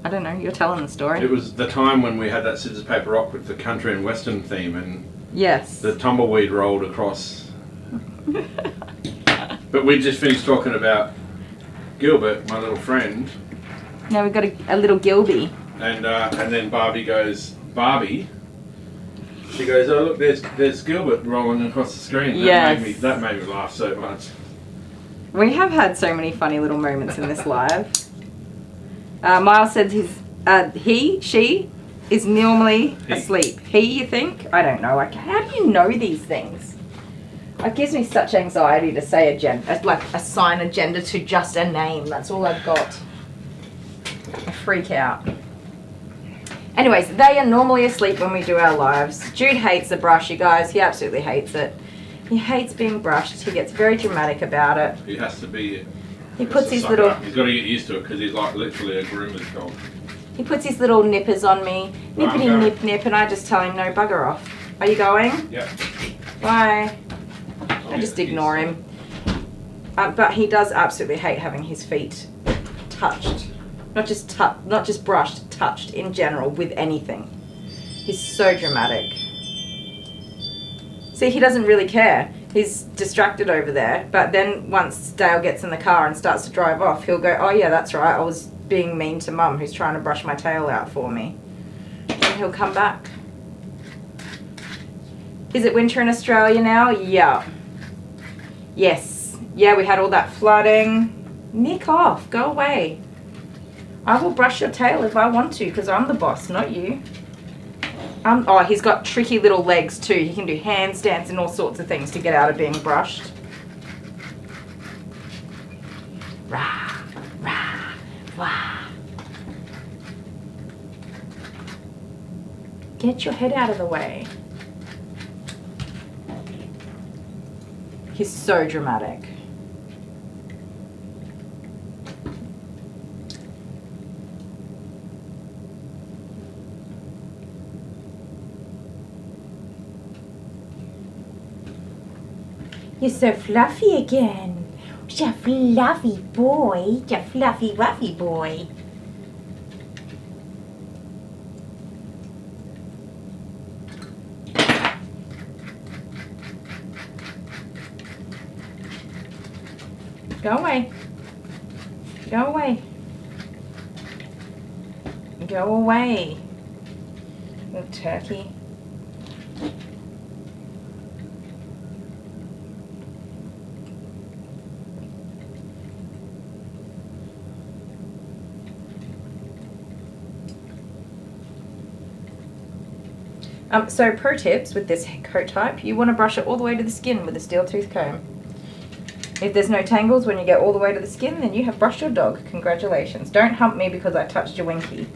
I don't know, you're telling the story. It was the time when we had that scissors, paper, rock with the country and western theme and yes, the tumbleweed rolled across. But we just finished talking about Gilbert, my little friend. Now we've got a little Gilby. And then Barbie goes, Barbie? She goes, oh look, there's Gilbert rolling across the screen. Yes. That made me laugh so much. We have had so many funny little moments in this live. Miles said she is normally asleep. You think? I don't know. Like, how do you know these things? It gives me such anxiety to say assign a gender to just a name. That's all I've got. I freak out. Anyways, they are normally asleep when we do our lives. Jude hates the brush, you guys. He absolutely hates it. He hates being brushed. He gets very dramatic about it. He has to be. He puts his little. He's got to get used to it because he's like literally a groomer's dog. He puts his little nippers on me. Nippity nip nip, and I just tell him no, bugger off. Are you going? Yeah. Bye. I just ignore him. But he does absolutely hate having his feet touched. Not just brushed, touched in general with anything. He's so dramatic. See, he doesn't really care. He's distracted over there. But then once Dale gets in the car and starts to drive off, he'll go, oh yeah, that's right. I was being mean to Mum who's trying to brush my tail out for me. And he'll come back. Is it winter in Australia now? Yeah. Yes. Yeah, we had all that flooding. Nick off. Go away. I will brush your tail if I want to because I'm the boss, not you. Oh, he's got tricky little legs too. He can do handstands and all sorts of things to get out of being brushed. Rah, rah, rah. Get your head out of the way. He's so dramatic. You're so fluffy again. You're a fluffy boy. You're a fluffy, wuffy boy. Go away. Go away. Go away. Little turkey. So pro tips with this coat type, you want to brush it all the way to the skin with a steel tooth comb. If there's no tangles when you get all the way to the skin, then you have brushed your dog. Congratulations. Don't hump me because I touched your winky.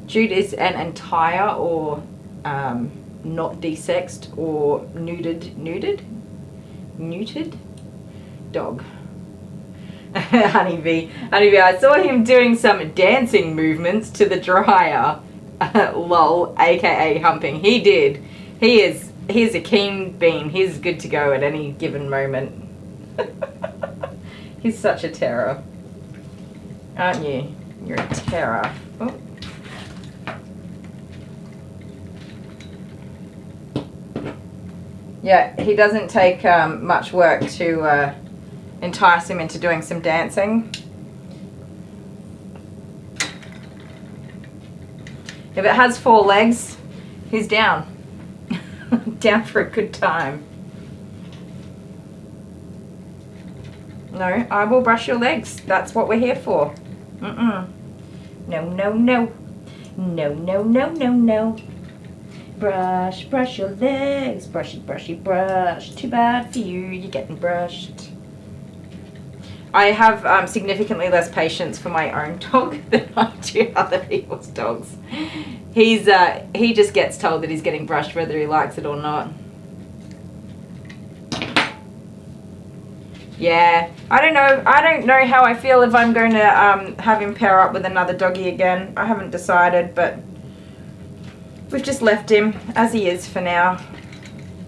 Jude is an entire or not desexed or neutered dog. Honeybee, I saw him doing some dancing movements to the dryer. Lol, aka humping. He did. He's a keen bean. He's good to go at any given moment. He's such a terror. Aren't you? You're a terror. Oh. Yeah, he doesn't take much work to entice him into doing some dancing. If it has 4 legs, he's down. Down for a good time. No, I will brush your legs. That's what we're here for. No, no, no. No, no, no, no, no. Brush, brush your legs. Brushy, brushy, brush. Too bad for you, you're getting brushed. I have significantly less patience for my own dog than I do other people's dogs. He just gets told that he's getting brushed whether he likes it or not. Yeah, I don't know how I feel if I'm going to have him pair up with another doggy again. I haven't decided, but we've just left him as he is for now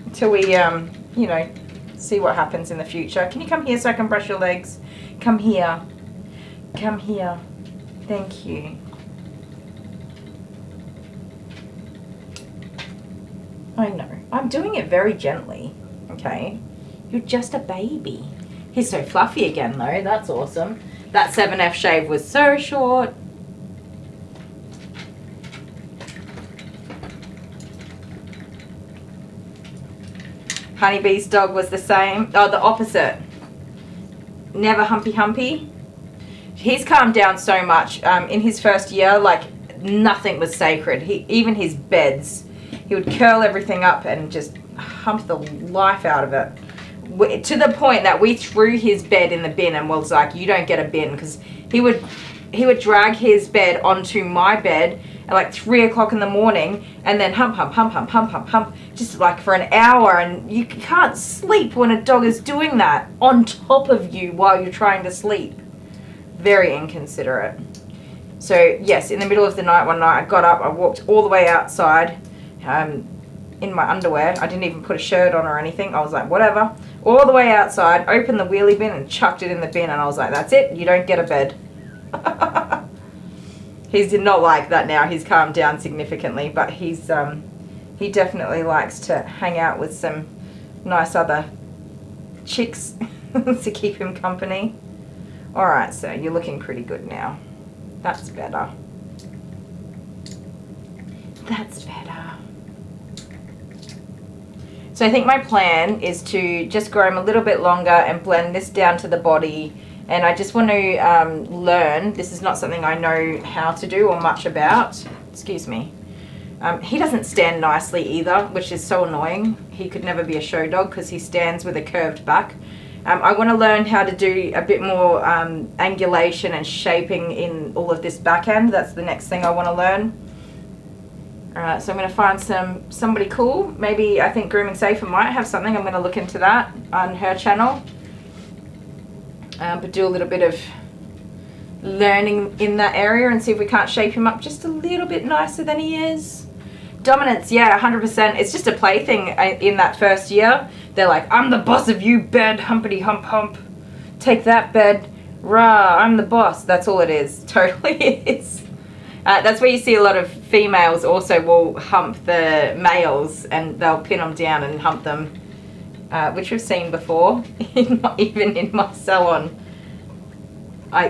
until we you know, see what happens in the future. Can you come here so I can brush your legs? Come here. Come here. Thank you. I know. I'm doing it very gently. Okay? You're just a baby. He's so fluffy again though. That's awesome. That 7F shave was so short. Honeybee's dog was the same. Oh, the opposite. Never humpy. He's calmed down so much. In his first year, like, nothing was sacred. Even his beds, he would curl everything up and just hump the life out of it. To the point that we threw his bed in the bin and was like, you don't get a bin, because he would drag his bed onto my bed at like 3 o'clock in the morning and then hump, just like for an hour, and you can't sleep when a dog is doing that on top of you while you're trying to sleep. Very inconsiderate. So yes, in the middle of the night one night, I got up, I walked all the way outside in my underwear. I didn't even put a shirt on or anything. I was like, whatever. All the way outside, opened the wheelie bin and chucked it in the bin, and I was like, that's it, you don't get a bed. He's not like that now. He's calmed down significantly, but he's he definitely likes to hang out with some nice other chicks to keep him company. Alright, so you're looking pretty good now. That's better. That's better. So I think my plan is to just grow him a little bit longer and blend this down to the body. And I just want to learn. This is not something I know how to do or much about. Excuse me. He doesn't stand nicely either, which is so annoying. He could never be a show dog because he stands with a curved back. I want to learn how to do a bit more angulation and shaping in all of this back end. That's the next thing I want to learn. Alright, so I'm going to find somebody cool. Maybe I think Grooming Safer might have something. I'm going to look into that on her channel. But do a little bit of learning in that area and see if we can't shape him up just a little bit nicer than he is. Dominance, yeah, 100%. It's just a plaything in that first year. They're like, I'm the boss of you, bed, humpity hump hump. Take that, bed. Rah, I'm the boss. That's all it is. Totally is. That's where you see a lot of females also will hump the males, and they'll pin them down and hump them. Which we've seen before, even in my salon,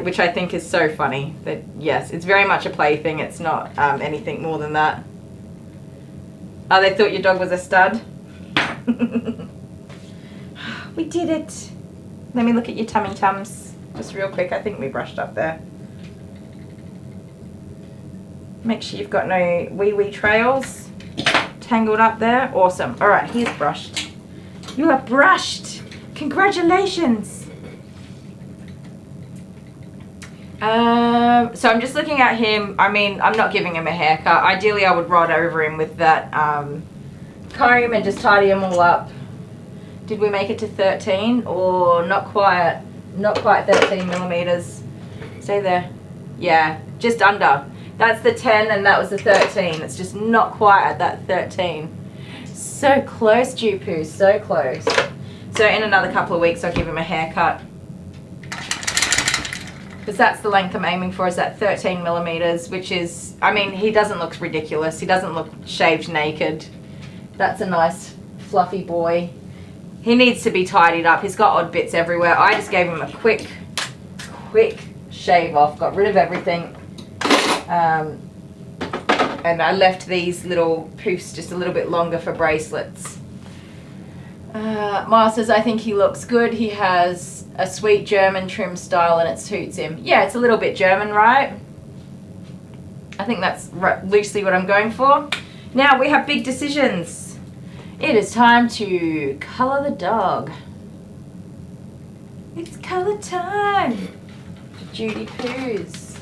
which I think is so funny. That yes, it's very much a plaything. It's not anything more than that. Oh, they thought your dog was a stud? We did it. Let me look at your tummy tums. Just real quick, I think we brushed up there. Make sure you've got no wee trails tangled up there. Awesome. Alright, he's brushed. You are brushed! Congratulations! So I'm just looking at him. I mean, I'm not giving him a haircut. Ideally, I would rod over him with that comb and just tidy him all up. Did we make it to 13? Or not quite 13 millimeters. Stay there. Yeah, just under. That's the 10 and that was the 13. It's just not quite at that 13. So close, Jupu, so close. So in another couple of weeks, I'll give him a haircut. because that's the length I'm aiming for, is that 13 millimeters, which is, I mean, he doesn't look ridiculous. He doesn't look shaved naked. That's a nice fluffy boy. He needs to be tidied up. He's got odd bits everywhere. I just gave him a quick shave off, got rid of everything. And I left these little poofs just a little bit longer for bracelets. Miles says, I think he looks good. He has a sweet German trim style and it suits him. Yeah, it's a little bit German, right? I think that's loosely what I'm going for. Now we have big decisions. It is time to colour the dog. It's colour time. Judy poos.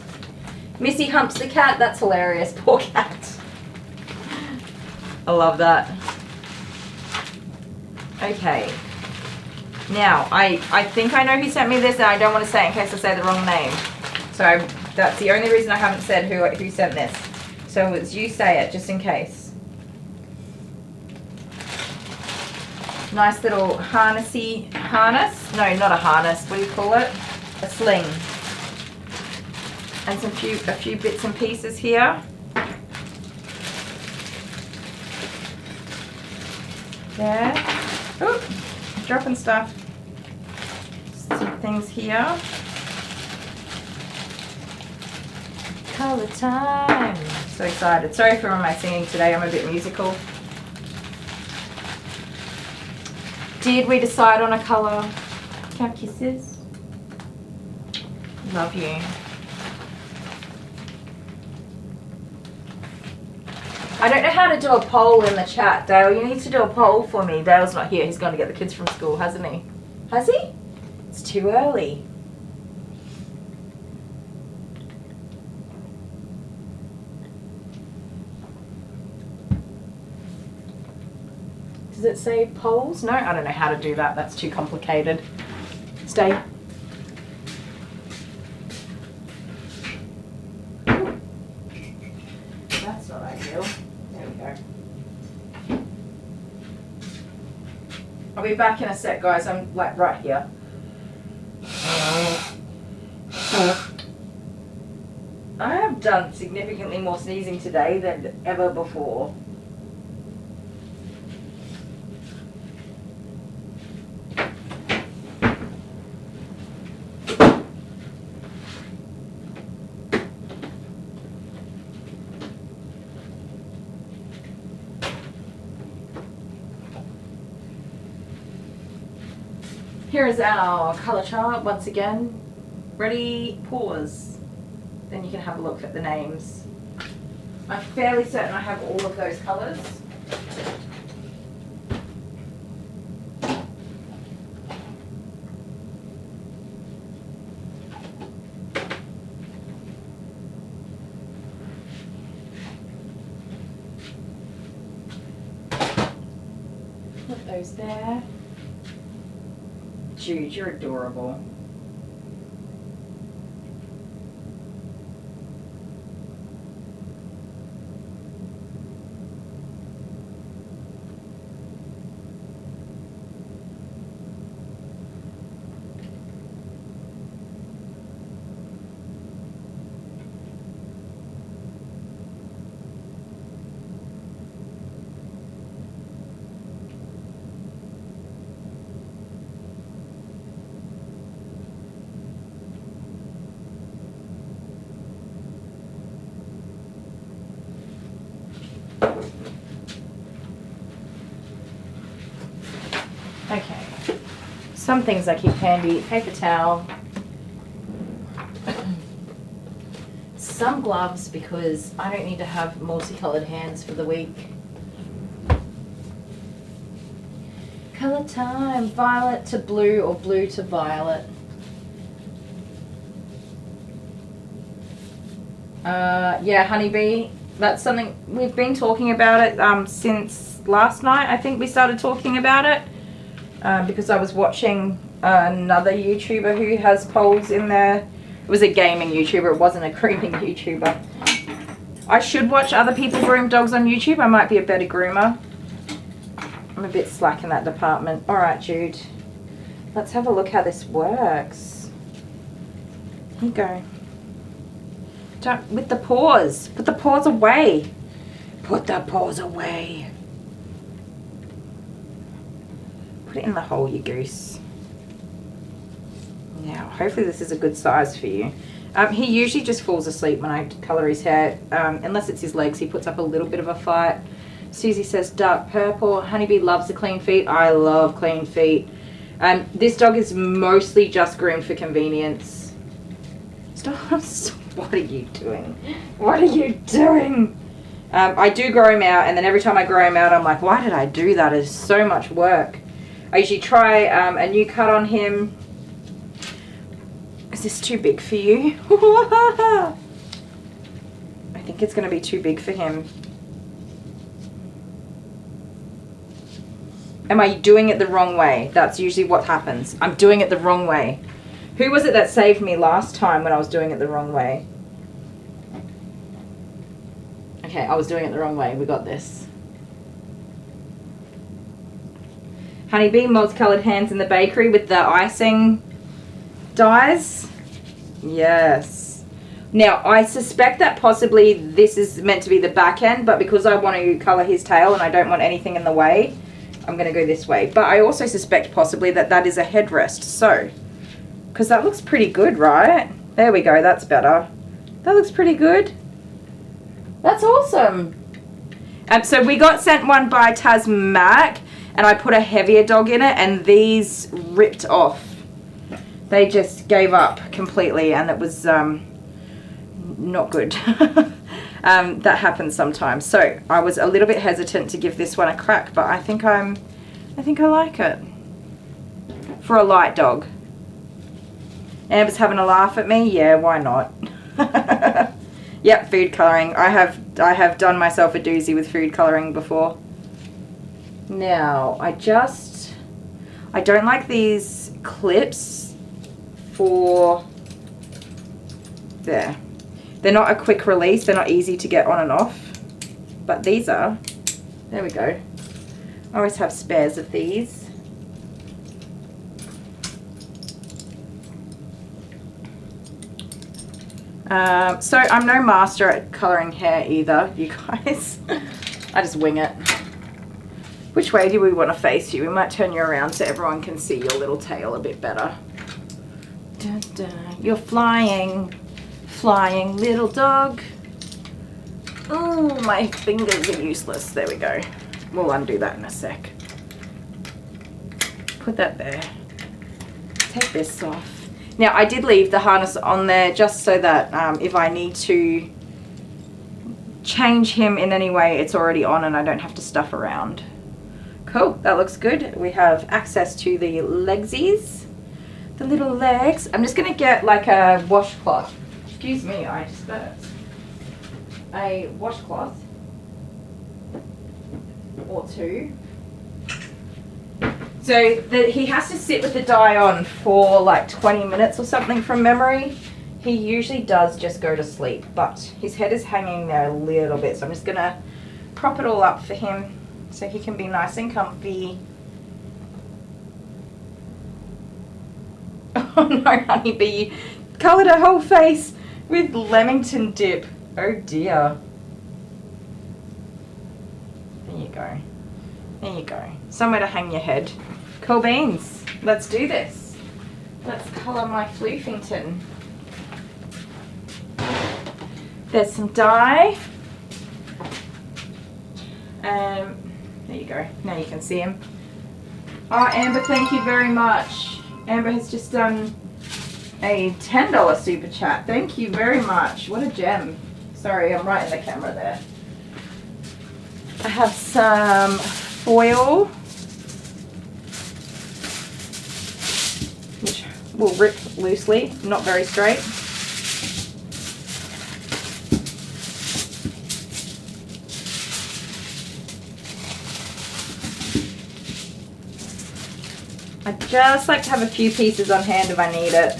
Missy humps the cat. That's hilarious. Poor cat. I love that. Okay. Now, I think I know who sent me this, and I don't want to say it in case I say the wrong name. So that's the only reason I haven't said who sent this. So it's you say it, just in case. Nice little harness. No, not a harness. What do you call it? A sling. And a few bits and pieces here. There. Oop, dropping stuff. Some things here. Colour time. So excited. Sorry for my singing today. I'm a bit musical. Did we decide on a colour? Can I have kisses? Love you. I don't know how to do a poll in the chat. Dale, you need to do a poll for me. Dale's not here. He's going to get the kids from school, hasn't he? Has he? It's too early. Does it say polls? No, I don't know how to do that. That's too complicated. Stay. That's not ideal. There we go. I'll be back in a sec, guys. I'm like right here. I have done significantly more sneezing today than ever before. Here is our colour chart once again. Ready, pause. Then you can have a look at the names. I'm fairly certain I have all of those colours. Put those there. Jude, you're adorable. Okay, some things I keep handy, paper towel, some gloves because I don't need to have multicolored hands for the week. Color time, violet to blue or blue to violet. Yeah, honeybee, that's something, we've been talking about it since last night. I think we started talking about it. Because I was watching another YouTuber who has polls in there. It was a gaming YouTuber, it wasn't a grooming YouTuber. I should watch other people groom dogs on YouTube. I might be a better groomer. I'm a bit slack in that department. Alright, Jude. Let's have a look how this works. Here you go. Don't, with the paws. Put the paws away. Put the paws away. Put it in the hole, you goose. Now, hopefully this is a good size for you. He usually just falls asleep when I colour his hair. Unless it's his legs, he puts up a little bit of a fight. Susie says dark purple. Honeybee loves the clean feet. I love clean feet. This dog is mostly just groomed for convenience. Stop. What are you doing? What are you doing? I do grow him out, and then every time I grow him out, I'm like, why did I do that? It's so much work. I usually try a new cut on him. Is this too big for you? I think it's going to be too big for him. Am I doing it the wrong way? That's usually what happens. I'm doing it the wrong way. Who was it that saved me last time when I was doing it the wrong way? Okay, I was doing it the wrong way. We got this. Honeybee multicolored hands in the bakery with the icing dyes. Yes. Now, I suspect that possibly this is meant to be the back end, but because I want to colour his tail and I don't want anything in the way, I'm going to go this way. But I also suspect possibly that that is a headrest. So, because that looks pretty good, right? There we go. That's better. That looks pretty good. That's awesome. So we got sent one by Tasmac, and I put a heavier dog in it, and these ripped off. They just gave up completely, and it was not good. That happens sometimes. So I was a little bit hesitant to give this one a crack, but I think I like it for a light dog. Amber's having a laugh at me. Yeah, why not? Yep, food colouring. I have done myself a doozy with food colouring before. Now, I don't like these clips for there. They're not a quick release. They're not easy to get on and off. But these are. There we go. I always have spares of these. So I'm no master at colouring hair either, you guys. I just wing it. Which way do we want to face you? We might turn you around so everyone can see your little tail a bit better. Dun, dun. You're flying. Flying little dog. Oh, my fingers are useless. There we go. We'll undo that in a sec. Put that there. Take this off. Now, I did leave the harness on there just so that if I need to change him in any way, it's already on and I don't have to stuff around. Cool, that looks good. We have access to the legsies, the little legs. I'm just going to get like a washcloth. Excuse me, I just burped. A washcloth or two. So he has to sit with the dye on for like 20 minutes or something from memory. He usually does just go to sleep, but his head is hanging there a little bit. So I'm just going to prop it all up for him so he can be nice and comfy. Oh no, honeybee, coloured her whole face with Leamington dip. Oh dear. There you go. There you go. Somewhere to hang your head. Cool beans. Let's do this. Let's colour my Floofington. There's some dye. There you go. Now you can see him. Oh, Amber, thank you very much. Amber has just done a $10 super chat. Thank you very much. What a gem. Sorry, I'm right in the camera there. I have some foil, which will rip loosely, not very straight. I just like to have a few pieces on hand if I need it.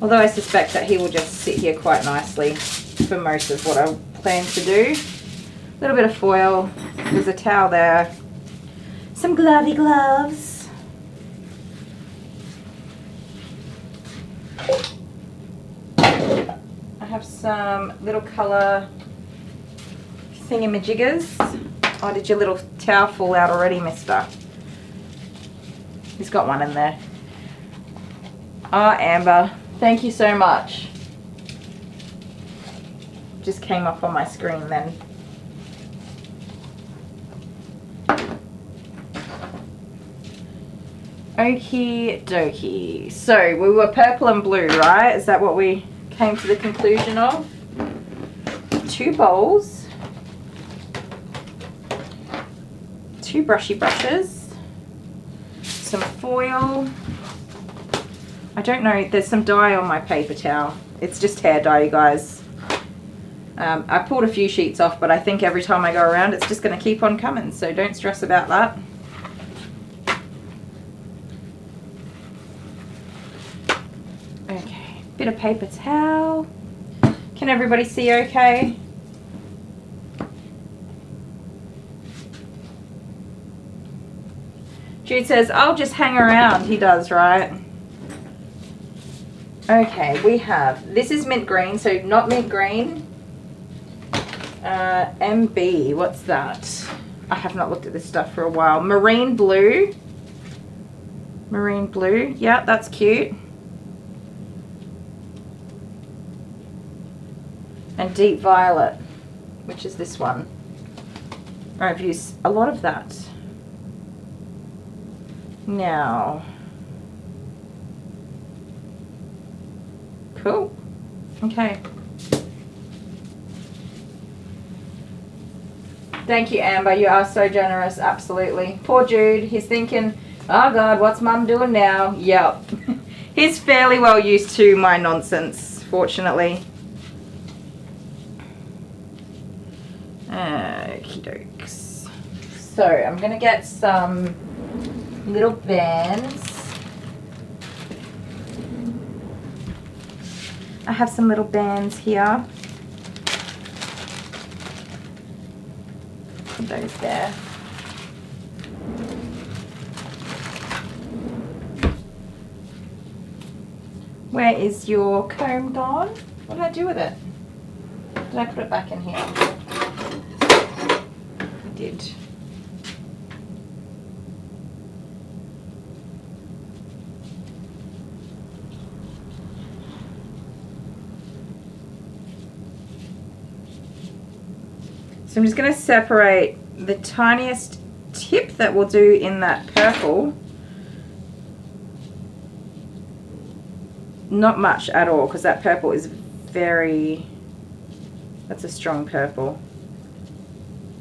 Although I suspect that he will just sit here quite nicely for most of what I plan to do. A little bit of foil. There's a towel there. Some glovey gloves. have some little colour thingamajiggers. Oh, did your little towel fall out already, mister? He's got one in there. Ah, Amber, thank you so much. Just came up on my screen then. Okie dokie. So we were purple and blue, right? Is that what we came to the conclusion of? 2 bowls, 2 brushy brushes, some foil. I don't know, there's some dye on my paper towel. It's just hair dye, you guys. I pulled a few sheets off, but I think every time I go around it's just going to keep on coming, so don't stress about that. Okay, bit of paper towel. Can everybody see okay? Jude says, I'll just hang around. He does, right? Okay, we have, this is mint green, so not mint green. MB, what's that? I have not looked at this stuff for a while. Marine blue. Marine blue, yeah, that's cute. And deep violet, which is this one. I've used a lot of that. Now, cool. Okay. Thank you, Amber. You are so generous. Absolutely. Poor Jude. He's thinking, oh God, what's Mum doing now? Yep. He's fairly well used to my nonsense, fortunately. Okie dokes. So I'm going to get some little bands. I have some little bands here. Put those there. Where is your comb gone? What did I do with it? Did I put it back in here? I did. So I'm just going to separate the tiniest tip that we'll do in that purple. Not much at all, because that purple is very, that's a strong purple.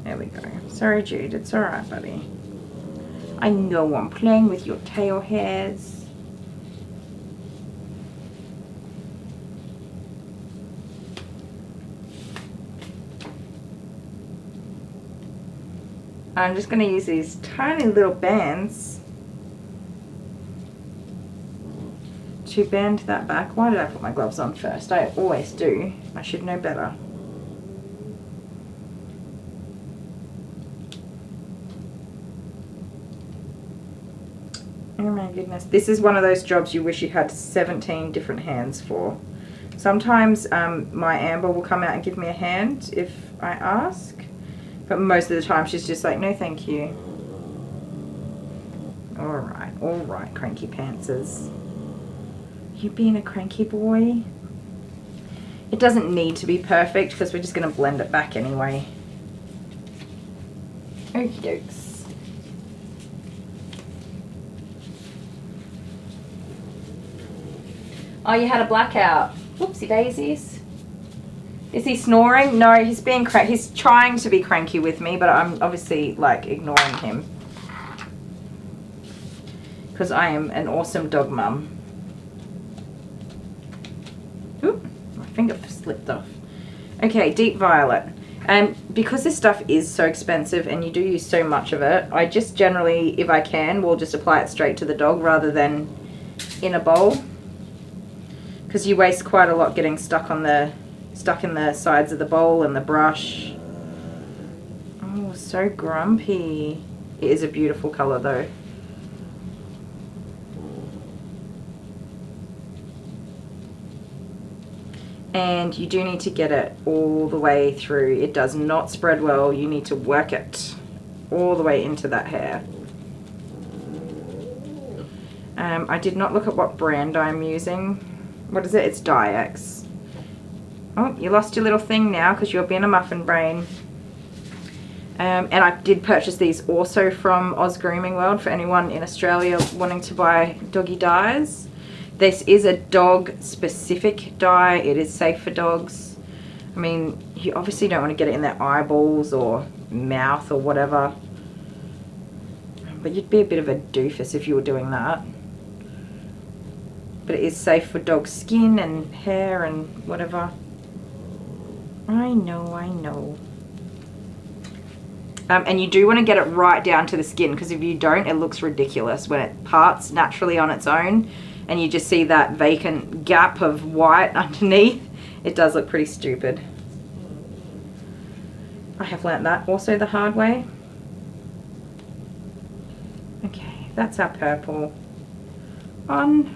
There we go. Sorry, Jude, it's alright, buddy. I know I'm playing with your tail hairs. I'm just going to use these tiny little bands to bend that back. Why did I put my gloves on first? I always do. I should know better. Oh my goodness. This is one of those jobs you wish you had 17 different hands for. Sometimes my Amber will come out and give me a hand if I ask. But most of the time she's just like, no thank you. Alright, cranky pantsers. You being a cranky boy? It doesn't need to be perfect because we're just going to blend it back anyway. Okie dokes. Oh, you had a blackout. Whoopsie daisies. Is he snoring? No, he's being he's trying to be cranky with me, but I'm obviously like ignoring him. Because I am an awesome dog mum. Oop, my finger slipped off. Okay, deep violet. And because this stuff is so expensive and you do use so much of it, I just generally, if I can, will just apply it straight to the dog rather than in a bowl. Because you waste quite a lot getting stuck in the sides of the bowl and the brush. Oh, so grumpy. It is a beautiful colour though. And you do need to get it all the way through. It does not spread well. You need to work it all the way into that hair. I did not look at what brand I'm using. What is it? It's Diex. Oh, you lost your little thing now because you're being a muffin brain. And I did purchase these also from Oz Grooming World for anyone in Australia wanting to buy doggy dyes. This is a dog specific dye. It is safe for dogs. I mean, you obviously don't want to get it in their eyeballs or mouth or whatever. But you'd be a bit of a doofus if you were doing that. But it is safe for dog skin and hair and whatever. I know, I know. And you do want to get it right down to the skin, because if you don't, it looks ridiculous when it parts naturally on its own and you just see that vacant gap of white underneath. It does look pretty stupid. I have learnt that also the hard way. Okay, that's our purple on.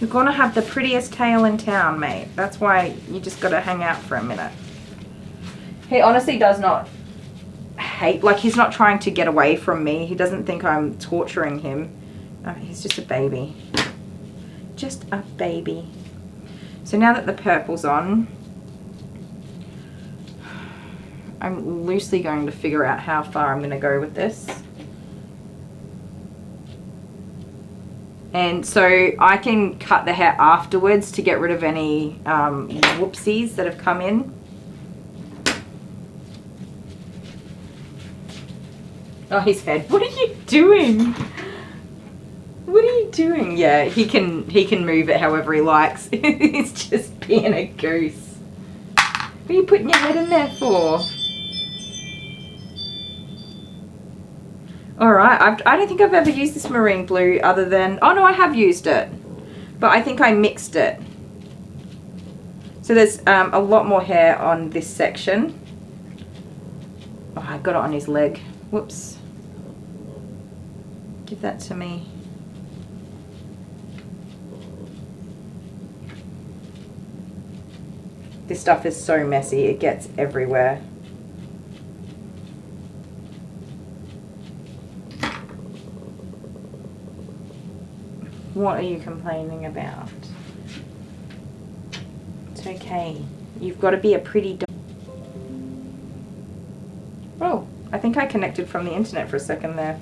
You're gonna have the prettiest tail in town, mate. That's why you just gotta hang out for a minute. He honestly does not hate, like he's not trying to get away from me. He doesn't think I'm torturing him. He's just a baby. Just a baby. So now that the purple's on, I'm loosely going to figure out how far I'm gonna go with this. And so I can cut the hair afterwards to get rid of any whoopsies that have come in. Oh, his head. What are you doing? What are you doing? Yeah, he can move it however he likes. He's just being a goose. What are you putting your head in there for? Alright, I don't think I've ever used this marine blue other than... Oh no, I have used it. But I think I mixed it. So there's a lot more hair on this section. Oh, I got it on his leg. Whoops. Give that to me. This stuff is so messy, it gets everywhere. What are you complaining about? It's okay. You've got to be a pretty dog. Oh, I think I connected from the internet for a second there.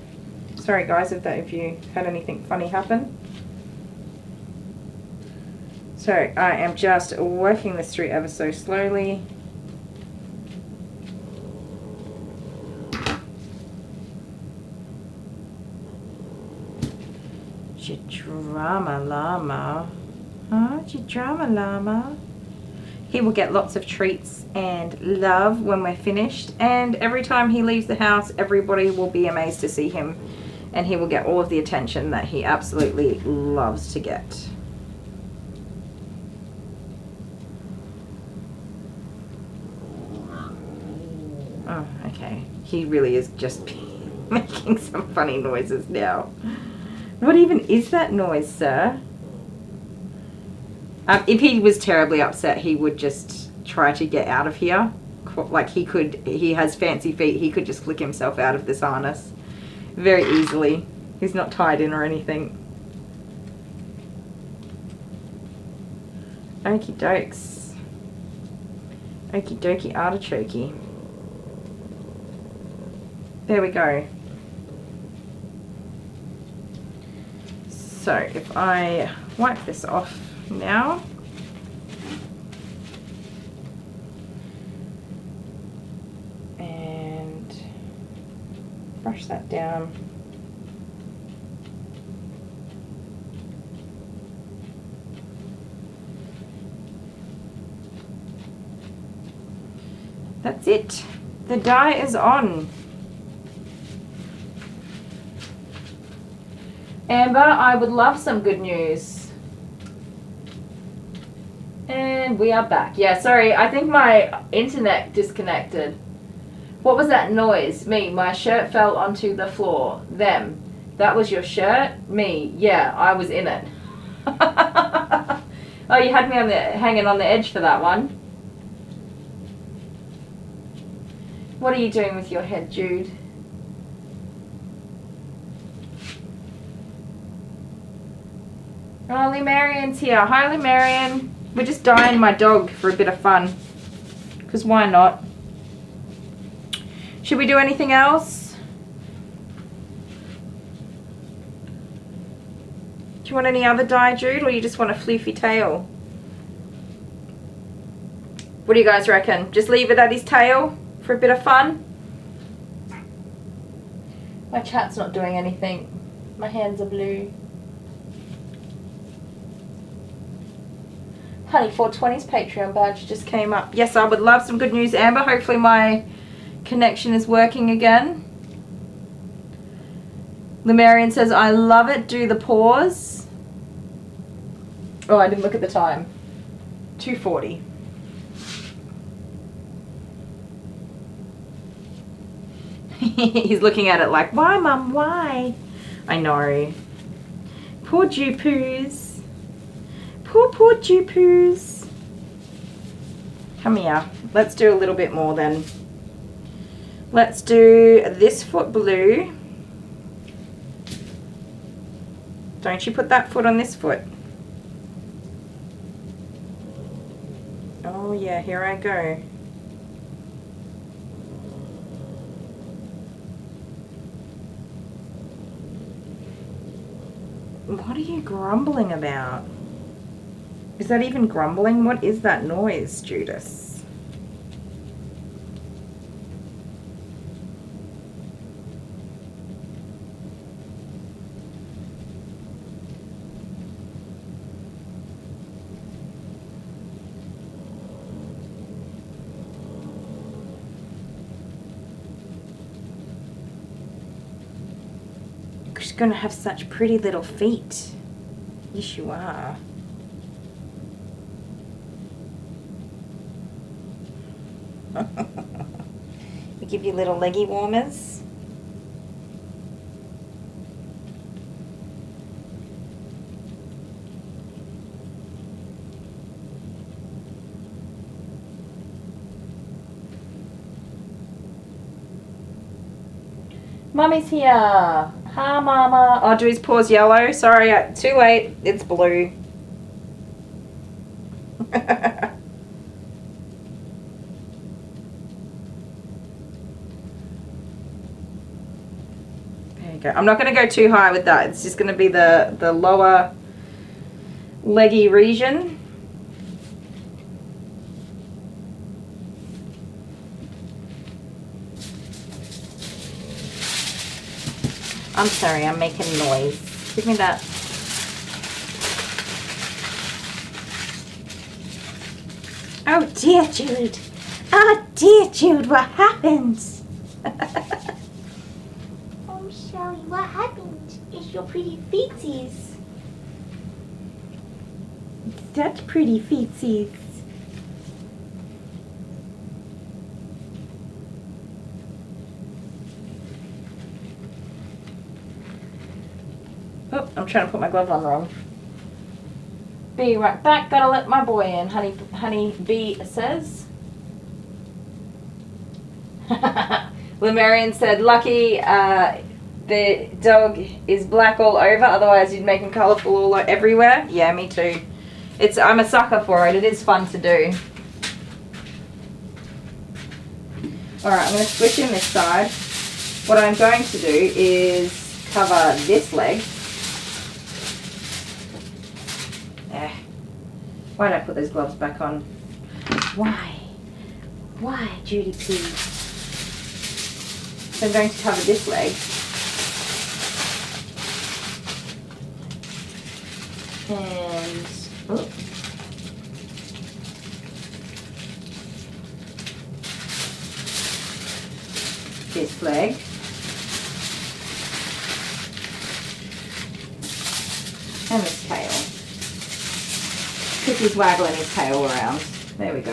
Sorry guys if you had anything funny happen. So I am just working this through ever so slowly. Drama llama. Huh? Drama llama. He will get lots of treats and love when we're finished, and every time he leaves the house everybody will be amazed to see him, and he will get all of the attention that he absolutely loves to get. Oh, okay. He really is just making some funny noises now. What even is that noise, sir? If he was terribly upset, he would just try to get out of here. Like he has fancy feet, he could just flick himself out of this harness very easily. He's not tied in or anything. Okie dokes. Okie dokie artichoke. There we go. So if I wipe this off now, and brush that down. That's it. The dye is on. Amber, I would love some good news. And we are back. Yeah, sorry, I think my internet disconnected. What was that noise? Me, my shirt fell onto the floor. Them. That was your shirt? Me? Yeah, I was in it. Oh, you had me on hanging on the edge for that one. What are you doing with your head, Jude? Oh, Lee Marion's here. Hi, Lee Marion. We're just dyeing my dog for a bit of fun. Because why not? Should we do anything else? Do you want any other dye, Jude, or you just want a floofy tail? What do you guys reckon? Just leave it at his tail for a bit of fun? My chat's not doing anything. My hands are blue. Honey 420's Patreon badge just came up. Yes, I would love some good news, Amber. Hopefully my connection is working again. Lemarian says, I love it. Do the pause. Oh, I didn't look at the time. 2:40. He's looking at it like, why, Mum, why? I know. Poor Jupoos. Poor Jupoos. Come here. Let's do a little bit more then. Let's do this foot blue. Don't you put that foot on this foot. Oh yeah, here I go. What are you grumbling about? Is that even grumbling? What is that noise, Judas? She's gonna have such pretty little feet. Yes, you are. We give you little leggy warmers. Mummy's here. Hi, Mama. Oh, do his paws yellow? Sorry, too late. It's blue. I'm not going to go too high with that. It's just going to be the lower leggy region. I'm sorry, I'm making noise. Give me that. Oh dear, Jude. Oh dear, Jude, what happened? Sorry, what happened? It's your pretty feetsies. Such pretty feetsies. Oh, I'm trying to put my glove on wrong. Be right back. Gotta let my boy in. Honey B says. Lemarian said, lucky the dog is black all over, otherwise you'd make him colourful all everywhere. Yeah, me too. I'm a sucker for it. It is fun to do. Alright, I'm going to switch in this side. What I'm going to do is cover this leg. Why did I put those gloves back on? Why? Why, Judy, please? So I'm going to cover this leg. And this leg. And this tail. Because he's waggling his tail around. There we go.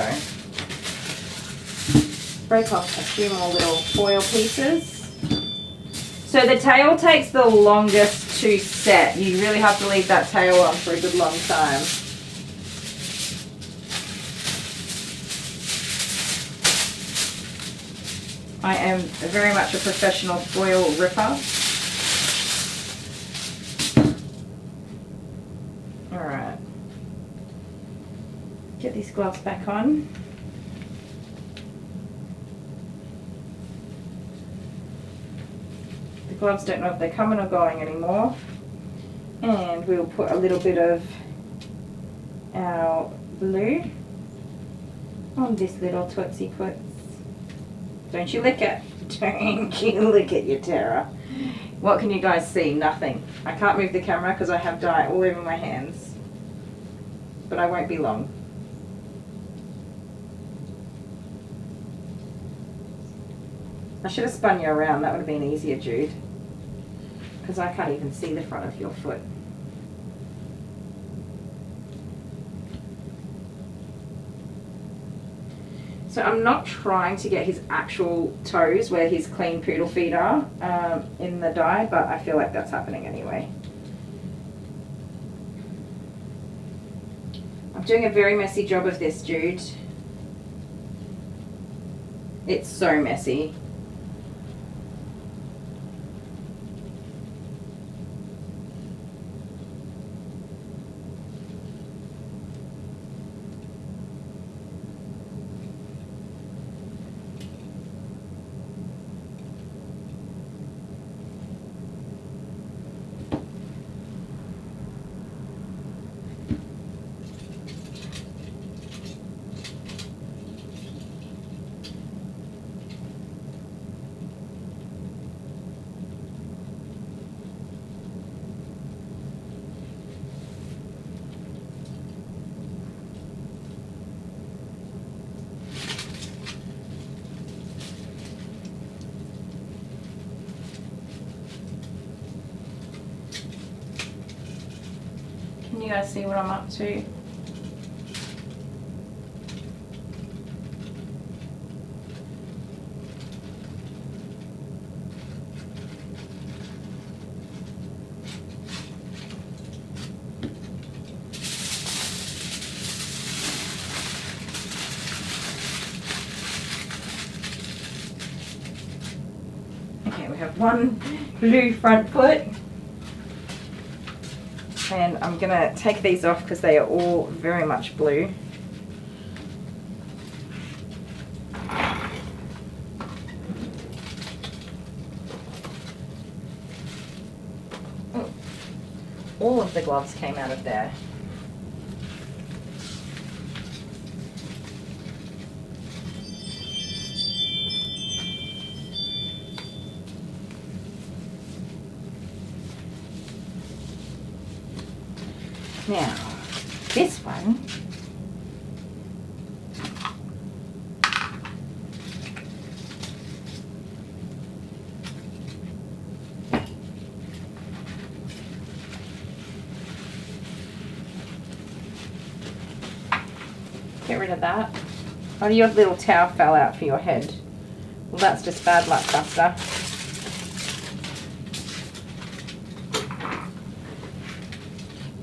Break off a few more little foil pieces. So the tail takes the longest to set. You really have to leave that tail on for a good long time. I am very much a professional foil ripper. Alright. Get these gloves back on. The gloves don't know if they're coming or going anymore. And we'll put a little bit of our blue on this little Tootsie Puts. Don't you lick it. Don't you lick it, you terror. What can you guys see? Nothing. I can't move the camera because I have dye all over my hands. But I won't be long. I should have spun you around. That would have been easier, Jude. Because I can't even see the front of your foot. So I'm not trying to get his actual toes where his clean poodle feet are in the dye, but I feel like that's happening anyway. I'm doing a very messy job of this, Jude. It's so messy. Can you guys see what I'm up to? Okay, we have one blue front foot. And I'm going to take these off because they are all very much blue. Oh, all of the gloves came out of there. Now, this one, get rid of that. Oh, your little towel fell out for your head. Well, that's just bad luck, Buster.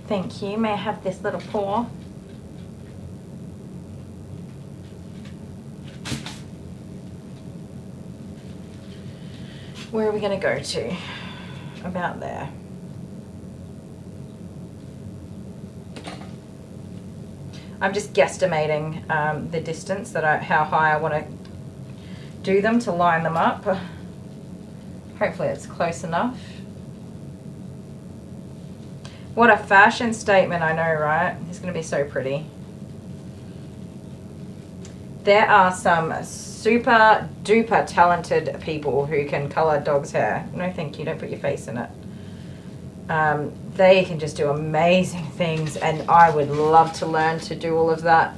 Thank you. May I have this little paw? Where are we going to go to? About there. I'm just guesstimating the distance that how high I want to do them to line them up. Hopefully it's close enough. What a fashion statement, I know, right? It's going to be so pretty. There are some super duper talented people who can colour dogs' hair. No, thank you. Don't put your face in it. They can just do amazing things, and I would love to learn to do all of that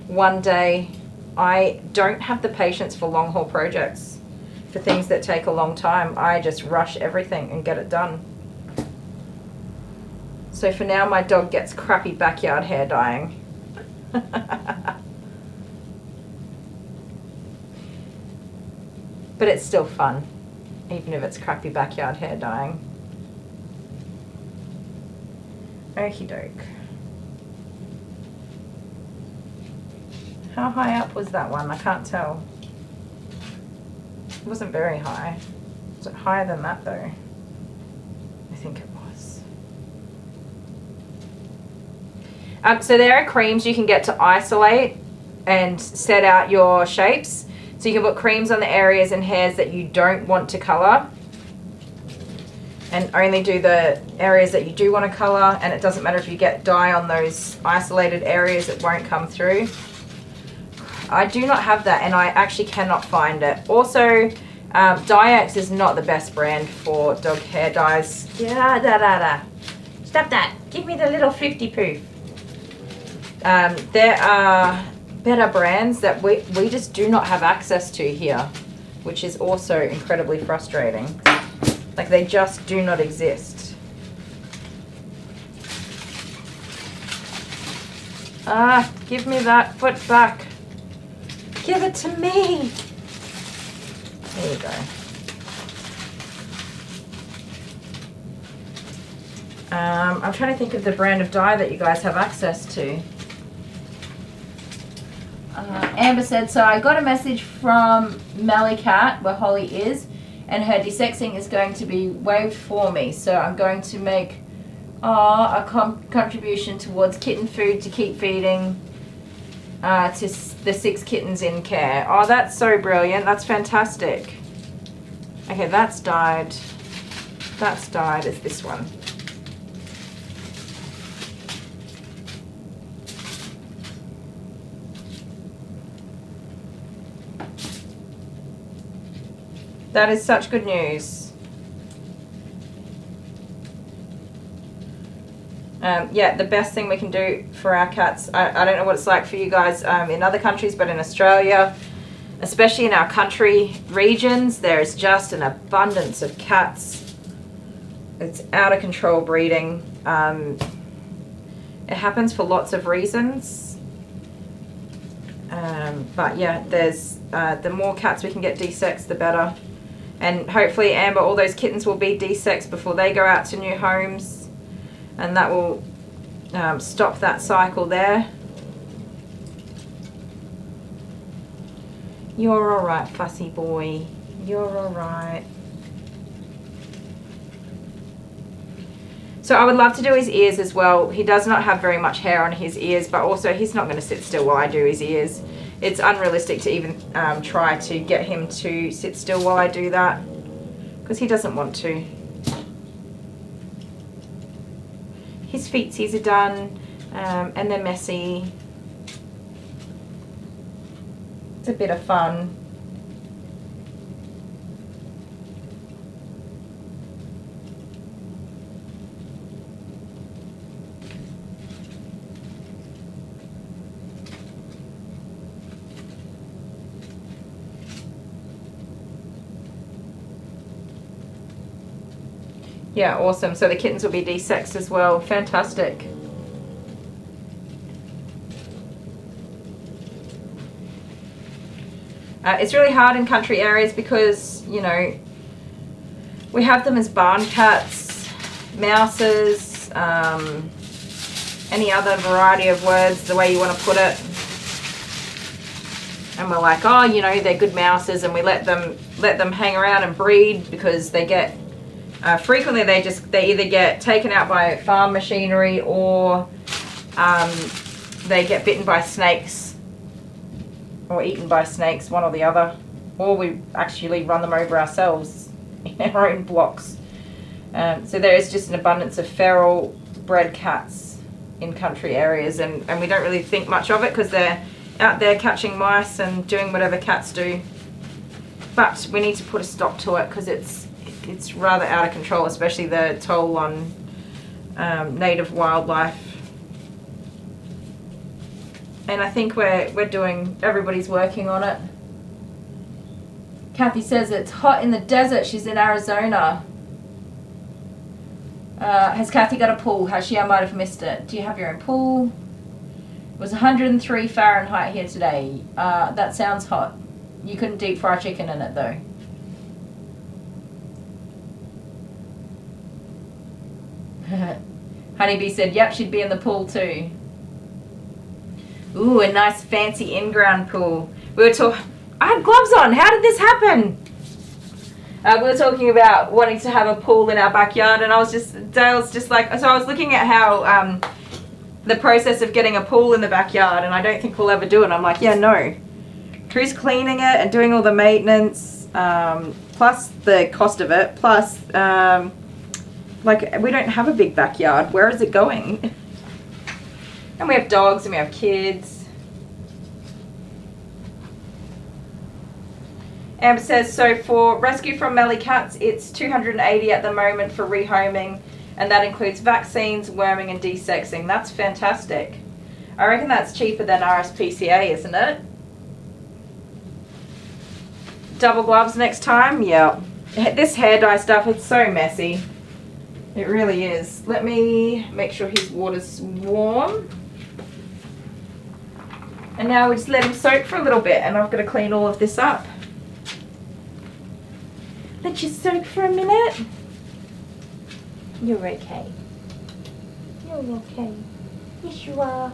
one day. I don't have the patience for long haul projects, for things that take a long time. I just rush everything and get it done. So for now, my dog gets crappy backyard hair dyeing. But it's still fun. even if it's crappy backyard hair dyeing. Okie doke. How high up was that one? I can't tell. It wasn't very high. Was it higher than that though? I think it was. So there are creams you can get to isolate and set out your shapes. So you can put creams on the areas and hairs that you don't want to colour, and only do the areas that you do want to colour, and it doesn't matter if you get dye on those isolated areas, it won't come through. I do not have that, and I actually cannot find it. Also, Dyex is not the best brand for dog hair dyes. Yeah, Stop that. Give me the little 50 poof. There are better brands that we just do not have access to here, which is also incredibly frustrating. Like, they just do not exist. Ah, give me that foot back. Give it to me. There you go. I'm trying to think of the brand of dye that you guys have access to. Amber said, so I got a message from Melly Cat, where Holly is, and her desexing is going to be waived for me. So I'm going to make a contribution towards kitten food to keep feeding to the 6 kittens in care. Oh, that's so brilliant. That's fantastic. Okay, that's dyed. That's dyed. It's this one. That is such good news. Yeah, the best thing we can do for our cats, I don't know what it's like for you guys in other countries, but in Australia, especially in our country regions, there's just an abundance of cats. It's out of control breeding. It happens for lots of reasons. But yeah, there's the more cats we can get desexed, the better. And hopefully, Amber, all those kittens will be desexed before they go out to new homes. And that will stop that cycle there. You're alright, fussy boy. You're alright. So I would love to do his ears as well. He does not have very much hair on his ears, but also he's not going to sit still while I do his ears. It's unrealistic to even try to get him to sit still while I do that, because he doesn't want to. His feetsies are done, and they're messy. It's a bit of fun. Yeah, awesome. So the kittens will be desexed as well. Fantastic. It's really hard in country areas because, you know, we have them as barn cats, mouses, any other variety of words, the way you want to put it. And we're like, oh, you know, they're good mouses, and we let them hang around and breed because they get frequently they either get taken out by farm machinery or they get bitten by snakes or eaten by snakes, one or the other, or we actually run them over ourselves in our own blocks. So there is just an abundance of feral bred cats in country areas, and we don't really think much of it because they're out there catching mice and doing whatever cats do. But we need to put a stop to it because it's rather out of control, especially the toll on native wildlife. And I think everybody's working on it. Kathy says it's hot in the desert. She's in Arizona. Has Kathy got a pool? Has she? I might have missed it. Do you have your own pool? It was 103 Fahrenheit here today. That sounds hot. You couldn't deep fry chicken in it though. Honeybee said, yep, she'd be in the pool too. Ooh, a nice fancy in-ground pool. We were talking, I had gloves on. How did this happen? We were talking about wanting to have a pool in our backyard, and Dale's just like, so I was looking at how the process of getting a pool in the backyard, and I don't think we'll ever do it. I'm like, yeah, no. Who's cleaning it and doing all the maintenance, plus the cost of it, plus like we don't have a big backyard. Where is it going? And we have dogs and we have kids. Amber says, so for rescue from Melly Cats, it's $280 at the moment for rehoming, and that includes vaccines, worming and desexing. That's fantastic. I reckon that's cheaper than RSPCA, isn't it? Double gloves next time? Yeah. This hair dye stuff, it's so messy. It really is. Let me make sure his water's warm. And now we just let him soak for a little bit, and I've got to clean all of this up. Let you soak for a minute. You're okay. You're okay. Yes, you are.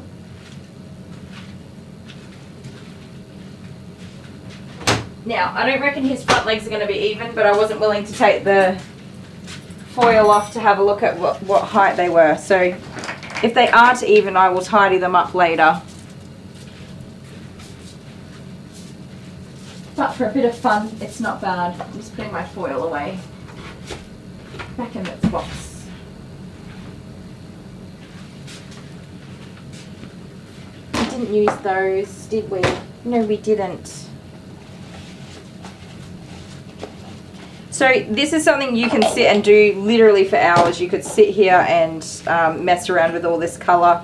Now, I don't reckon his front legs are going to be even, but I wasn't willing to take the foil off to have a look at what height they were. So if they aren't even, I will tidy them up later. But for a bit of fun, it's not bad. I'm just putting my foil away. Back in its box. We didn't use those, did we? No, we didn't. So this is something you can sit and do literally for hours. You could sit here and mess around with all this colour.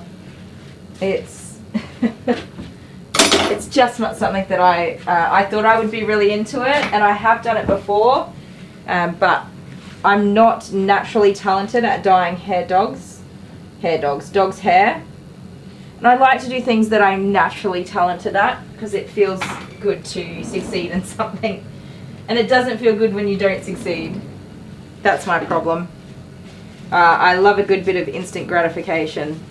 It's it's just not something that I thought I would be really into it, and I have done it before, but I'm not naturally talented at dyeing dogs' hair. And I like to do things that I'm naturally talented at because it feels good to succeed in something. And it doesn't feel good when you don't succeed. That's my problem. I love a good bit of instant gratification.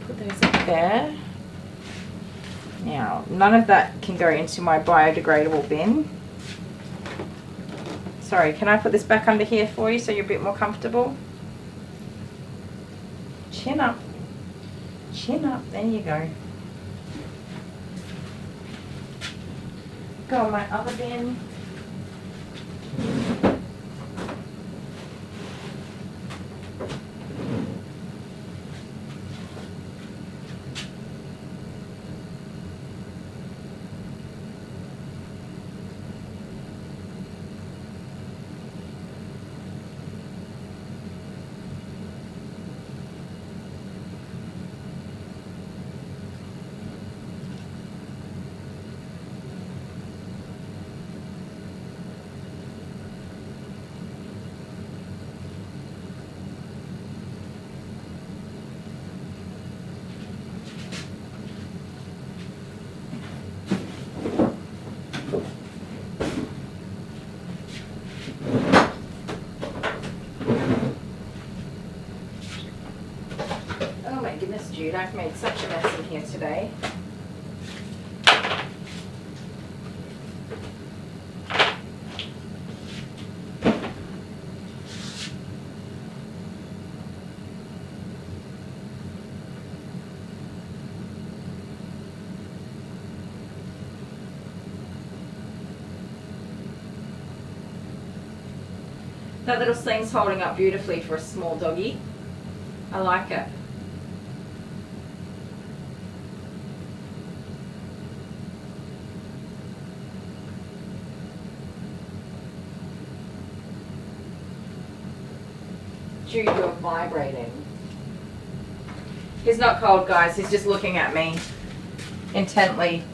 Put those up there. Now, none of that can go into my biodegradable bin. Sorry, can I put this back under here for you so you're a bit more comfortable? Chin up. Chin up. There you go. Go on my other bin. Jude, I've made such a mess in here today. That little sling's holding up beautifully for a small doggy. I like it. Jude, you're vibrating. He's not cold, guys. He's just looking at me intently,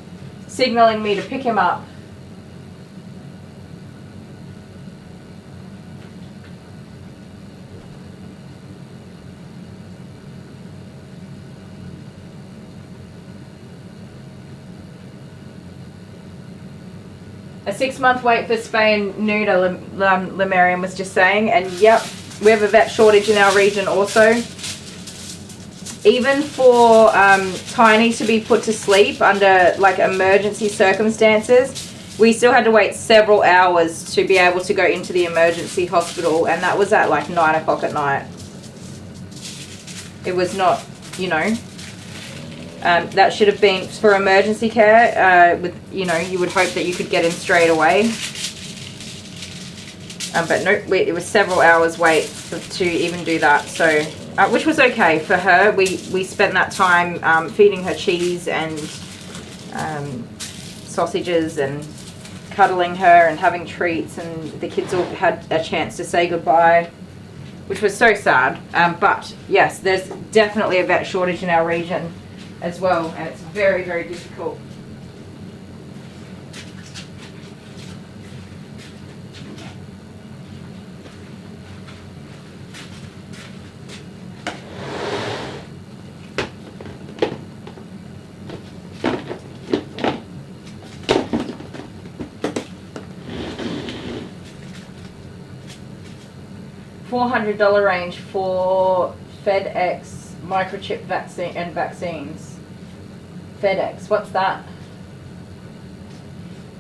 signaling me to pick him up. A 6-month wait for spay and neuter, Lemarian was just saying, and yep, we have a vet shortage in our region also. Even for Tiny to be put to sleep under like emergency circumstances, we still had to wait several hours to be able to go into the emergency hospital, and that was at like 9 o'clock at night. It was not, you know, that should have been for emergency care. With, you know, you would hope that you could get in straight away. But no, it was several hours wait to even do that. So, which was okay for her. We spent that time feeding her cheese and sausages and cuddling her and having treats, and the kids all had a chance to say goodbye, which was so sad. But yes, there's definitely a vet shortage in our region as well, and it's very, very difficult. $400 range for FedEx microchip vaccine and vaccines. FedEx, what's that?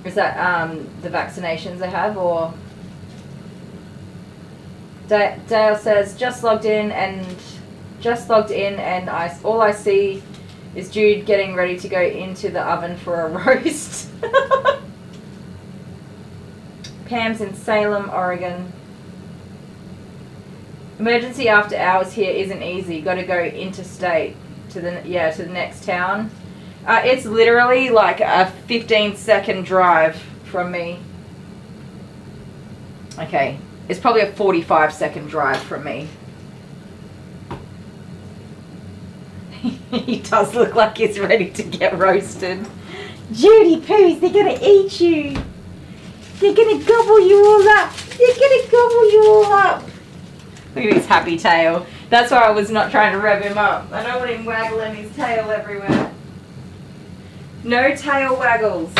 Is that the vaccinations they have, or? Dale says just logged in and all I see is Jude getting ready to go into the oven for a roast. Pam's in Salem, Oregon. Emergency after hours here isn't easy. Got to go interstate to the next town. It's literally like a 15-second drive from me. Okay, it's probably a 45-second drive from me. He does look like he's ready to get roasted. Judy Poos, they're gonna eat you. They're gonna gobble you all up. They're gonna gobble you all up. Look at his happy tail. That's why I was not trying to rev him up. I don't want him waggling his tail everywhere. No tail waggles.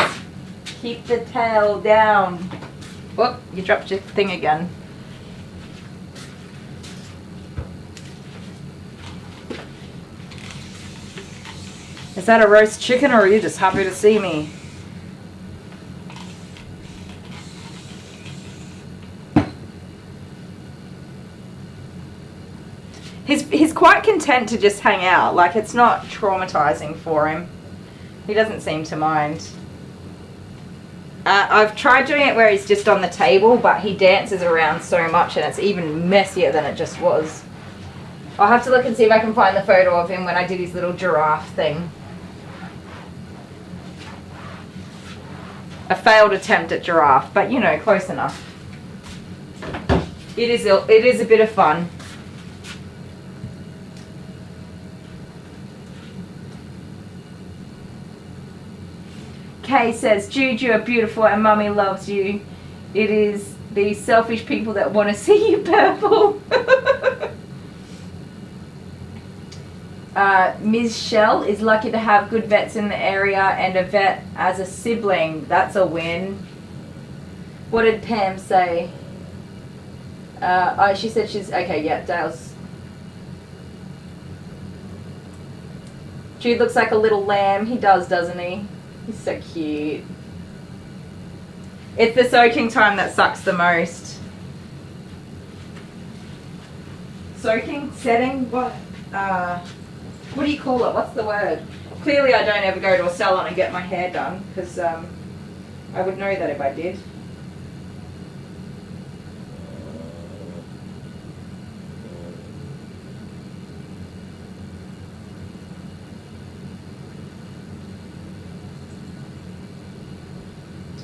Keep the tail down. Whoop, you dropped your thing again. Is that a roast chicken, or are you just happy to see me? He's quite content to just hang out. Like, it's not traumatizing for him. He doesn't seem to mind. I've tried doing it where he's just on the table, but he dances around so much and it's even messier than it just was. I'll have to look and see if I can find the photo of him when I did his little giraffe thing. A failed attempt at giraffe, but you know, close enough. It is a bit of fun. Kay says, Jude, you are beautiful and Mummy loves you. It is these selfish people that want to see you purple. Ms. Shell is lucky to have good vets in the area and a vet as a sibling. That's a win. What did Pam say? She said she's... Okay, yeah, Dale's... Jude looks like a little lamb. He does, doesn't he? He's so cute. It's the soaking time that sucks the most. Soaking? Setting? What? What do you call it? What's the word? Clearly I don't ever go to a salon and get my hair done, because I would know that if I did.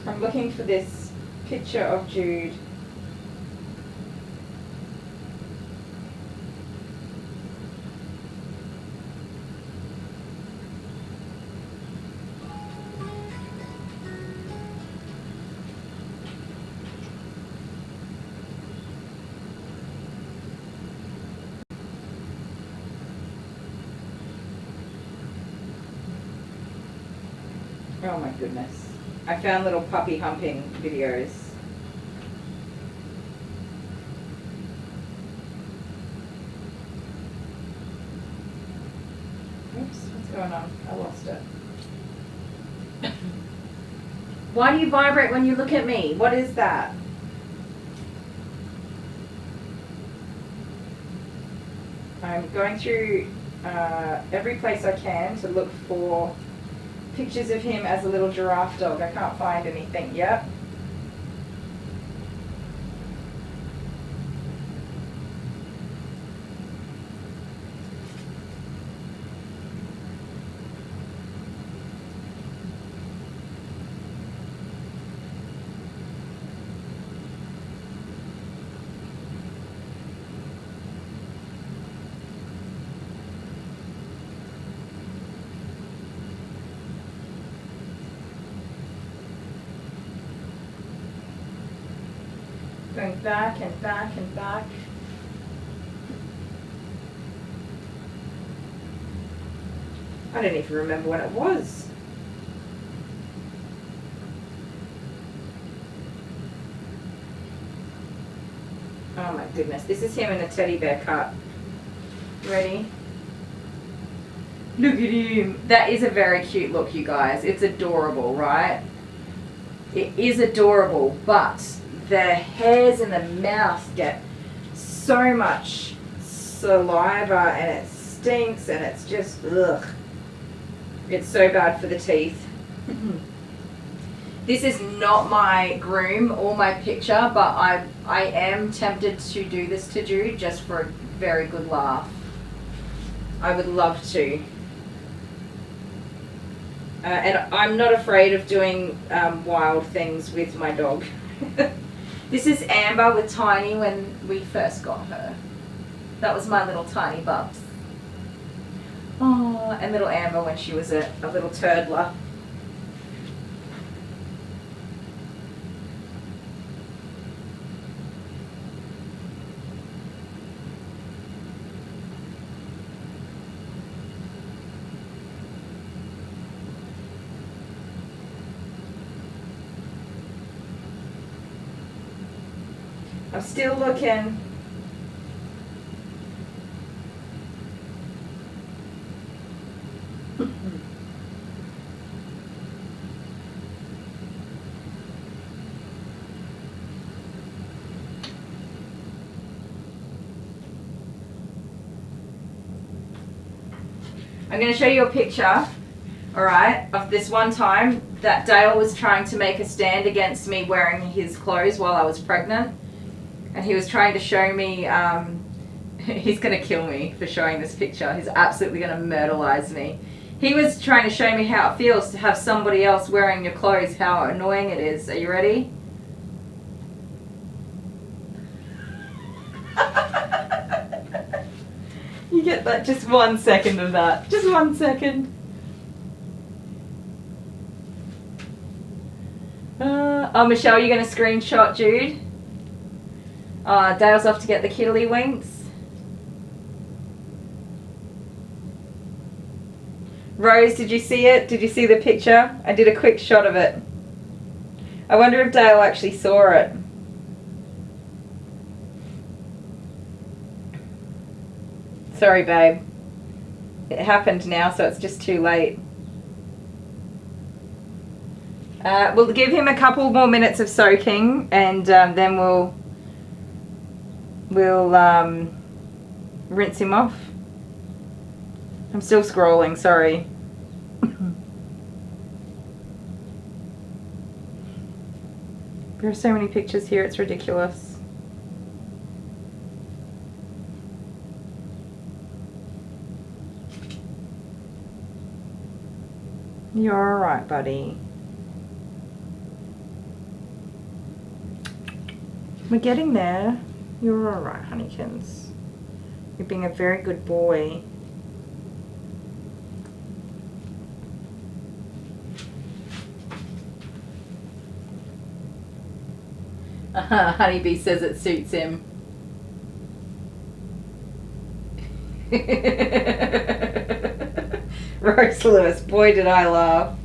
I'm looking for this picture of Jude. Oh my goodness. I found little puppy humping videos. What's going on? I lost it. Why do you vibrate when you look at me? What is that? I'm going through every place I can to look for pictures of him as a little giraffe dog. I can't find anything yet. Going back and back and back. I don't even remember when it was. Oh my goodness, this is him in a teddy bear cut. Ready? Look at him. That is a very cute look, you guys. It's adorable, right? It is adorable, but the hairs in the mouth get so much saliva and it stinks and it's just ugh. It's so bad for the teeth. This is not my groom or my picture, but I am tempted to do this to Jude just for a very good laugh. I would love to. And I'm not afraid of doing wild things with my dog. This is Amber with Tiny when we first got her. That was my little tiny bubs. Oh, and little Amber when she was a little toddler. I'm still looking. I'm going to show you a picture, alright, of this one time that Dale was trying to make a stand against me wearing his clothes while I was pregnant. And he was trying to show me, he's going to kill me for showing this picture. He's absolutely going to murderize me. He was trying to show me how it feels to have somebody else wearing your clothes, how annoying it is. Are you ready? You get that, just 1 second of that. Just 1 second. Oh, Michelle, you're going to screenshot Jude? Dale's off to get the kiddlywinks. Rose, did you see it? Did you see the picture? I did a quick shot of it. I wonder if Dale actually saw it. Sorry, babe. It happened now, so it's just too late. We'll give him a couple more minutes of soaking, and then we'll rinse him off. I'm still scrolling, sorry. There are so many pictures here, it's ridiculous. You're alright, buddy. We're getting there. You're alright, honeykins. You're being a very good boy. Honeybee says it suits him. Rose Lewis, boy did I laugh.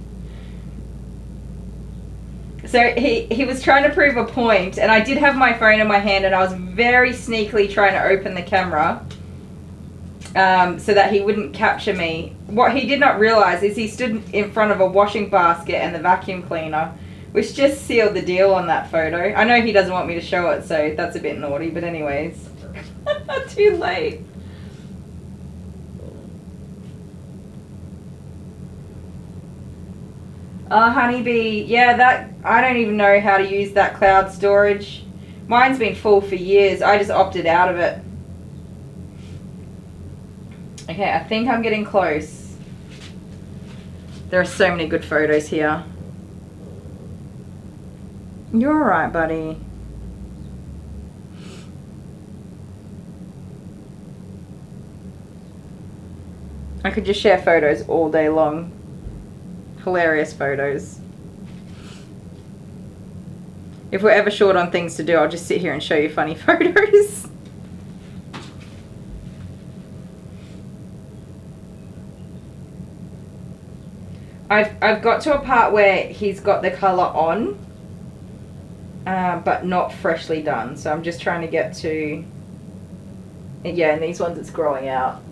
So he was trying to prove a point, and I did have my phone in my hand, and I was very sneakily trying to open the camera. so that he wouldn't capture me. What he did not realize is he stood in front of a washing basket and the vacuum cleaner, which just sealed the deal on that photo. I know he doesn't want me to show it, so that's a bit naughty, but anyways. Too late. Oh, honeybee. Yeah, that, I don't even know how to use that cloud storage. Mine's been full for years. I just opted out of it. Okay, I think I'm getting close. There are so many good photos here. You're alright, buddy. I could just share photos all day long. Hilarious photos. If we're ever short on things to do, I'll just sit here and show you funny photos. I've got to a part where he's got the colour on, but not freshly done. So I'm just trying to get to, yeah, and these ones it's growing out.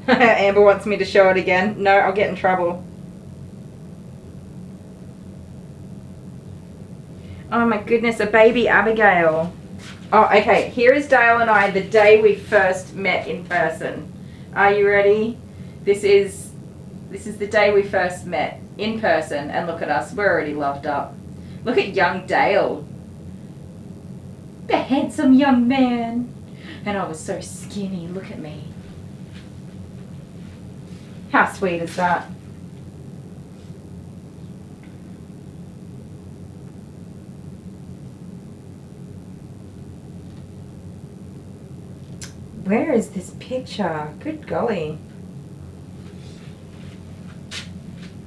Amber wants me to show it again. No, I'll get in trouble. Oh my goodness, a baby Abigail. Oh, okay, here is Dale and I the day we first met in person. Are you ready? This is the day we first met in person, and look at us, we're already loved up. Look at young Dale. The handsome young man. And I was so skinny, look at me. How sweet is that? Where is this picture? Good golly.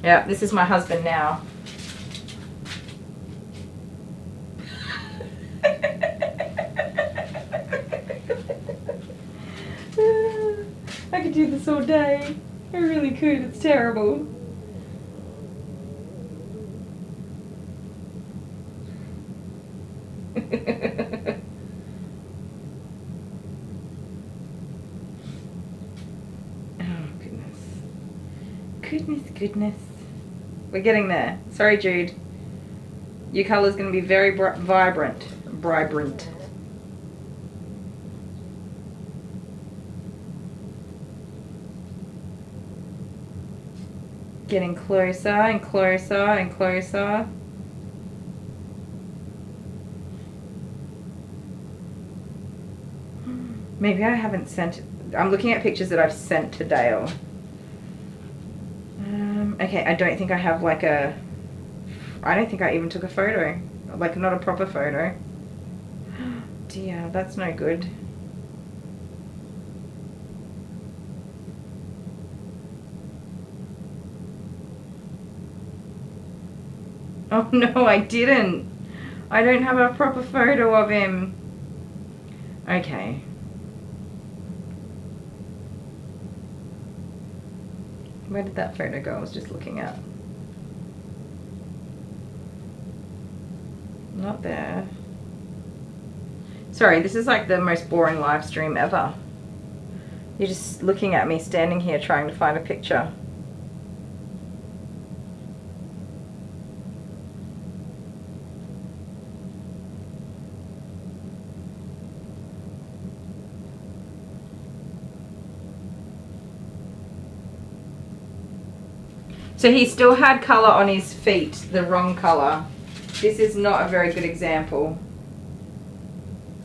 Yeah, this is my husband now. I could do this all day. I really could. It's terrible. Goodness. We're getting there. Sorry, Jude. Your colour's going to be very vibrant. Getting closer and closer and closer. Maybe I haven't sent... I'm looking at pictures that I've sent to Dale. Okay, I don't think I have like a... I don't think I even took a photo. Like, not a proper photo. Dear, that's no good. Oh no, I didn't. I don't have a proper photo of him. Okay. Where did that photo go? I was just looking at. Not there. Sorry, this is like the most boring live stream ever. You're just looking at me standing here trying to find a picture. So he still had colour on his feet, the wrong colour. This is not a very good example.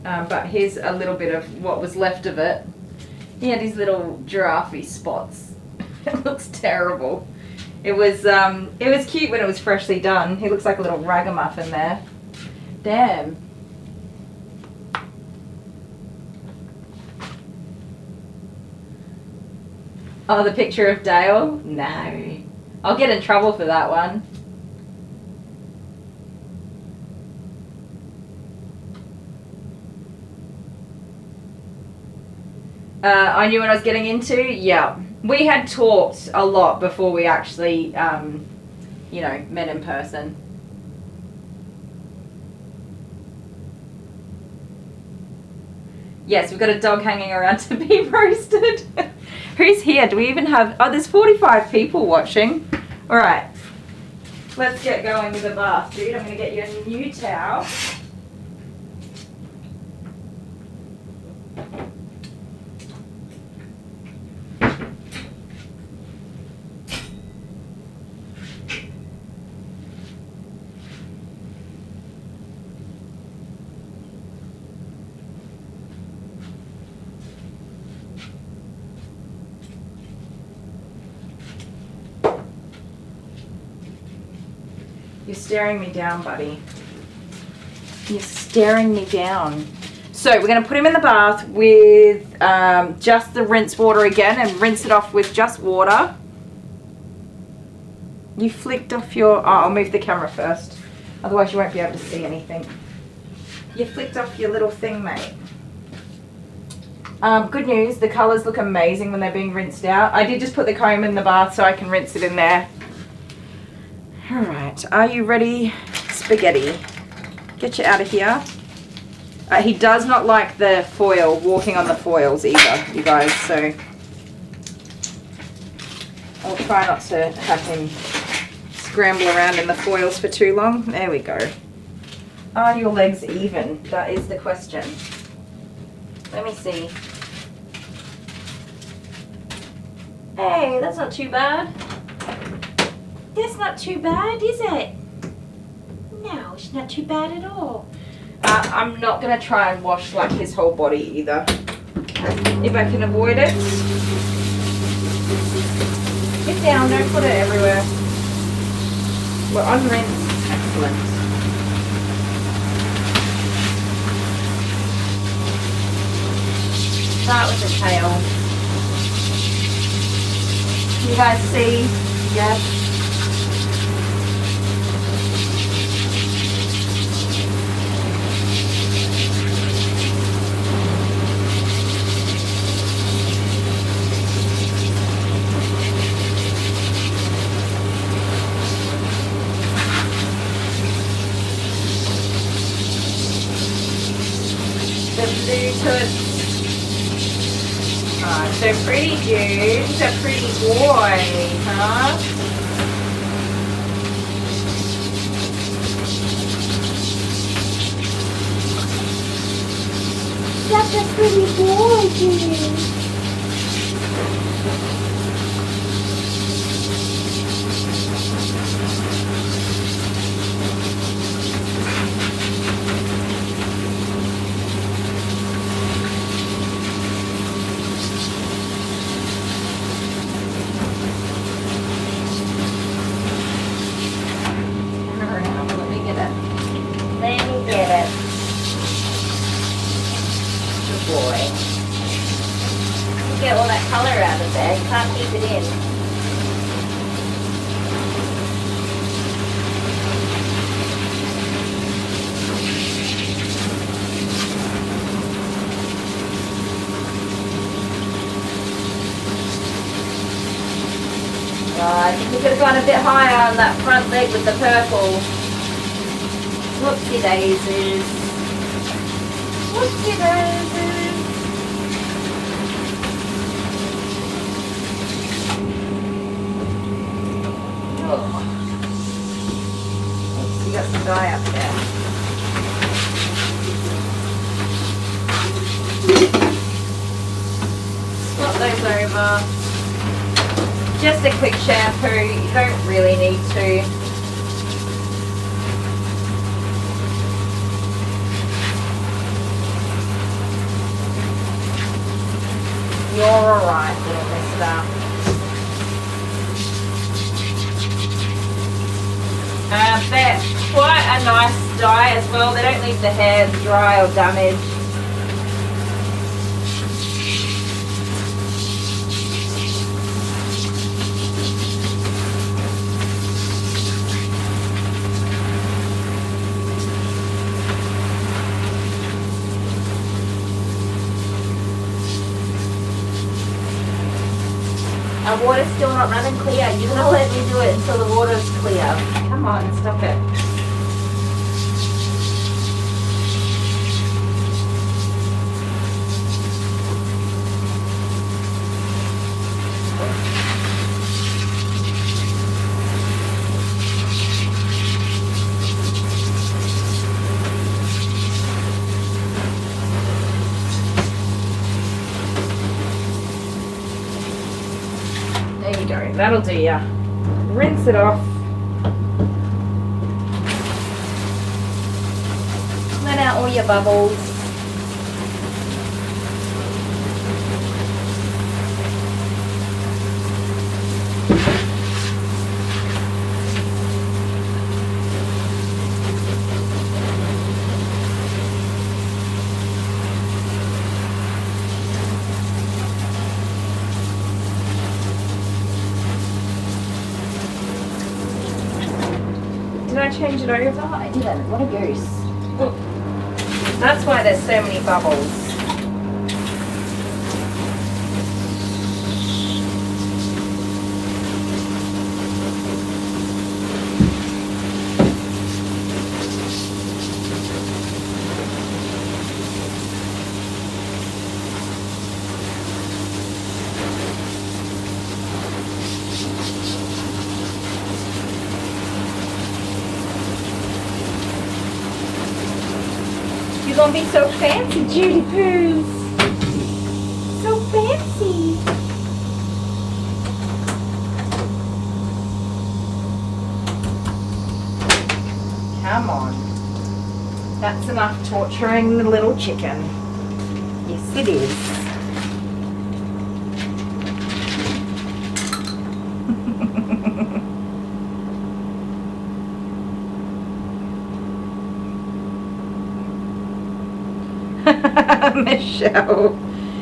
But here's a little bit of what was left of it. He had his little giraffe spots. It looks terrible. It was cute when it was freshly done. He looks like a little ragamuffin there. Damn. Oh, the picture of Dale? No. I'll get in trouble for that one. I knew what I was getting into? Yeah. We had talked a lot before we actually, you know, met in person. Yes, we've got a dog hanging around to be roasted. Who's here? Do we even have... Oh, there's 45 people watching. All right. Let's get going with the bath, dude. I'm going to get you a new towel. You're staring me down, buddy. You're staring me down. So we're going to put him in the bath with just the rinse water again and rinse it off with just water. You flicked off your... Oh, I'll move the camera first. Otherwise you won't be able to see anything. You flicked off your little thing, mate. Good news, the colours look amazing when they're being rinsed out. I did just put the comb in the bath so I can rinse it in there. Alright, are you ready, spaghetti? Get you out of here. He does not like the foil, walking on the foils either, you guys, so I'll try not to have him scramble around in the foils for too long. There we go. Are your legs even? That is the question. Let me see. Hey, that's not too bad. That's not too bad, is it? No, it's not too bad at all. I'm not going to try and wash like his whole body either. If I can avoid it. Get down, don't put it everywhere. We're on rinse. Excellent. Start with the tail. Can you guys see? Yes. Oh, so pretty, dude. He's a pretty boy, huh? Such a pretty boy, dude. Get all that colour out of there, you can't keep it in. I think we could have gone a bit higher on that front leg with the purple. Whoopsie daisies. Whoopsie daisies. You got some dye up there. Swap those over. Just a quick shampoo, you don't really need to. You're alright, little mister. They're quite a nice dye as well. They don't leave the hair dry or damaged. Our water's still not running clear. You're going to let me do it until the water's clear. Come on, stop it. go. That'll do ya. Rinse it off. Let out all your bubbles. Did I change it over? I didn't. What a goose. Look. That's why there's so many bubbles. You're gonna be so fancy, Judy Poos. So fancy. Come on. That's enough torturing the little chicken. Yes, it is. Michelle,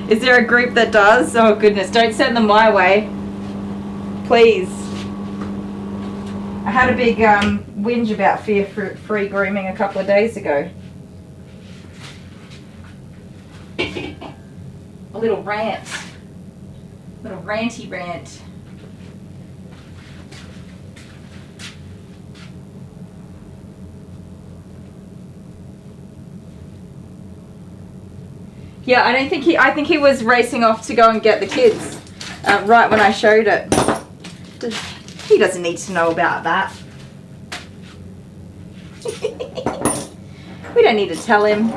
is there a group that does? Oh goodness, don't send them my way, please. I had a big whinge about fear-free grooming a couple of days ago. A little rant, little ranty rant. Yeah, I think he was racing off to go and get the kids right when I showed it. He doesn't need to know about that. We don't need to tell him.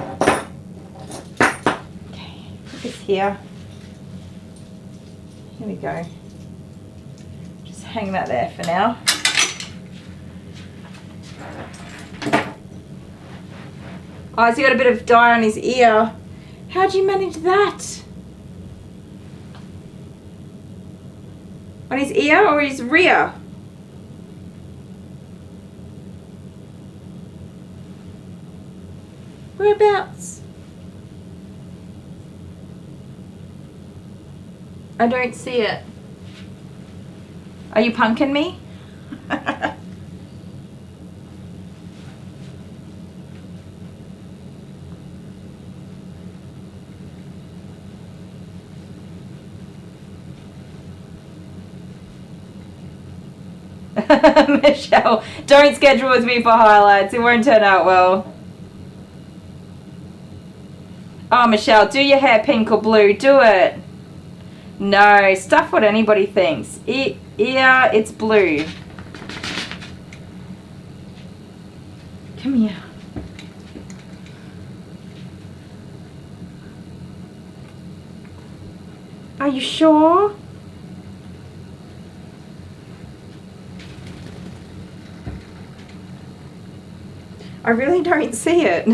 Okay, put this here. Here we go. Just hang that there for now. Oh, has he got a bit of dye on his ear? How'd you manage that? On his ear or his rear? Whereabouts? I don't see it. Are you punking me? Michelle, don't schedule with me for highlights. It won't turn out well. Oh, Michelle, do your hair pink or blue. Do it. No, stuff what anybody thinks. Yeah, it's blue. Come here. Are you sure? I really don't see it.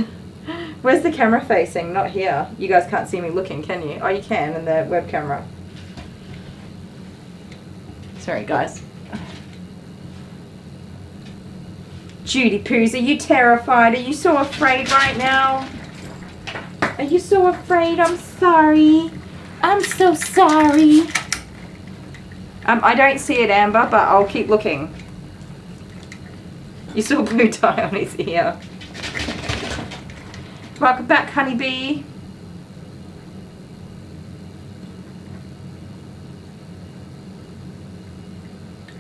Where's the camera facing? Not here. You guys can't see me looking, can you? Oh, you can in the web camera. Sorry, guys. Judy Poos, are you terrified? Are you so afraid right now? Are you so afraid? I'm sorry. I'm so sorry. I don't see it, Amber, but I'll keep looking. You saw blue dye on his ear. Welcome back, honeybee.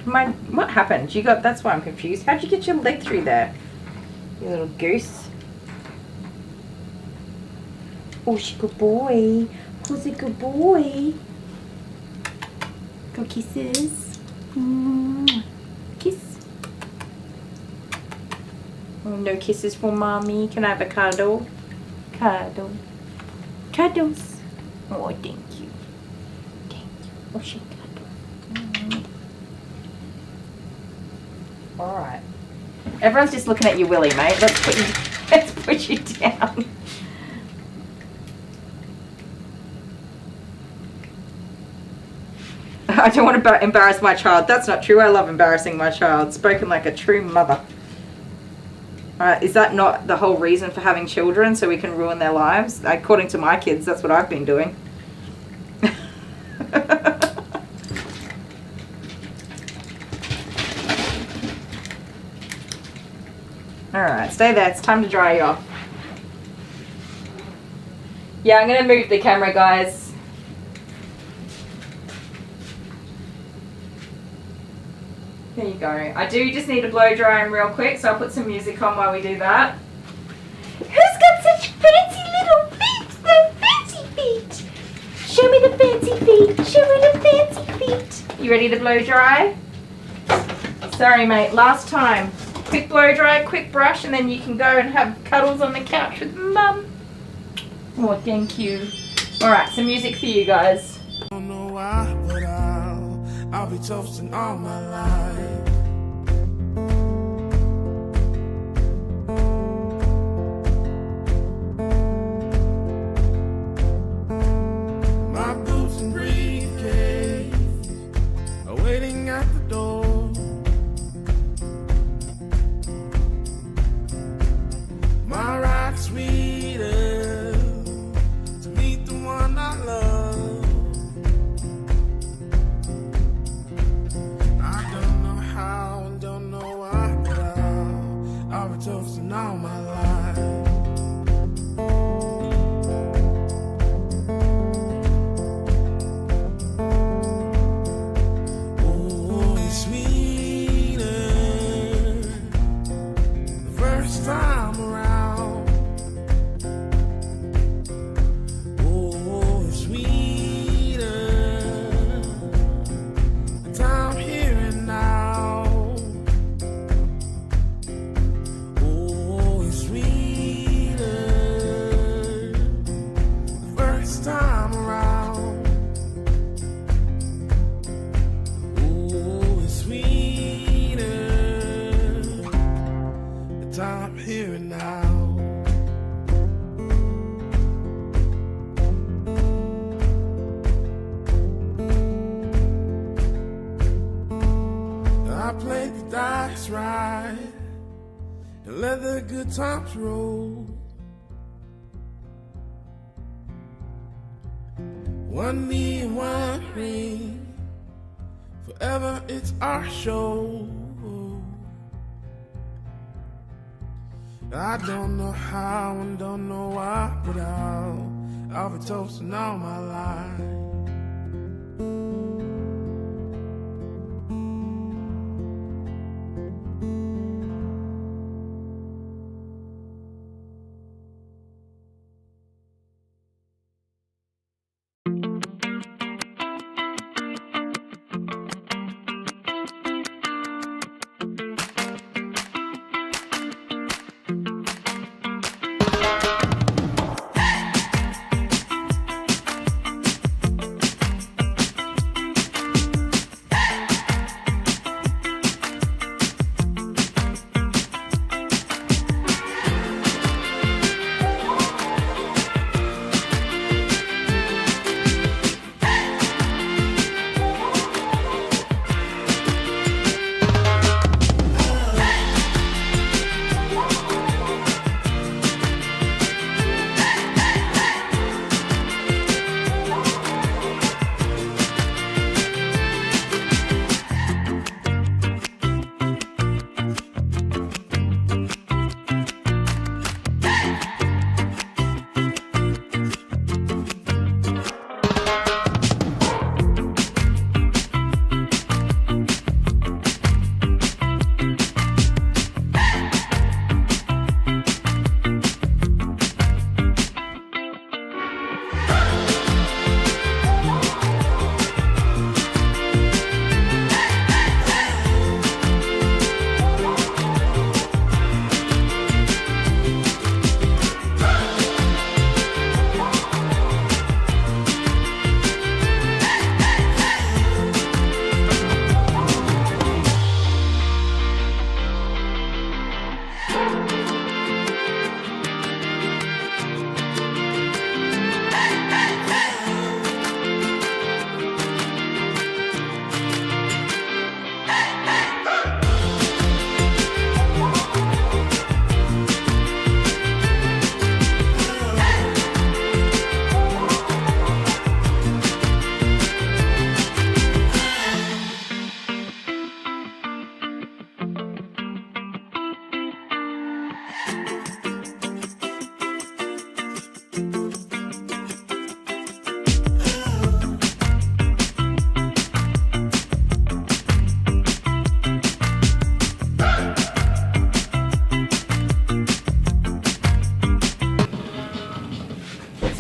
What happened? You got, that's why I'm confused. How'd you get your leg through there? You little goose. Oh, she's a good boy. Who's a good boy? Go kisses. Kiss. Oh, no kisses for mommy. Can I have a cuddle? Cuddle. Cuddles. Oh, thank you. Thank you. Oh, she cuddle. Alright. Everyone's just looking at you, Willie, mate. Let's put you down. I don't want to embarrass my child. That's not true. I love embarrassing my child. Spoken like a true mother. Alright, is that not the whole reason for having children? So we can ruin their lives? According to my kids, that's what I've been doing. Alright, stay there. It's time to dry you off. Yeah, I'm going to move the camera, guys. There you go. I do just need to blow dry him real quick, so I'll put some music on while we do that. Who's got such fancy little feet? The fancy feet! Show me the fancy feet. Show me the fancy feet. You ready to blow dry? Sorry, mate. Last time. Quick blow dry, quick brush, and then you can go and have cuddles on the couch with Mum. Oh, thank you. Alright, some music for you guys. I don't know why, but I'll be toasting all my life. My boots and briefcase are waiting at the door. My ride sweeter to meet the one I love. I don't know how and don't know why, but I'll be toasting all my life. Oh, it's sweeter the first time around. I'm here and now. I played the dice right and let the good times roll. One me and one ring, forever it's our show. I don't know how and don't know why, but I'll be toasting all my life.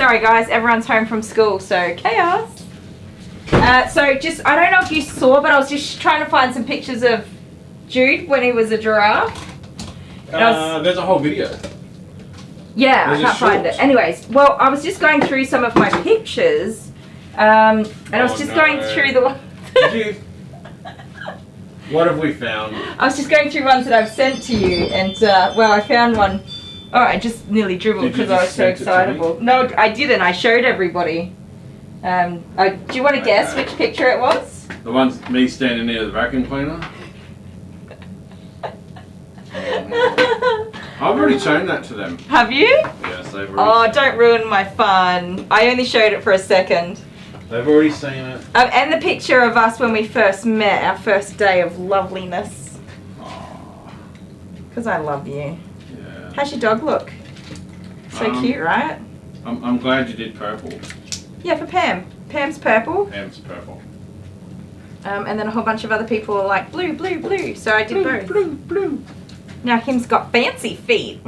sorry guys, everyone's home from school, so chaos. So just, I don't know if you saw, but I was just trying to find some pictures of Jude when he was a giraffe. There's a whole video. Yeah, I can't find it. Anyways, well, I was just going through some of my pictures, and I was just going through the one. Did you? What have we found? I was just going through ones that I've sent to you, and well, I found one. Oh, I just nearly dribbled because I was so excitable. No, I didn't. I showed everybody. Do you want to guess which picture it was? The one's me standing near the vacuum cleaner. I've already shown that to them. Have you? Yes, they've already. Oh, don't ruin my fun. I only showed it for a second. They've already seen it. And the picture of us when we first met, our first day of loveliness. Because I love you. Yeah. How's your dog look? So cute, right? I'm glad you did purple. Yeah, for Pam. Pam's purple. Pam's purple. And then a whole bunch of other people are like blue, blue, blue. So I did both. Blue, blue. Now him's got fancy feet.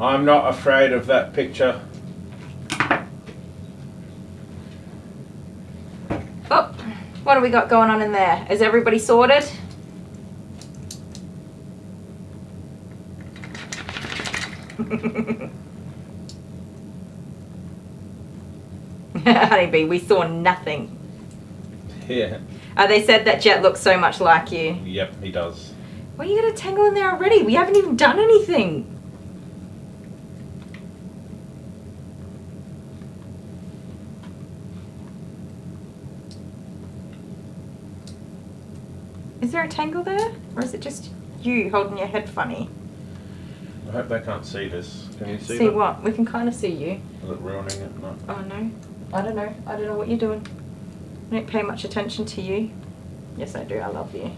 I'm not afraid of that picture. Oh, what do we got going on in there? Is everybody sorted? Honeybee, we saw nothing. Yeah. They said that Jet looks so much like you. Yep, he does. Why are you gonna tangle in there already? We haven't even done anything. Is there a tangle there? Or is it just you holding your head funny? I hope they can't see this. Can you see See that? what? We can kind of see you. Is it ruining it? No. Oh no. I don't know. I don't know what you're doing. I don't pay much attention to you. Yes, I do. I love you.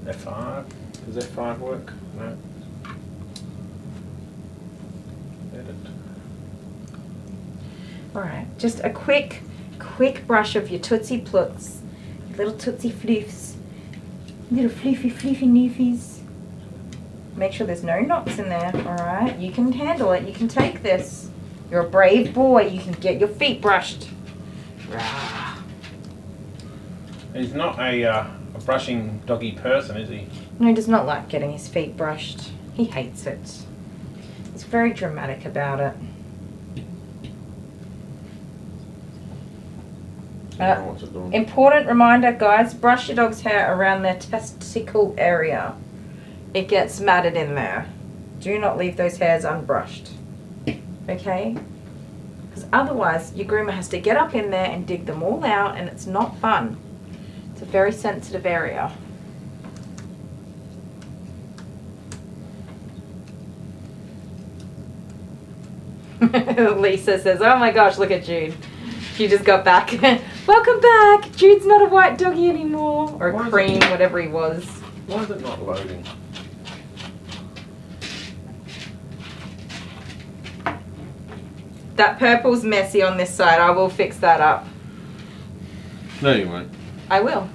F5? Does F5 work? No. Edit. Alright, just a quick brush of your Tootsie Pluts. Your little Tootsie Floofs. Little floofy noofies. Make sure there's no knots in there, alright? You can handle it. You can take this. You're a brave boy. You can get your feet brushed. Rah. He's not a brushing doggy person, is he? No, he does not like getting his feet brushed. He hates it. He's very dramatic about it. Important reminder, guys, brush your dog's hair around their testicle area. It gets matted in there. Do not leave those hairs unbrushed. Okay? Because otherwise, your groomer has to get up in there and dig them all out, and it's not fun. It's a very sensitive area. Lisa says, oh my gosh, look at Jude. She just got back. Welcome back. Jude's not a white doggy anymore. Or a cream, whatever he was. Why is it not loading? That purple's messy on this side. I will fix that up. No, you won't. I will.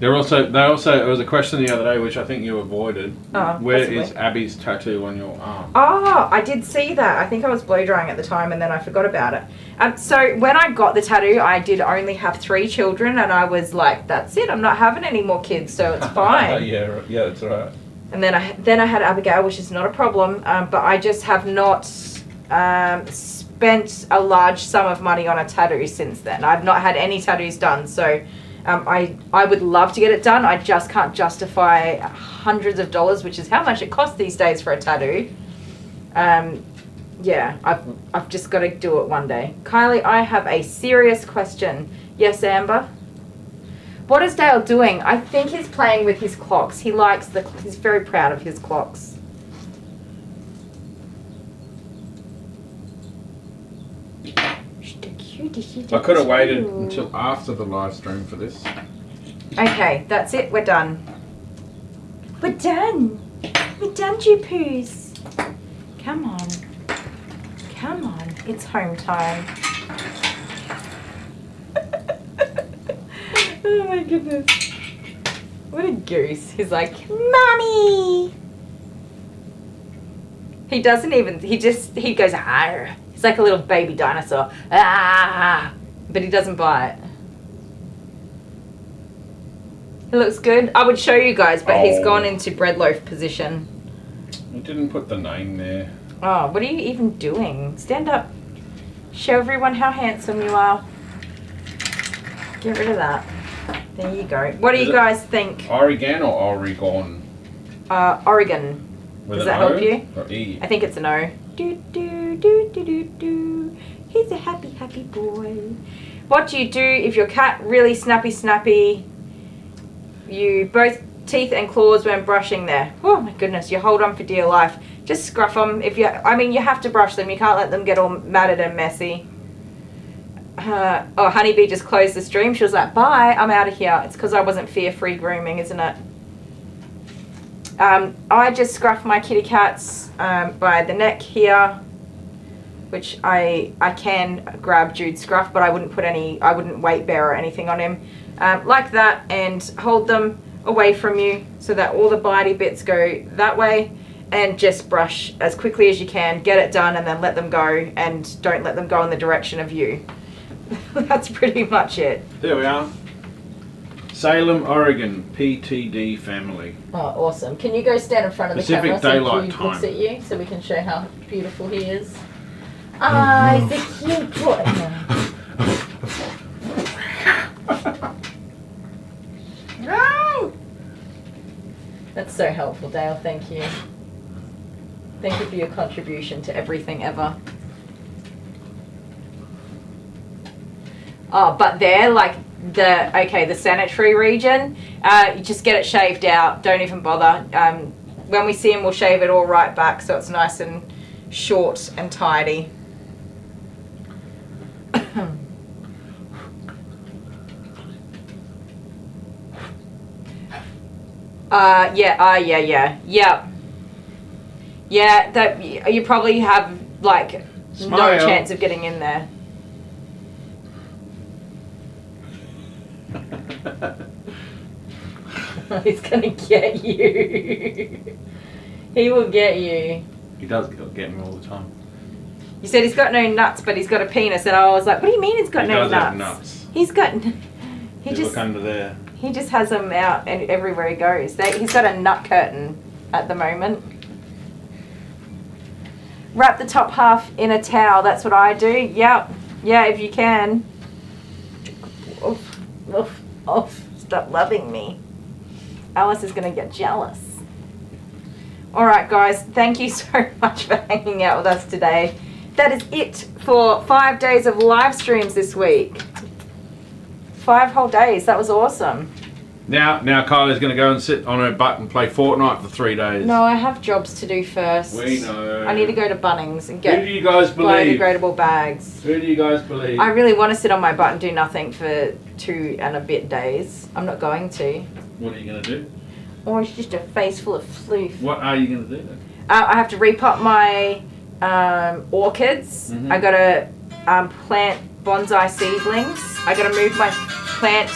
There was a question the other day which I think you avoided. Oh, Where possibly. is Abby's tattoo on your arm? Oh, I did see that. I think I was blow drying at the time and then I forgot about it. So when I got the tattoo, I did only have 3 children and I was like, that's it. I'm not having any more kids, so it's fine. yeah, that's right. And then I had Abigail, which is not a problem, but I just have not spent a large sum of money on a tattoo since then. I've not had any tattoos done, so I would love to get it done. I just can't justify hundreds of dollars, which is how much it costs these days for a tattoo. Yeah, I've just got to do it one day. Kylie, I have a serious question. Yes, Amber? What is Dale doing? I think he's playing with his clocks. He likes he's very proud of his clocks. I could have waited until after the live stream for this. Okay, that's it. We're done. We're done. We're done, Jupoos. Come on. Come on. It's home time. Oh my goodness. What a goose. He's like, Mommy. He doesn't even, he goes, arr. He's like a little baby dinosaur. Ah! But he doesn't bite. He looks good. I would show you guys, but he's gone into bread loaf position. You didn't put the name there. Oh, what are you even doing? Stand up. Show everyone how handsome you are. Get rid of that. There you go. What do you guys think? Oregon or Oregon? Oregon. With Does an that help O you? or E? I think it's an O. Do, do, do, do, do, do. He's a happy, happy boy. What do you do if your cat really snappy? You both teeth and claws when brushing there. Oh my goodness, you hold on for dear life. Just scruff them. If you, I mean, you have to brush them. You can't let them get all matted and messy. Oh, Honeybee just closed the stream. She was like, bye, I'm out of here. It's because I wasn't fear-free grooming, isn't it? I just scruff my kitty cats by the neck here, which I can grab Jude's scruff, but I wouldn't weight bear or anything on him. Like that, and hold them away from you so that all the bitey bits go that way, and just brush as quickly as you can, get it done, and then let them go, and don't let them go in the direction of you. That's pretty much it. There we are. Salem, Oregon, PTD family. Oh, awesome. Can you go stand in front of Pacific the camera Daylight so he looks Time. at you so we can show how beautiful he is? Ah, he's a cute boy. No! That's so helpful, Dale. Thank you. Thank you for your contribution to everything ever. Oh, but there, like the sanitary region, you just get it shaved out. Don't even bother. When we see him, we'll shave it all right back so it's nice and short and tidy. Yeah, that you probably have like Smile. no chance of getting in there. He's gonna get you. He will get you. He does get me all the time. You said he's got no nuts, but he's got a penis, and I was like, "What do you mean he's got He no does nuts?" have nuts. He's got. He You just. look under there. He just has them out and everywhere he goes. He's got a nut curtain at the moment. Wrap the top half in a towel. That's what I do. Yep. Yeah, if you can. Oof, oof, oof. Stop loving me. Alice is going to get jealous. All right, guys. Thank you so much for hanging out with us today. That is it for 5 days of live streams this week. 5 whole days. That was awesome. Now Kylie's going to go and sit on her butt and play Fortnite for 3 days. No, I have jobs to do first. We know. I need to go to Bunnings and get Who do you guys believe? biodegradable bags. Who do you guys believe? I really want to sit on my butt and do nothing for 2 and a bit days. I'm not going to. What are you going to do? Oh, it's just a face full of floof. What are you going to do then? I have to repot my orchids. Mhm. I got to plant bonsai seedlings. I got to move my plant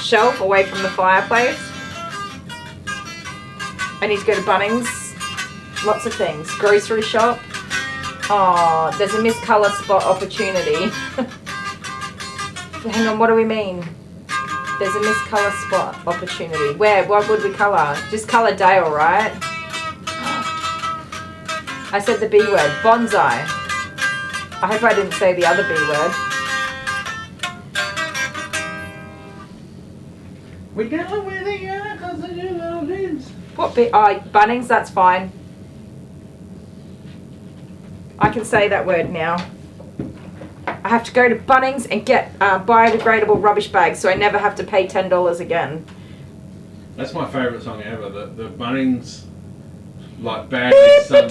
shelf away from the fireplace. I need to go to Bunnings. Lots of things. Grocery shop. Oh, there's a missed colour spot opportunity. Hang on, what do we mean? There's a missed colour spot opportunity. Where? What would we colour? Just colour Dale, right? I said the B word. Bonsai. I hope I didn't say the other B word. We're going with the because of your little lids. What bit? Oh, Bunnings, that's fine. I can say that word now. I have to go to Bunnings and get biodegradable rubbish bags so I never have to pay $10 again. That's my favourite song ever. The Bunnings, like badly sung.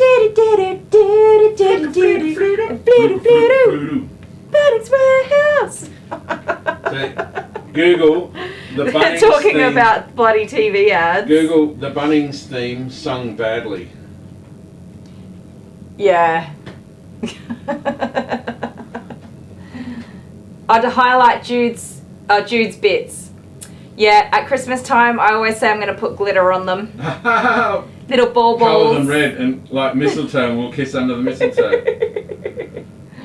Bunnings Warehouse. So, Google the Bunnings Talking theme. about bloody TV ads. Google the Bunnings theme sung badly. Yeah. I'd highlight Jude's bits. Yeah, at Christmas time, I always say I'm going to put glitter on them. Little ball balls. Colour them red and like mistletoe and we'll kiss under the mistletoe.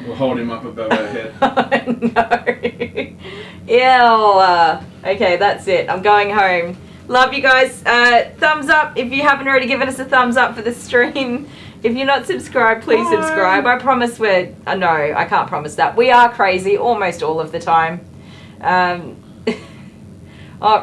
We'll hold him up above our head. No. Ew. Okay, that's it. I'm going home. Love you guys. Thumbs up if you haven't already given us a thumbs up for the stream. If you're not subscribed, please subscribe. I promise we're... no, I can't promise that. We are crazy almost all of the time.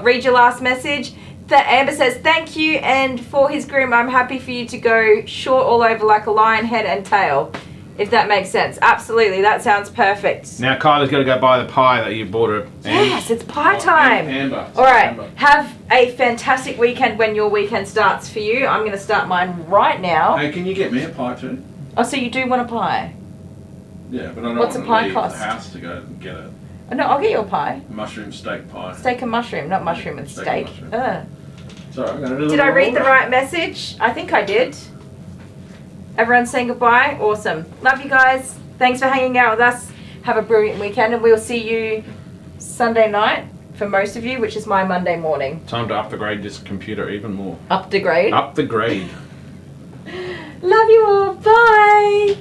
Read your last message. Amber says, thank you, and for his groom, I'm happy for you to go short all over like a lion head and tail, if that makes sense. Absolutely, that sounds perfect. Now Kylie's got to go buy the pie that you bought her. Yes, it's pie time. Amber. All right, have a fantastic weekend when your weekend starts for you. I'm going to start mine right now. Hey, can you get me a pie too? Oh, so you do want a pie? Yeah, but I don't What's want a pie to leave cost? the house to go and get it. Oh, no, I'll get you a pie. Mushroom steak pie. Steak and mushroom, not mushroom and steak. Sorry, I'm gonna do Did I read the right message? I think I did. Everyone's saying goodbye? Awesome. Love you guys. Thanks for hanging out with us. Have a brilliant weekend, and we'll see you Sunday night for most of you, which is my Monday morning. Time to upgrade this computer even more. Up the grade? Up the grade. Love you all. Bye.